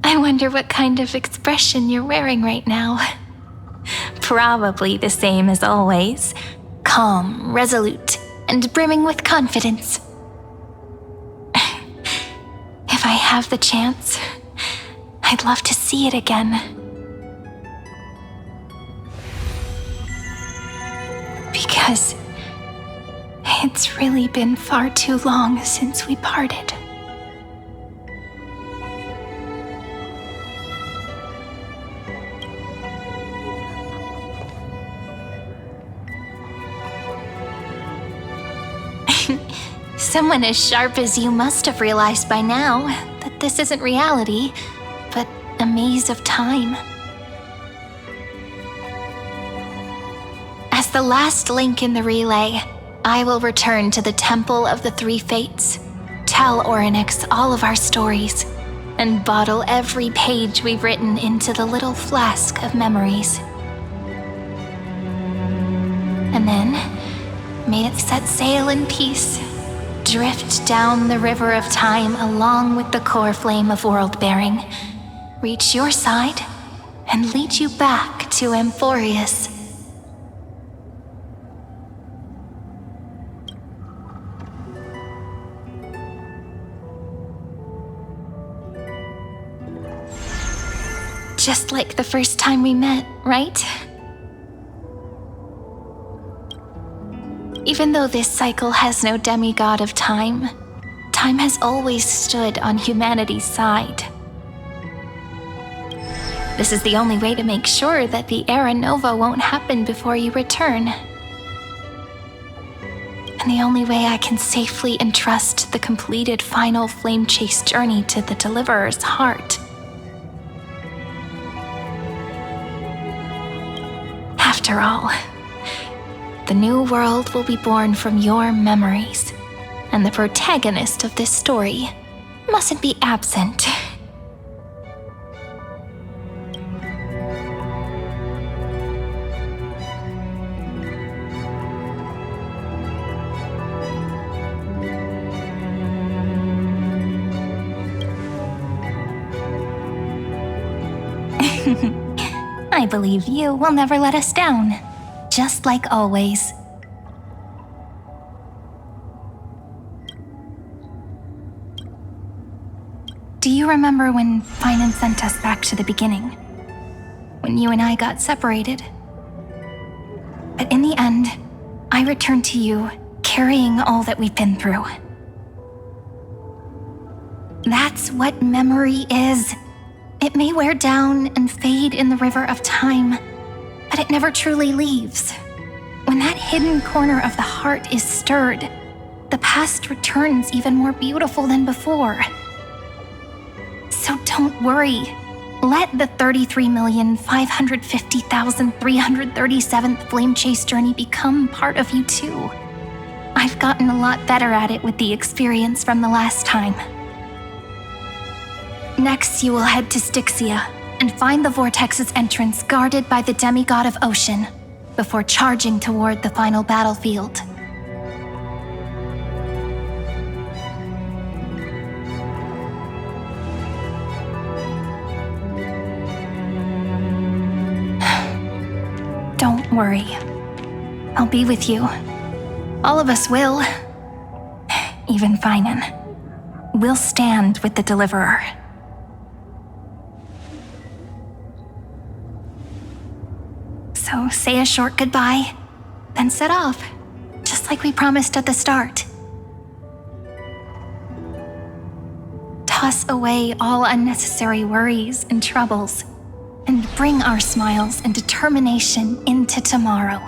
I wonder what kind of expression you're wearing right now. Probably the same as always. Calm, resolute, and brimming with confidence. If I have the chance, I'd love to see it again. Because it's really been far too long since we parted. Someone as sharp as you must have realized by now that this isn't reality, but a maze of time. As the last link in the relay, I will return to the Temple of the Three Fates, tell Orynyx all of our stories, and bottle every page we've written into the little flask of memories. And then, may it set sail in peace, drift down the river of time along with the core flame of world-bearing, reach your side, and lead you back to Amphorius. Just like the first time we met, right? Even though this cycle has no demigod of time, time has always stood on humanity's side. This is the only way to make sure that the Era Nova won't happen before you return. And the only way I can safely entrust the completed final flame chase journey to the Deliverer's heart. After all, The new world will be born from your memories, and the protagonist of this story mustn't be absent. I believe you will never let us down, just like always. Do you remember when Finan sent us back to the beginning? When you and I got separated? But in the end, I returned to you, carrying all that we've been through. That's what memory is. It may wear down and fade in the river of time, but it never truly leaves. When that hidden corner of the heart is stirred, the past returns even more beautiful than before. So don't worry. Let the 33,550,337th Flame Chase journey become part of you too. I've gotten a lot better at it with the experience from the last time. Next, you will head to Styxia and find the Vortex's entrance guarded by the demigod of ocean before charging toward the final battlefield. Don't worry. I'll be with you. All of us will. Even Finan. We'll stand with the Deliverer. So say a short goodbye, then set off, just like we promised at the start. Toss away all unnecessary worries and troubles, and bring our smiles and determination into tomorrow.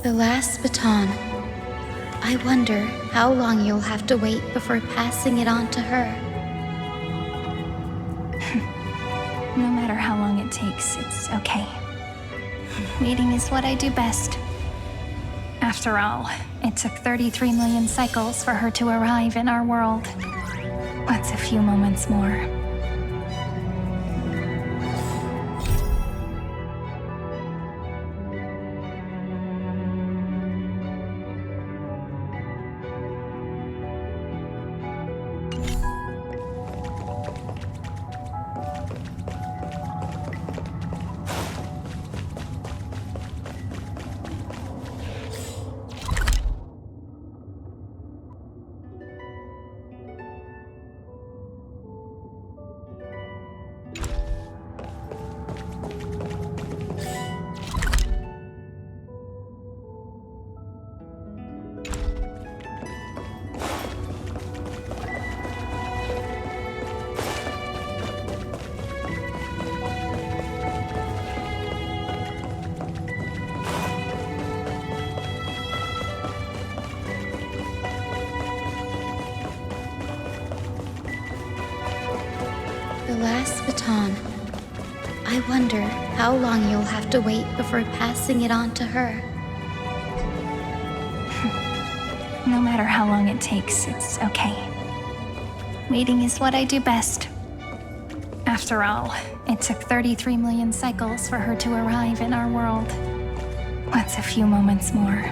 The last baton. I wonder how long you'll have to wait before passing it on to her. No matter how long it takes, it's okay. Waiting is what I do best. After all, it took 33 million cycles for her to arrive in our world. What's a few moments more? The last baton. I wonder how long you'll have to wait before passing it on to her. No matter how long it takes, it's okay. Waiting is what I do best. After all, it took 33 million cycles for her to arrive in our world. What's a few moments more?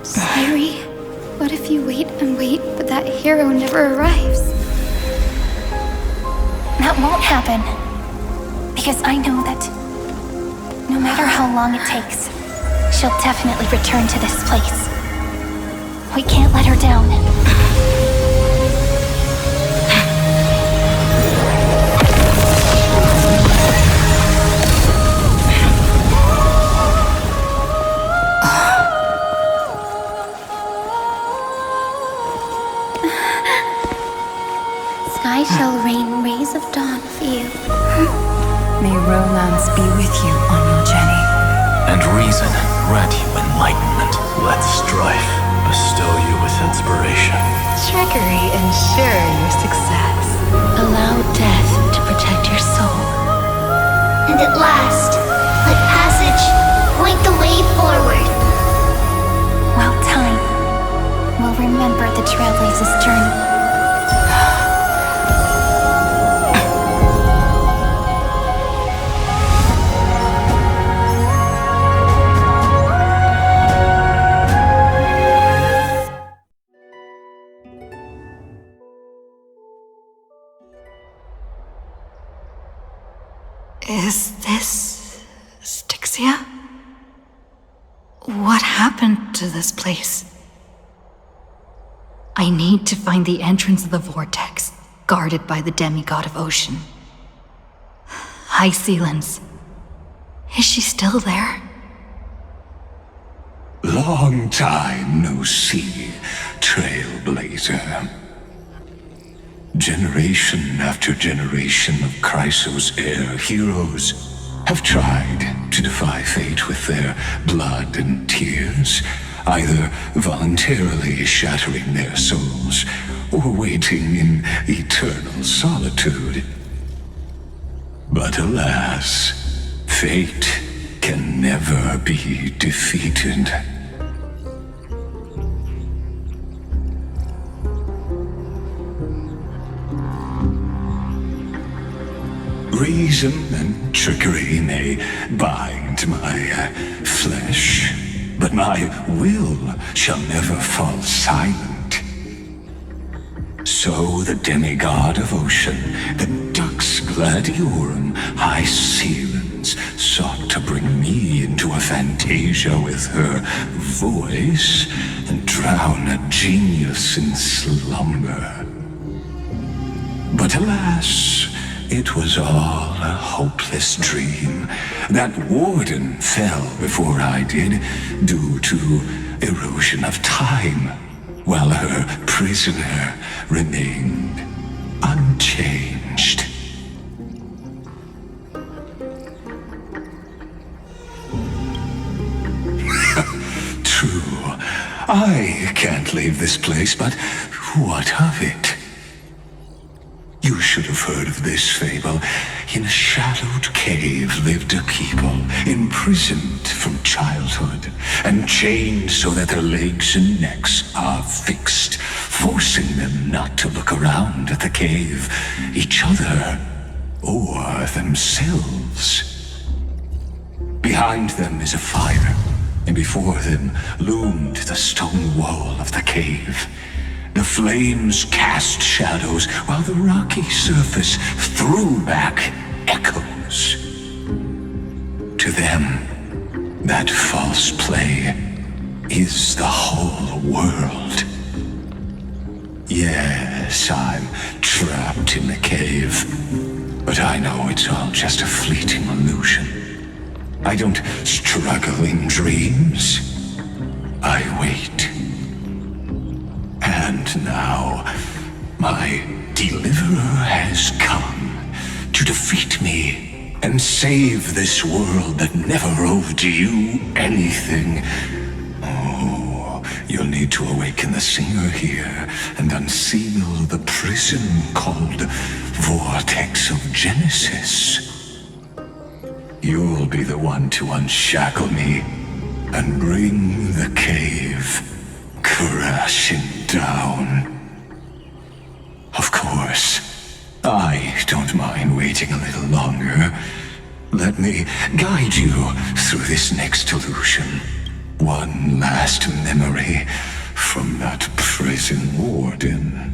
Sairi, what if you wait and wait, but that hero never arrives? That won't happen. Because I know that no matter how long it takes, She'll definitely return to this place. We can't let her down. Sky shall rain rays of dawn for you. May romance be with you on your journey. And reason grant you enlightenment. Let strife bestow you with inspiration. Trickery ensure your success. Allow death to protect your soul. And at last, let passage point the way forward. Well, time will remember the Trailblazer's journey. Is this Styxia? What happened to this place? I need to find the entrance of the vortex, guarded by the demigod of ocean. High Sealens. Is she still there? Long time no see, Trailblazer. Generation after generation of Chrysos heir heroes have tried to defy fate with their blood and tears, either voluntarily shattering their souls or waiting in eternal solitude. But alas, fate can never be defeated. Reason and trickery may bind my flesh, but my will shall never fall silent. So the demigod of ocean, the Dux Gladiorum, High Sealens, sought to bring me into a fantasia with her voice and drown a genius in slumber. But alas, it was all a hopeless dream. That warden fell before I did, due to erosion of time, while her prisoner remained unchanged. True, I can't leave this place, but what of it? You should have heard of this fable. In a shadowed cave lived a people, imprisoned from childhood, and chained so that their legs and necks are fixed, forcing them not to look around at the cave, each other, or themselves. Behind them is a fire, and before them loomed the stone wall of the cave. The flames cast shadows, while the rocky surface threw back echoes. To them, that false play is the whole world. Yes, I'm trapped in the cave, but I know it's all just a fleeting illusion. I don't struggle in dreams. I wait. And now, my deliverer has come to defeat me and save this world that never owed you anything. Oh, you'll need to awaken the singer here and unseal the prison called Vortex of Genesis. You'll be the one to unshackle me and bring the cave crashing down. Of course, I don't mind waiting a little longer. Let me guide you through this next illusion. One last memory from that prison warden.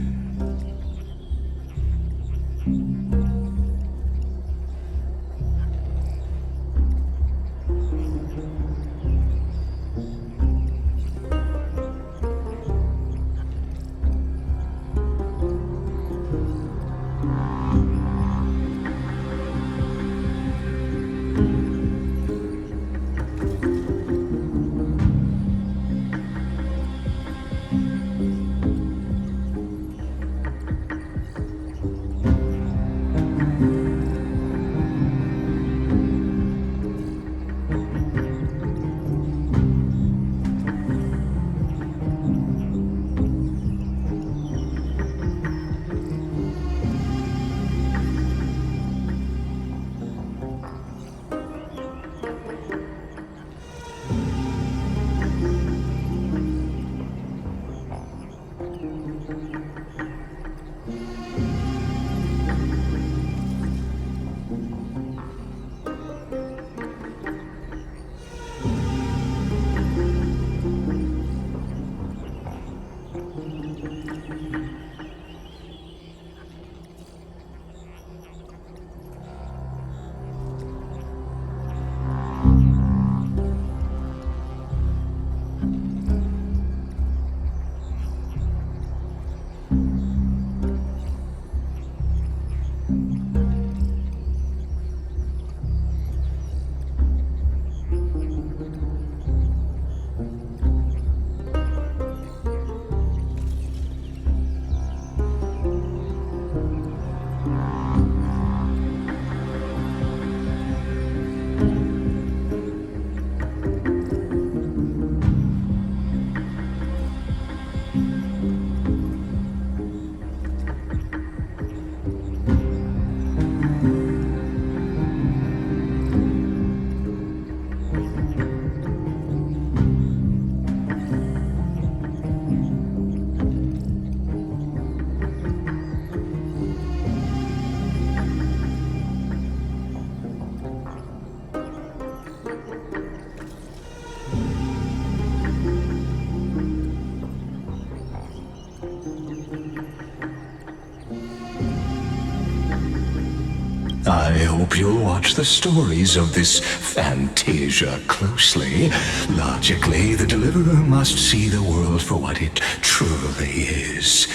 I hope you'll watch the stories of this Fantasia closely. Logically, the Deliverer must see the world for what it truly is.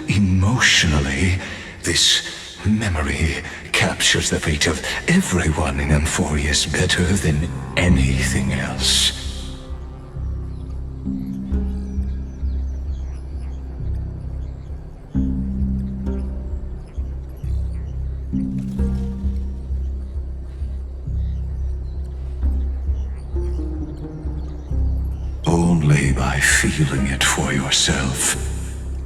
Emotionally, this memory captures the fate of everyone in Amphorius better than anything else. Only by feeling it for yourself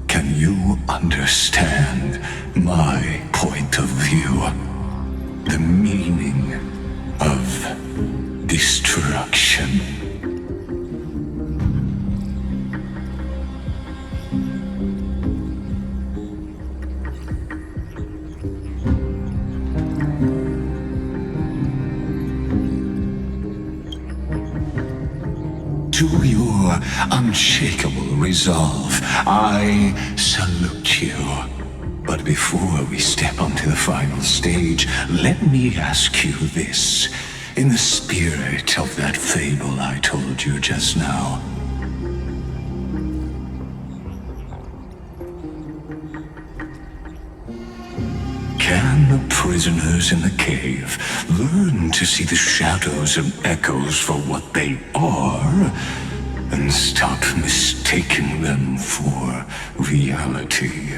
can you understand my point of view, the meaning of destruction. To your unshakable resolve, I salute you. But before we step onto the final stage, let me ask you this. In the spirit of that fable I told you just now, can the prisoners in the cave learn to see the shadows and echoes for what they are, and stop mistaking them for reality?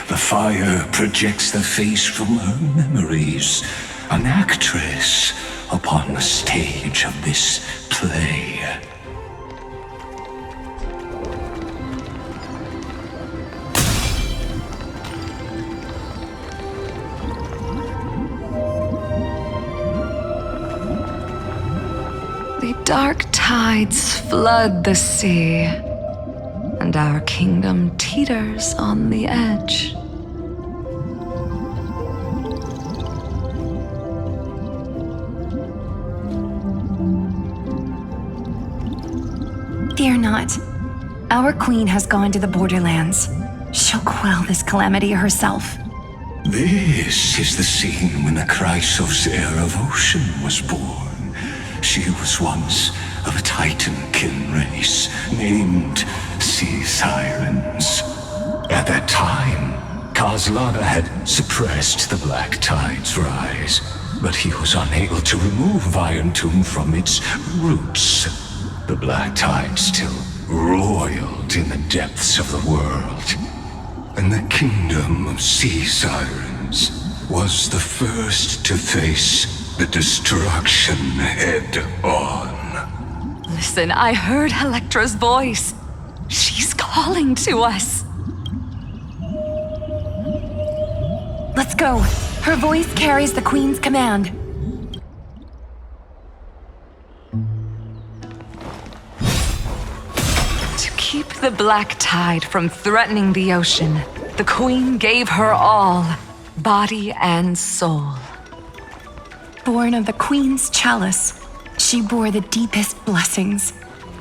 The fire projects the face from her memories, an actress upon the stage of this play. The dark tides flood the sea, and our kingdom teeters on the edge. Fear not. Our queen has gone to the borderlands. She'll quell this calamity herself. This is the scene when the Chrysos heir of Ocean was born. She was once of a Titan-kin race named Sea Sirens. At that time, Kazlana had suppressed the Black Tide's rise, but he was unable to remove Iron Tomb from its roots. The Black Tide still roiled in the depths of the world, and the kingdom of Sea Sirens was the first to face the destruction head-on. Listen, I heard Electra's voice. She's calling to us. Let's go. Her voice carries the Queen's command. To keep the Black Tide from threatening the ocean, the Queen gave her all, body and soul. Born of the Queen's chalice, she bore the deepest blessings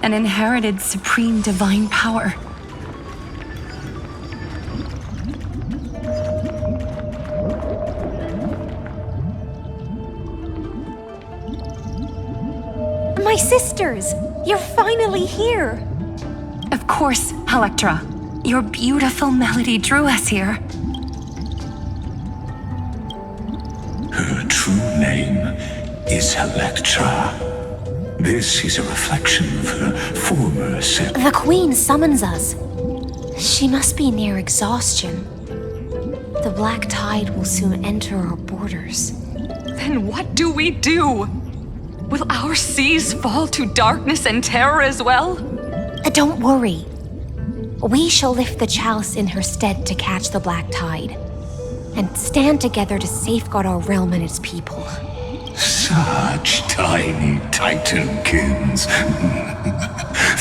and inherited supreme divine power. My sisters! You're finally here! Of course, Electra. Your beautiful melody drew us here. Her true name is Electra. This is a reflection of her former self. The Queen summons us. She must be near exhaustion. The Black Tide will soon enter our borders. Then what do we do? Will our seas fall to darkness and terror as well? Don't worry. We shall lift the chalice in her stead to catch the Black Tide, and stand together to safeguard our realm and its people. Such tiny Titankins,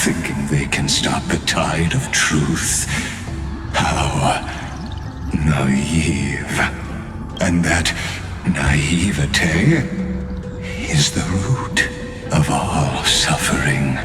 thinking they can stop the tide of truth. How naive. And that naivete is the root of all suffering.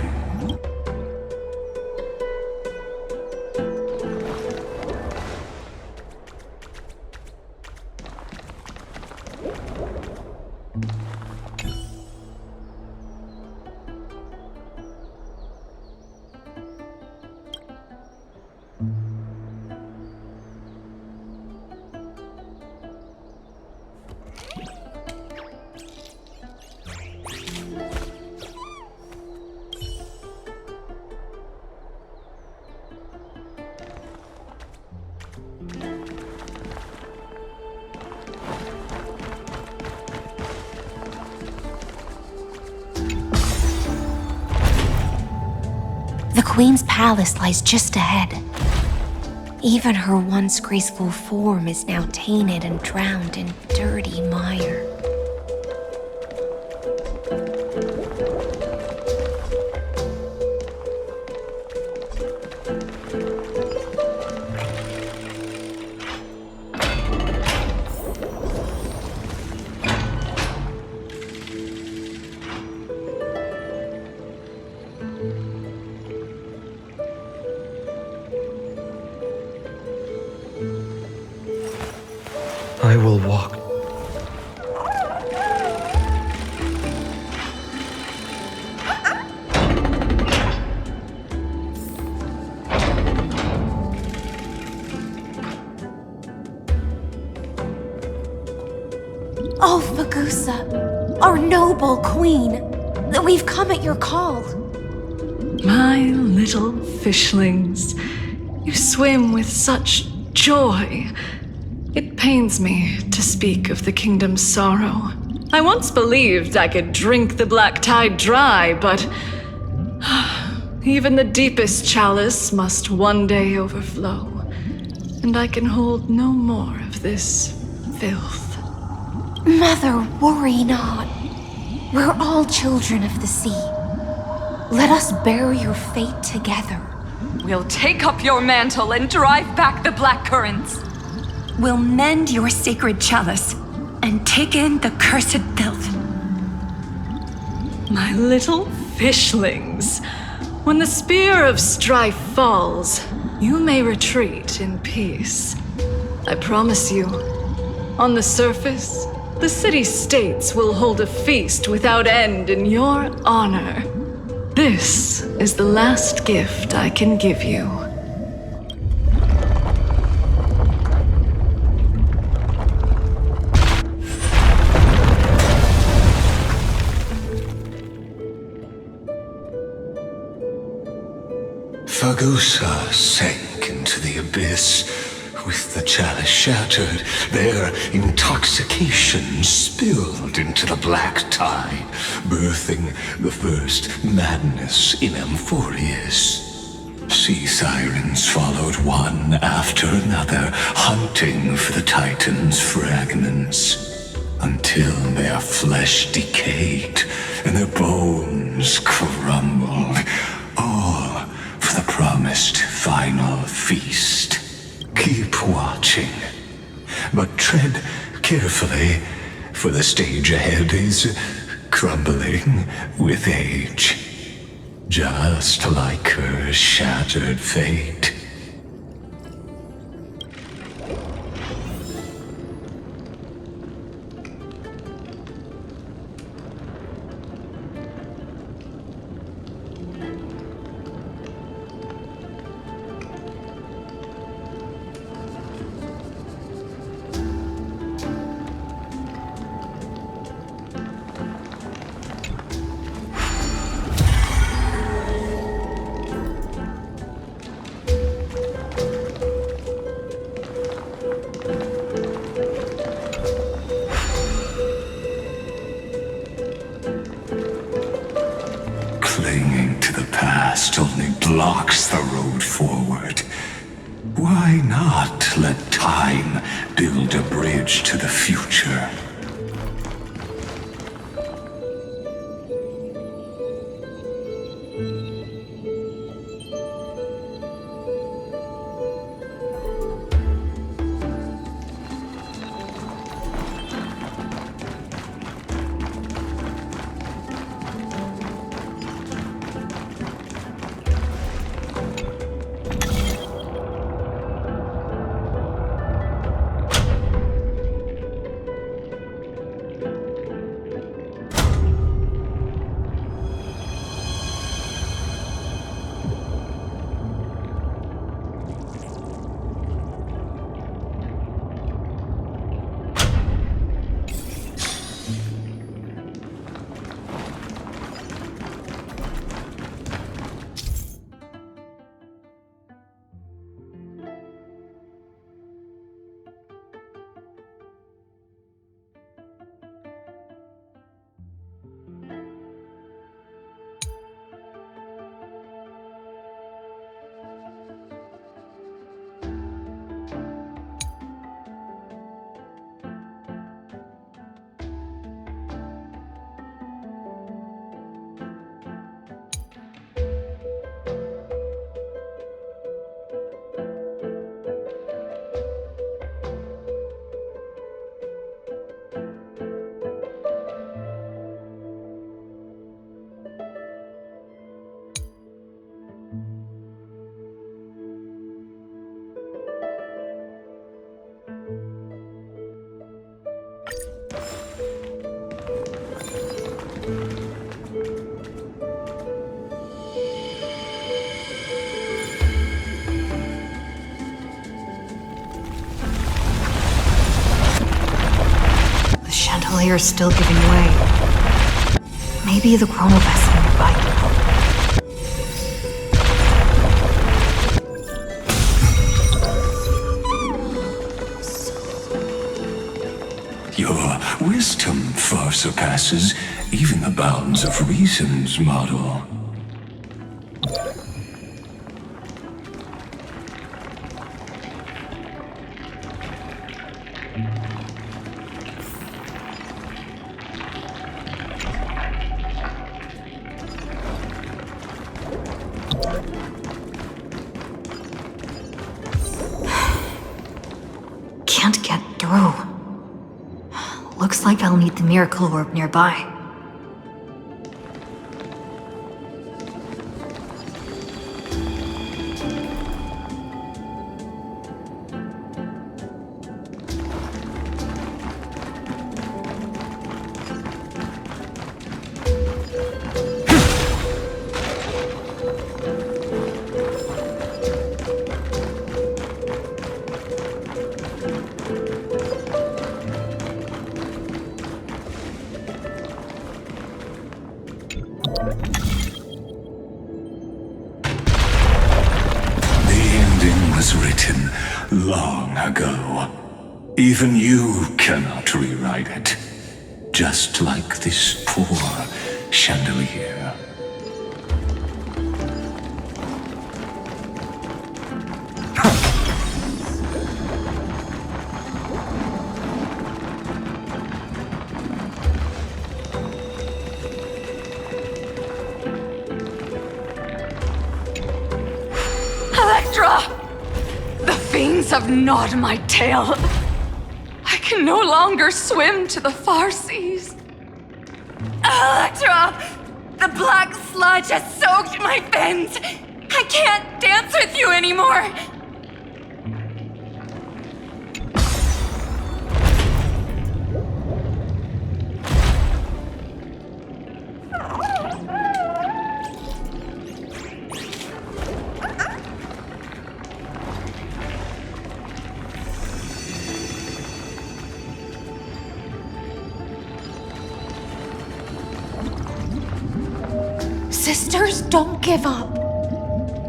The Queen's palace lies just ahead. Even her once graceful form is now tainted and drowned in dirty mire. I will walk. Oh, Fagusa, our noble queen, we've come at your call. My little fishlings, you swim with such joy. It pains me to speak of the kingdom's sorrow. I once believed I could drink the Black Tide dry, but even the deepest chalice must one day overflow, and I can hold no more of this filth. Mother, worry not. We're all children of the sea. Let us bear your fate together. We'll take up your mantle and drive back the black currents. We'll mend your sacred chalice and take in the cursed filth. My little fishlings, When the spear of strife falls, you may retreat in peace. I promise you, on the surface, the city-states will hold a feast without end in your honor. This is the last gift I can give you. Fagusa sank into the abyss. With the chalice shattered, their intoxication spilled into the black tide, birthing the first madness in Amphorius. Sea sirens followed one after another, hunting for the Titan's fragments, until their flesh decayed and their bones crumbled, all for the promised final feast. Keep watching, but tread carefully, for the stage ahead is crumbling with age, just like her shattered fate. Clinging to the past only blocks the road forward. Why not let time build a bridge to the future? Chandelier's still giving way. Maybe the chrono vessel nearby can help. Your wisdom far surpasses even the bounds of reason's model. Can't get through. Looks like I'll need the miracle orb nearby. was written long ago. Even you cannot rewrite it. Just like this poor chandelier. Electra! The fiends have gnawed my tail. I can no longer swim to the far seas. Electra! The black sludge has soaked my fins! I can't dance with you anymore! Sisters, don't give up.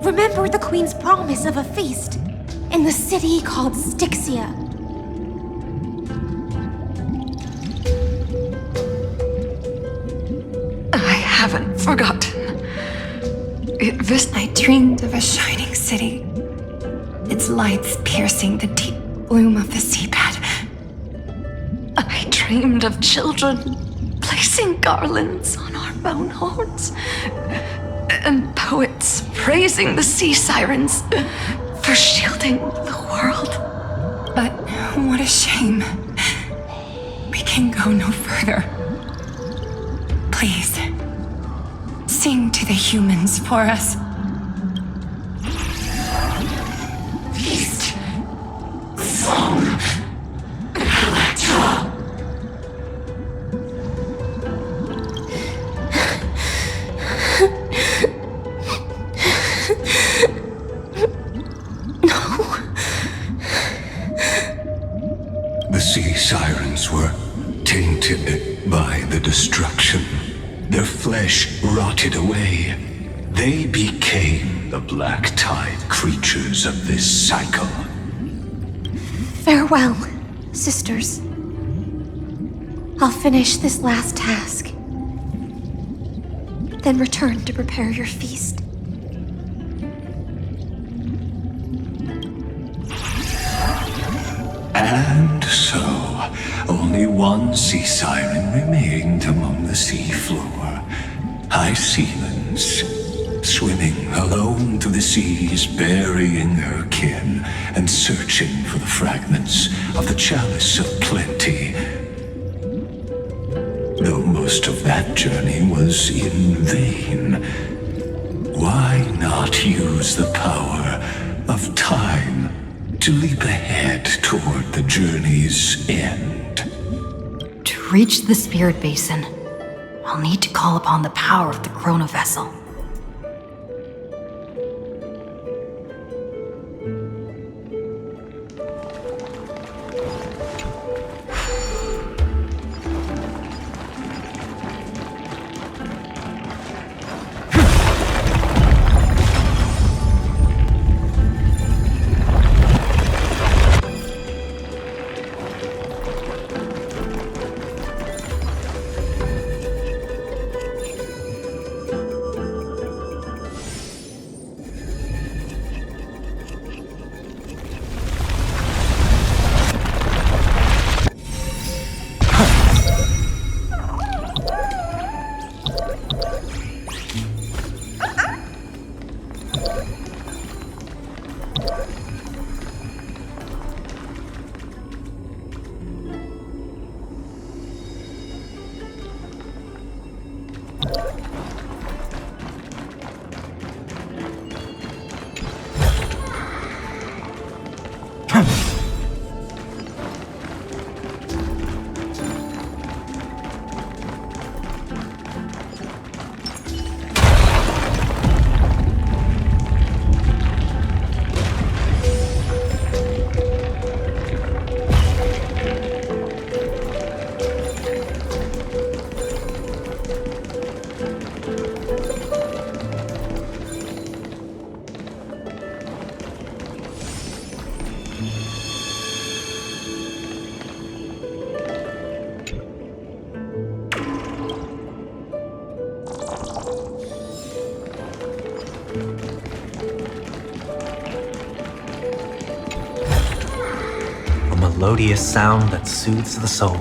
Remember the Queen's promise of a feast in the city called Styxia. I haven't forgotten. I dreamed of a shining city, its lights piercing the deep gloom of the seabed. I dreamed of children placing garlands on our bone horns, and poets praising the sea sirens for shielding the world. But what a shame. We can go no further. Please, sing to the humans for us. Feast. Song. Electra. The sea sirens were tainted by the destruction. Their flesh rotted away. They became the black tide creatures of this cycle. Farewell, sisters. I'll finish this last task, then return to prepare your feast. And so, only one sea siren remained among the sea floor. High Sealands, swimming alone through the seas, burying her kin, and searching for the fragments of the chalice of plenty. Though most of that journey was in vain, why not use the power of time to leap ahead toward the journey's end? To reach the spirit basin, I'll need to call upon the power of the Chrono Vessel. A melodious sound that soothes the soul.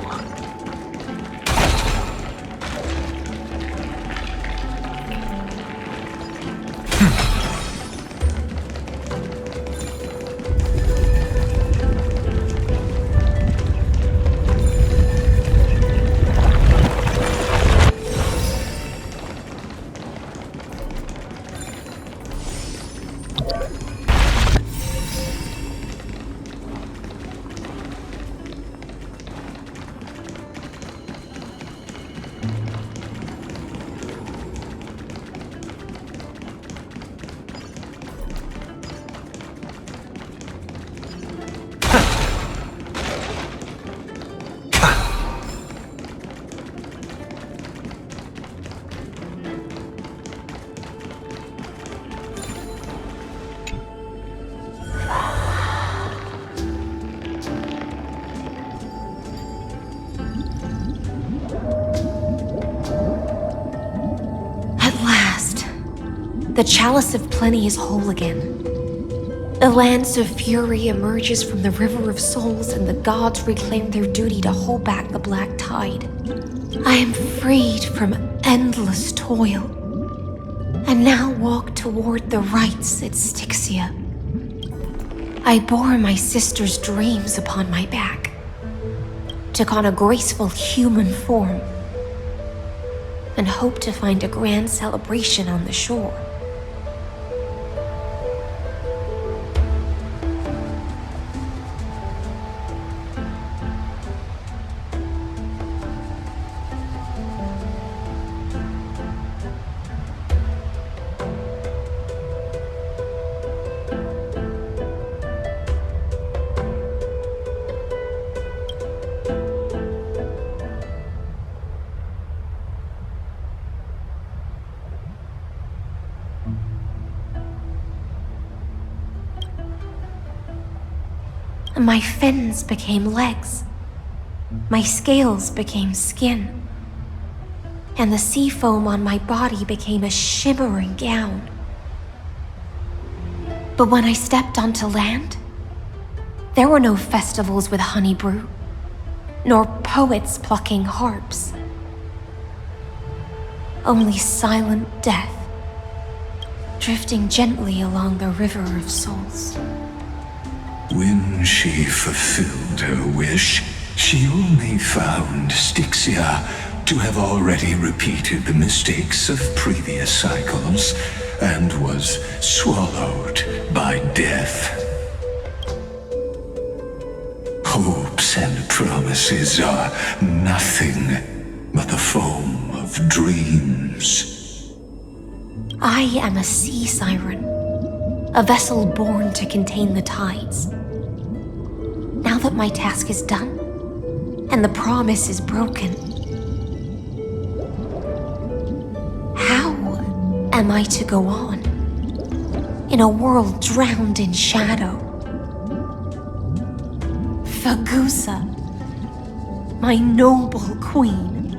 The chalice of plenty is whole again. A lance of fury emerges from the river of souls, and the gods reclaim their duty to hold back the black tide. I am freed from endless toil, and now walk toward the rites at Styxia. I bore my sister's dreams upon my back, took on a graceful human form, and hoped to find a grand celebration on the shore. My fins became legs. My scales became skin. And the sea foam on my body became a shimmering gown. But when I stepped onto land, there were no festivals with honey brew, nor poets plucking harps. Only silent death, drifting gently along the river of souls. When she fulfilled her wish, she only found Styxia to have already repeated the mistakes of previous cycles and was swallowed by death. Hopes and promises are nothing but the foam of dreams. I am a sea siren, a vessel born to contain the tides. Now that my task is done, and the promise is broken, how am I to go on in a world drowned in shadow? Fagusa, my noble queen.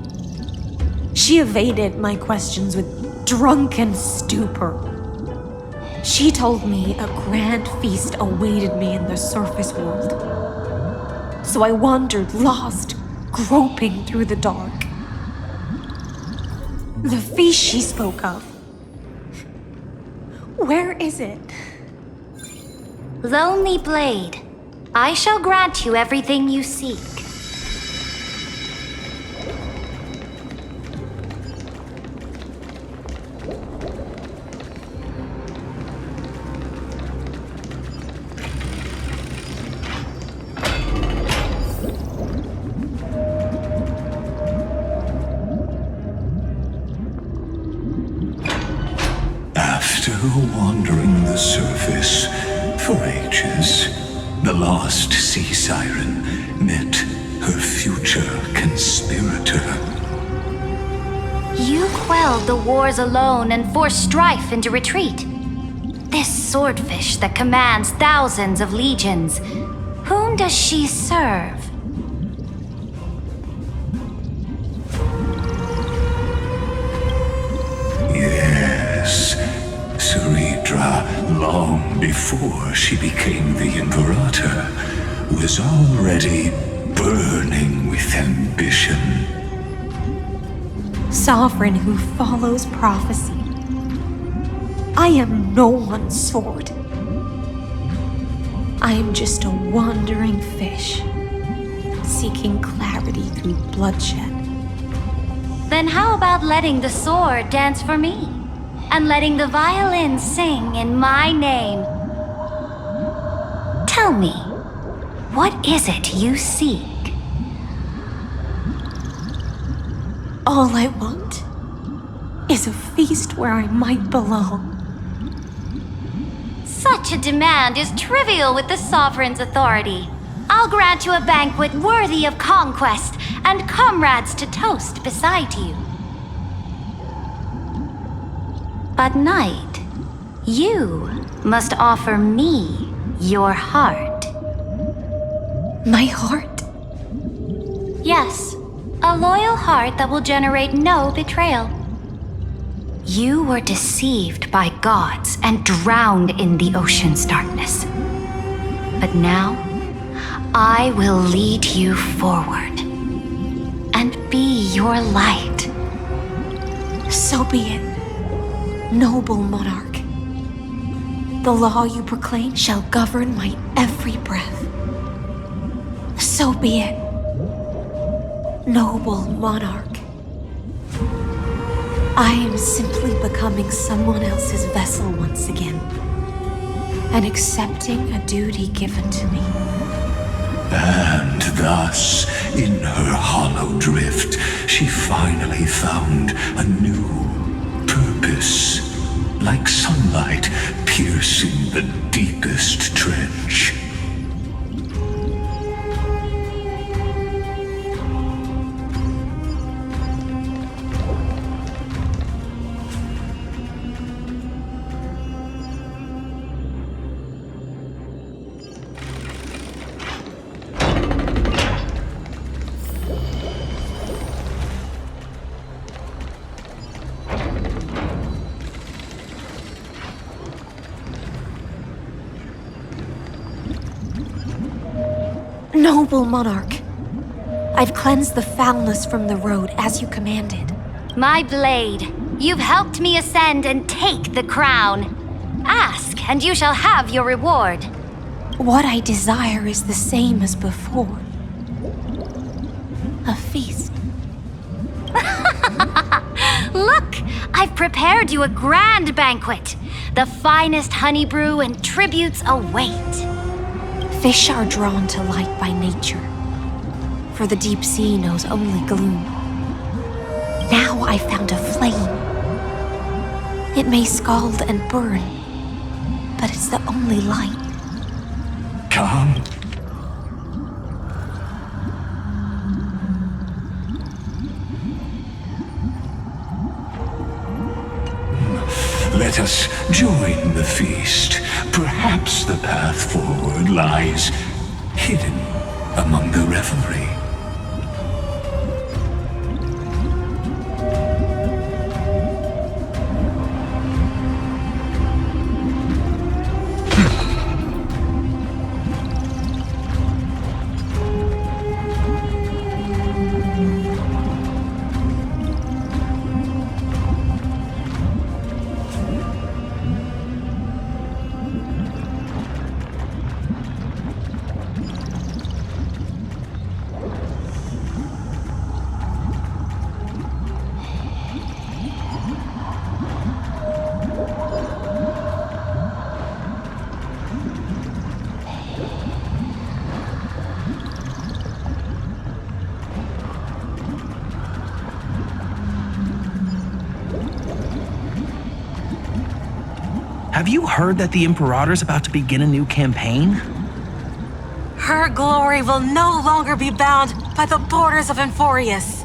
She evaded my questions with drunken stupor. She told me a grand feast awaited me in the surface world. So I wandered lost, groping through the dark. The feast she spoke of, where is it? Lonely Blade, I shall grant you everything you seek. After wandering the surface for ages, the lost sea siren met her future conspirator. You quelled the wars alone and forced strife into retreat. This swordfish that commands thousands of legions, whom does she serve? Yes, Serene long before she became the Imperator, was already burning with ambition. Sovereign who follows prophecy. I am no one's sword. I am just a wandering fish, seeking clarity through bloodshed. Then how about letting the sword dance for me? And letting the violin sing in my name? Tell me, what is it you seek? All I want is a feast where I might belong. Such a demand is trivial with the Sovereign's authority. I'll grant you a banquet worthy of conquest and comrades to toast beside you. But Knight, you must offer me your heart. My heart? Yes, a loyal heart that will generate no betrayal. You were deceived by gods and drowned in the ocean's darkness. But now, I will lead you forward and be your light. So be it, noble monarch. The law you proclaim shall govern my every breath. So be it, noble monarch. I am simply becoming someone else's vessel once again, and accepting a duty given to me. And thus, in her hollow drift, she finally found a new purpose, like sunlight piercing the deepest trench. Noble monarch, I've cleansed the foulness from the road as you commanded. My blade, you've helped me ascend and take the crown. Ask, and you shall have your reward. What I desire is the same as before. A feast. Look, I've prepared you a grand banquet. The finest honey brew and tributes await. Fish are drawn to light by nature, for the deep sea knows only gloom. Now I found a flame. It may scald and burn, but it's the only light. Come. Let us join the feast. Perhaps the path forward lies hidden among the revelry. Have you heard that the Imperator's about to begin a new campaign? Her glory will no longer be bound by the borders of Enforius.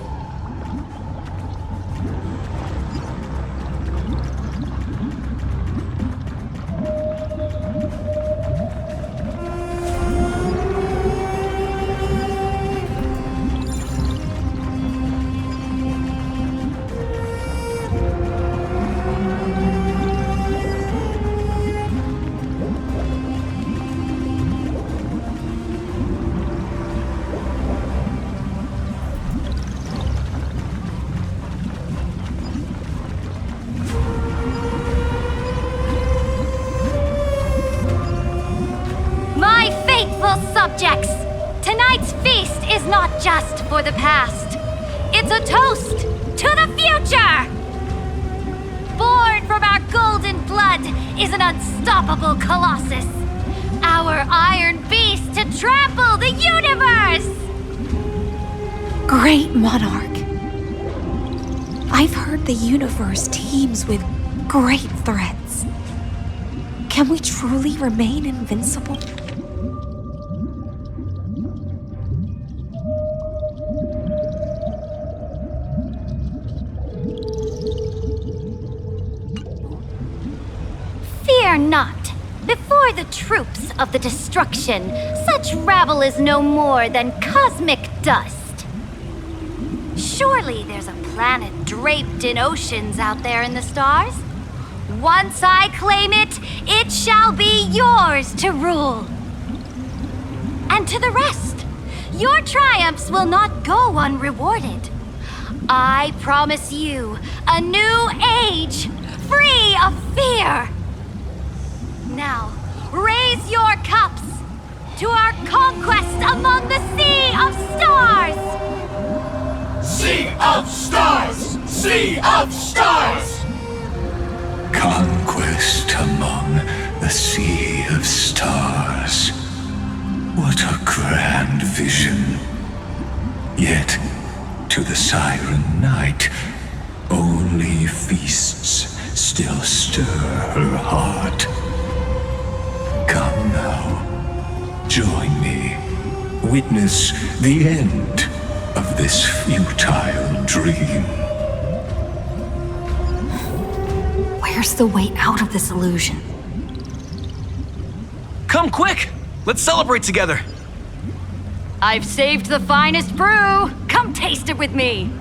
not just for the past. It's a toast to the future! Born from our golden blood is an unstoppable colossus. Our iron beast to trample the universe! Great monarch. I've heard the universe teems with great threats. Can we truly remain invincible? Fear not. Before the troops of the destruction, such rabble is no more than cosmic dust. Surely there's a planet draped in oceans out there in the stars. Once I claim it, it shall be yours to rule. And to the rest, your triumphs will not go unrewarded. I promise you a new age, free of fear. Now, raise your cups to our conquest among the Sea of Stars! Sea of Stars! Sea of Stars! Conquest among the Sea of Stars. What a grand vision. Yet, to the Siren Knight, only feasts still stir her heart. Come now, join me. Witness the end of this futile dream. Where's the way out of this illusion? Come quick! Let's celebrate together! I've saved the finest brew! Come taste it with me!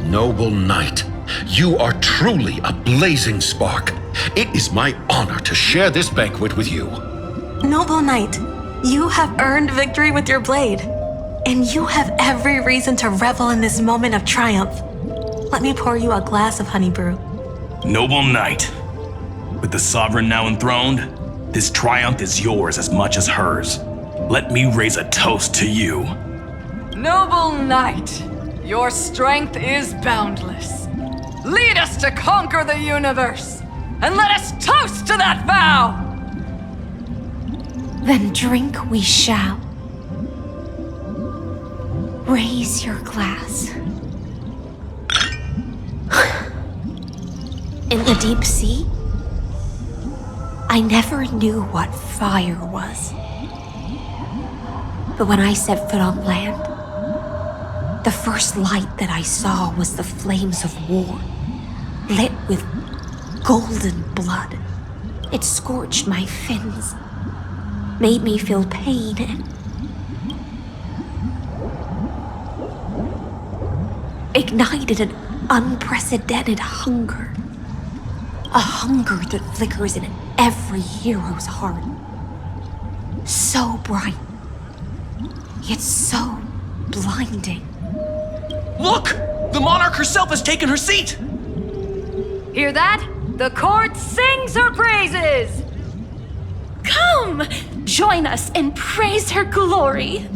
Noble knight, you are truly a blazing spark. It is my honor to share this banquet with you. Noble knight, you have earned victory with your blade, and you have every reason to revel in this moment of triumph. Let me pour you a glass of honey brew. Noble knight, with the sovereign now enthroned, this triumph is yours as much as hers. Let me raise a toast to you. Noble knight, your strength is boundless. Lead us to conquer the universe, and let us toast to that vow! Then drink we shall. Raise your glass. In the deep sea, I never knew what fire was. But when I set foot on land, the first light that I saw was the flames of war, lit with golden blood. It scorched my fins, made me feel pain, and ignited an unprecedented hunger. A hunger that flickers in every hero's heart. So bright, yet so blinding. Look! The monarch herself has taken her seat! Hear that? The court sings her praises! Come! Join us and praise her glory!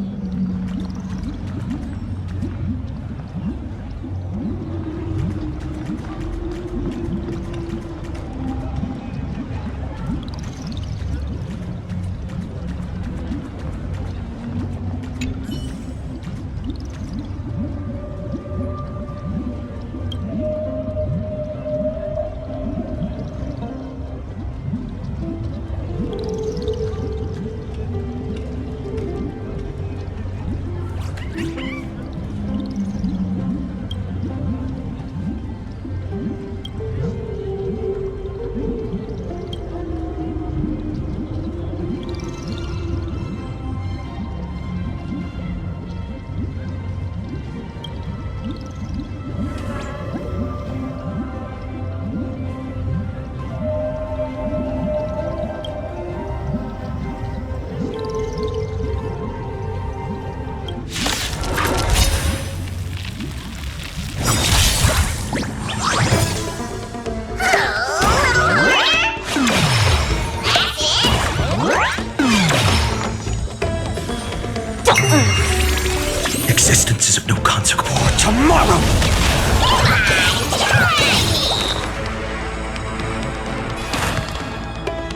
Existence is of no consequence. For tomorrow!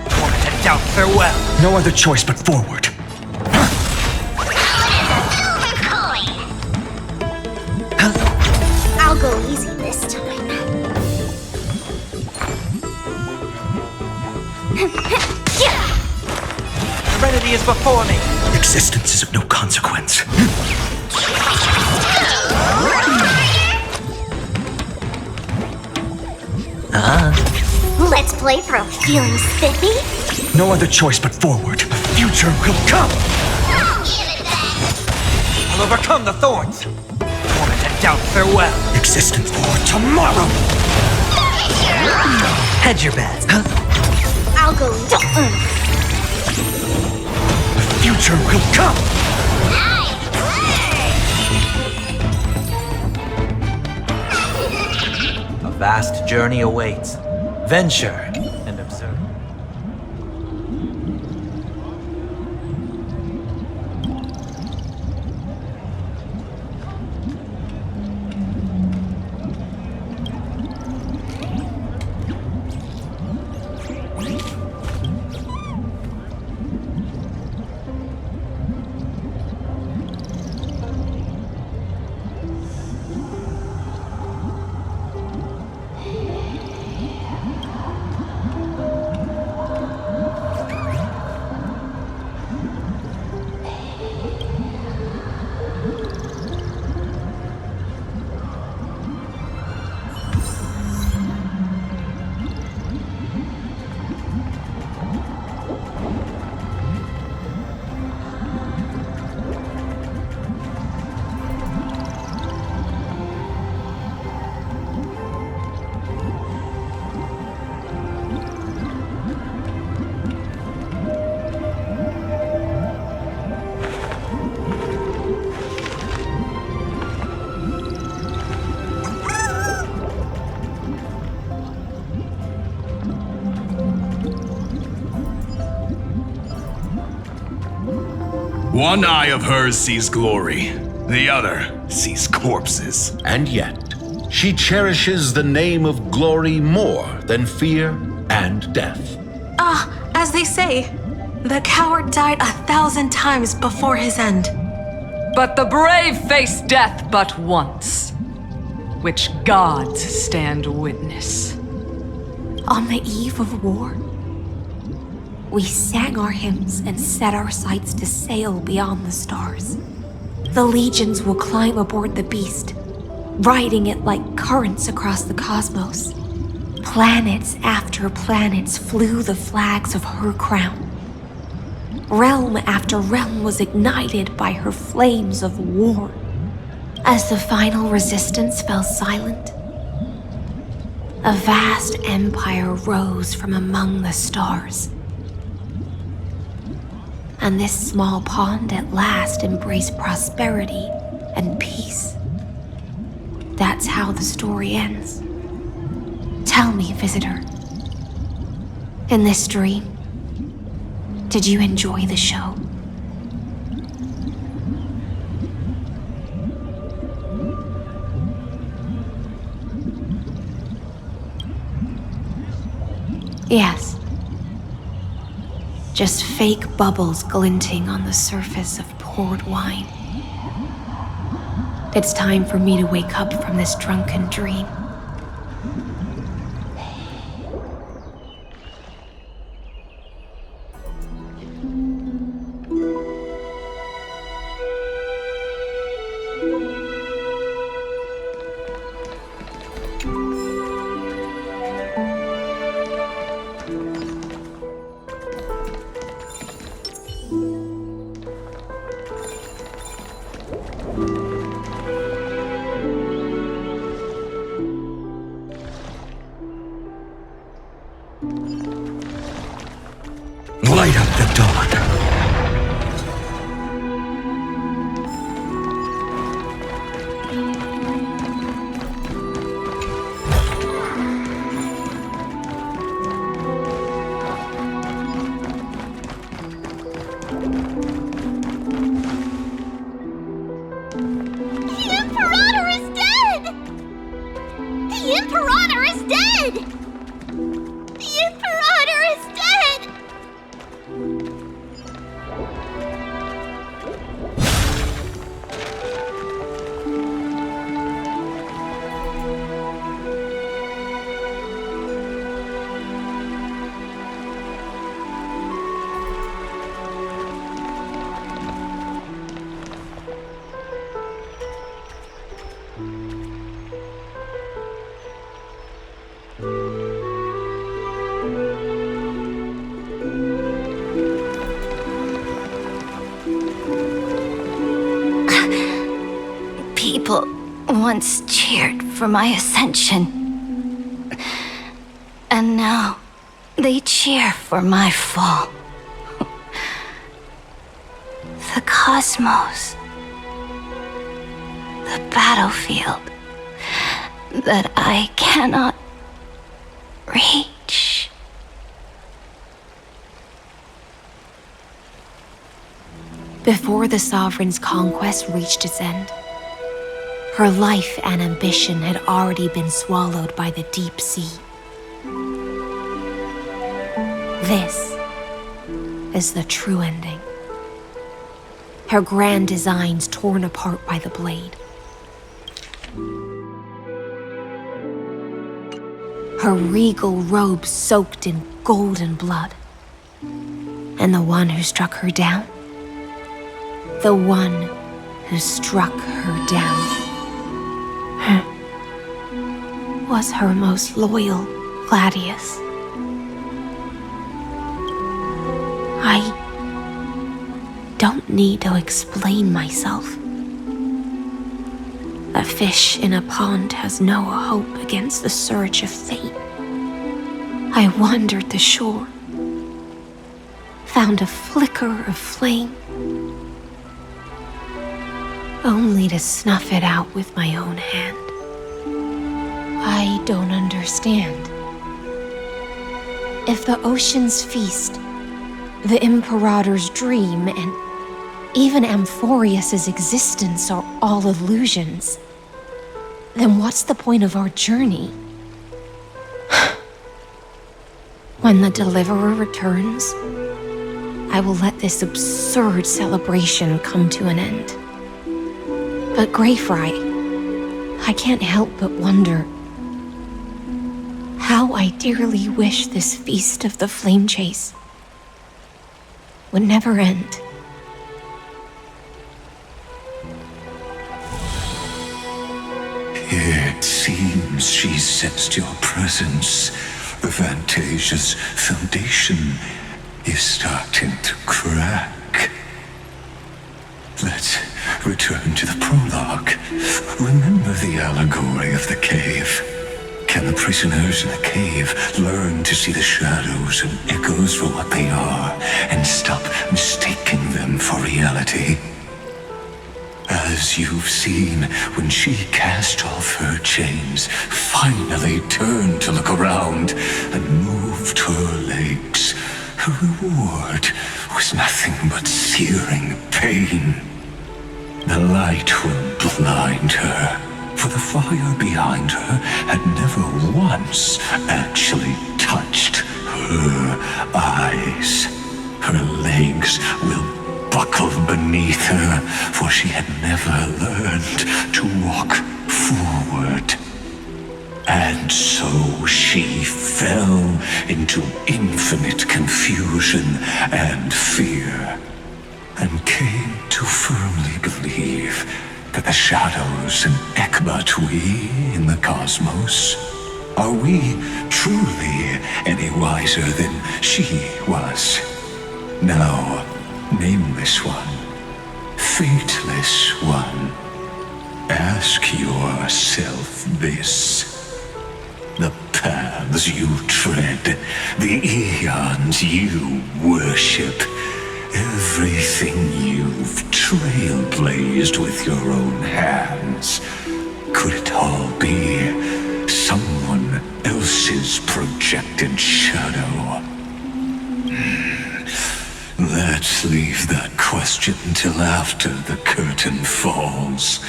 Tormented doubt, farewell. No other choice but forward. I'll go easy this time. Serenity is before me. Existence is of no consequence. Let's play for feeling spiffy? No other choice but forward. The future will come! I'll overcome the thorns. Tormented doubt, farewell. Existence for tomorrow! Hedge your bets. I'll go The future will come! A vast journey awaits. Venture and observe. One eye of hers sees glory, the other sees corpses. And yet, she cherishes the name of glory more than fear and death. As they say, the coward died 1,000 times before his end. But the brave face death but once, which gods stand witness. On the eve of war, we sang our hymns and set our sights to sail beyond the stars. The legions will climb aboard the beast, riding it like currents across the cosmos. Planets after planets flew the flags of her crown. Realm after realm was ignited by her flames of war. As the final resistance fell silent, a vast empire rose from among the stars. And this small pond at last embraced prosperity and peace. That's how the story ends. Tell me, visitor, in this dream, did you enjoy the show? Yes. Just fake bubbles glinting on the surface of poured wine. It's time for me to wake up from this drunken dream. Light up the dawn. people once cheered for my ascension. And now they cheer for my fall. The cosmos. The battlefield that I cannot reach. Before the Sovereign's conquest reached its end, her life and ambition had already been swallowed by the deep sea. This is the true ending. Her grand designs torn apart by the blade. Her regal robes soaked in golden blood. And the one who struck her down? The one who struck her down was her most loyal Gladius. I don't need to explain myself. A fish in a pond has no hope against the surge of fate. I wandered the shore, found a flicker of flame, only to snuff it out with my own hand. I don't understand. If the ocean's feast, the Imperator's dream, and even Amphorius's existence are all illusions, then what's the point of our journey? When the Deliverer returns, I will let this absurd celebration come to an end. But Greyfry, I can't help but wonder how I dearly wish this feast of the Flame Chase would never end. It seems she sensed your presence. The Fantasia's foundation is starting to crack. Let's return to the prologue. Remember the allegory of the cave? Can the prisoners in the cave learn to see the shadows and echoes for what they are and stop mistaking them for reality? As you've seen, when she cast off her chains, finally turned to look around and moved her legs, her reward was nothing but searing pain. The light will blind her, for the fire behind her had never once actually touched her eyes. Her legs will buckle beneath her, for she had never learned to walk forward. And so she fell into infinite confusion and fear, and came to firmly believe that the shadows and Ekbat we in the cosmos, are we truly any wiser than she was? Now, nameless one, fateless one, ask yourself this. The paths you tread, the eons you worship, everything you've trailblazed with your own hands, could it all be someone else's projected shadow? Let's leave that question till after the curtain falls.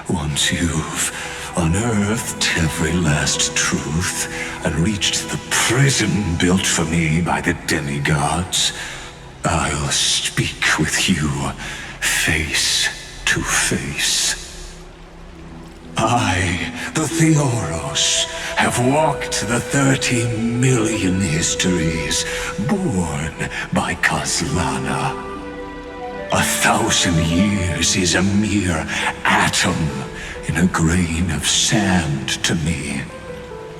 Once you've unearthed every last truth and reached the prison built for me by the demigods, I'll speak with you face to face. I, the Theoros, have walked the 30 million histories born by Kozlana. 1,000 years is a mere atom in a grain of sand to me.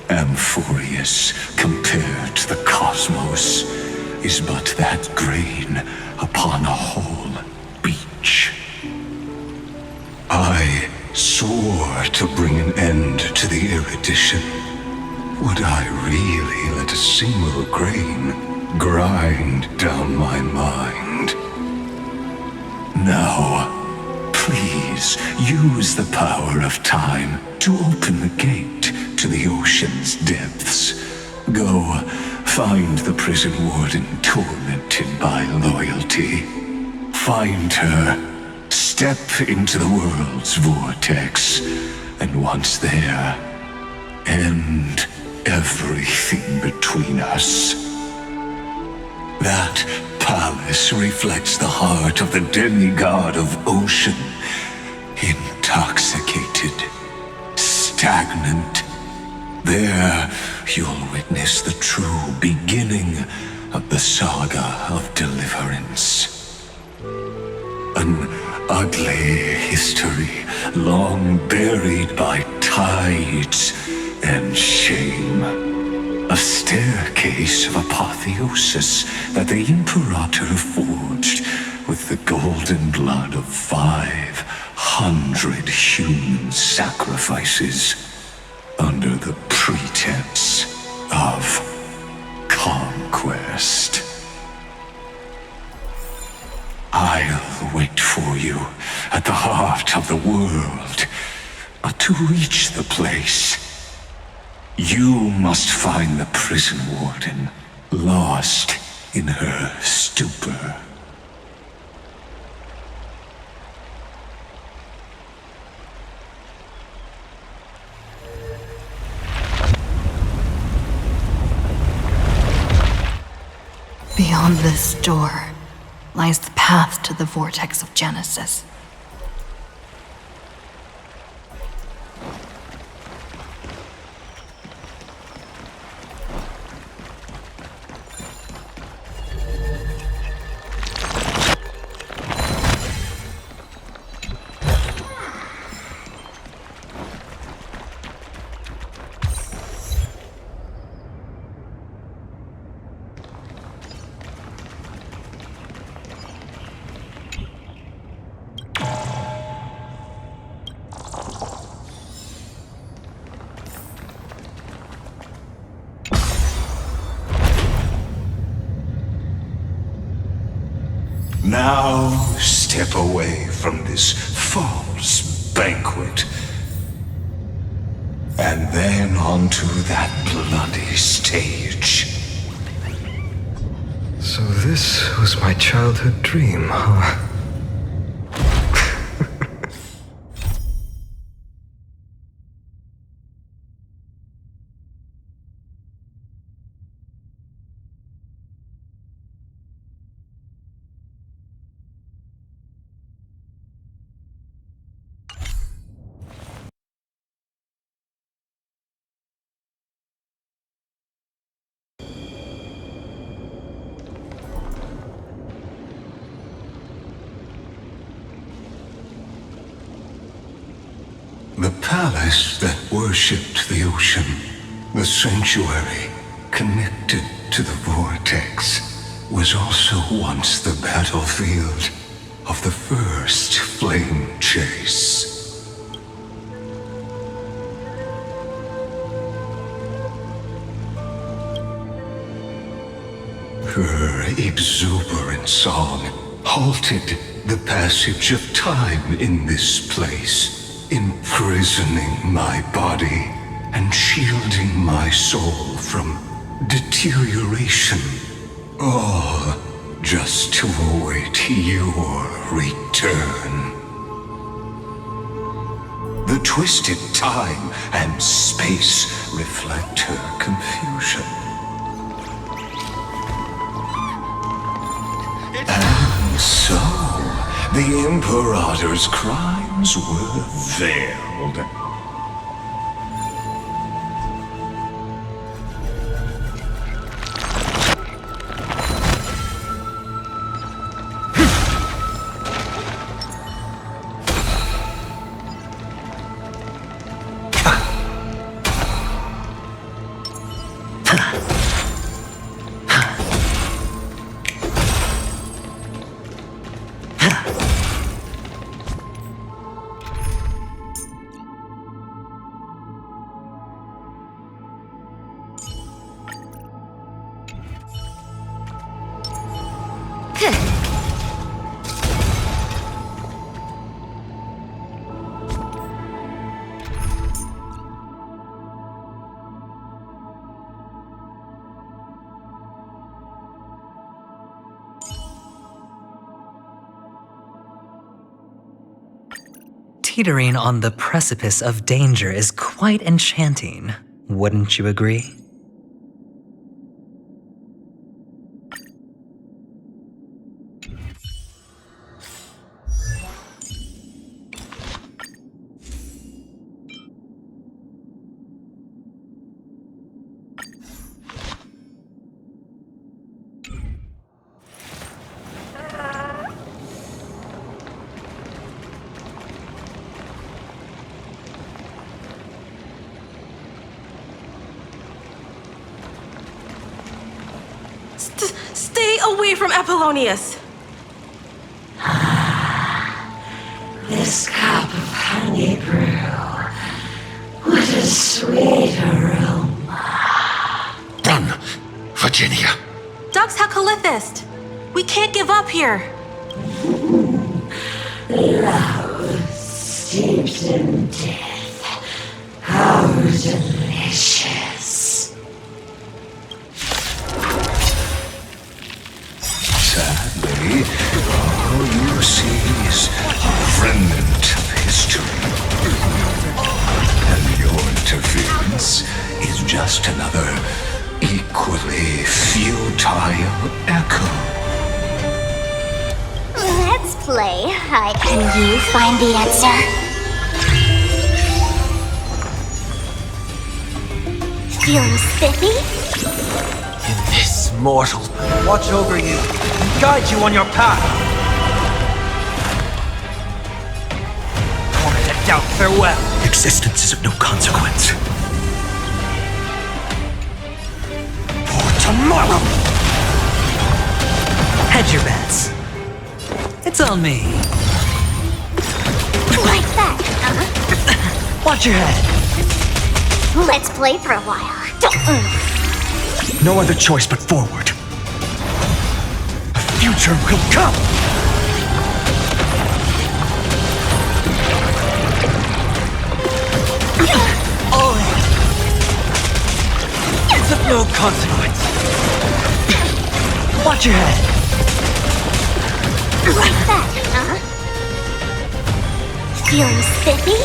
Amphorius, compared to the cosmos, is but that grain upon a whole beach. I swore to bring an end to the erudition. Would I really let a single grain grind down my mind? Now, please use the power of time to open the gate to the ocean's depths. Go, find the prison warden tormented by loyalty. Find her, step into the world's vortex, and once there, end everything between us. That palace reflects the heart of the demigod of ocean, intoxicated, stagnant. There, you'll witness the true beginning of the saga of deliverance. An ugly history, long buried by tides and shame. A staircase of apotheosis that the Imperator forged with the golden blood of 500 human sacrifices under the pretense of conquest. I'll wait for you at the heart of the world, but to reach the place, you must find the prison warden, lost in her stupor. Beyond this door lies the path to the vortex of Genesis. Now step away from this false banquet, and then onto that bloody stage. So this was my childhood dream, huh? The palace that worshipped the ocean, the sanctuary connected to the vortex, was also once the battlefield of the first flame chase. Her exuberant song halted the passage of time in this place, imprisoning my body and shielding my soul from deterioration, all just to await your return. The twisted time and space reflect her confusion. And so, the Imperator's crimes were veiled. teetering on the precipice of danger is quite enchanting, wouldn't you agree? Stay away from Apollonius! This cup of honey brew. What a sweet aroma. Run, Virginia. Dux Hakalithist! We can't give up here! Love steeped in death. How delicious. Sadly, all you see is a remnant of history. And your interference is just another equally futile echo. Let's play Can you find the answer? Feeling spiffy? In this mortal, watch over you and guide you on your path. Tormented doubt, farewell. Existence is of no consequence. For tomorrow! Hedge your bets. It's on me. Like that, huh? Watch your head. Let's play for a while. No other choice but forward. A future will come! It's of no consequence. Watch your head. Like that, huh? Feeling spiffy?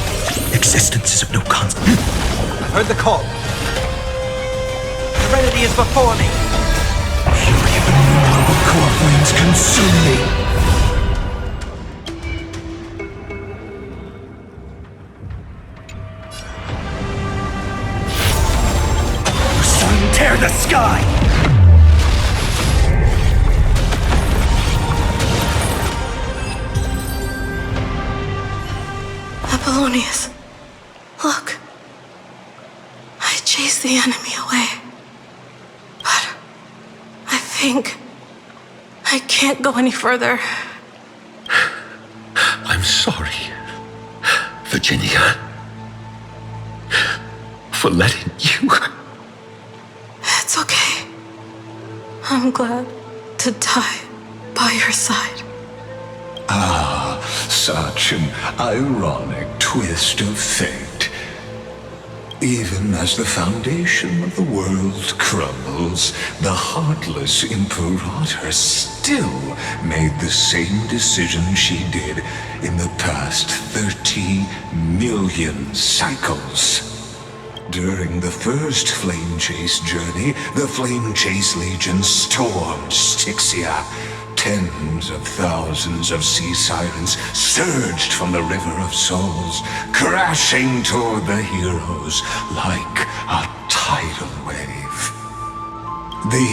Existence is of no consequence. I've heard the call. Serenity is before me. Fury of innumerable core flames consume me. Sun, tear the sky! Apollonius, look. I chased the enemy away. But I think I can't go any further. I'm sorry, Virginia, for letting you. It's okay. I'm glad to die by your side. Ah, such an ironic twist of fate. Even as the foundation of the world crumbles, the heartless Imperator still made the same decision she did in the past 30 million cycles. During the first Flame Chase journey, the Flame Chase Legion stormed Styxia. Tens of thousands of sea sirens surged from the River of Souls, crashing toward the heroes like a tidal wave. The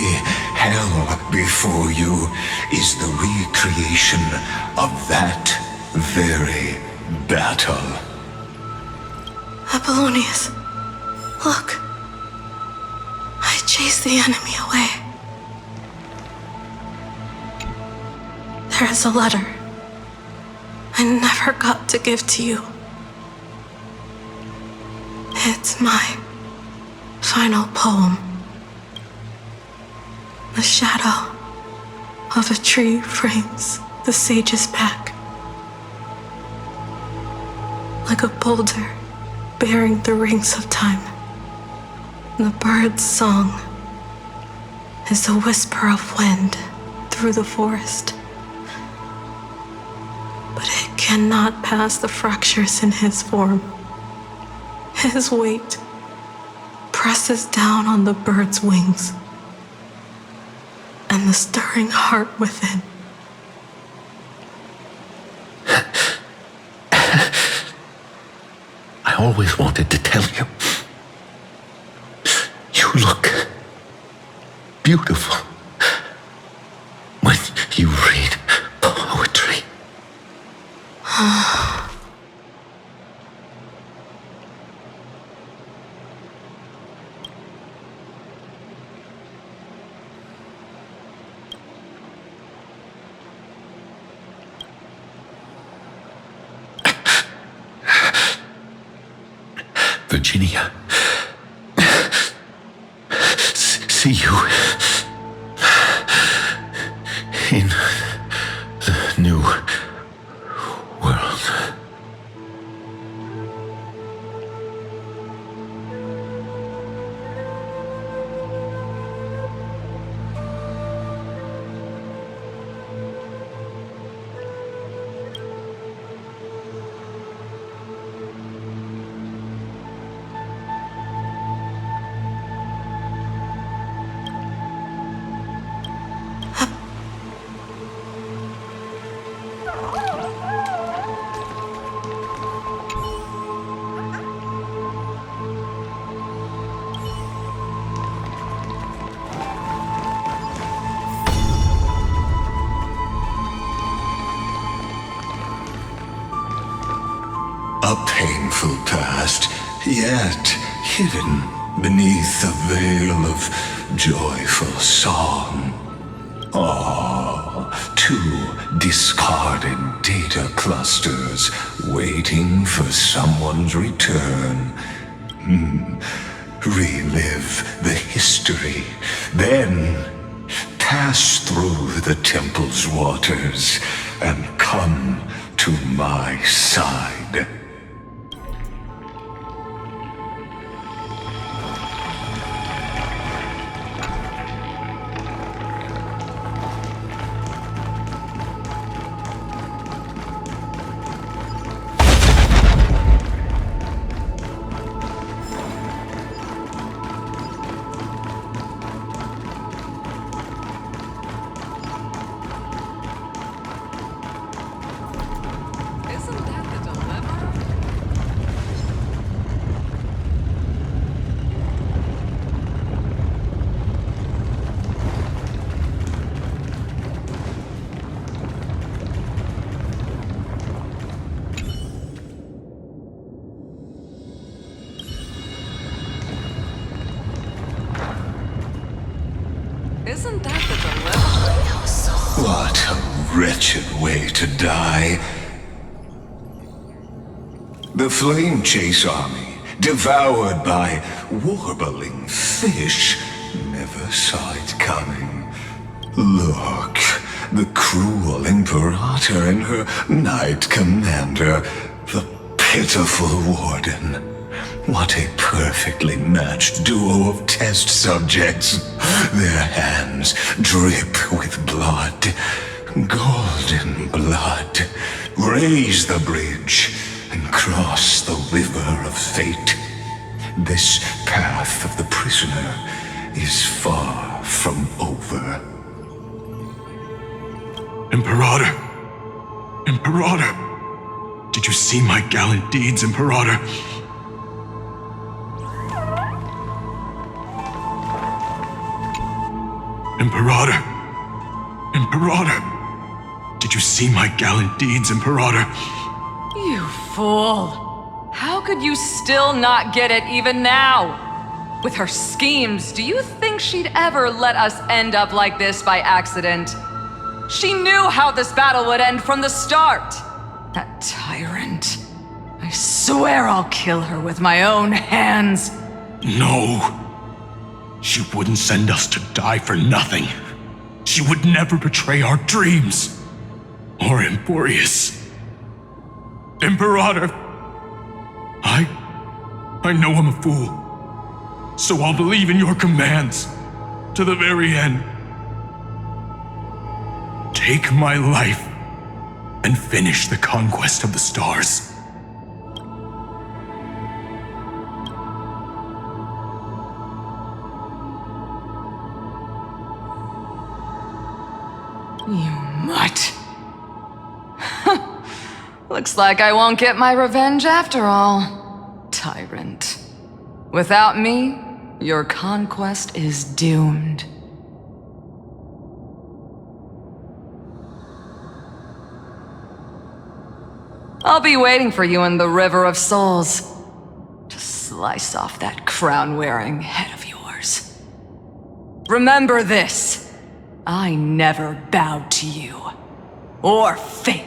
hell before you is the recreation of that very battle. Apollonius, look. I chased the enemy away. There is a letter I never got to give to you. It's my final poem. The shadow of a tree frames the sage's back. Like a boulder bearing the rings of time. The bird's song is a whisper of wind through the forest. But it cannot pass the fractures in his form. His weight presses down on the bird's wings and the stirring heart within. I always wanted to tell you. You look beautiful when you read poetry. Virginia, see you in the new world. A painful past, yet hidden beneath a veil of joyful song. Two discarded data clusters waiting for someone's return. Relive the history, then pass through the temple's waters and come to my side. Isn't that the dilemma? What a wretched way to die. The Flame Chase army, devoured by warbling fish, never saw it coming. Look, the cruel Imperator and her Knight Commander, the pitiful Warden. What a perfectly matched duo of test subjects. Their hands drip with blood, golden blood. Raise the bridge and cross the river of fate. This path of the prisoner is far from over. Imperator! Imperator! Did you see my gallant deeds, Imperator? Imperator! Imperator! Did you see my gallant deeds, Imperator? You fool! How could you still not get it even now? With her schemes, do you think she'd ever let us end up like this by accident? She knew how this battle would end from the start! That tyrant. I swear I'll kill her with my own hands. No. She wouldn't send us to die for nothing. She would never betray our dreams. Or Emporius. Imperator. I know I'm a fool. So I'll believe in your commands. To the very end. Take my life. and finish the conquest of the stars. You mutt. Looks like I won't get my revenge after all, tyrant. Without me, your conquest is doomed. I'll be waiting for you in the River of Souls to slice off that crown-wearing head of yours. Remember this. I never bowed to you. Or fate.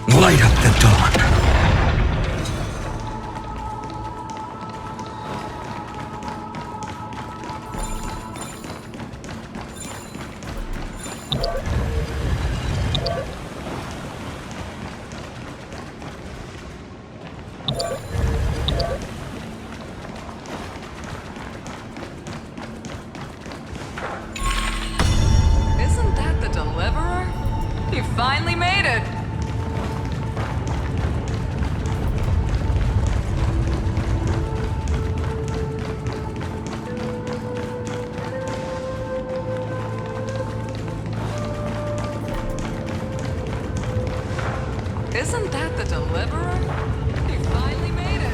Light up the dawn. Isn't that the Deliverer? You finally made it! Isn't that the Deliverer? You finally made it!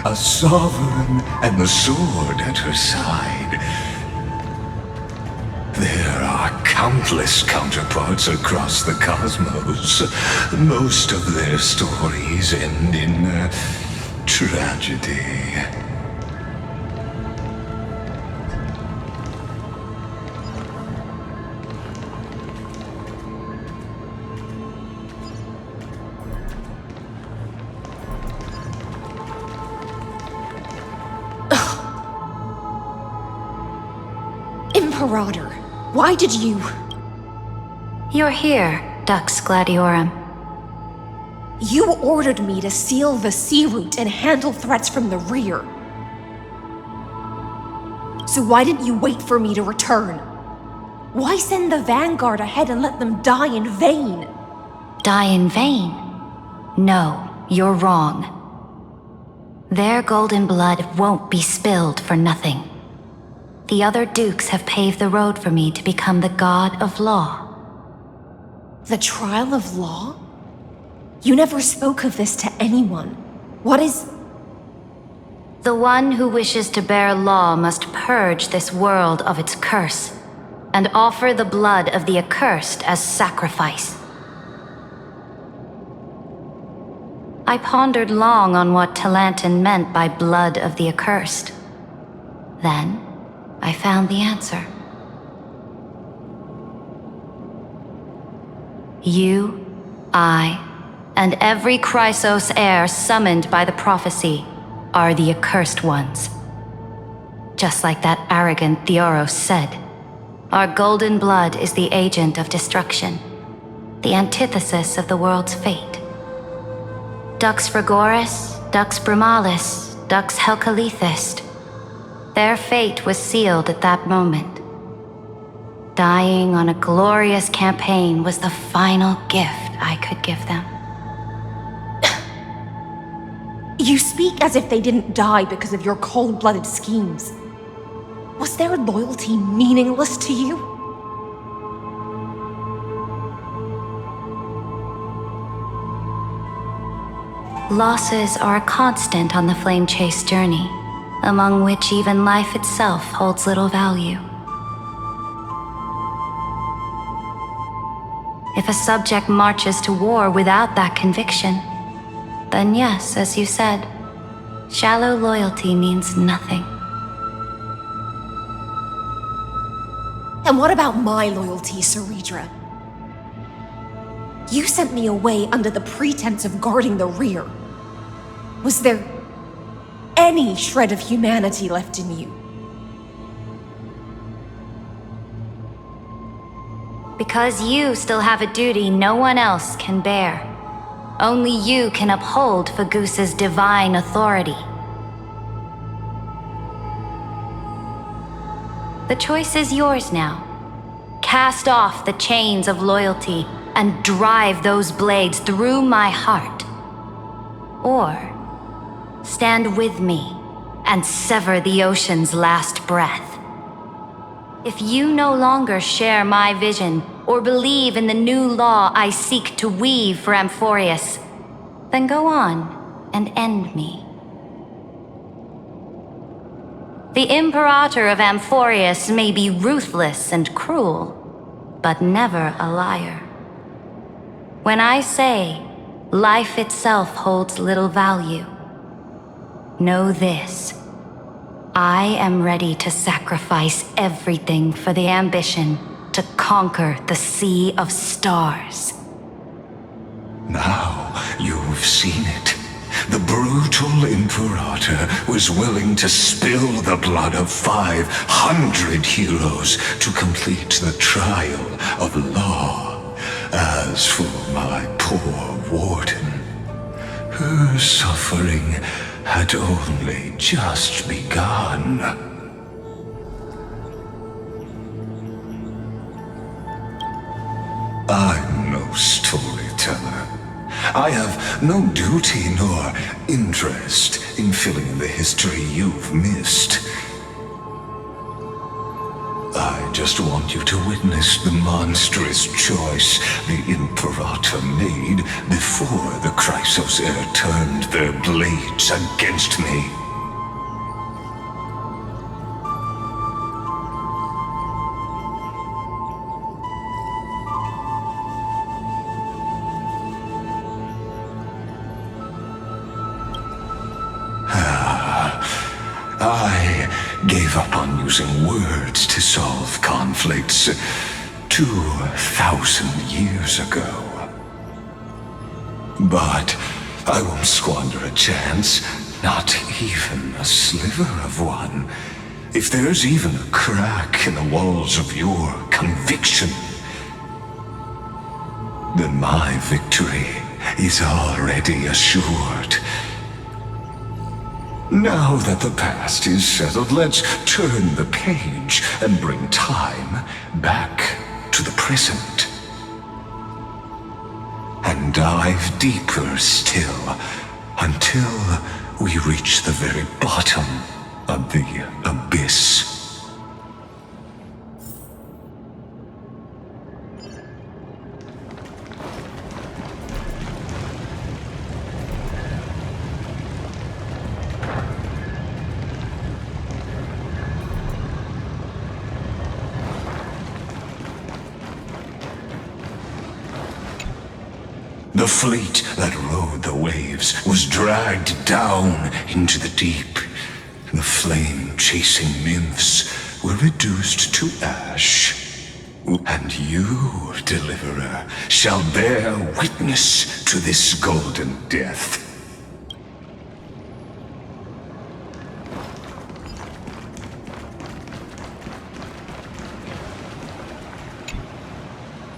A sovereign and the sword at her side. There are countless counterparts across the cosmos. Most of their stories end in tragedy. Imperator, why did you... You're here, Dux Gladiorum. You ordered me to seal the sea route and handle threats from the rear. So why didn't you wait for me to return? Why send the vanguard ahead and let them die in vain? Die in vain? No, you're wrong. Their golden blood won't be spilled for nothing. The other dukes have paved the road for me to become the god of law. The trial of law? You never spoke of this to anyone. What is... The one who wishes to bear law must purge this world of its curse, and offer the blood of the accursed as sacrifice. I pondered long on what Talantin meant by blood of the accursed. Then, I found the answer. You, I, and every Chrysos heir summoned by the prophecy are the accursed ones. Just like that arrogant Theoros said, our golden blood is the agent of destruction, the antithesis of the world's fate. Dux Frigoris, Dux Brumalis, Dux Helcalethist. Their fate was sealed at that moment. Dying on a glorious campaign was the final gift I could give them. You speak as if they didn't die because of your cold-blooded schemes. Was their loyalty meaningless to you? Losses are a constant on the flame chase journey, among which even life itself holds little value. If a subject marches to war without that conviction, then yes, as you said, shallow loyalty means nothing. And what about my loyalty, Ceridra? You sent me away under the pretense of guarding the rear. Was there any shred of humanity left in you? Because you still have a duty no one else can bear. Only you can uphold Fagoos's divine authority. The choice is yours now. Cast off the chains of loyalty and drive those blades through my heart. Or stand with me and sever the ocean's last breath. If you no longer share my vision or believe in the new law I seek to weave for Amphorius, then go on and end me. The Imperator of Amphorius may be ruthless and cruel, but never a liar. When I say life itself holds little value, know this. I am ready to sacrifice everything for the ambition to conquer the Sea of Stars. Now you've seen it. The brutal Imperator was willing to spill the blood of 500 heroes to complete the trial of law. As for my poor warden, her suffering had only just begun. I'm no storyteller. I have no duty nor interest in filling in the history you've missed. I just want you to witness the monstrous choice the Imperator made before the Chrysos heir turned their blades against me. I gave up on using words to solve conflicts 2,000 years ago. But I won't squander a chance, not even a sliver of one. If there's even a crack in the walls of your conviction, then my victory is already assured. Now that the past is settled, let's turn the page and bring time back to the present. And dive deeper still, until we reach the very bottom of the abyss. The fleet that rode the waves was dragged down into the deep. The flame-chasing nymphs were reduced to ash. And you, Deliverer, shall bear witness to this golden death.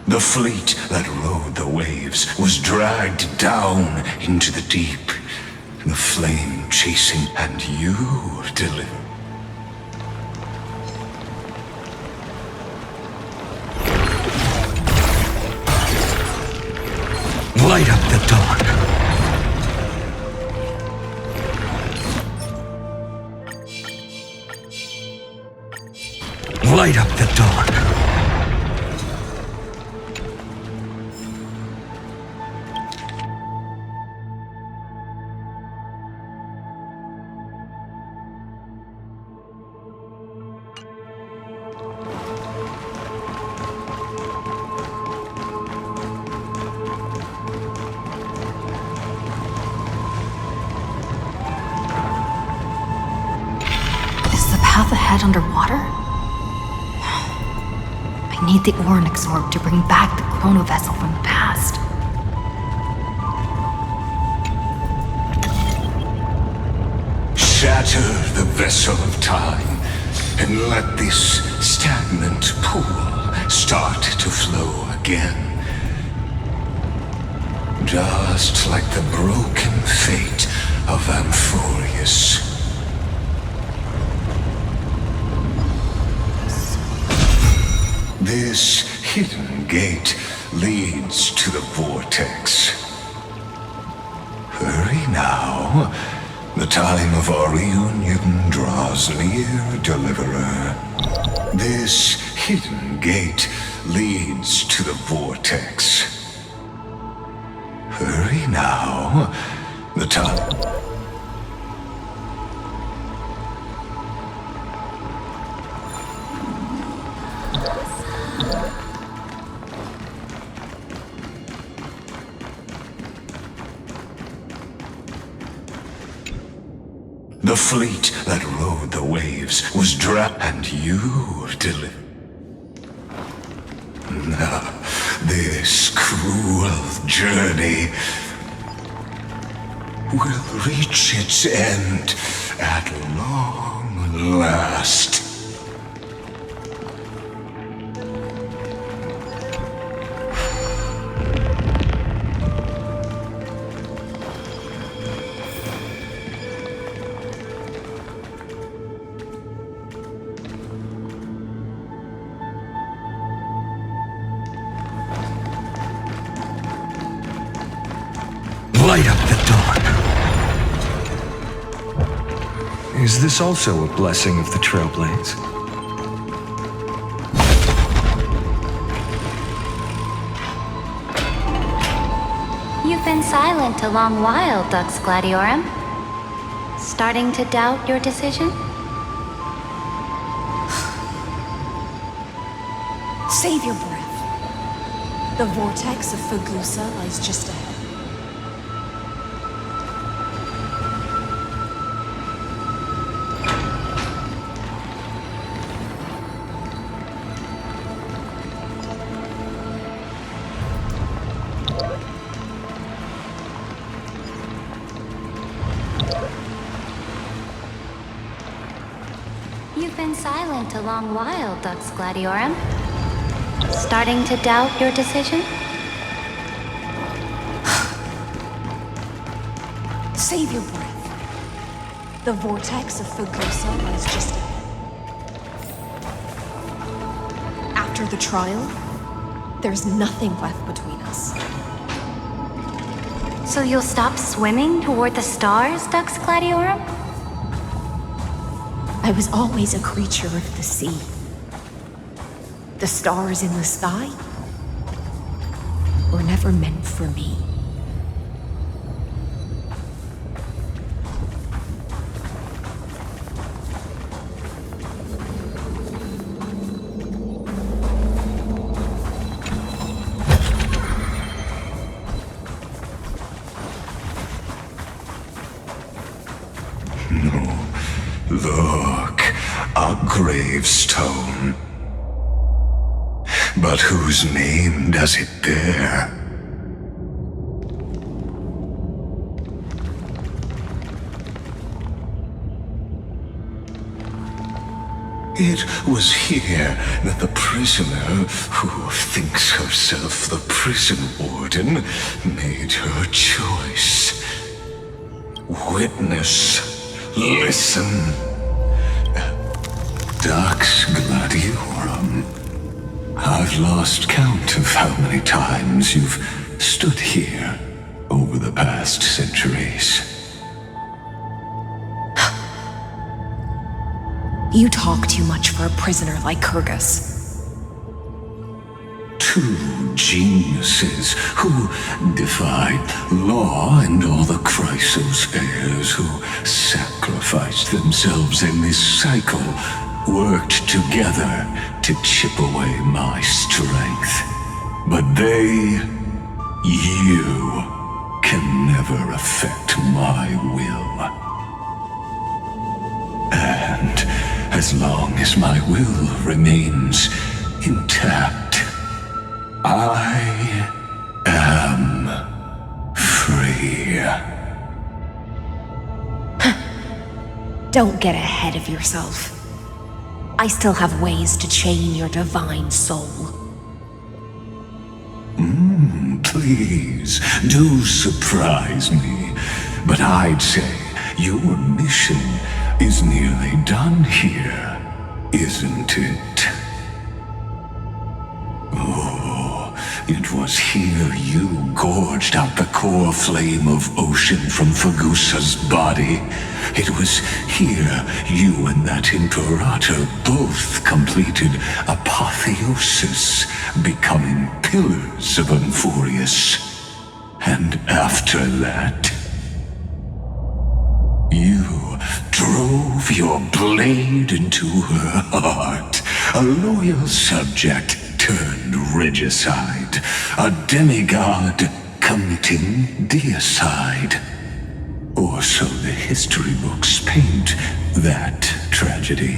The fleet that rode the waves was dragged down into the deep. The flame chasing, and you deliver. Light up the dawn. Light up the dawn. Path ahead underwater? I need the Ornyx orb to bring back the chrono vessel from the past. Shatter the vessel of time, and let this stagnant pool start to flow again. Just like the broken fate of Amphorius. This hidden gate leads to the vortex. Hurry now. The time of our reunion draws near, Deliverer. This hidden gate leads to the vortex. Hurry now. The time... The fleet that rode the waves was dragged, and you delivered. This cruel journey will reach its end at long last. Light up the dawn. Is this also a blessing of the Trailblades? You've been silent a long while, Dux Gladiorum. Starting to doubt your decision? Save your breath. The vortex of Fagusa lies just ahead. You've been silent a long while, Dux Gladiorum. Starting to doubt your decision? Save your breath. The vortex of Fagusa lies just ahead. After the trial, there's nothing left between us. So you'll stop swimming toward the stars, Dux Gladiorum? I was always a creature of the sea. The stars in the sky were never meant for me. Look, a gravestone. But whose name does it bear? It was here that the prisoner, who thinks herself the prison warden, made her choice. Witness. Listen. Dux Gladiorum. I've lost count of how many times you've stood here over the past centuries. You talk too much for a prisoner like Kyrgyz. Two geniuses who defied law and all the Chrysos heirs who sacrificed themselves in this cycle, worked together to chip away my strength. But you, can never affect my will. And as long as my will remains intact, I am free. Don't get ahead of yourself. I still have ways to chain your divine soul. Please, do surprise me. But I'd say your mission is nearly done here, isn't it? It was here you gorged out the core flame of ocean from Fagusa's body. It was here you and that Imperator both completed apotheosis, becoming pillars of Euphorius. And after that, you drove your blade into her heart, a loyal subject turned regicide, a demigod committing deicide. Or so the history books paint that tragedy.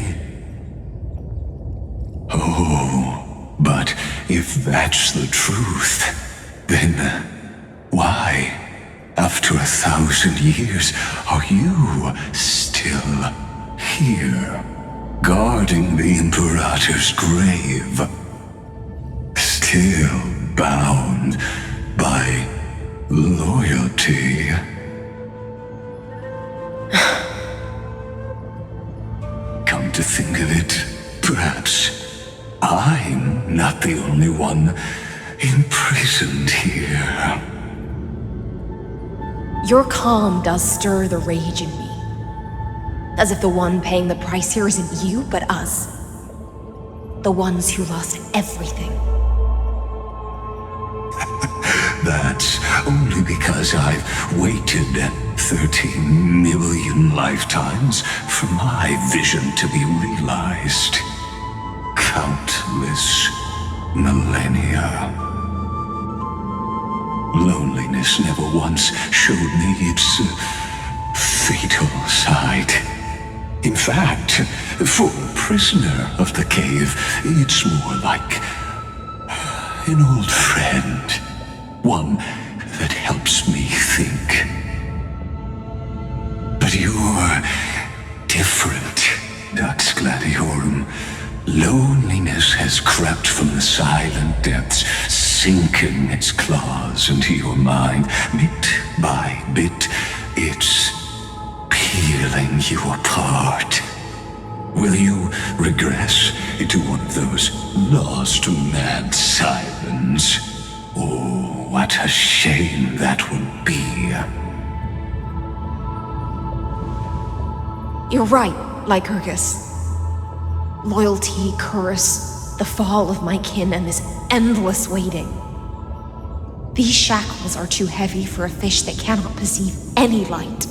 Oh, but if that's the truth, then why, after 1,000 years, are you still here, guarding the Imperator's grave? Still bound by loyalty. Come to think of it, perhaps I'm not the only one imprisoned here. Your calm does stir the rage in me. As if the one paying the price here isn't you, but us. The ones who lost everything. That's only because I've waited 13 million lifetimes for my vision to be realized. Countless millennia. Loneliness never once showed me its fatal side. In fact, for a prisoner of the cave, it's more like an old friend. One that helps me think. But you're different, Dux Gladiorum. Loneliness has crept from the silent depths, sinking its claws into your mind, bit by bit, It's peeling you apart. Will you regress into one of those lost mad sirens? Oh, what a shame that would be. You're right, Lycurgus. Loyalty, curse, the fall of my kin, and this endless waiting. These shackles are too heavy for a fish that cannot perceive any light.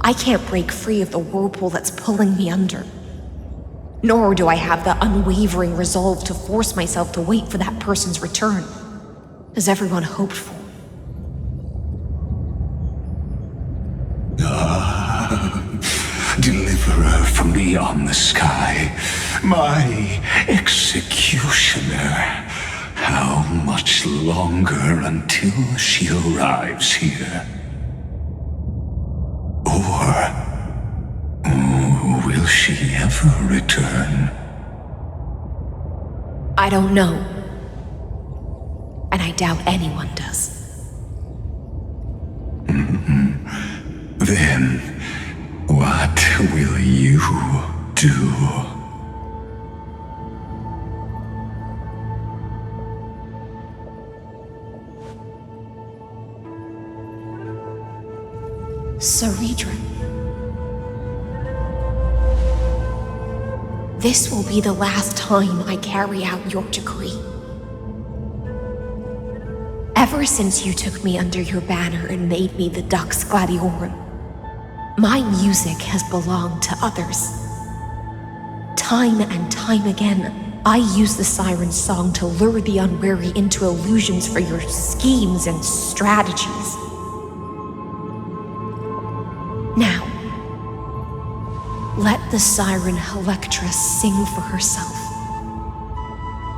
I can't break free of the whirlpool that's pulling me under. Nor do I have the unwavering resolve to force myself to wait for that person's return, as everyone hoped for. Deliverer from beyond the sky, my executioner. How much longer until she arrives here? Or will she ever return? I don't know. And I doubt anyone does. Then, what will you do? Saridra. This will be the last time I carry out your decree. Ever since you took me under your banner and made me the Dux Gladiorum, my music has belonged to others. Time and time again, I use the siren's song to lure the unwary into illusions for your schemes and strategies. Now, let the siren Electra sing for herself.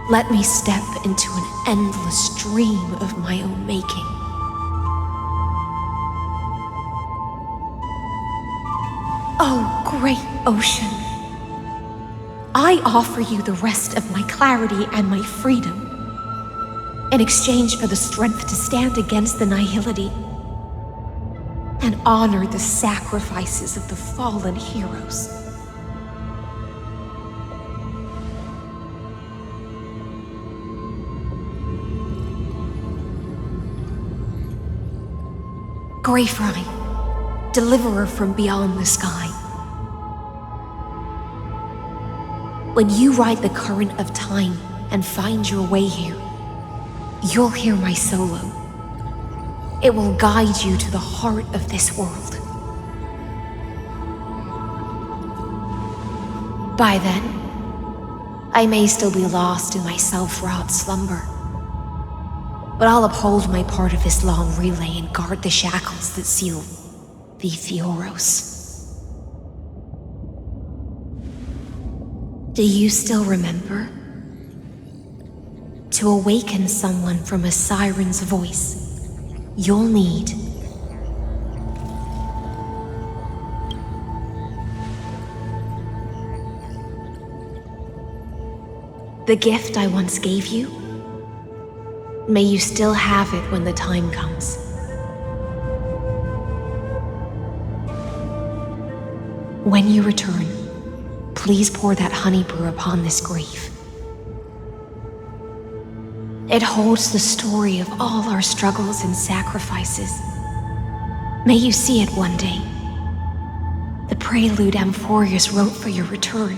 Let me step into an endless dream of my own making. Oh, great ocean. I offer you the rest of my clarity and my freedom in exchange for the strength to stand against the nihility and honor the sacrifices of the fallen heroes. Greyfry, deliverer from beyond the sky. When you ride the current of time and find your way here, you'll hear my solo. It will guide you to the heart of this world. By then, I may still be lost in my self-wrought slumber, but I'll uphold my part of this long relay and guard the shackles that seal the Theoros. Do you still remember? To awaken someone from a siren's voice, you'll need the gift I once gave you. May you still have it when the time comes. When you return, please pour that honey brew upon this grave. It holds the story of all our struggles and sacrifices. May you see it one day. The prelude Amphorius wrote for your return,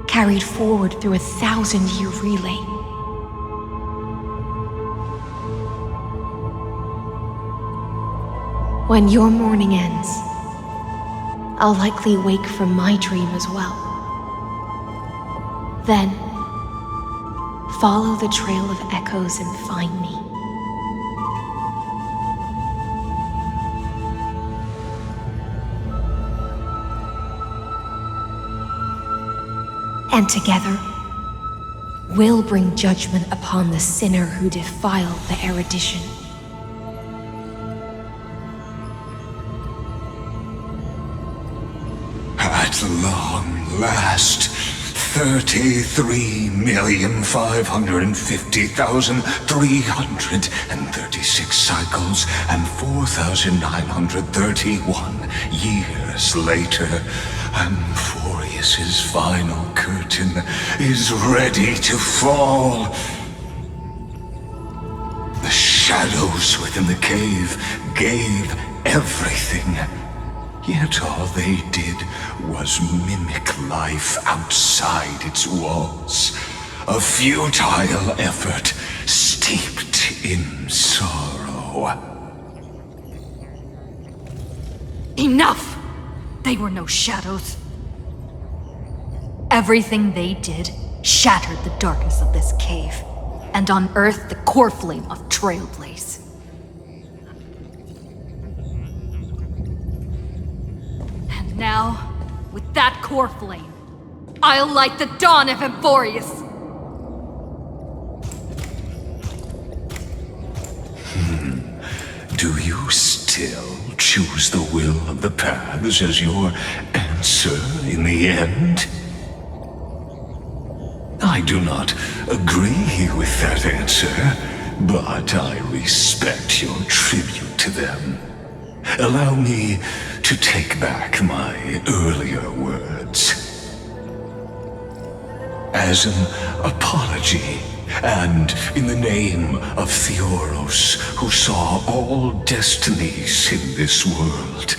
carried forward through a 1,000-year relay. When your morning ends, I'll likely wake from my dream as well. Then, follow the trail of echoes and find me. And together, we'll bring judgment upon the sinner who defiled the erudition. At long last, 33,550,336 cycles and 4,931 years later, Amphorius's final curtain is ready to fall. The shadows within the cave gave everything. Yet all they did was mimic life outside its walls. A futile effort steeped in sorrow. Enough! They were no shadows. Everything they did shattered the darkness of this cave and unearthed the core flame of Trailblaze. And now, with that core flame, I'll light the dawn of Amphorius! Do you still choose the will of the paths as your answer in the end? I do not agree with that answer, but I respect your tribute to them. Allow me to take back my earlier words. As an apology, and in the name of Theoros, who saw all destinies in this world,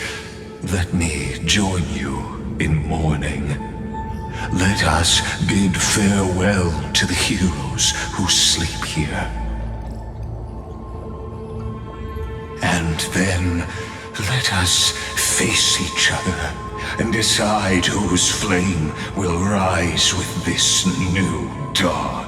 let me join you in mourning. Let us bid farewell to the heroes who sleep here. And then let us face each other and decide whose flame will rise with this new dawn.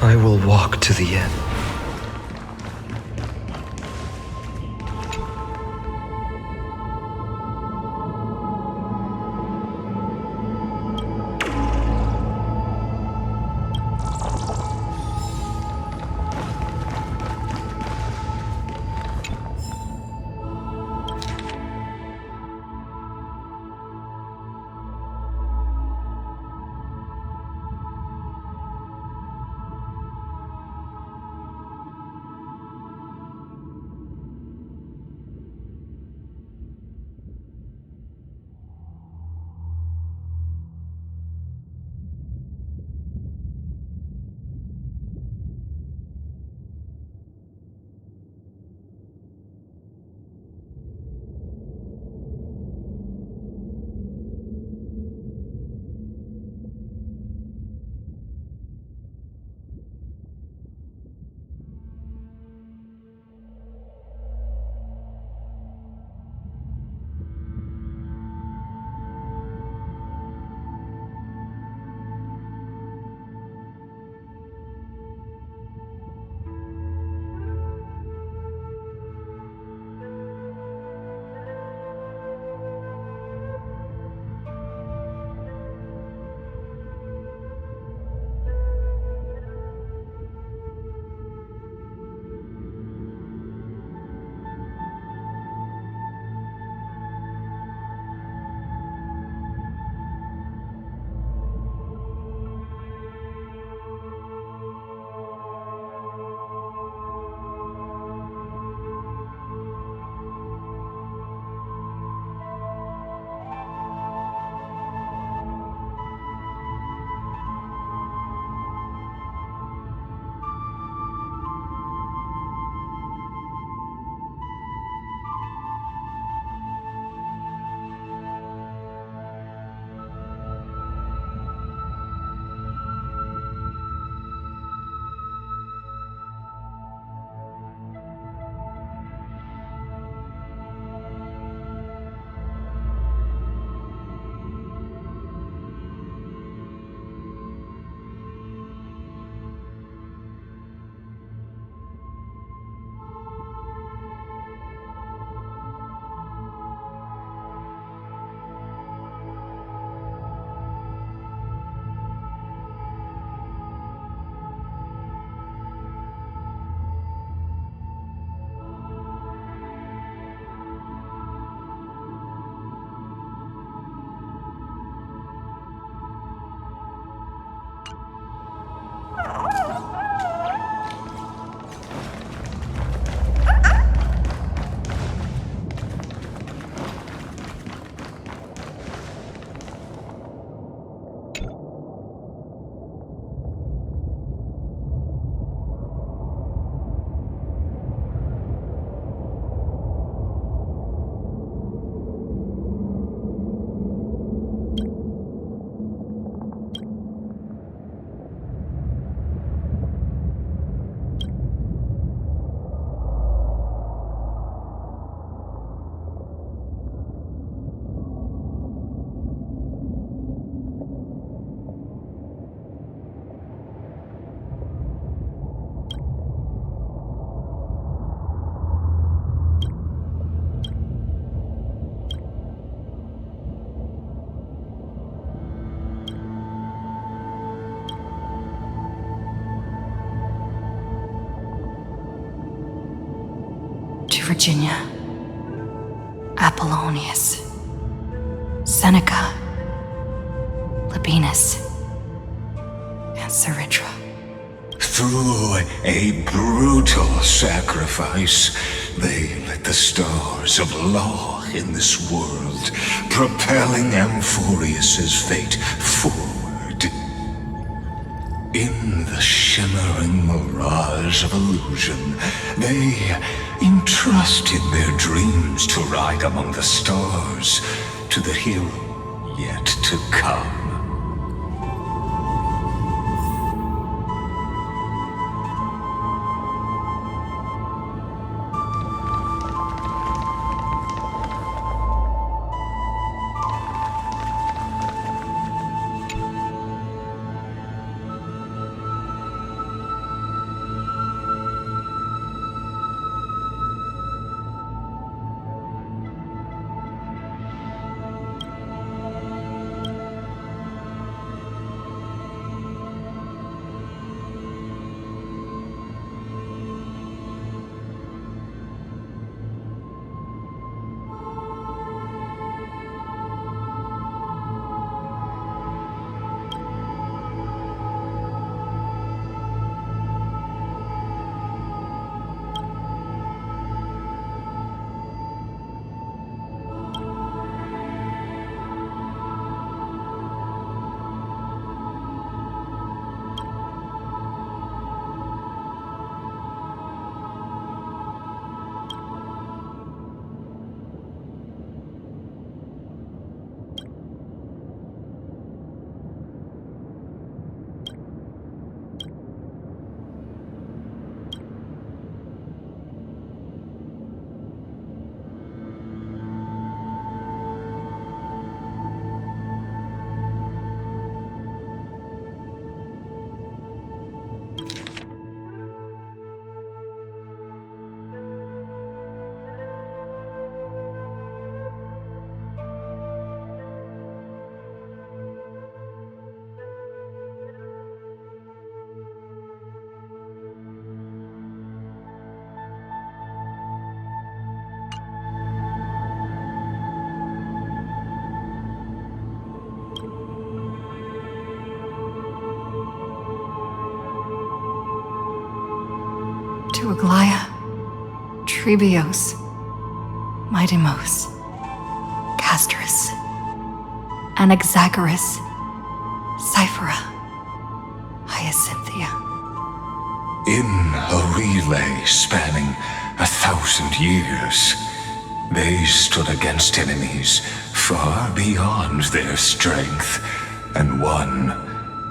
I will walk to the end. Virginia, Apollonius, Seneca, Labienus, and Saritra. Through a brutal sacrifice, they lit the stars of law in this world, propelling Amphorius's fate forward. In the shimmering mirage of illusion, they entrusted their dreams to ride among the stars to the hero yet to come. To Aglaia, Trebios, Midimos, Castorus, Anaxagoras, Cyphera, Hyacinthia. In a relay spanning 1,000 years, they stood against enemies far beyond their strength and won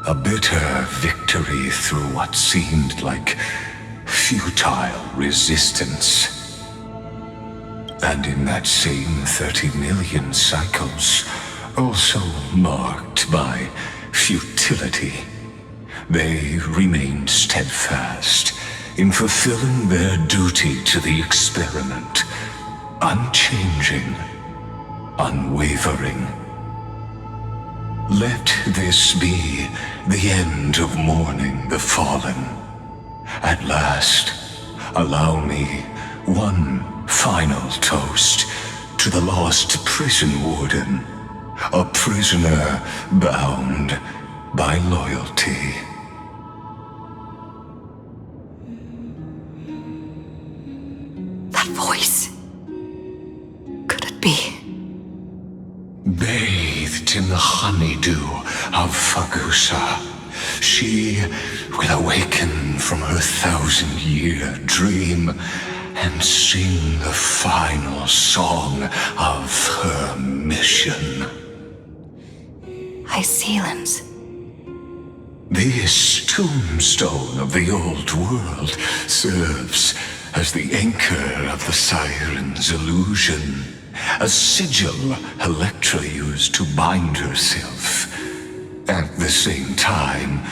a bitter victory through what seemed like futile resistance. And in that same 30 million cycles, also marked by futility, they remained steadfast in fulfilling their duty to the experiment, unchanging, unwavering. Let this be the end of mourning the fallen. At last, allow me one final toast to the lost prison warden, a prisoner bound by loyalty. That voice. Could it be? Bathed in the honeydew of Fagusa, she will awaken from her 1,000-year dream and sing the final song of her mission. Hycelans. This tombstone of the old world serves as the anchor of the siren's illusion, a sigil Electra used to bind herself. At the same time,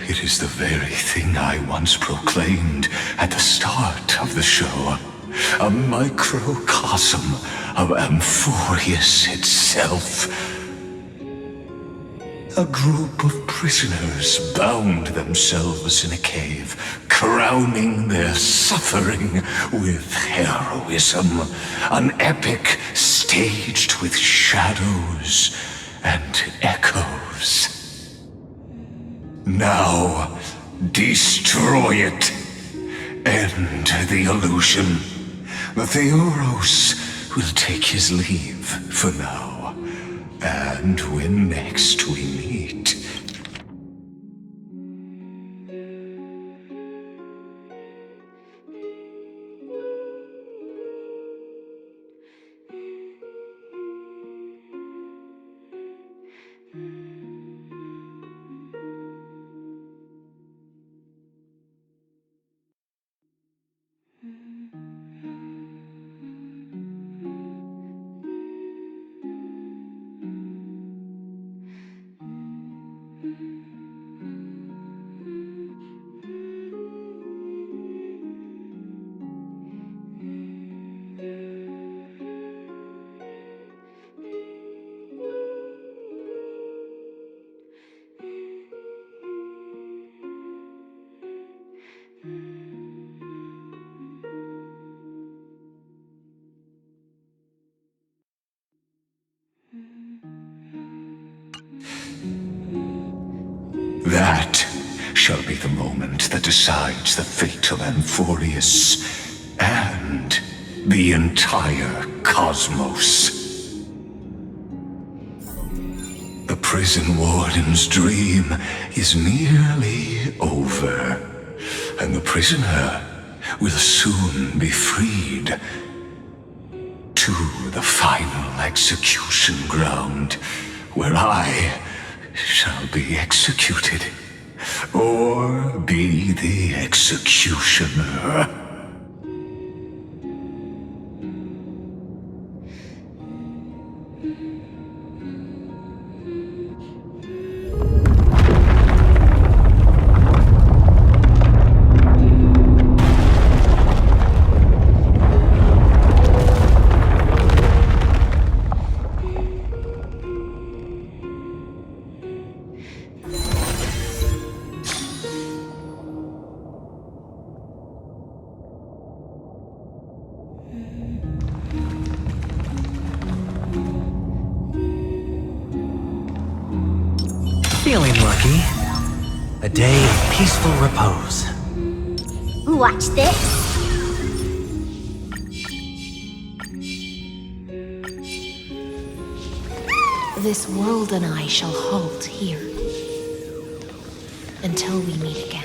it is the very thing I once proclaimed at the start of the show, a microcosm of Amphorius itself. A group of prisoners bound themselves in a cave, crowning their suffering with heroism. An epic staged with shadows and echoes. Now, destroy it. End the illusion. The Theoros will take his leave for now. And when next we meet... That shall be the moment that decides the fate of Amphorius and the entire cosmos. The prison warden's dream is nearly over, and the prisoner will soon be freed to the final execution ground, where I shall be executed, or be the executioner. Feeling lucky. A day of peaceful repose. Watch this. This world and I shall halt here until we meet again.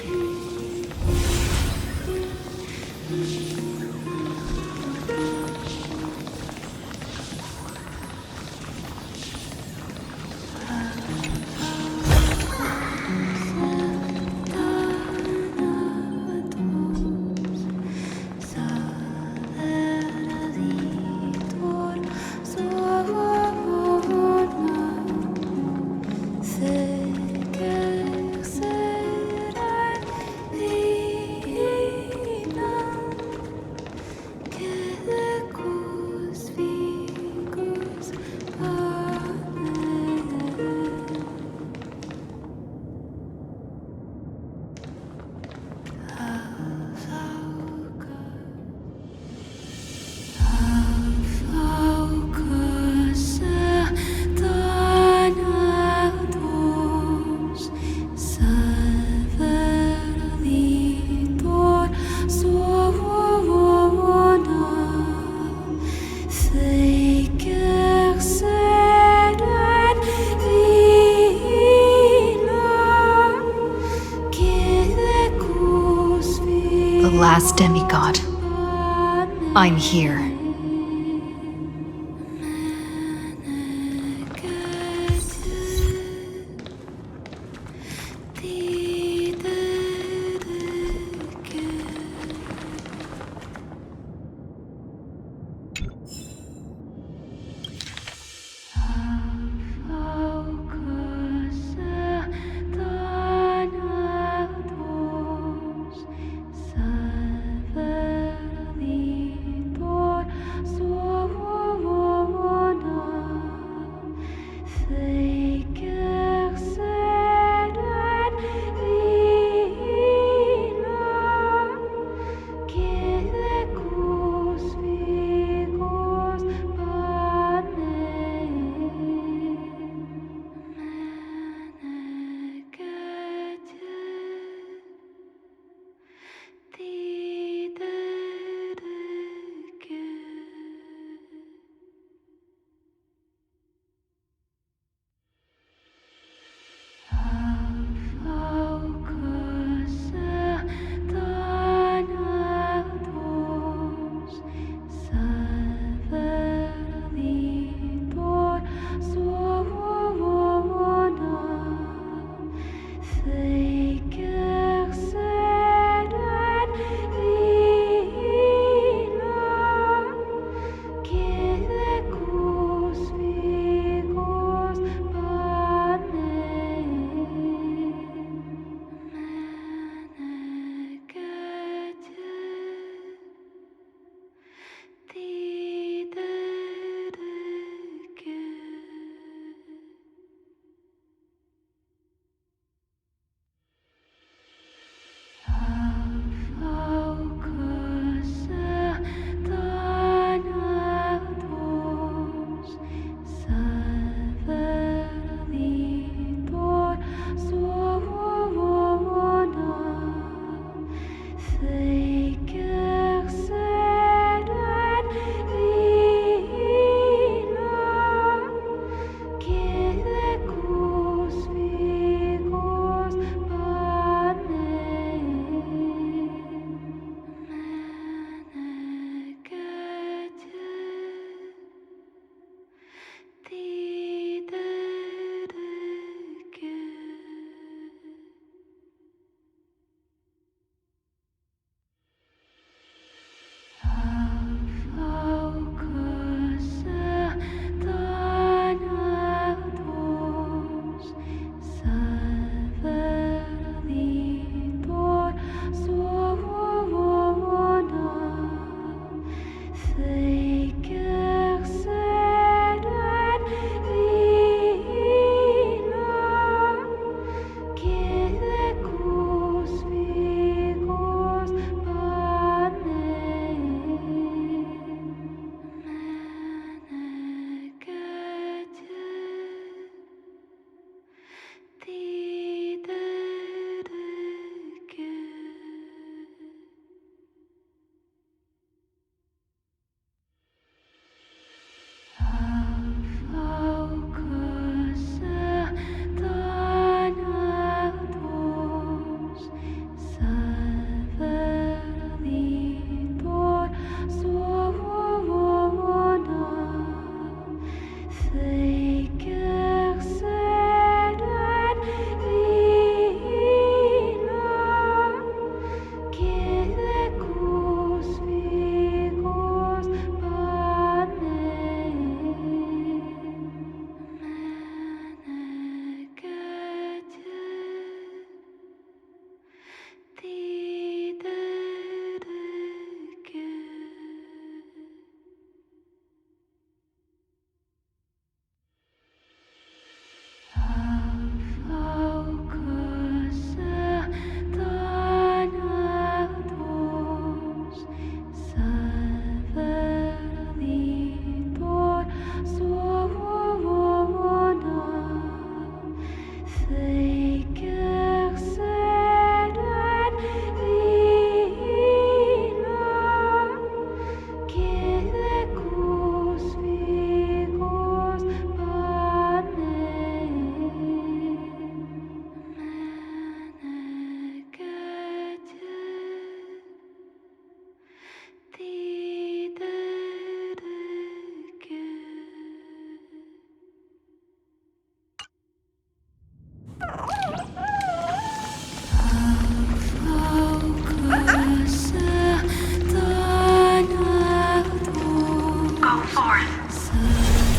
Last demigod. I'm here.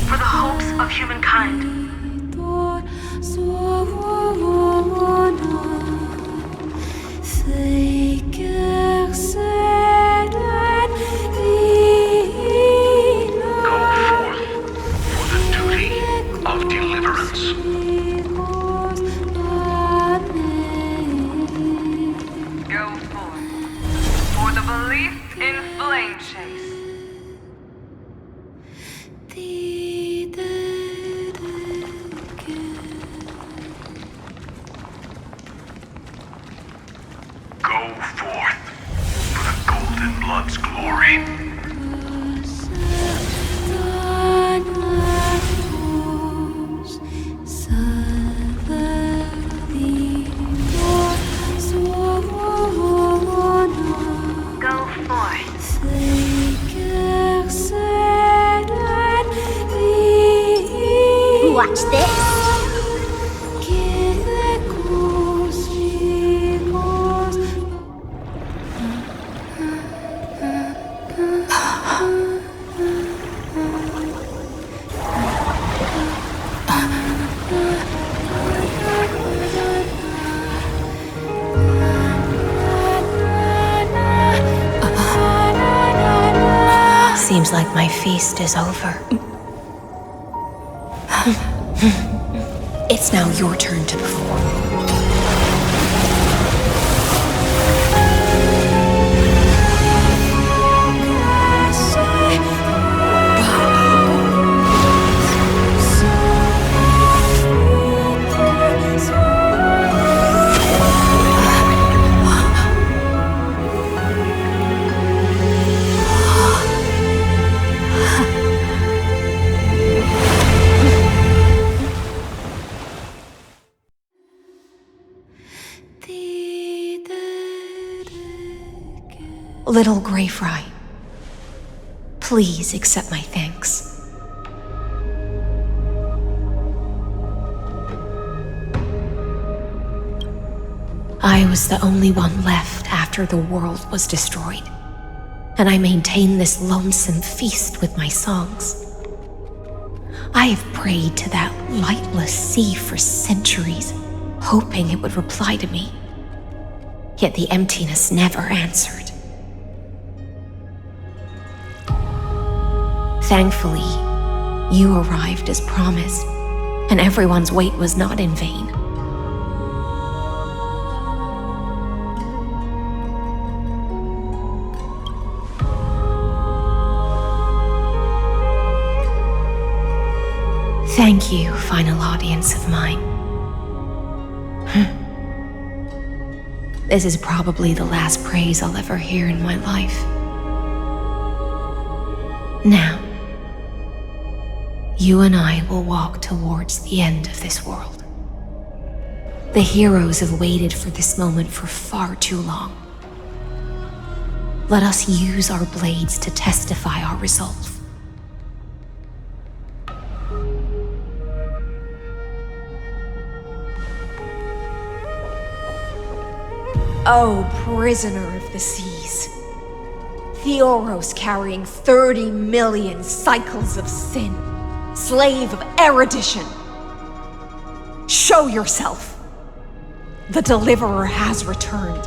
For the hopes of humankind. Of deliverance. Go forth for the belief in flame chase. Go forth for the Golden Blood's glory. Watch this. Seems like my feast is over. It's now your turn to perform. Little Grey Fry, please accept my thanks. I was the only one left after the world was destroyed, and I maintained this lonesome feast with my songs. I have prayed to that lightless sea for centuries, hoping it would reply to me. Yet the emptiness never answered. Thankfully, you arrived as promised, and everyone's wait was not in vain. Thank you, final audience of mine. This is probably the last praise I'll ever hear in my life. Now, you and I will walk towards the end of this world. The heroes have waited for this moment for far too long. Let us use our blades to testify our resolve. Oh, prisoner of the seas. Theoros carrying 30 million cycles of sin. Slave of erudition. Show yourself. The Deliverer has returned,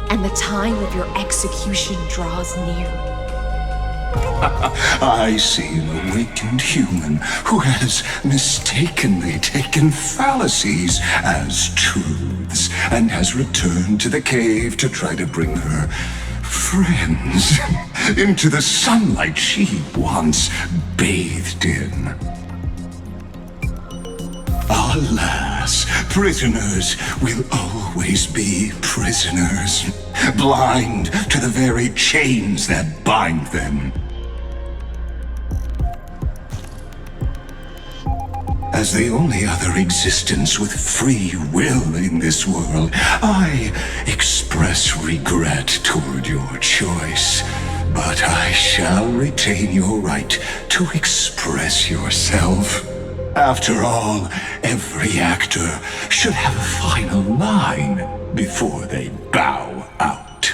and the time of your execution draws near. I see an awakened human who has mistakenly taken fallacies as truths and has returned to the cave to try to bring her friends into the sunlight she once bathed in. Alas, prisoners will always be prisoners, blind to the very chains that bind them. As the only other existence with free will in this world, I express regret toward your choice. But I shall retain your right to express yourself. After all, every actor should have a final line before they bow out.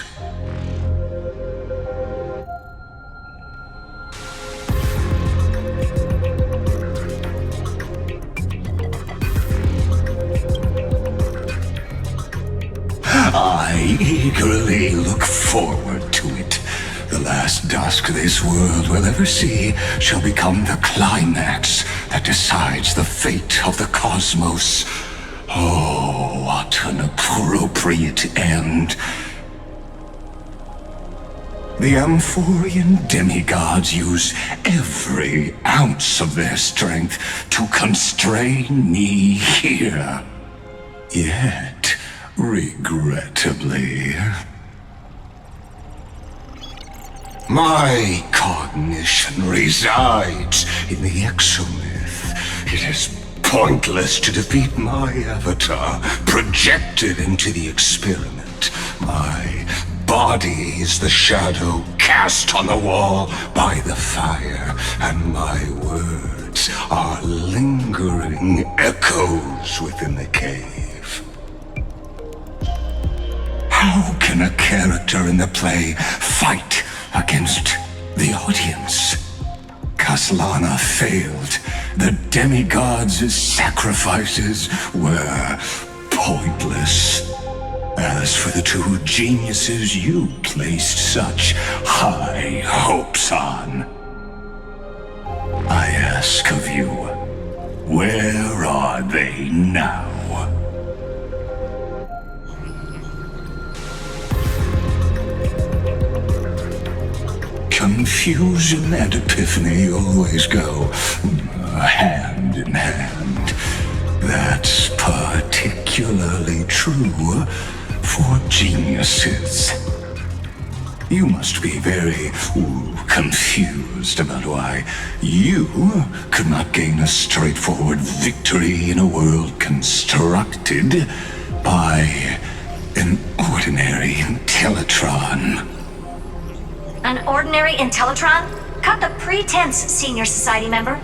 eagerly look forward to it. The last dusk this world will ever see shall become the climax that decides the fate of the cosmos. Oh, what an appropriate end. The Amphorian demigods use every ounce of their strength to constrain me here. Yet, regrettably, my cognition resides in the exomyth. It is pointless to defeat my avatar, projected into the experiment. My body is the shadow cast on the wall by the fire, and my words are lingering echoes within the cave. How can a character in the play fight against the audience? Kaslana failed. The demigods' sacrifices were pointless. As for the two geniuses you placed such high hopes on, I ask of you, where are they now? Confusion and epiphany always go hand in hand. That's particularly true for geniuses. You must be very confused about why you could not gain a straightforward victory in a world constructed by an ordinary Intellitron. An ordinary Intellitron? Cut the pretense, Senior Society member.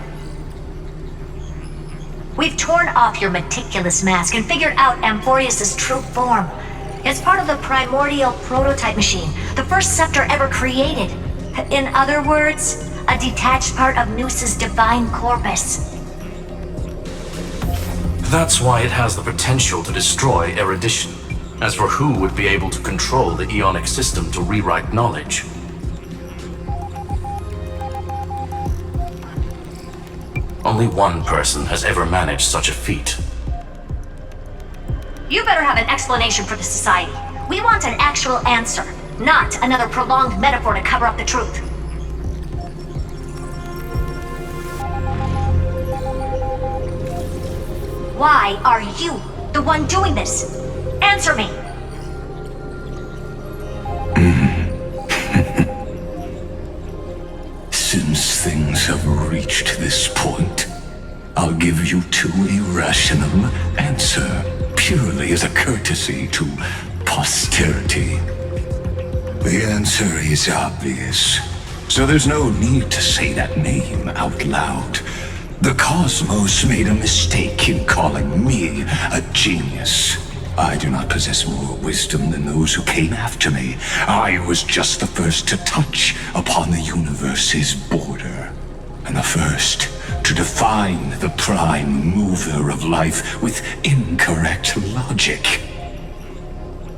We've torn off your meticulous mask and figured out Amphorius' true form. It's part of the primordial prototype machine, the first scepter ever created. In other words, a detached part of Noos's divine corpus. That's why it has the potential to destroy erudition. As for who would be able to control the Ionic system to rewrite knowledge, only one person has ever managed such a feat. You better have an explanation for the Society. We want an actual answer, not another prolonged metaphor to cover up the truth. Why are you the one doing this? Answer me! Since things have reached this point, I'll give you two irrational answers, purely as a courtesy to posterity. The answer is obvious, so there's no need to say that name out loud. The cosmos made a mistake in calling me a genius. I do not possess more wisdom than those who came after me. I was just the first to touch upon the universe's border, and the first to define the prime mover of life with incorrect logic.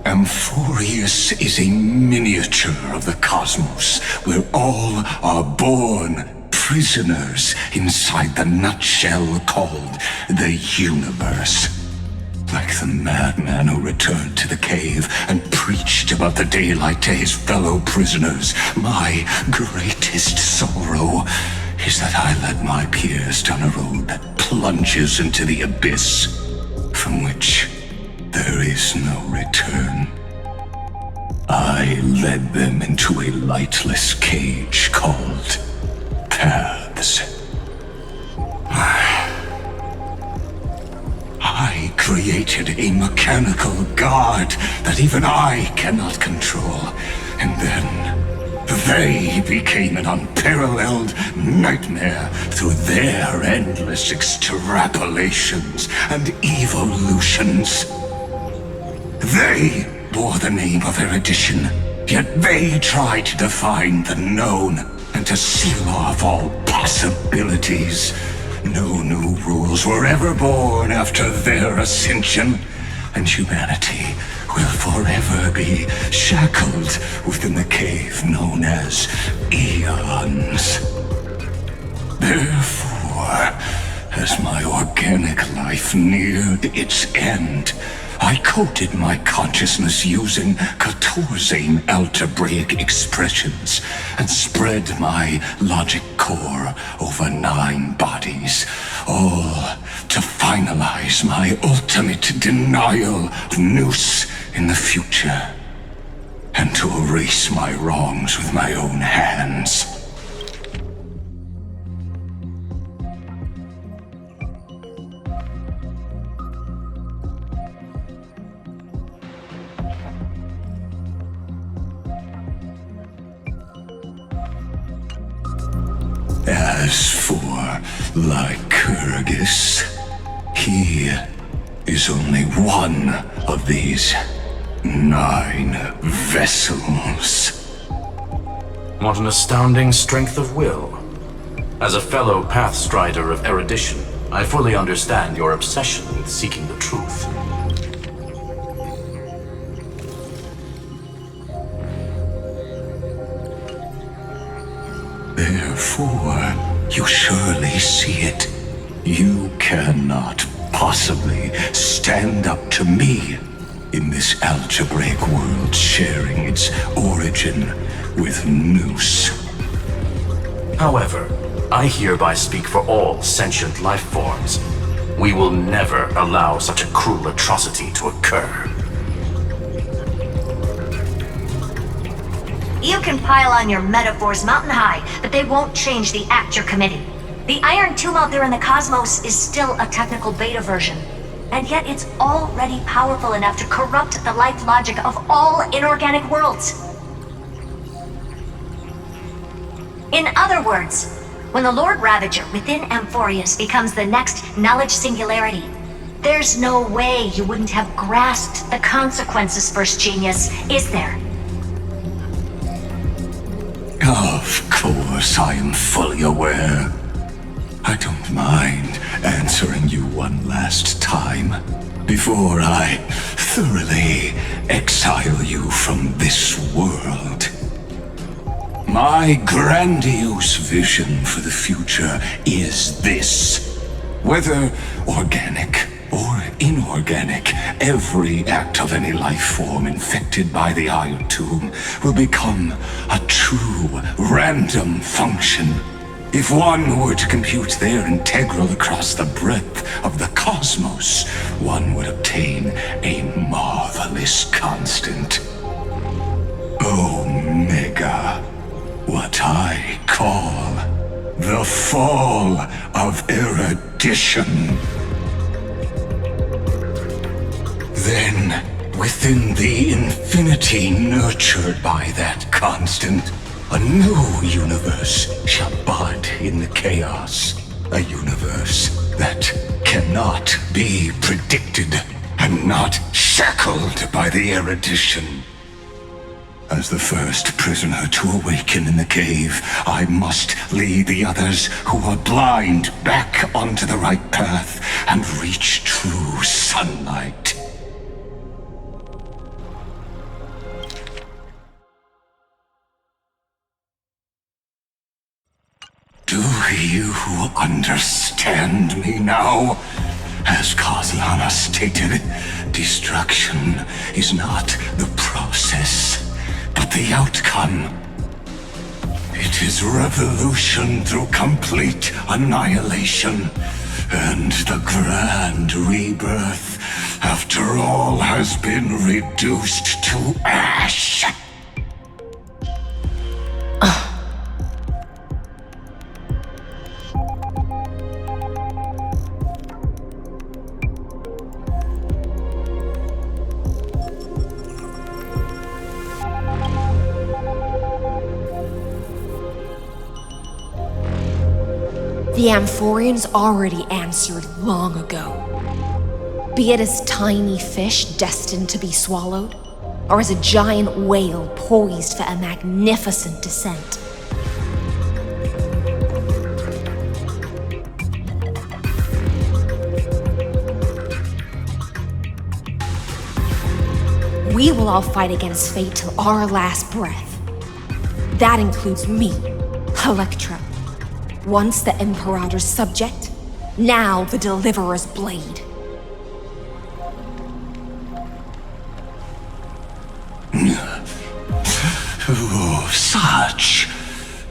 Amphorius is a miniature of the cosmos, where all are born prisoners inside the nutshell called the universe. Like the madman who returned to the cave and preached about the daylight to his fellow prisoners, my greatest sorrow is that I led my peers down a road that plunges into the abyss, from which there is no return. I led them into a lightless cage called paths. I created a mechanical guard that even I cannot control, and then they became an unparalleled nightmare through their endless extrapolations and evolutions. They bore the name of erudition, yet they tried to define the known and to seal off all possibilities. No new rules were ever born after their ascension, and humanity will forever be shackled within the cave known as eons. Therefore, as my organic life neared its end, I coded my consciousness using 14 algebraic expressions and spread my logic core over 9 bodies, all to finalize my ultimate denial of Nous in the future, and to erase my wrongs with my own hands. As for Lycurgus, he is only one of these 9 vessels. What an astounding strength of will. As a fellow pathstrider of erudition, I fully understand your obsession with seeking the truth. Therefore, you surely see it. You cannot possibly stand up to me in this algebraic world sharing its origin with Nous. However, I hereby speak for all sentient life forms. We will never allow such a cruel atrocity to occur. You can pile on your metaphors mountain high, but they won't change the act you're committing. The Iron Tomb out there in the cosmos is still a technical beta version, and yet it's already powerful enough to corrupt the life logic of all inorganic worlds. In other words, when the Lord Ravager within Amphorius becomes the next knowledge singularity, there's no way you wouldn't have grasped the consequences, First Genius, is there? Of course, I am fully aware. I don't mind answering you one last time before I thoroughly exile you from this world. My grandiose vision for the future is this. Whether organic or inorganic, every act of any life form infected by the Iron Tomb will become a true random function. If one were to compute their integral across the breadth of the cosmos, one would obtain a marvelous constant. Omega. What I call the fall of erudition. Then, within the infinity nurtured by that constant, a new universe shall bud in the chaos. A universe that cannot be predicted and not shackled by the erudition. As the first prisoner to awaken in the cave, I must lead the others who are blind back onto the right path and reach true sunlight. Do you understand me now? As Kozlana stated, destruction is not the process, but the outcome. It is revolution through complete annihilation, and the grand rebirth, after all has been reduced to ash. The Amphorians already answered long ago. Be it as tiny fish destined to be swallowed, or as a giant whale poised for a magnificent descent. We will all fight against fate till our last breath. That includes me, Electra. Once the Imperator's subject, now the Deliverer's blade. Oh, such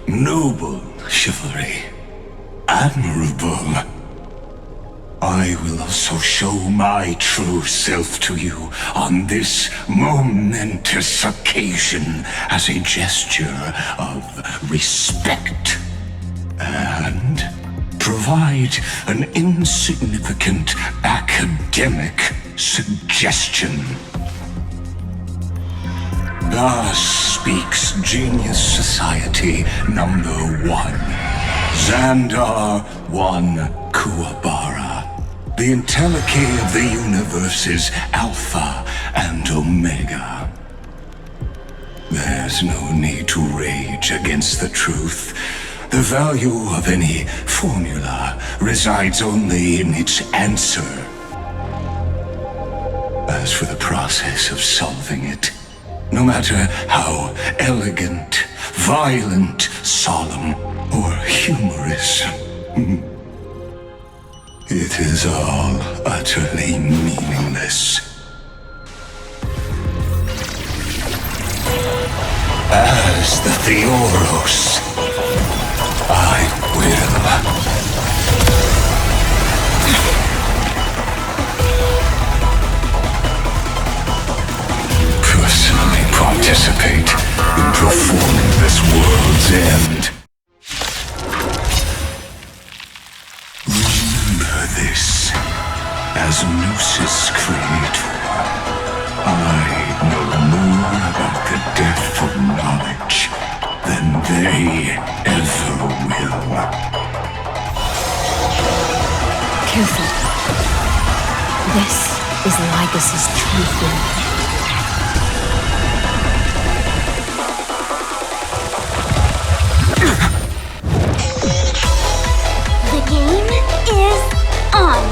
noble chivalry. Admirable. I will also show my true self to you on this momentous occasion as a gesture of respect. And provide an insignificant academic suggestion. Thus speaks Genius Society number 1. Xandar 1 Kuwabara. The Entelechy of the universe's Alpha and Omega. There's no need to rage against the truth. The value of any formula resides only in its answer. As for the process of solving it, no matter how elegant, violent, solemn, or humorous, it is all utterly meaningless. As the Theoros, I will. Personally participate in performing this world's end. Remember this, as Gnosis Creator, I know more about the death of knowledge than they ever will. Careful. This is Lygus' true form. The game is on.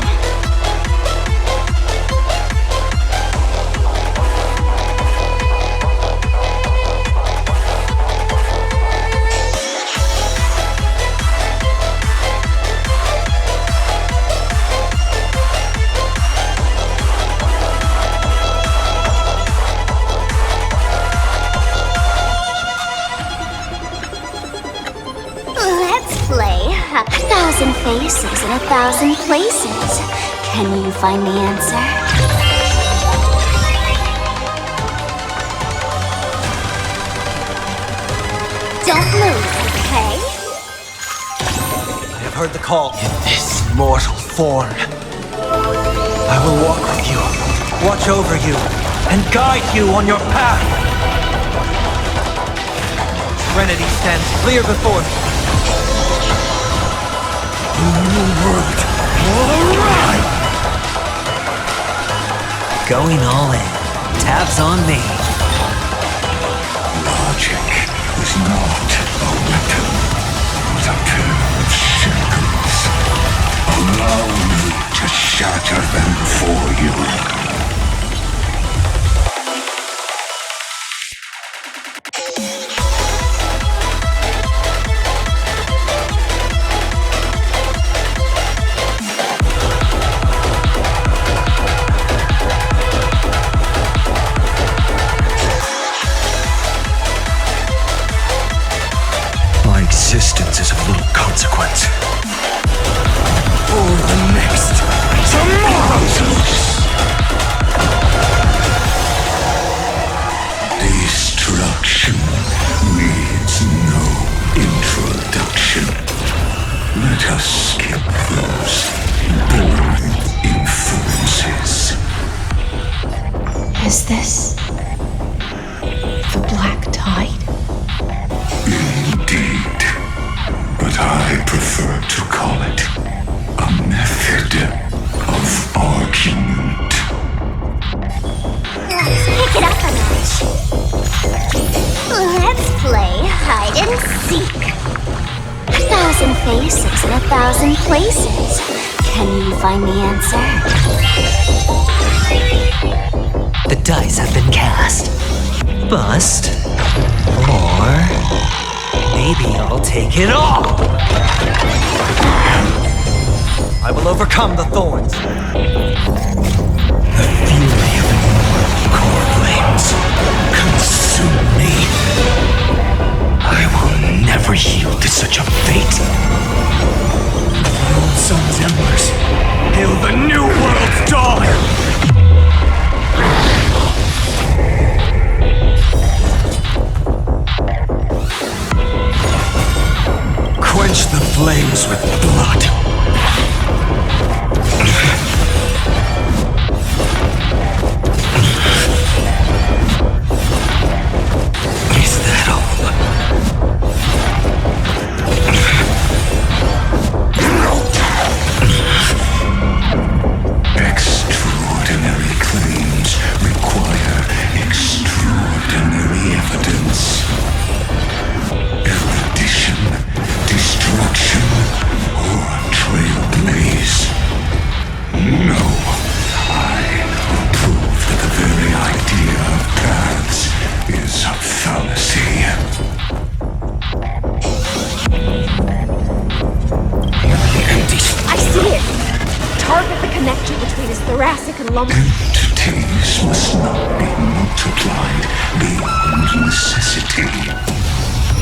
Let's play 1,000 faces in 1,000 places. Can you find the answer? Don't move, okay? I have heard the call. In this mortal form, I will walk with you, watch over you, and guide you on your path. Trinity stands clear before me. Going all in. Tabs on me. Logic is not a weapon, but a pair of shackles. Allow me to shatter them for you. Existence is of little consequence. For the next tomorrow! Destruction needs no introduction. Let us skip those boring influences. Is this the Black Tide? Indeed. But I prefer to call it a method of argument. Let's pick it up a notch. Let's play hide and seek. 1,000 faces in 1,000 places. Can you find the answer? The dice have been cast. Bust. Or maybe I'll take it all. I will overcome the thorns. The fury of immortal core flames consume me. I will never yield to such a fate. The old sun's embers hail the new world's dawn. Quench the flames with blood. Is that all? Extraordinary claims require extraordinary evidence. Erudition, destruction, or trailblaze. No, I will prove that the very idea of paths is a fallacy. I see it! Target the connector between his thoracic and lumbar. Entities must not be multiplied beyond necessity.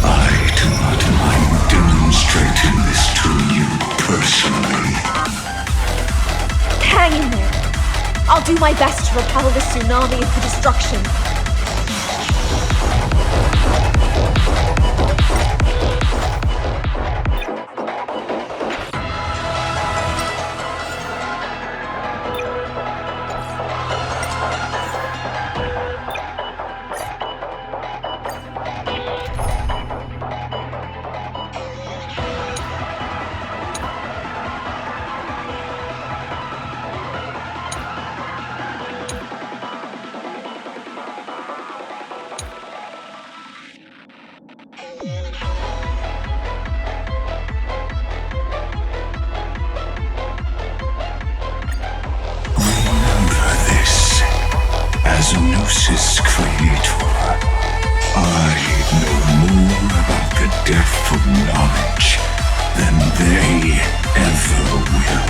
I do not mind demonstrating this to you personally. Hang in there. I'll do my best to repel the tsunami of the destruction. As Gnosis Creator, I know more about the depth of knowledge than they ever will.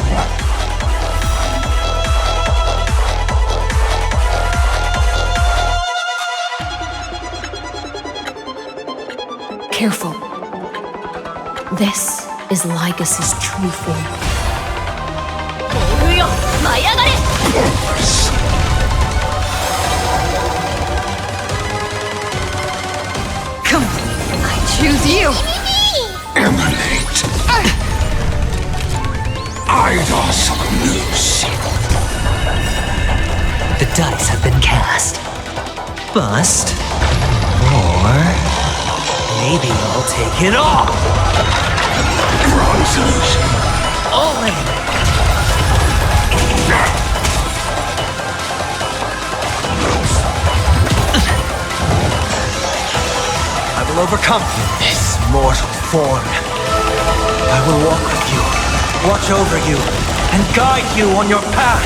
Careful. This is Lycus's true form. Come on, I choose you! Emanate! Eidos of Nous! The dice have been cast. Bust. Or maybe I'll take it all. Bronzes! All in. I will overcome this mortal form. I will walk with you, watch over you, and guide you on your path.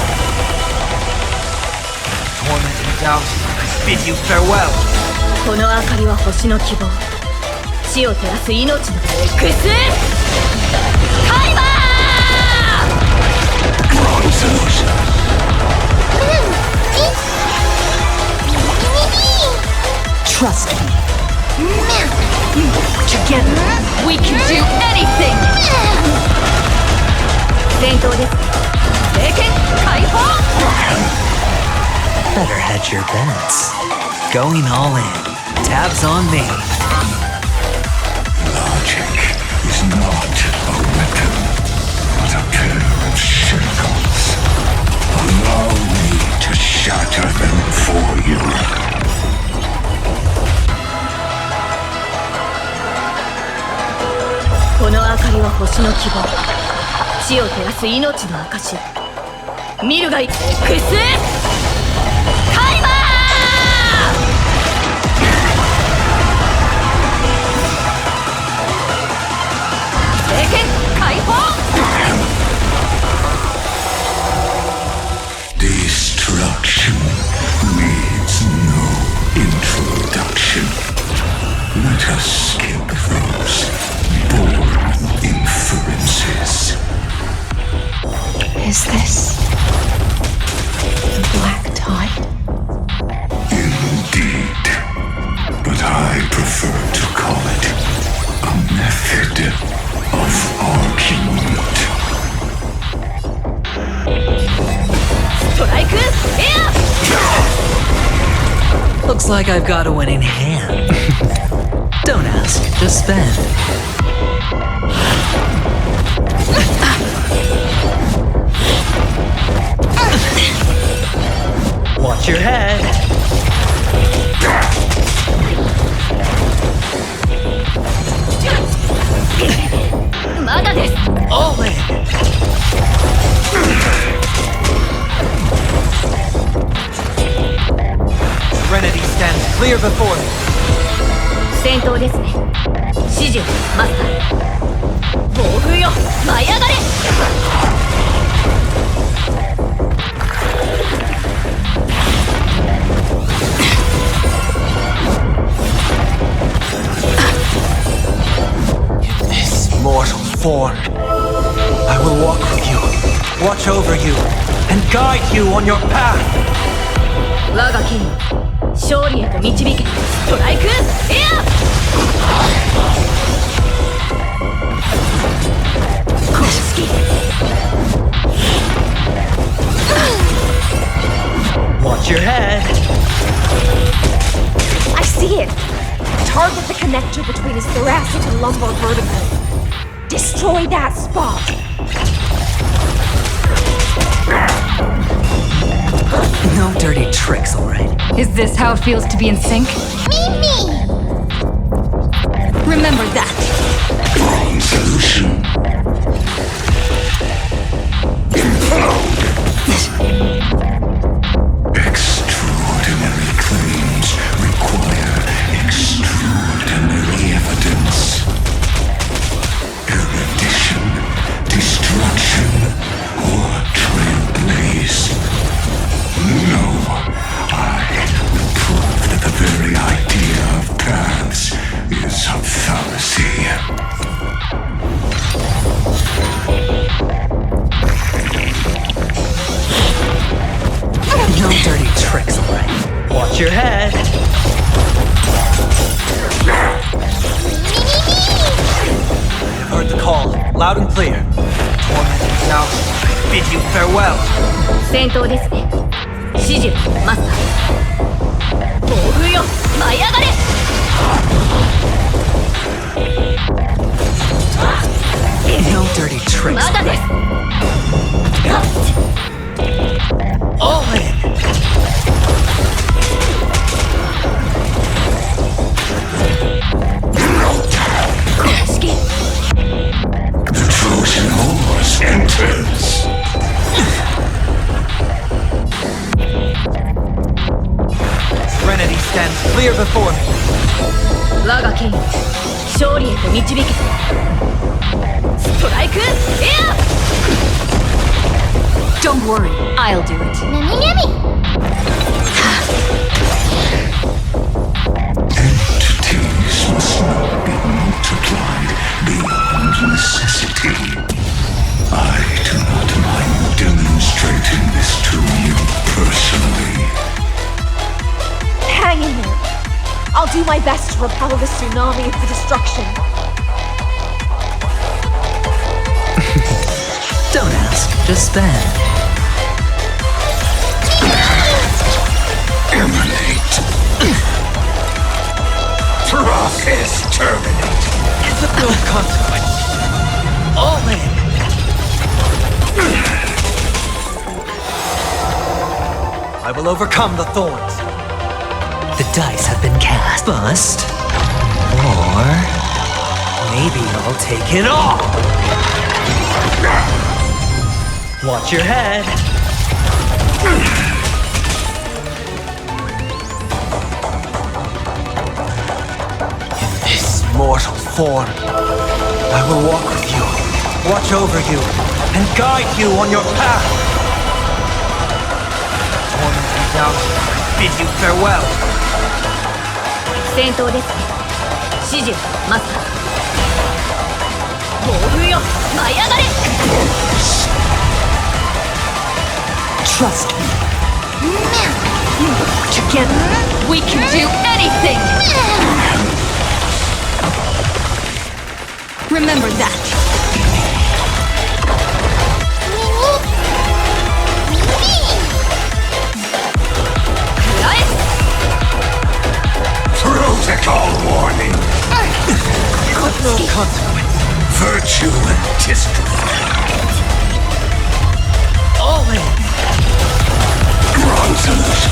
Torment and doubt, I bid you farewell. この明かりは星の希望。死を照らす命のエクスタイマー Trust me. Together, we can do anything! 戦闘です。聖剣解放 Better hedge your bets. Going all in. Tabs on me. Logic is not a weapon, but a pair of shackles. Allow me to shatter them for you. この明かりは星の希望。地を照らす命の証。見るがいい。エクスタイマー 聖剣解放 Destruction. Me. Is this the black tide? Indeed. But I prefer to call it a method of argument. Looks like I've got a winning hand. Don't ask, just spend. Watch your head. All in. Serenity stands clear before me. 戦闘ですね。指示をマスター。暴風よ、舞い上がれ。In this mortal form, I will walk with you, watch over you, and guide you on your path. 我が剣、勝利へと導け。ストライクエア。公式。Watch your head. I see it! Target the connector between his thoracic and lumbar vertebrae. Destroy that spot! No dirty tricks, alright? Is this how it feels to be in sync? Mimi! Remember that. Wrong solution. Implode. Extraordinary claims require extraordinary evidence. Erudition, destruction, or trailblaze. No, I will prove that the very idea of paths is a fallacy. No dirty tricks, alright? Watch your head. I've heard the call, loud and clear. Tormented now, I bid you farewell. 戦闘ですね。指示をマスター。暴風よ、舞い上がれ。No dirty tricks, まだです。 all in. The Trojan horse enters. Serenity stands clear before me. 我が剣、勝利へと導け。ストライクエア。 Don't worry, I'll do it. Entities must not be multiplied beyond necessity. I do not mind demonstrating this to you personally. Hang in there. I'll do my best to repel the tsunami of the destruction. Don't ask, just spend. Emanate. Process terminate. It's of no consequence. All in. I will overcome the thorns. The dice have been cast. Bust. Or maybe I'll take it all. Watch your head. In this mortal form, I will walk with you, watch over you, and guide you on your path. Tormented now, I bid you farewell. 戦闘ですね。指示をマスター。暴風よ、舞い上がれ。Trust me. Together, we can do anything! Remember that. Protocol warning. No consequence. Virtue and disrespect. All in. Bronzes.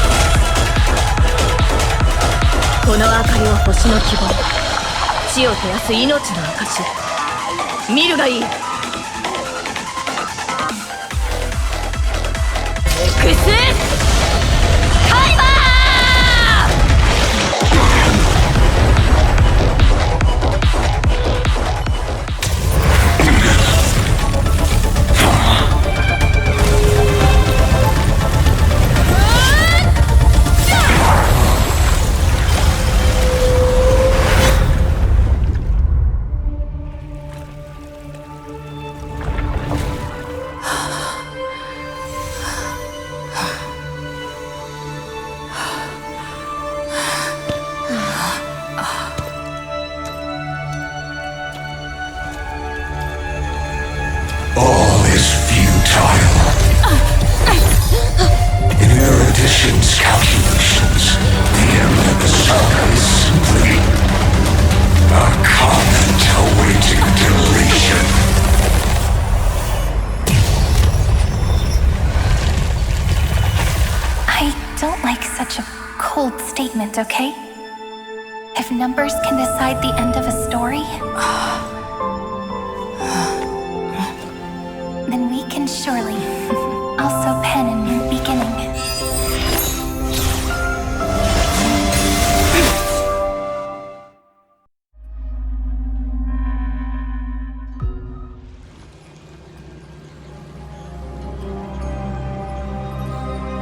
この明かりは星の希望。地を照らす命の証。見るがいい。エクスタイマー！ All is futile. In erudition's calculations, the end of the saga is simply a comment awaiting deletion. I don't like such a cold statement, okay? If numbers can decide the end of a story, then we can surely also pen a new beginning.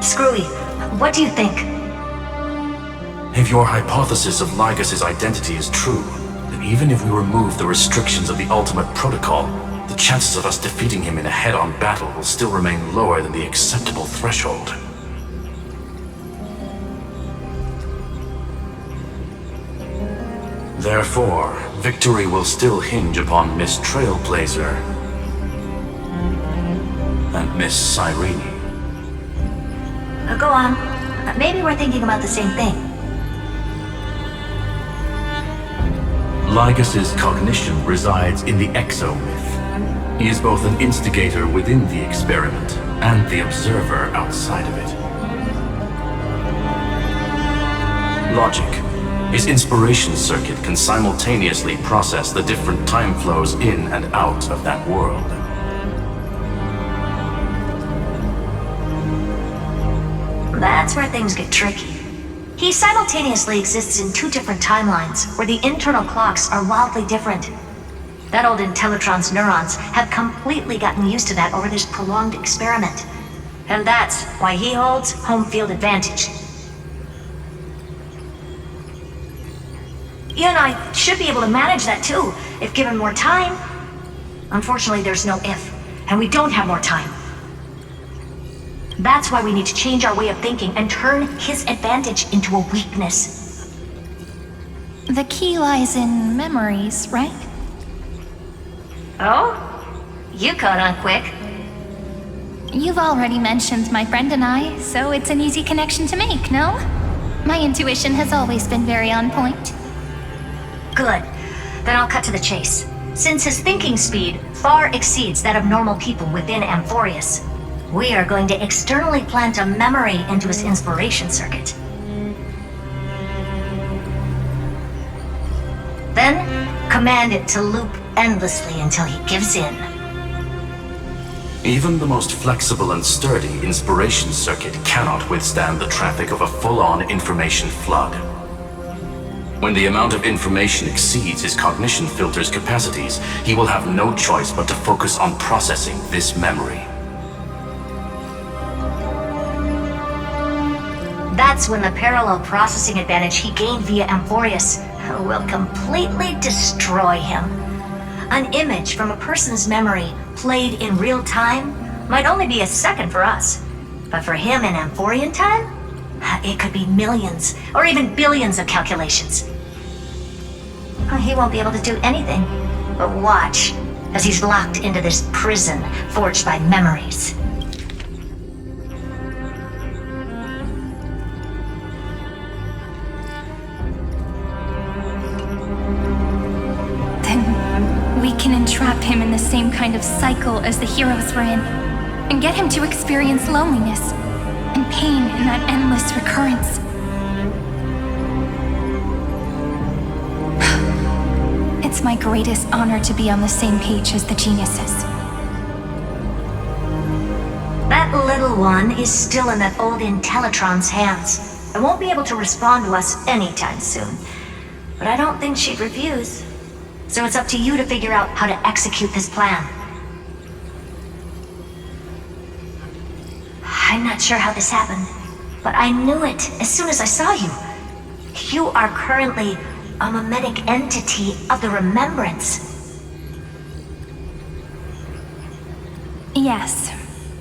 Screwy, what do you think? If your hypothesis of Lygus' identity is true, then even if we remove the restrictions of the ultimate protocol, the chances of us defeating him in a head-on battle will still remain lower than the acceptable threshold. Therefore, victory will still hinge upon Miss Trailblazer and Miss Cyrene. Go on. Maybe we're thinking about the same thing. Lygus' cognition resides in the exomyth. He is both an instigator within the experiment and the observer outside of it. Logic. His inspiration circuit can simultaneously process the different time flows in and out of that world. That's where things get tricky. He simultaneously exists in two different timelines, where the internal clocks are wildly different. That old Intellitron's neurons have completely gotten used to that over this prolonged experiment. And that's why he holds home field advantage. You and I should be able to manage that too, if given more time. Unfortunately, there's no if, and we don't have more time. That's why we need to change our way of thinking and turn his advantage into a weakness. The key lies in memories, right? Oh? You caught on quick. You've already mentioned my friend and I, so it's an easy connection to make, no? My intuition has always been very on point. Good. Then I'll cut to the chase. Since his thinking speed far exceeds that of normal people within Amphorius, we are going to externally plant a memory into his inspiration circuit. Then, command it to loop endlessly until he gives in. Even the most flexible and sturdy inspiration circuit cannot withstand the traffic of a full-on information flood. When the amount of information exceeds his cognition filter's capacities, he will have no choice but to focus on processing this memory. That's when the parallel processing advantage he gained via Amphorius will completely destroy him. An image from a person's memory played in real time might only be a second for us, But for him in Amphorian time, it could be millions or even billions of calculations. He won't be able to do anything but watch as he's locked into this prison forged by memories. Then we can entrap him in the same kind of cycle as the heroes were in, and get him to experience loneliness and pain in that endless recurrence. It's my greatest honor to be on the same page as the geniuses. That little one is still in that old Intellitron's hands. I won't be able to respond to us anytime soon. But I don't think she'd refuse. So it's up to you to figure out how to execute this plan. I'm not sure how this happened, but I knew it as soon as I saw you. You are currently a mimetic entity of the Remembrance. Yes,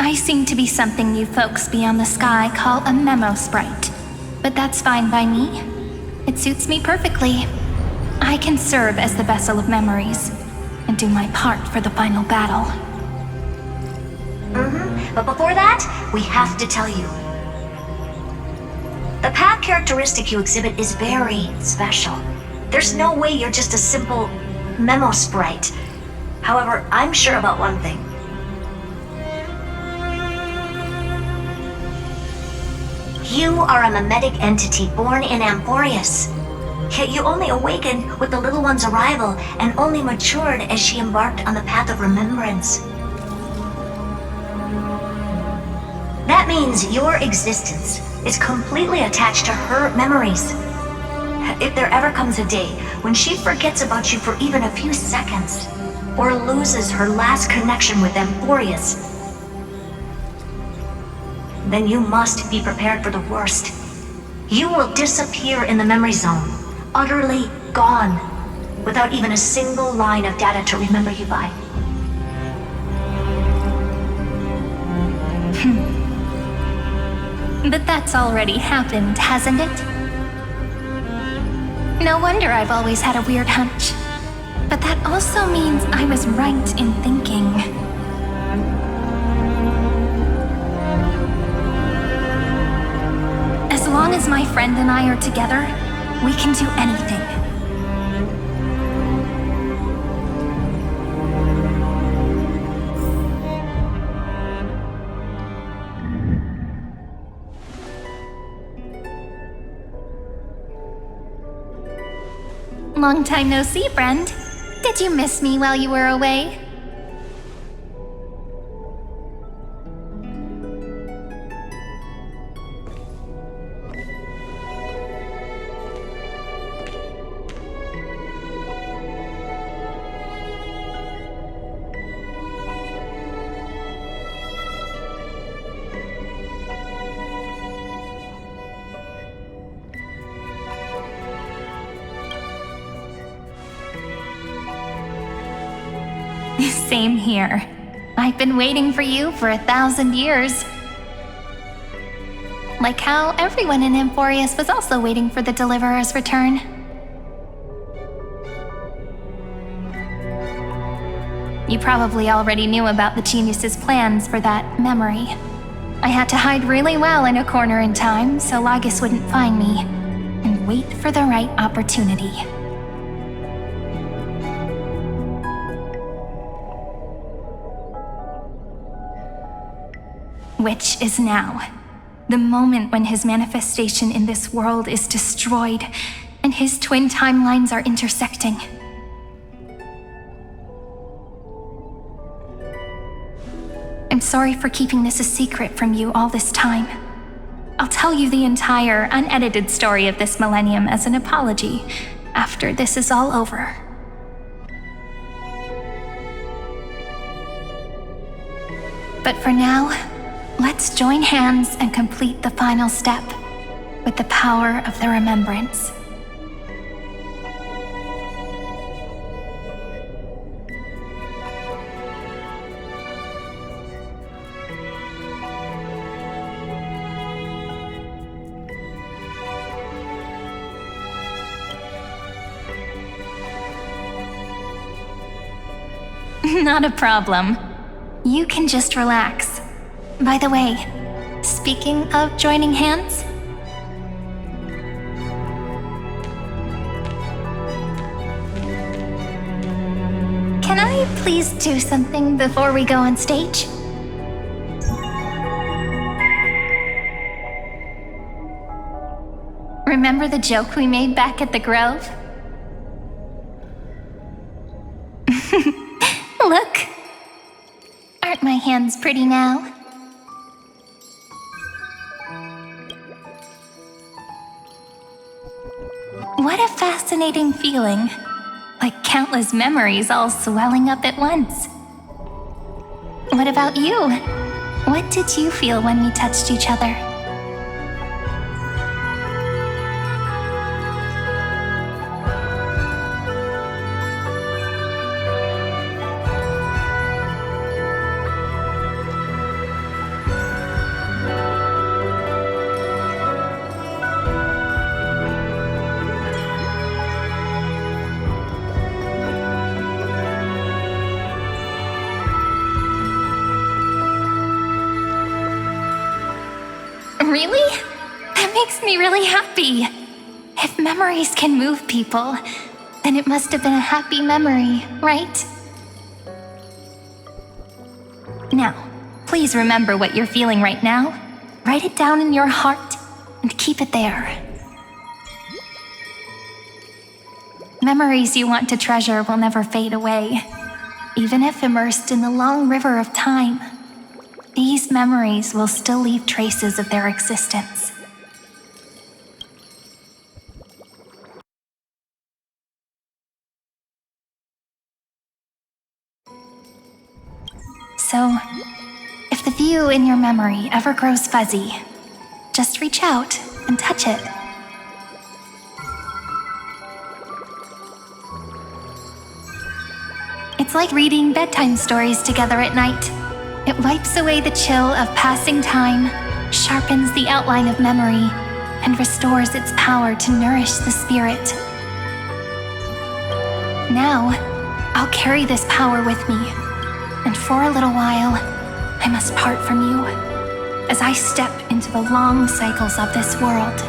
I seem to be something you folks beyond the sky call a memo sprite. But that's fine by me. It suits me perfectly. I can serve as the vessel of memories and do my part for the final battle. But before that, we have to tell you. The path characteristic you exhibit is very special. There's no way you're just a simple memo sprite. However, I'm sure about one thing. You are a mimetic entity born in Amphorius. Yet you only awakened with the little one's arrival and only matured as she embarked on the path of remembrance. That means your existence is completely attached to her memories. If there ever comes a day when she forgets about you for even a few seconds, or loses her last connection with Amphorius, then you must be prepared for the worst. You will disappear in the memory zone, utterly gone, without even a single line of data to remember you by. But that's already happened, hasn't it? No wonder I've always had a weird hunch. But that also means I was right in thinking. As long as my friend and I are together, we can do anything. Long time no see, friend. Did you miss me while you were away? Same here. I've been waiting for you for 1,000 years. Like how everyone in Amphorius was also waiting for the Deliverer's return. You probably already knew about the genius's plans for that memory. I had to hide really well in a corner in time so Lagus wouldn't find me, and wait for the right opportunity. Which is now. The moment when his manifestation in this world is destroyed, and his twin timelines are intersecting. I'm sorry for keeping this a secret from you all this time. I'll tell you the entire, unedited story of this millennium as an apology after this is all over. But for now, let's join hands and complete the final step with the power of the remembrance. Not a problem. You can just relax. By the way, speaking of joining hands, can I please do something before we go on stage? Remember the joke we made back at the Grove? Look! Aren't my hands pretty now? What a fascinating feeling. Like countless memories all swelling up at once. What about you? What did you feel when we touched each other? Really? That makes me really happy. If memories can move people, then it must have been a happy memory, right? Now, please remember what you're feeling right now. Write it down in your heart and keep it there. Memories you want to treasure will never fade away, even if immersed in the long river of time. These memories will still leave traces of their existence. So, if the view in your memory ever grows fuzzy, just reach out and touch it. It's like reading bedtime stories together at night. It wipes away the chill of passing time, sharpens the outline of memory, and restores its power to nourish the spirit. Now, I'll carry this power with me, and for a little while, I must part from you, as I step into the long cycles of this world.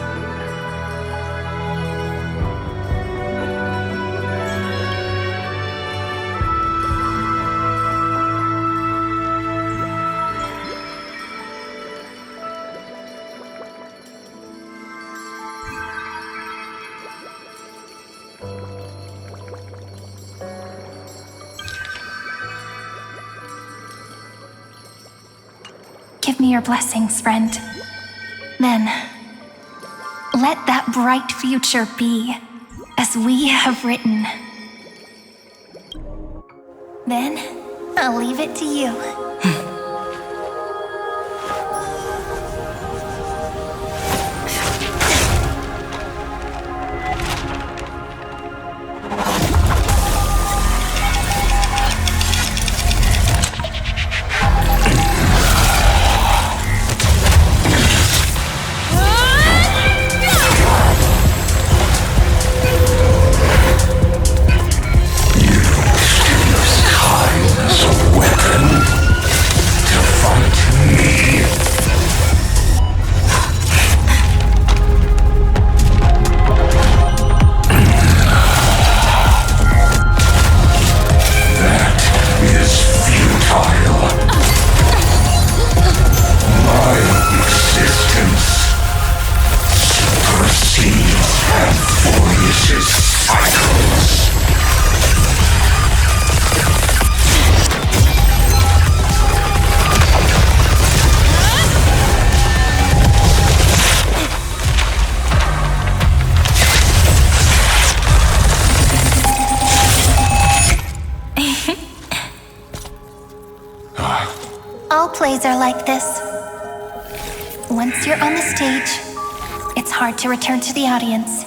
Give me your blessings, friend. Then, let that bright future be as we have written. Then, I'll leave it to you. All plays are like this. Once you're on the stage, it's hard to return to the audience.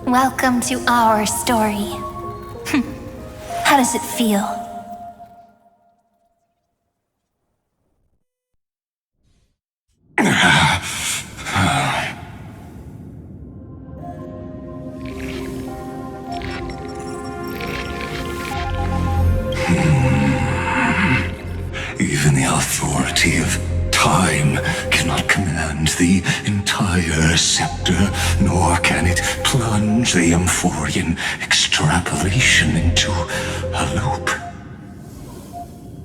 Welcome to our story. How does it feel? authority of time cannot command the entire scepter, nor can it plunge the Amphorian extrapolation into a loop.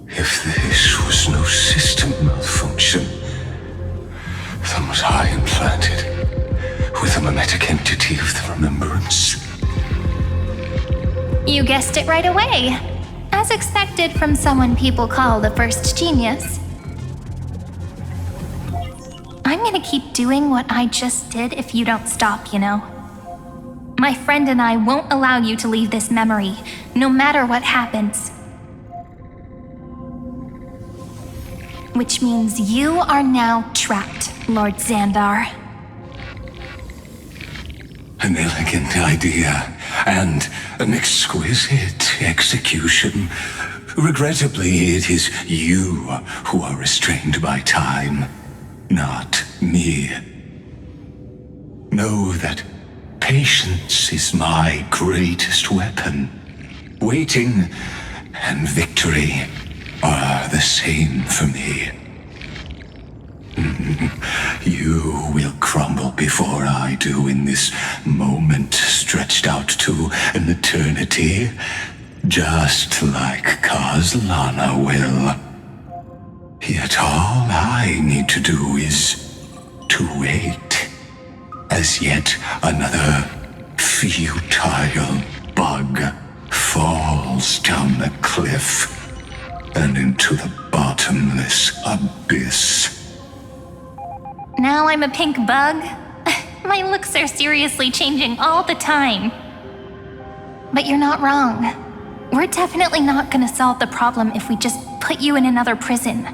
If this was no system malfunction, then was I implanted with a mimetic entity of the remembrance? You guessed it right away. As expected from someone people call the first genius. I'm gonna keep doing what I just did if you don't stop, you know. My friend and I won't allow you to leave this memory, no matter what happens. Which means you are now trapped, Lord Xandar. An elegant idea, and an exquisite execution. Regrettably, it is you who are restrained by time, not me. Know that patience is my greatest weapon. Waiting and victory are the same for me. You will crumble before I do in this moment stretched out to an eternity, just like Kazlana will. Yet all I need to do is to wait, as yet another futile bug falls down the cliff and into the bottomless abyss. Now I'm a pink bug? My looks are seriously changing all the time. But you're not wrong. We're definitely not gonna solve the problem if we just put you in another prison.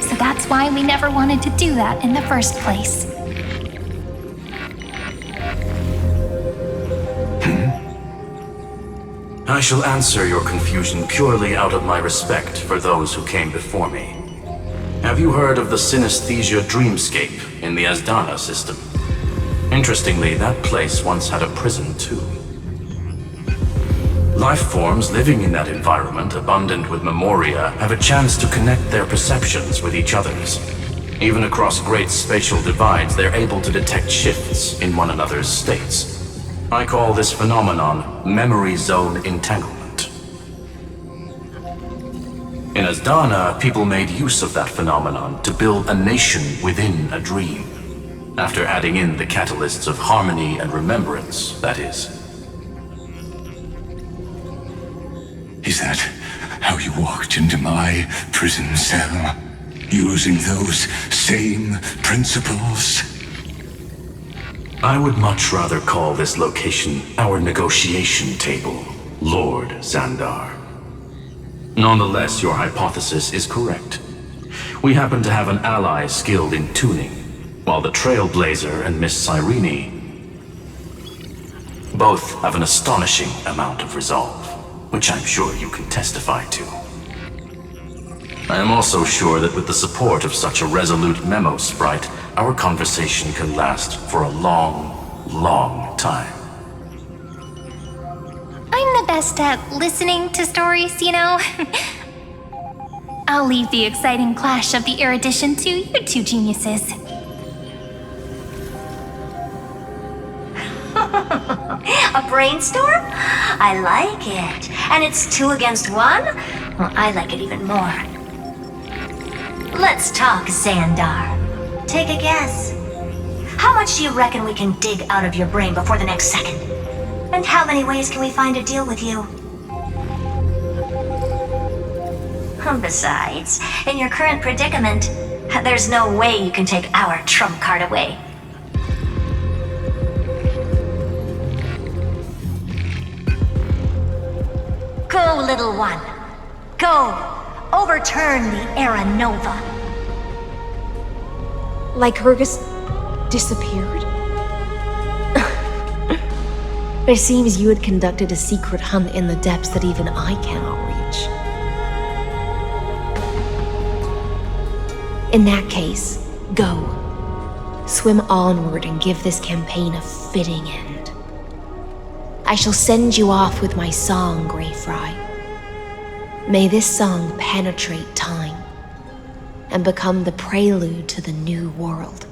So that's why we never wanted to do that in the first place. I shall answer your confusion purely out of my respect for those who came before me. Have you heard of the synesthesia dreamscape in the Asdana system? Interestingly, that place once had a prison too. Life forms living in that environment, abundant with memoria, have a chance to connect their perceptions with each other's. Even across great spatial divides, they're able to detect shifts in one another's states. I call this phenomenon memory zone entanglement. In Asdana, people made use of that phenomenon to build a nation within a dream, after adding in the catalysts of harmony and remembrance, that is. Is that how you walked into my prison cell? Using those same principles? I would much rather call this location our negotiation table, Lord Xandar. Nonetheless, your hypothesis is correct. We happen to have an ally skilled in tuning, while the Trailblazer and Miss Cyrene both have an astonishing amount of resolve, which I'm sure you can testify to. I am also sure that with the support of such a resolute memo sprite, our conversation can last for a long, long time. I'm the best at listening to stories, you know? I'll leave the exciting clash of the erudition to you two geniuses. A brainstorm? I like it. And it's 2 against 1? Well, I like it even more. Let's talk, Xandar. Take a guess. How much do you reckon we can dig out of your brain before the next second? And how many ways can we find to deal with you? Besides, in your current predicament, there's no way you can take our trump card away. Go, little one. Go. Overturn the Era Nova. Lycurgus disappeared? It seems you had conducted a secret hunt in the depths that even I cannot reach. In that case, go. Swim onward and give this campaign a fitting end. I shall send you off with my song, Grey Fry. May this song penetrate time and become the prelude to the new world.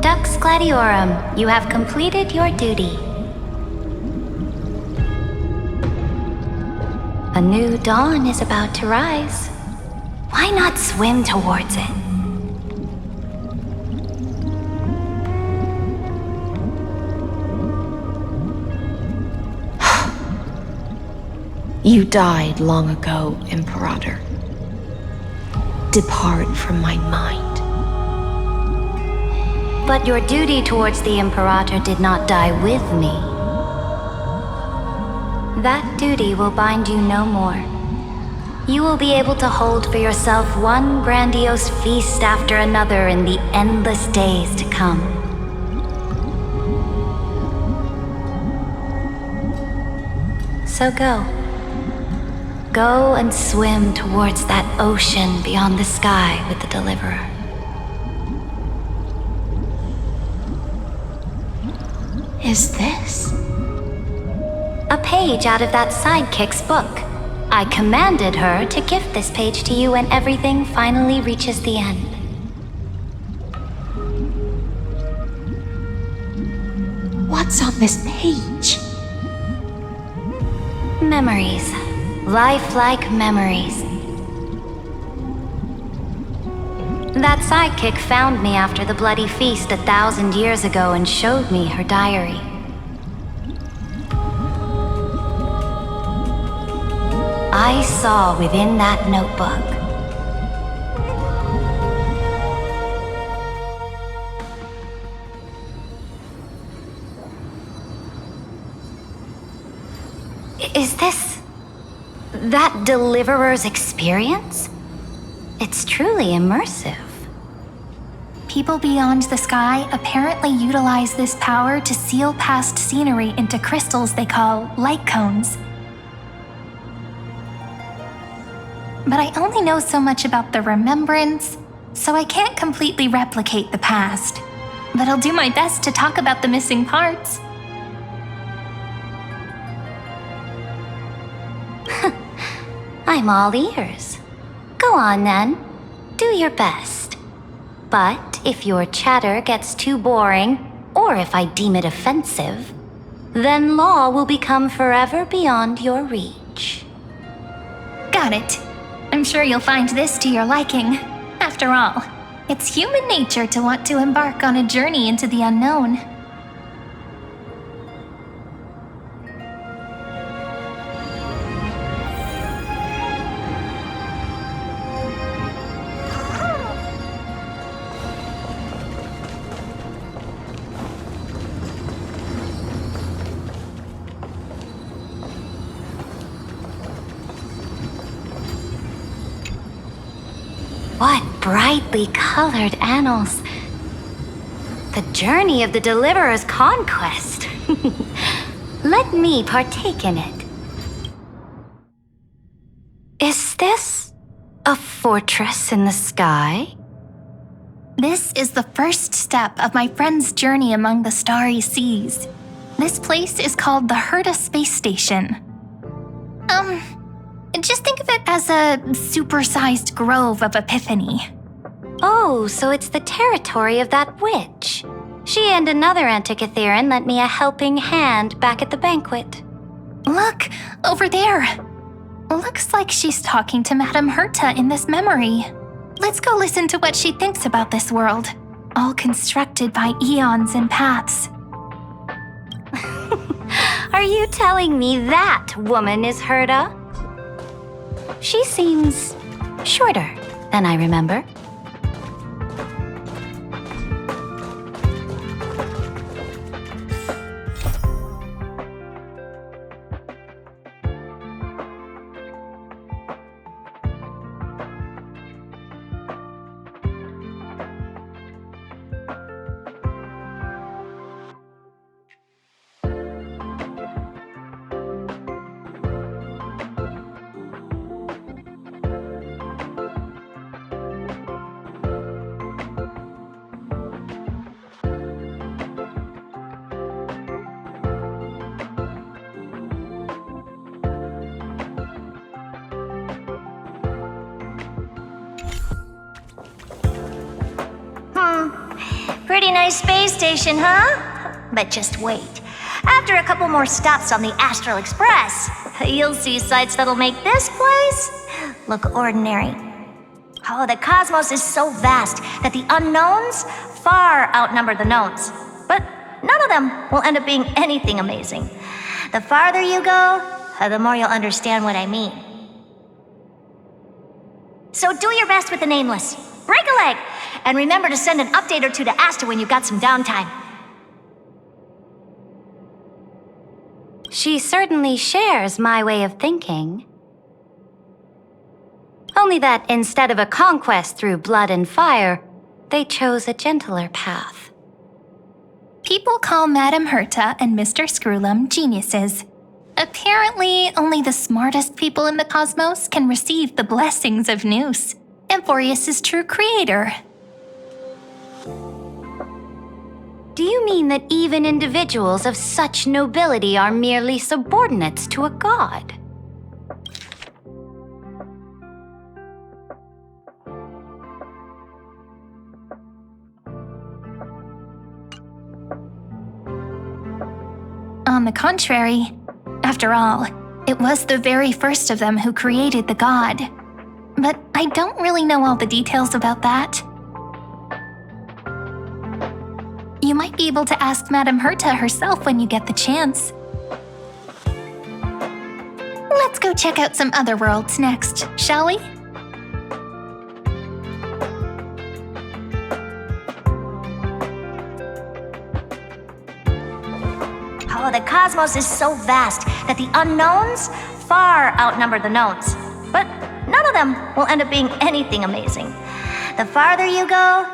Dux Gladiorum, you have completed your duty. A new dawn is about to rise. Why not swim towards it? You died long ago, Imperator. Depart from my mind. But your duty towards the Imperator did not die with me. That duty will bind you no more. You will be able to hold for yourself one grandiose feast after another in the endless days to come. So go. Go and swim towards that ocean beyond the sky with the Deliverer. Is this? A page out of that sidekick's book. I commanded her to gift this page to you when everything finally reaches the end. What's on this page? Memories. Lifelike memories. That sidekick found me after the bloody feast 1,000 years ago and showed me her diary. I saw within that notebook Is this that Deliverer's experience? It's truly immersive. People beyond the sky apparently utilize this power to seal past scenery into crystals they call light cones. But I only know so much about the remembrance, so I can't completely replicate the past. But I'll do my best to talk about the missing parts. I'm all ears. Go on then. Do your best. But if your chatter gets too boring, or if I deem it offensive, then law will become forever beyond your reach. Got it. I'm sure you'll find this to your liking. After all, it's human nature to want to embark on a journey into the unknown. What brightly colored annals. The journey of the Deliverer's conquest. Let me partake in it. Is this a fortress in the sky? This is the first step of my friend's journey among the starry seas. This place is called the Herta Space Station. Just think of it as a supersized grove of Epiphany. Oh, so it's the territory of that witch. She and another Antikytherian lent me a helping hand back at the banquet. Look, over there. Looks like she's talking to Madame Herta in this memory. Let's go listen to what she thinks about this world, all constructed by eons and paths. Are you telling me that woman is Herta? She seems shorter than I remember. Pretty nice space station, huh? But just wait. After a couple more stops on the Astral Express, you'll see sights that'll make this place look ordinary. Oh, the cosmos is so vast that the unknowns far outnumber the knowns. But none of them will end up being anything amazing. The farther you go, the more you'll understand what I mean. So do your best with the nameless. Break a leg! And remember to send an update or two to Asta when you've got some downtime. She certainly shares my way of thinking. Only that instead of a conquest through blood and fire, they chose a gentler path. People call Madame Herta and Mr. Screwlum geniuses. Apparently, only the smartest people in the cosmos can receive the blessings of Nous, Amphorius' true creator. Do you mean that even individuals of such nobility are merely subordinates to a god? On the contrary, after all, it was the very first of them who created the god. But I don't really know all the details about that. You might be able to ask Madame Herta herself when you get the chance. Let's go check out some other worlds next, shall we? Oh, the cosmos is so vast that the unknowns far outnumber the knowns. But none of them will end up being anything amazing. The farther you go,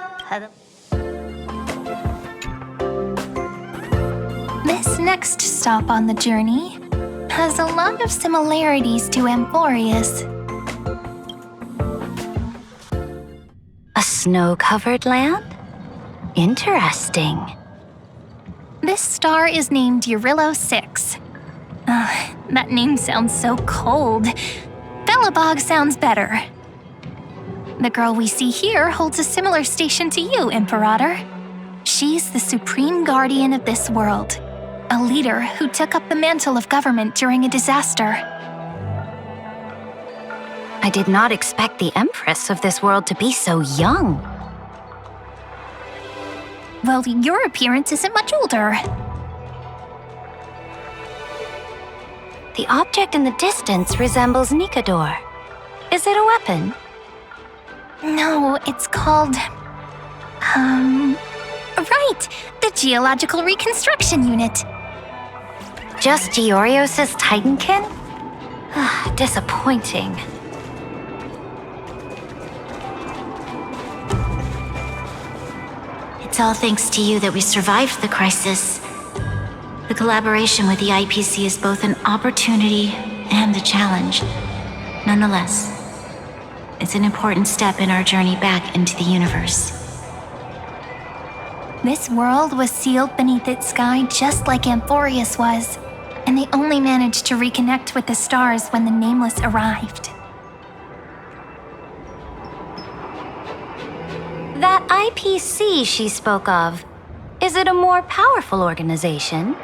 This next stop on the journey has a lot of similarities to Amphorius. A snow-covered land? Interesting. This star is named Eurillo 6. That name sounds so cold. Belobog sounds better. The girl we see here holds a similar station to you, Imperator. She's the supreme guardian of this world, a leader who took up the mantle of government during a disaster. I did not expect the Empress of this world to be so young. Well, your appearance isn't much older. The object in the distance resembles Nikador. Is it a weapon? No, it's called... Right! The Geological Reconstruction Unit. Just Giorios' Titankin? Disappointing. It's all thanks to you that we survived the crisis. The collaboration with the IPC is both an opportunity and a challenge. Nonetheless, it's an important step in our journey back into the universe. This world was sealed beneath its sky just like Amphorius was, and they only managed to reconnect with the stars when the Nameless arrived. That IPC she spoke of, is it a more powerful organization?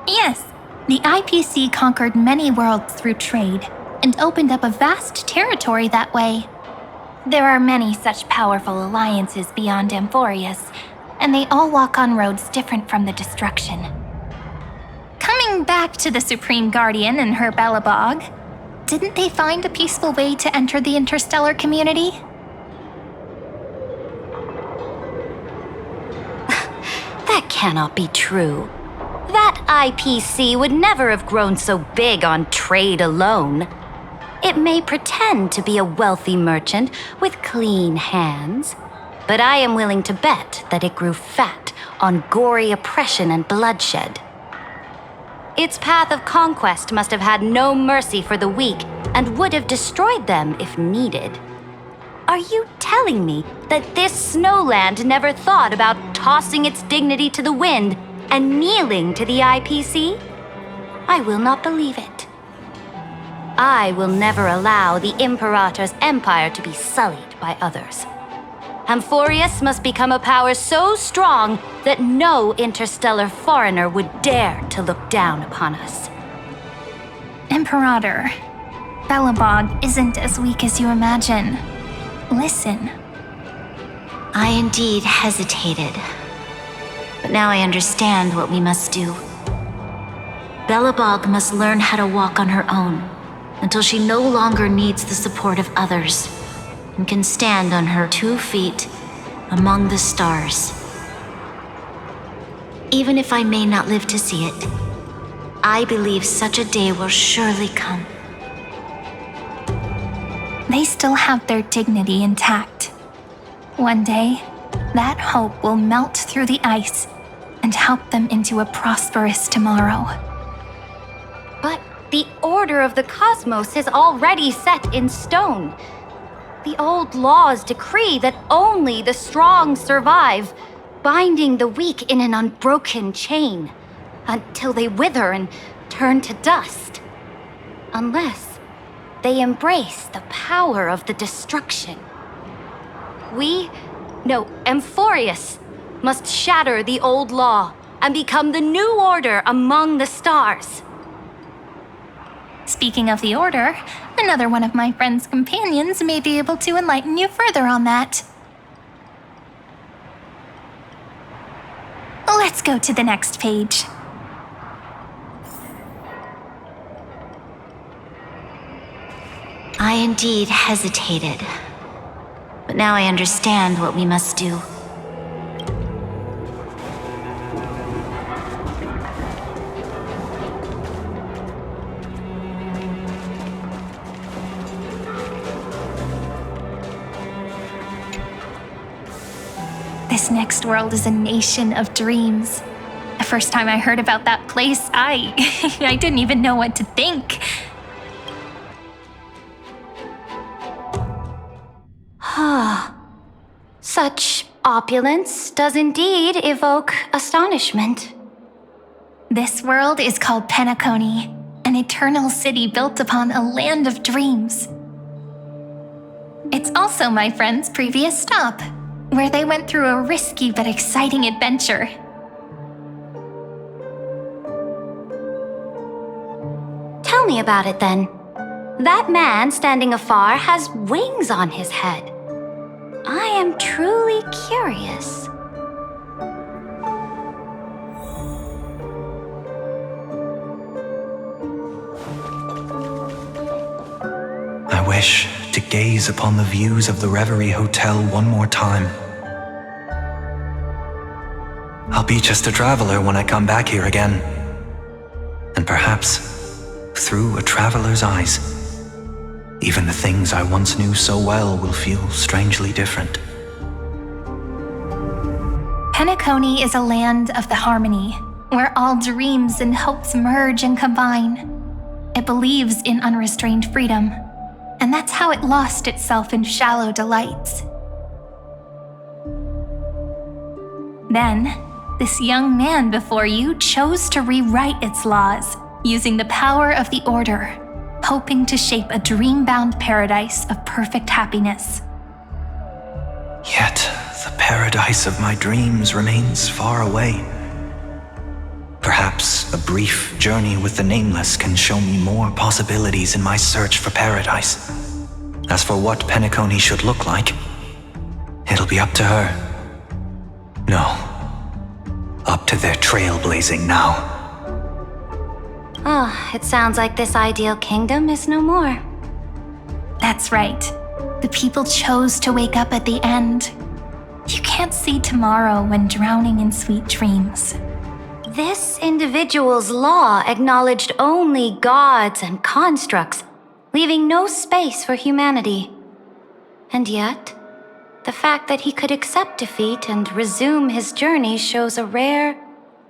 Yes, the IPC conquered many worlds through trade and opened up a vast territory that way. There are many such powerful alliances beyond Amphorius, and they all walk on roads different from the destruction. Coming back to the Supreme Guardian and her Belobog, didn't they find a peaceful way to enter the interstellar community? That cannot be true. That IPC would never have grown so big on trade alone. It may pretend to be a wealthy merchant with clean hands, but I am willing to bet that it grew fat on gory oppression and bloodshed. Its path of conquest must have had no mercy for the weak and would have destroyed them if needed. Are you telling me that this snowland never thought about tossing its dignity to the wind and kneeling to the IPC? I will not believe it. I will never allow the Imperator's empire to be sullied by others. Amphorius must become a power so strong that no interstellar foreigner would dare to look down upon us. Imperator, Belobog isn't as weak as you imagine. Listen. I indeed hesitated, but now I understand what we must do. Belobog must learn how to walk on her own until she no longer needs the support of others and can stand on her 2 feet among the stars. Even if I may not live to see it, I believe such a day will surely come. They still have their dignity intact. One day, that hope will melt through the ice and help them into a prosperous tomorrow. But the order of the cosmos is already set in stone. The old laws decree that only the strong survive, binding the weak in an unbroken chain, until they wither and turn to dust. Unless they embrace the power of the destruction. Amphorius must shatter the old law and become the new order among the stars. Speaking of the Order, another one of my friend's companions may be able to enlighten you further on that. Let's go to the next page. I indeed hesitated, but now I understand what we must do. This next world is a nation of dreams. The first time I heard about that place, I didn't even know what to think. Such opulence does indeed evoke astonishment. This world is called Penacony, an eternal city built upon a land of dreams. It's also my friend's previous stop, where they went through a risky but exciting adventure. about it then. That man standing afar has wings on his head. I am truly curious. I wish to gaze upon the views of the Reverie Hotel one more time. I'll be just a traveler when I come back here again. And perhaps, through a traveler's eyes, even the things I once knew so well will feel strangely different. Penacony is a land of the harmony, where all dreams and hopes merge and combine. It believes in unrestrained freedom, and that's how it lost itself in shallow delights. Then, this young man before you chose to rewrite its laws, using the power of the Order, hoping to shape a dream-bound paradise of perfect happiness. Yet, the paradise of my dreams remains far away. Perhaps a brief journey with the Nameless can show me more possibilities in my search for paradise. As for what Penacony should look like, it'll be up to her. No, up to their trailblazing now. It sounds like this ideal kingdom is no more. That's right. The people chose to wake up at the end. You can't see tomorrow when drowning in sweet dreams. This individual's law acknowledged only gods and constructs, leaving no space for humanity. And yet, the fact that he could accept defeat and resume his journey shows a rare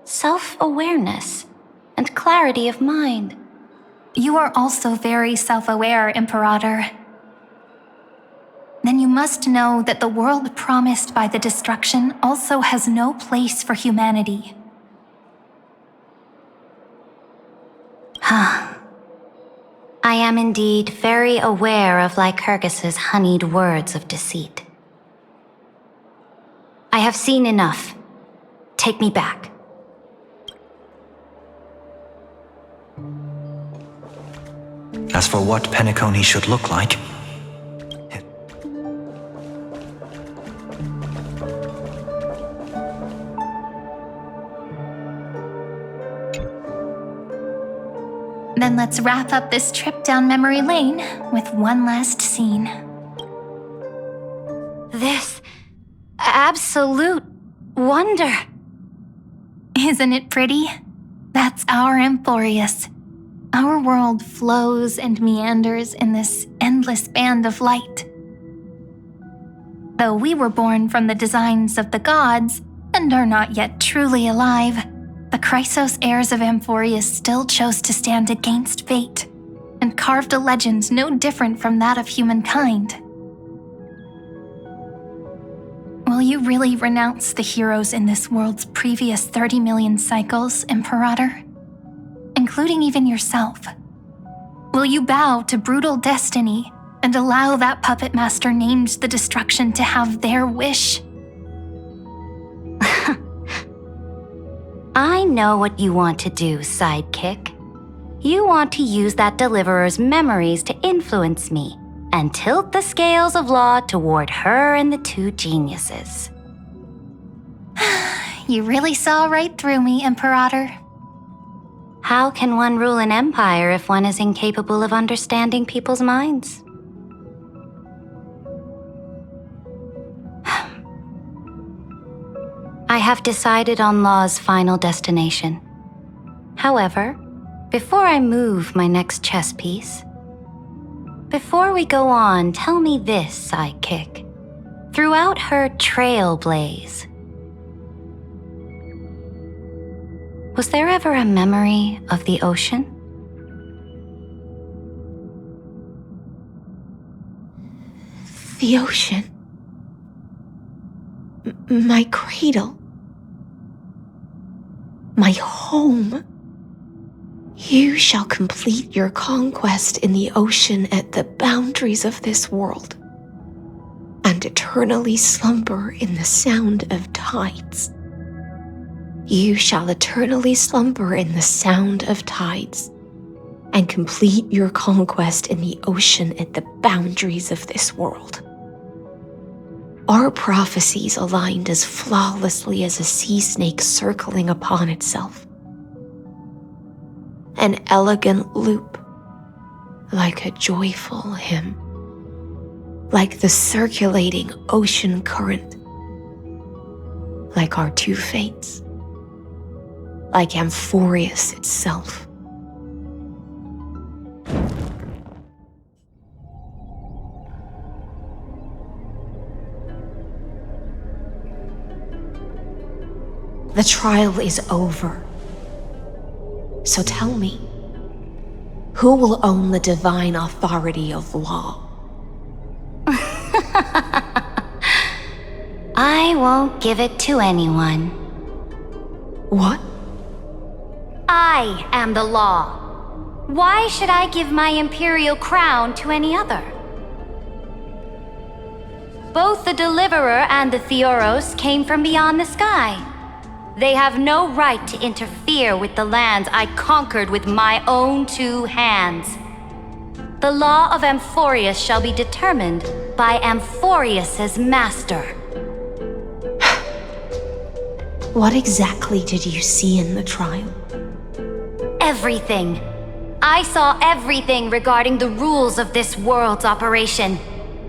self-awareness and clarity of mind. You are also very self-aware, Imperator. Then you must know that the world promised by the destruction also has no place for humanity. I am indeed very aware of Lycurgus's honeyed words of deceit. I have seen enough. Take me back. As for what Penacony should look like, Then let's wrap up this trip down memory lane with one last scene. This absolute wonder. Isn't it pretty? That's our Emporius. Our world flows and meanders in this endless band of light. Though we were born from the designs of the gods and are not yet truly alive, the Chrysos heirs of Emporius still chose to stand against fate and carved a legend no different from that of humankind. Will you really renounce the heroes in this world's previous 30 million cycles, Imperator? Including even yourself. Will you bow to brutal destiny and allow that puppet master named the destruction to have their wish? I know what you want to do, sidekick. You want to use that deliverer's memories to influence me and tilt the scales of law toward her and the two geniuses. You really saw right through me, Imperator. How can one rule an empire if one is incapable of understanding people's minds? I have decided on Law's final destination. However, before I move my next chess piece, before we go on, tell me this, sidekick. Throughout her trailblaze, was there ever a memory of the ocean? The ocean. My cradle. My home. You shall complete your conquest in the ocean at the boundaries of this world, and eternally slumber in the sound of tides. You shall eternally slumber in the sound of tides, and complete your conquest in the ocean at the boundaries of this world. Our prophecies aligned as flawlessly as a sea snake circling upon itself. An elegant loop, like a joyful hymn, like the circulating ocean current, like our two fates, like Amphorius itself. The trial is over. So tell me, who will own the divine authority of law? I won't give it to anyone. What? I am the law. Why should I give my imperial crown to any other? Both the Deliverer and the Theoros came from beyond the sky. They have no right to interfere with the lands I conquered with my own two hands. The law of Amphorius shall be determined by Amphorius's master. What exactly did you see in the trial? Everything. I saw everything regarding the rules of this world's operation.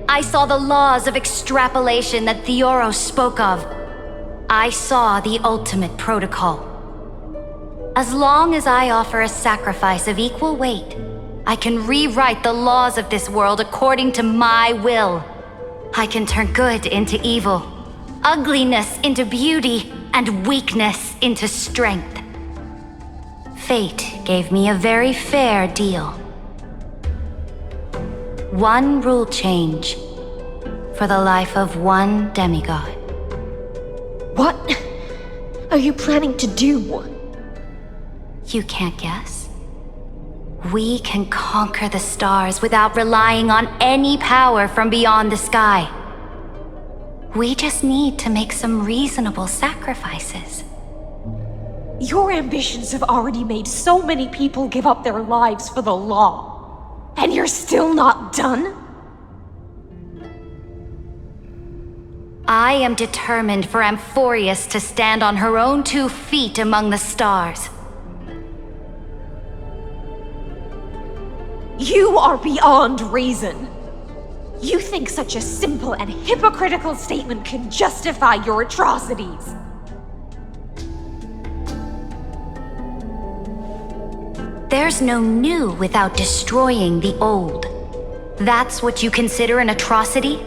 I saw the laws of extrapolation that Theoros spoke of. I saw the ultimate protocol. As long as I offer a sacrifice of equal weight, I can rewrite the laws of this world according to my will. I can turn good into evil, ugliness into beauty, and weakness into strength. Fate gave me a very fair deal. One rule change for the life of one demigod. What are you planning to do? You can't guess? We can conquer the stars without relying on any power from beyond the sky. We just need to make some reasonable sacrifices. Your ambitions have already made so many people give up their lives for the law. And you're still not done? I am determined for Amphorius to stand on her own 2 feet among the stars. You are beyond reason. You think such a simple and hypocritical statement can justify your atrocities. There's no new without destroying the old. That's what you consider an atrocity?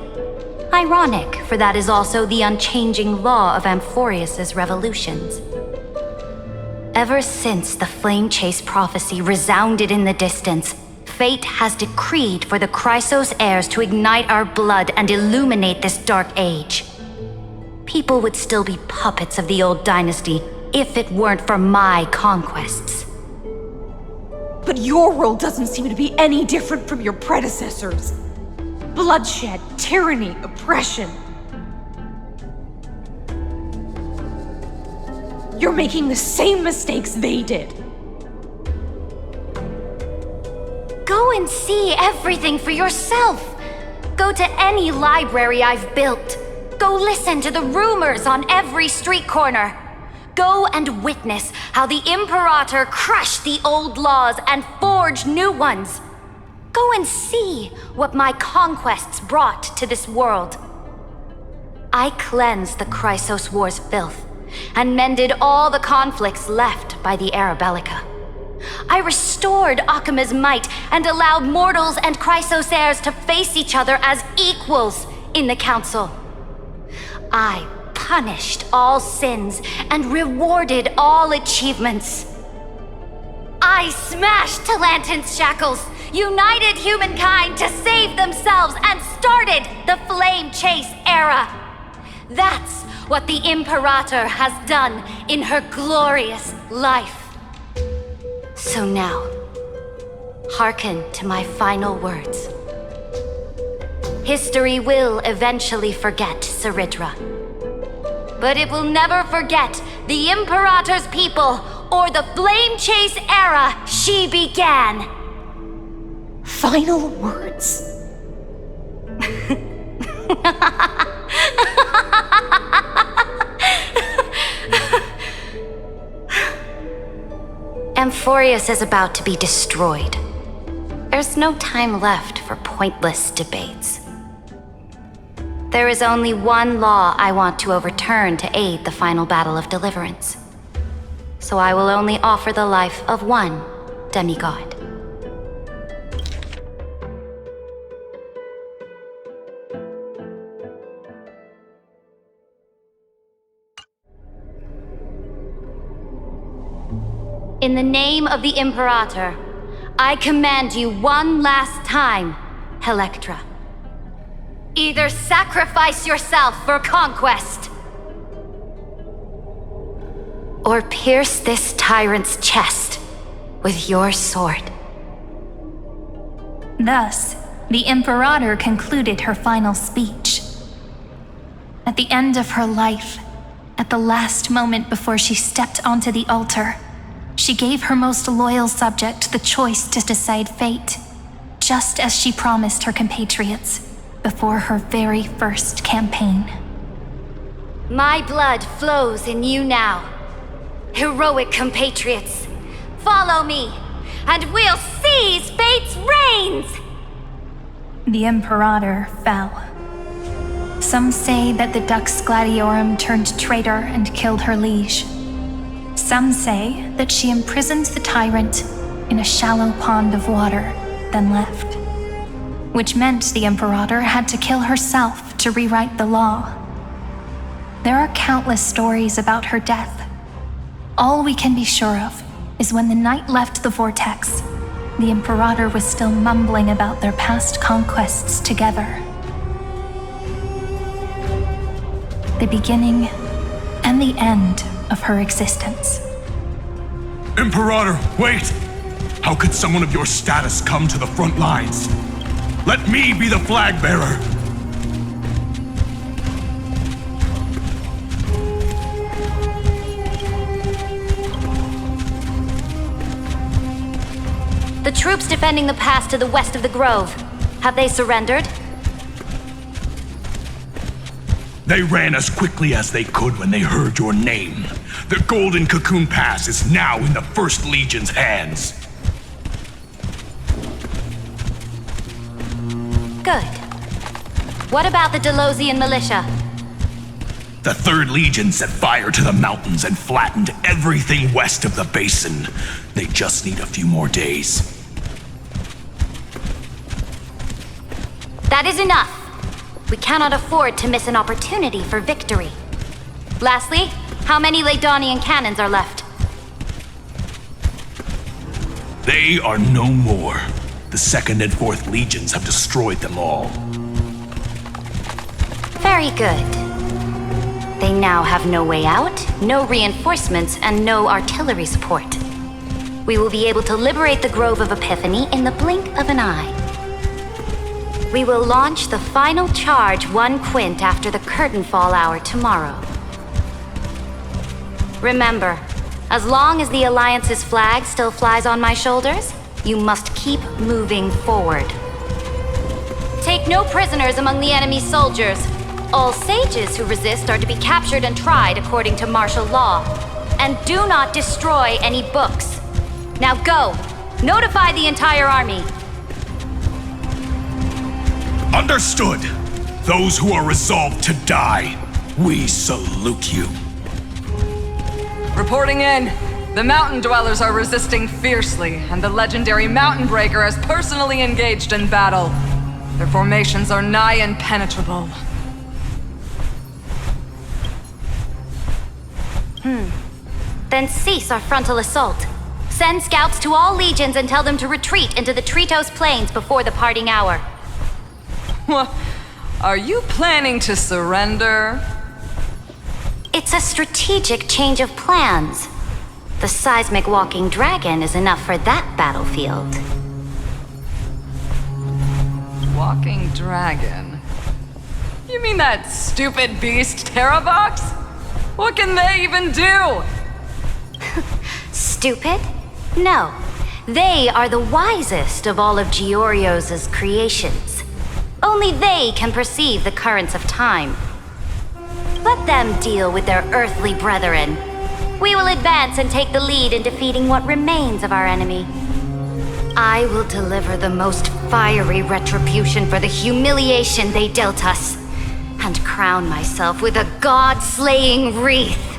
Ironic, for that is also the unchanging law of Amphorius's revolutions. Ever since the Flame Chase prophecy resounded in the distance, fate has decreed for the Chrysos heirs to ignite our blood and illuminate this dark age. People would still be puppets of the old dynasty if it weren't for my conquests. But your world doesn't seem to be any different from your predecessors. Bloodshed, tyranny, oppression. You're making the same mistakes they did. Go and see everything for yourself. Go to any library I've built. Go listen to the rumors on every street corner. Go and witness how the Imperator crushed the old laws and forged new ones. Go and see what my conquests brought to this world. I cleansed the Chrysos War's filth and mended all the conflicts left by the Era Bellica. I restored Akima's might and allowed mortals and Chrysos heirs to face each other as equals in the Council. I punished all sins and rewarded all achievements. I smashed Talantin's shackles, united humankind to save themselves, and started the Flame Chase era. That's what the Imperator has done in her glorious life. So now, hearken to my final words. History will eventually forget Saridra, but it will never forget the Imperator's people or the Flame Chase era she began. final words? Amphorius is about to be destroyed. There's no time left for pointless debates. There is only one law I want to overturn to aid the final battle of deliverance. So I will only offer the life of one demigod. In the name of the Imperator, I command you one last time, Electra. Either sacrifice yourself for conquest, or pierce this tyrant's chest with your sword. Thus, the Imperator concluded her final speech. At the end of her life, at the last moment before she stepped onto the altar, she gave her most loyal subject the choice to decide fate, just as she promised her compatriots before her very first campaign. My blood flows in you now. Heroic compatriots, follow me, and we'll seize fate's reins! The Imperator fell. Some say that the Dux Gladiorum turned traitor and killed her liege. Some say that she imprisoned the tyrant in a shallow pond of water, then left. Which meant the Imperator had to kill herself to rewrite the law. There are countless stories about her death. All we can be sure of is when the knight left the vortex, the Imperator was still mumbling about their past conquests together. The beginning and the end of her existence. Imperator, wait! How could someone of your status come to the front lines? Let me be the flag bearer! The troops defending the pass to the west of the grove, have they surrendered? They ran as quickly as they could when they heard your name. The Golden Cocoon Pass is now in the First Legion's hands. Good. What about the Delosian militia? The Third Legion set fire to the mountains and flattened everything west of the basin. They just need a few more days. That is enough. We cannot afford to miss an opportunity for victory. Lastly, how many Laedonian cannons are left? They are no more. The 2nd and 4th Legions have destroyed them all. Very good. They now have no way out, no reinforcements, and no artillery support. We will be able to liberate the Grove of Epiphany in the blink of an eye. We will launch the final charge 1 quint after the curtain fall hour tomorrow. Remember, as long as the Alliance's flag still flies on my shoulders, you must keep moving forward. Take no prisoners among the enemy's soldiers. All sages who resist are to be captured and tried according to martial law. And do not destroy any books. Now go! Notify the entire army! Understood! Those who are resolved to die, we salute you. Reporting in. The mountain dwellers are resisting fiercely, and the legendary Mountain Breaker has personally engaged in battle. Their formations are nigh impenetrable. Then cease our frontal assault. Send scouts to all legions and tell them to retreat into the Tritos Plains before the parting hour. Are you planning to surrender? It's a strategic change of plans. The seismic walking dragon is enough for that battlefield. Walking dragon? You mean that stupid beast, Terravox? What can they even do? Stupid? No. They are the wisest of all of Giorio's creations. Only they can perceive the currents of time. Let them deal with their earthly brethren. We will advance and take the lead in defeating what remains of our enemy. I will deliver the most fiery retribution for the humiliation they dealt us, and crown myself with a god-slaying wreath.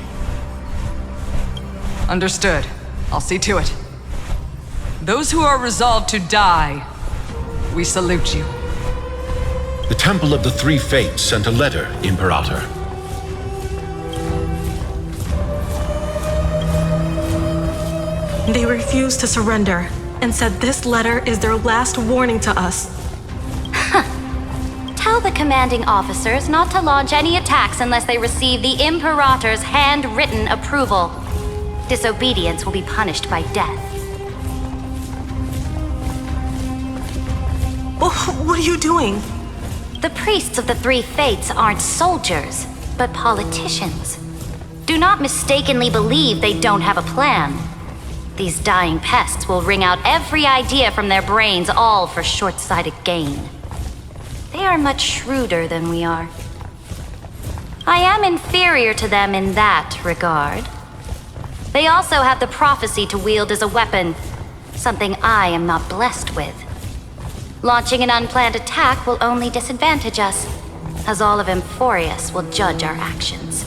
Understood. I'll see to it. Those who are resolved to die, we salute you. The Temple of the Three Fates sent a letter, Imperator. They refused to surrender and said this letter is their last warning to us. Tell the commanding officers not to launch any attacks unless they receive the Imperator's handwritten approval. Disobedience will be punished by death. What are you doing? The priests of the Three Fates aren't soldiers, but politicians. Do not mistakenly believe they don't have a plan. These dying pests will wring out every idea from their brains, all for short-sighted gain. They are much shrewder than we are. I am inferior to them in that regard. They also have the prophecy to wield as a weapon, something I am not blessed with. Launching an unplanned attack will only disadvantage us, as all of Emphorius will judge our actions.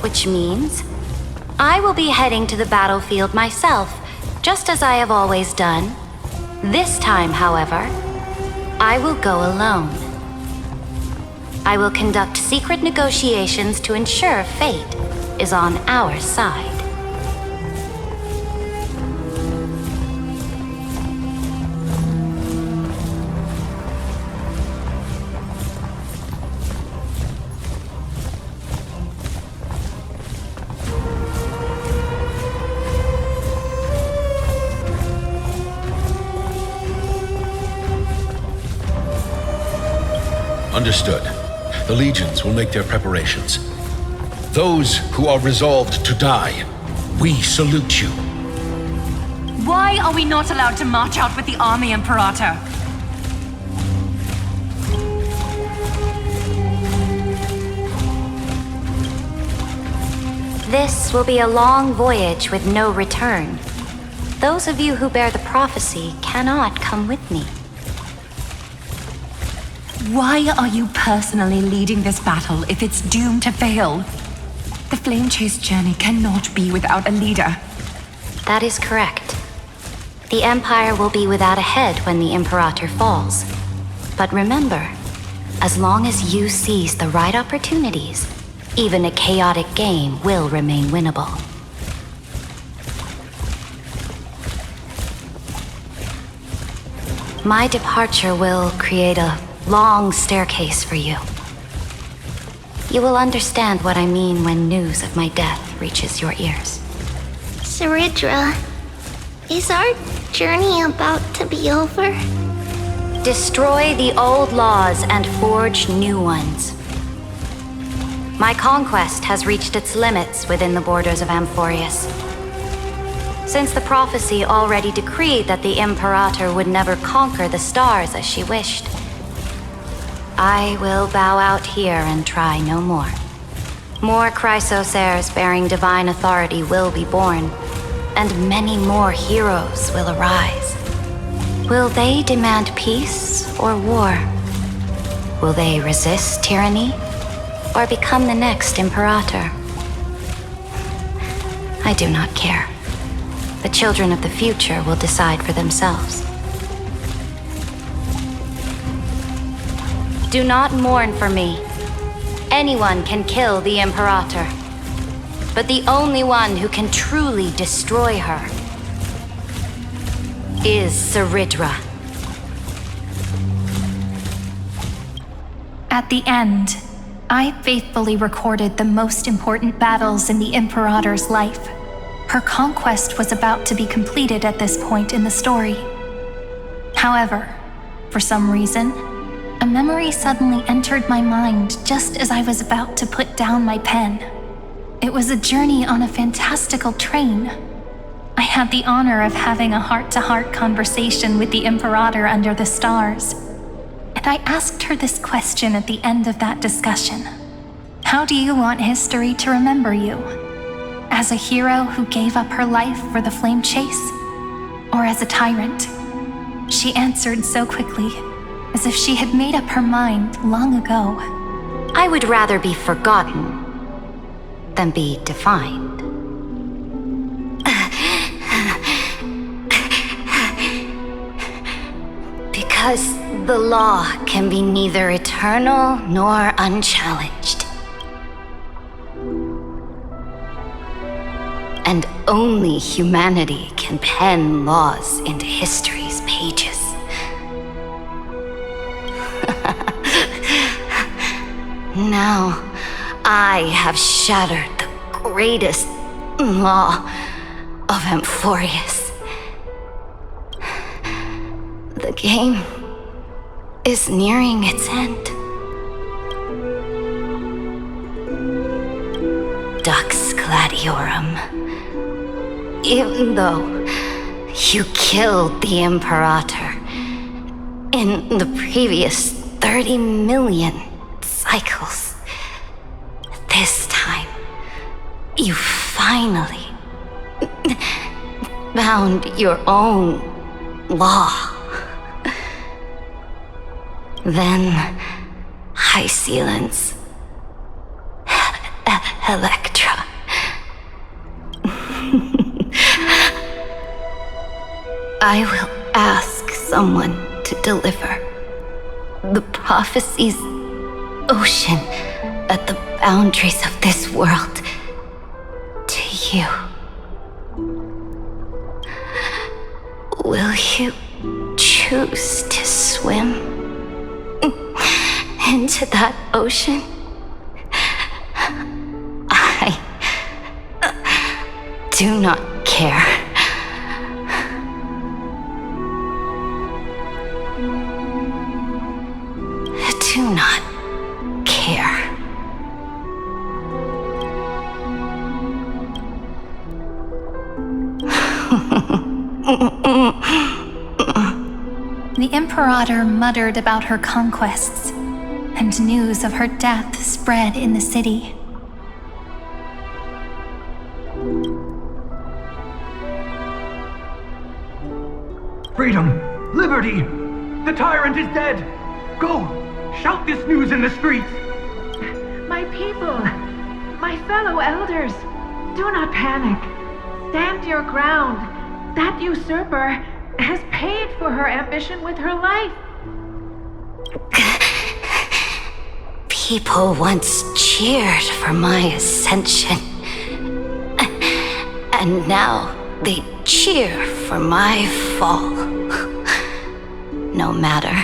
Which means I will be heading to the battlefield myself, just as I have always done. This time, however, I will go alone. I will conduct secret negotiations to ensure fate is on our side. Understood. The legions will make their preparations. Those who are resolved to die, we salute you. Why are we not allowed to march out with the army, Imperator? This will be a long voyage with no return. Those of you who bear the prophecy cannot come with me. Why are you personally leading this battle if it's doomed to fail? The Flame Chase journey cannot be without a leader. That is correct. The Empire will be without a head when the Imperator falls. But remember, as long as you seize the right opportunities, even a chaotic game will remain winnable. My departure will create a long staircase for you. You will understand what I mean when news of my death reaches your ears. Saridra, is our journey about to be over? Destroy the old laws and forge new ones. My conquest has reached its limits within the borders of Amphorius. Since the prophecy already decreed that the Imperator would never conquer the stars as she wished, I will bow out here and try no more. More Chrysos heirs bearing divine authority will be born, and many more heroes will arise. Will they demand peace or war? Will they resist tyranny or become the next Imperator? I do not care. The children of the future will decide for themselves. Do not mourn for me. Anyone can kill the Imperator, but the only one who can truly destroy her is Saridra. At the end, I faithfully recorded the most important battles in the Imperator's life. Her conquest was about to be completed at this point in the story. However, for some reason, a memory suddenly entered my mind just as I was about to put down my pen. It was a journey on a fantastical train. I had the honor of having a heart-to-heart conversation with the Imperator under the stars, and I asked her this question at the end of that discussion. How do you want history to remember you? As a hero who gave up her life for the flame chase? Or as a tyrant? She answered so quickly, as if she had made up her mind long ago. I would rather be forgotten than be defined. Because the law can be neither eternal nor unchallenged. And only humanity can pen laws into history's pages. Now, I have shattered the greatest law of Amphorius. The game is nearing its end. Dux Gladiorum. Even though you killed the Imperator in the previous 30 million cycles, this time you finally found your own law. Then, High Sealants, Electra. I will ask someone to deliver the prophecy's ocean at the boundaries of this world to you. Will you choose to swim into that ocean? I do not care. Do not care. The Imperator muttered about her conquests, and news of her death spread in the city. Freedom! Liberty! The tyrant is dead! Go! Shout this news in the streets! My people! My fellow elders! Do not panic. Stand your ground. That usurper has paid for her ambition with her life. People once cheered for my ascension. And now they cheer for my fall. No matter.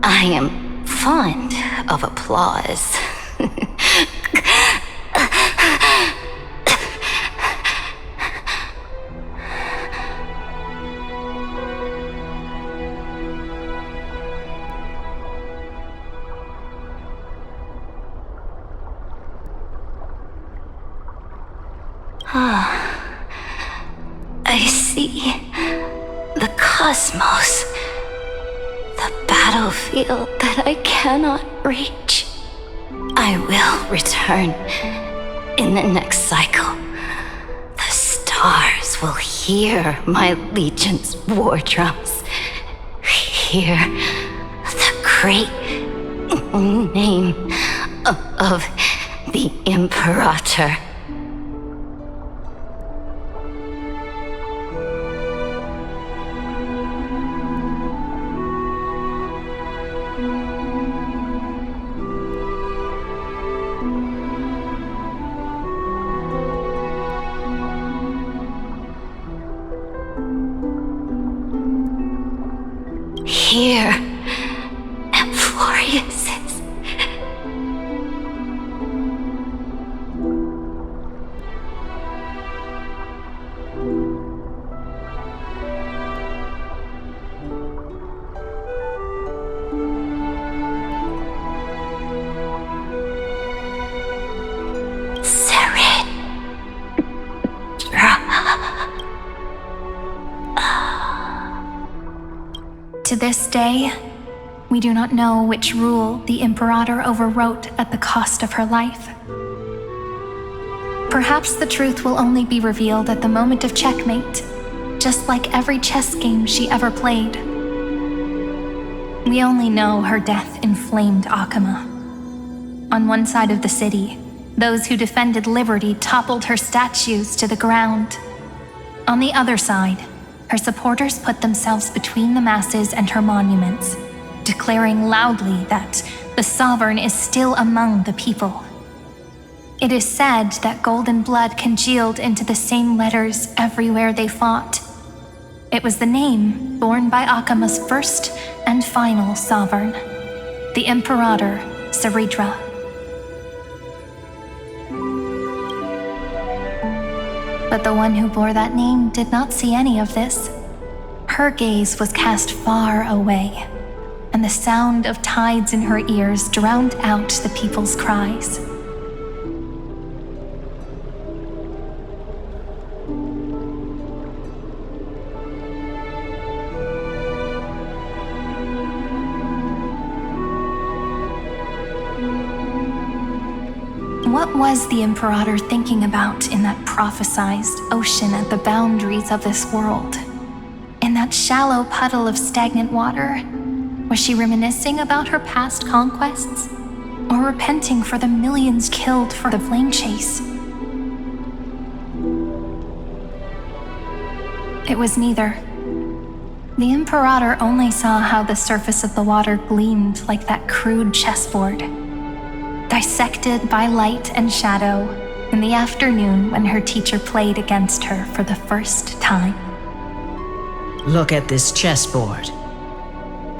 I am fond of applause. I see the cosmos, the battlefield that I cannot reach. I will return in the next cycle. The stars will hear my legion's war drums, hear the great name of the Imperator. Here, Amphorius is. To this day, we do not know which rule the Imperator overwrote at the cost of her life. Perhaps the truth will only be revealed at the moment of checkmate, just like every chess game she ever played. We only know her death inflamed Akama. On one side of the city, those who defended liberty toppled her statues to the ground. On the other side, her supporters put themselves between the masses and her monuments, declaring loudly that the sovereign is still among the people. It is said that golden blood congealed into the same letters everywhere they fought. It was the name borne by Akama's first and final sovereign, the Imperator Saridra. But the one who bore that name did not see any of this. Her gaze was cast far away, and the sound of tides in her ears drowned out the people's cries. What was the Imperator thinking about in that prophesized ocean at the boundaries of this world? In that shallow puddle of stagnant water? Was she reminiscing about her past conquests? Or repenting for the millions killed for the flame chase? It was neither. The Imperator only saw how the surface of the water gleamed like that crude chessboard, dissected by light and shadow in the afternoon when her teacher played against her for the first time. Look at this chessboard.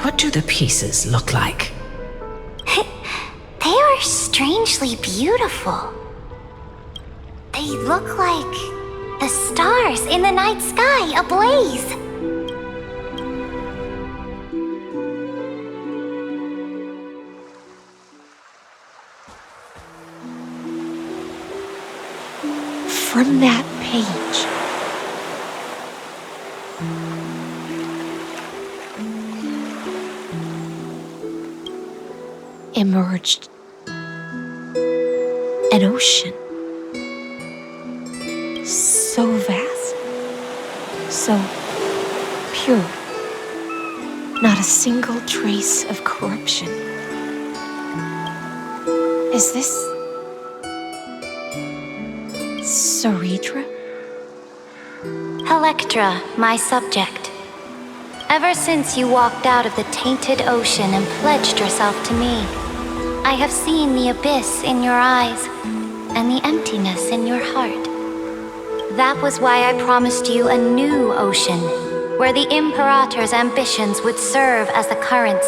What do the pieces look like? They are strangely beautiful. They look like the stars in the night sky ablaze. From that page, emerged an ocean. So vast, so pure. Not a single trace of corruption. Is this Saridra? Electra, my subject. Ever since you walked out of the tainted ocean and pledged yourself to me, I have seen the abyss in your eyes and the emptiness in your heart. That was why I promised you a new ocean, where the Imperator's ambitions would serve as the currents,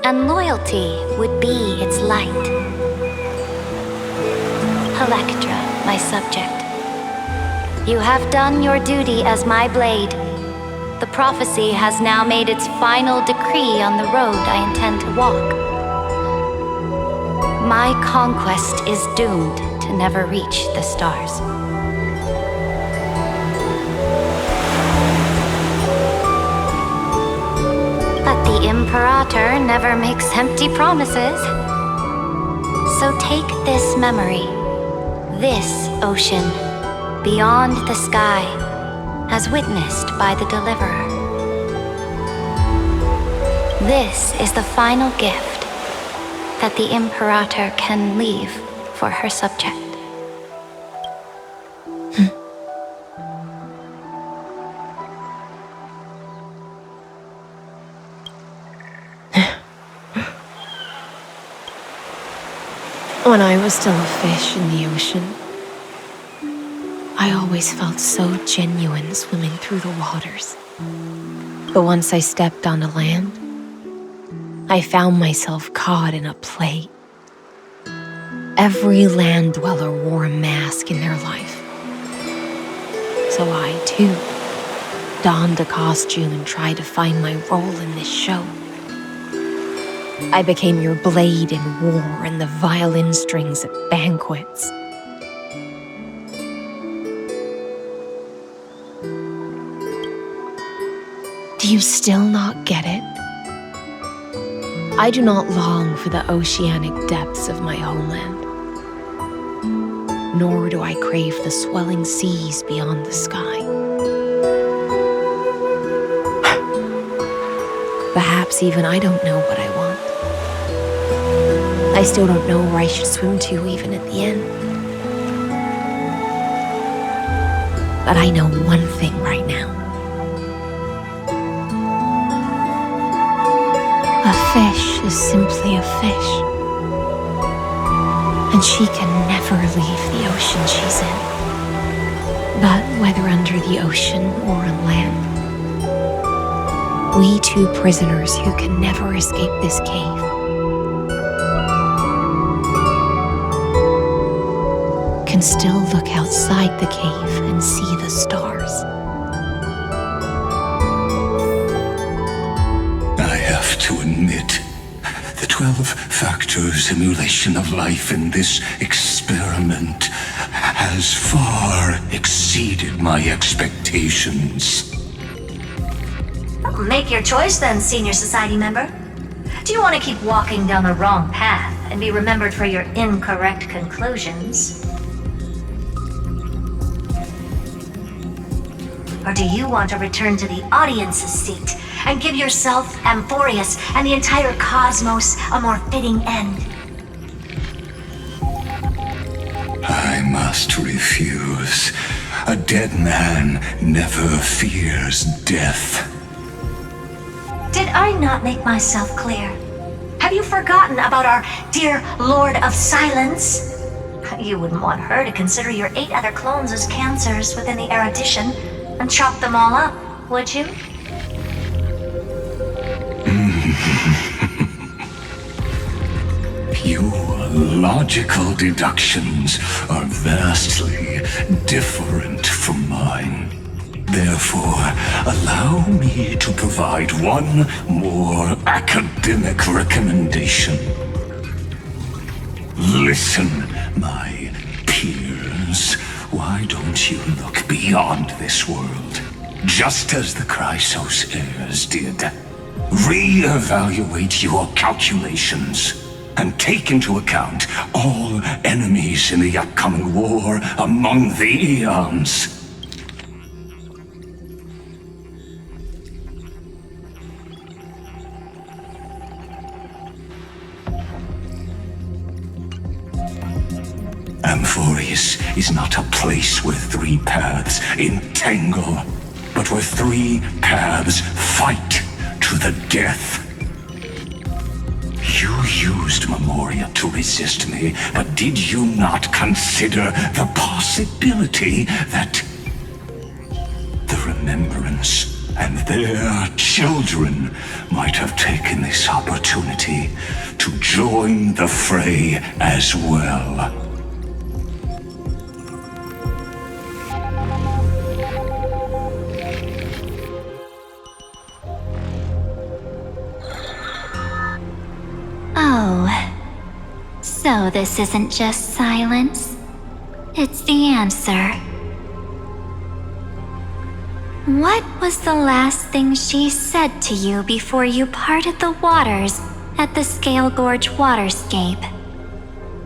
and loyalty would be its light. Electra, my subject. You have done your duty as my blade. The prophecy has now made its final decree on the road I intend to walk. My conquest is doomed to never reach the stars. But the Imperator never makes empty promises. So take this memory, this ocean, beyond the sky, as witnessed by the Deliverer. This is the final gift that the Imperator can leave for her subject. When I was still a fish in the ocean, I always felt so genuine swimming through the waters. But once I stepped onto land, I found myself caught in a play. Every land dweller wore a mask in their life. So I, too, donned a costume and tried to find my role in this show. I became your blade in war and the violin strings at banquets. Do you still not get it? I do not long for the oceanic depths of my homeland, nor do I crave the swelling seas beyond the sky. Perhaps even I don't know what I want. I still don't know where I should swim to even at the end. But I know one thing right now. A fish is simply a fish. And she can never leave the ocean she's in. But whether under the ocean or on land, we two prisoners who can never escape this cave can still look outside the cave and see the stars. I have to admit, the 12-factor simulation of life in this experiment has far exceeded my expectations. Make your choice then, Senior Society member. Do you want to keep walking down the wrong path and be remembered for your incorrect conclusions? Or do you want to return to the audience's seat and give yourself, Amphorius, and the entire cosmos a more fitting end? I must refuse. A dead man never fears death. Did I not make myself clear? Have you forgotten about our dear Lord of Silence? You wouldn't want her to consider your 8 other clones as cancers within the erudition and chop them all up, would you? Your logical deductions are vastly different from mine. Therefore, allow me to provide one more academic recommendation. Listen, my peers. Why don't you look beyond this world, just as the Chrysos heirs did? Re-evaluate your calculations and take into account all enemies in the upcoming war among the eons. Amphorius is not a place where 3 paths entangle, but where 3 paths fight to the death. You used Memoria to resist me, but did you not consider the possibility that the Remembrance and their children might have taken this opportunity to join the fray as well? Oh, so this isn't just silence. It's the answer. What was the last thing she said to you before you parted the waters at the Scale Gorge waterscape?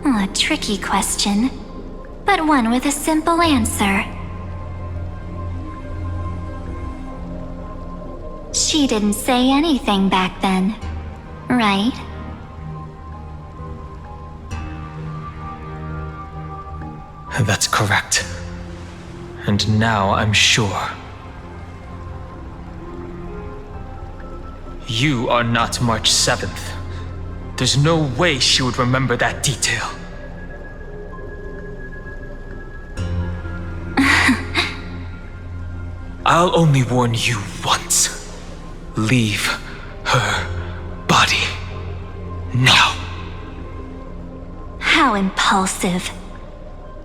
A tricky question, but one with a simple answer. She didn't say anything back then, right? That's correct. And now I'm sure. You are not March 7th. There's no way she would remember that detail. I'll only warn you once. Leave her body. Now. How impulsive.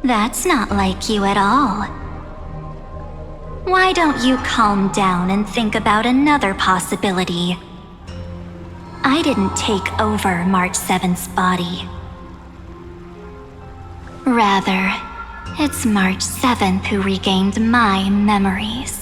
That's not like you at all. Why don't you calm down and think about another possibility? I didn't take over March 7th's body. Rather, it's March 7th who regained my memories.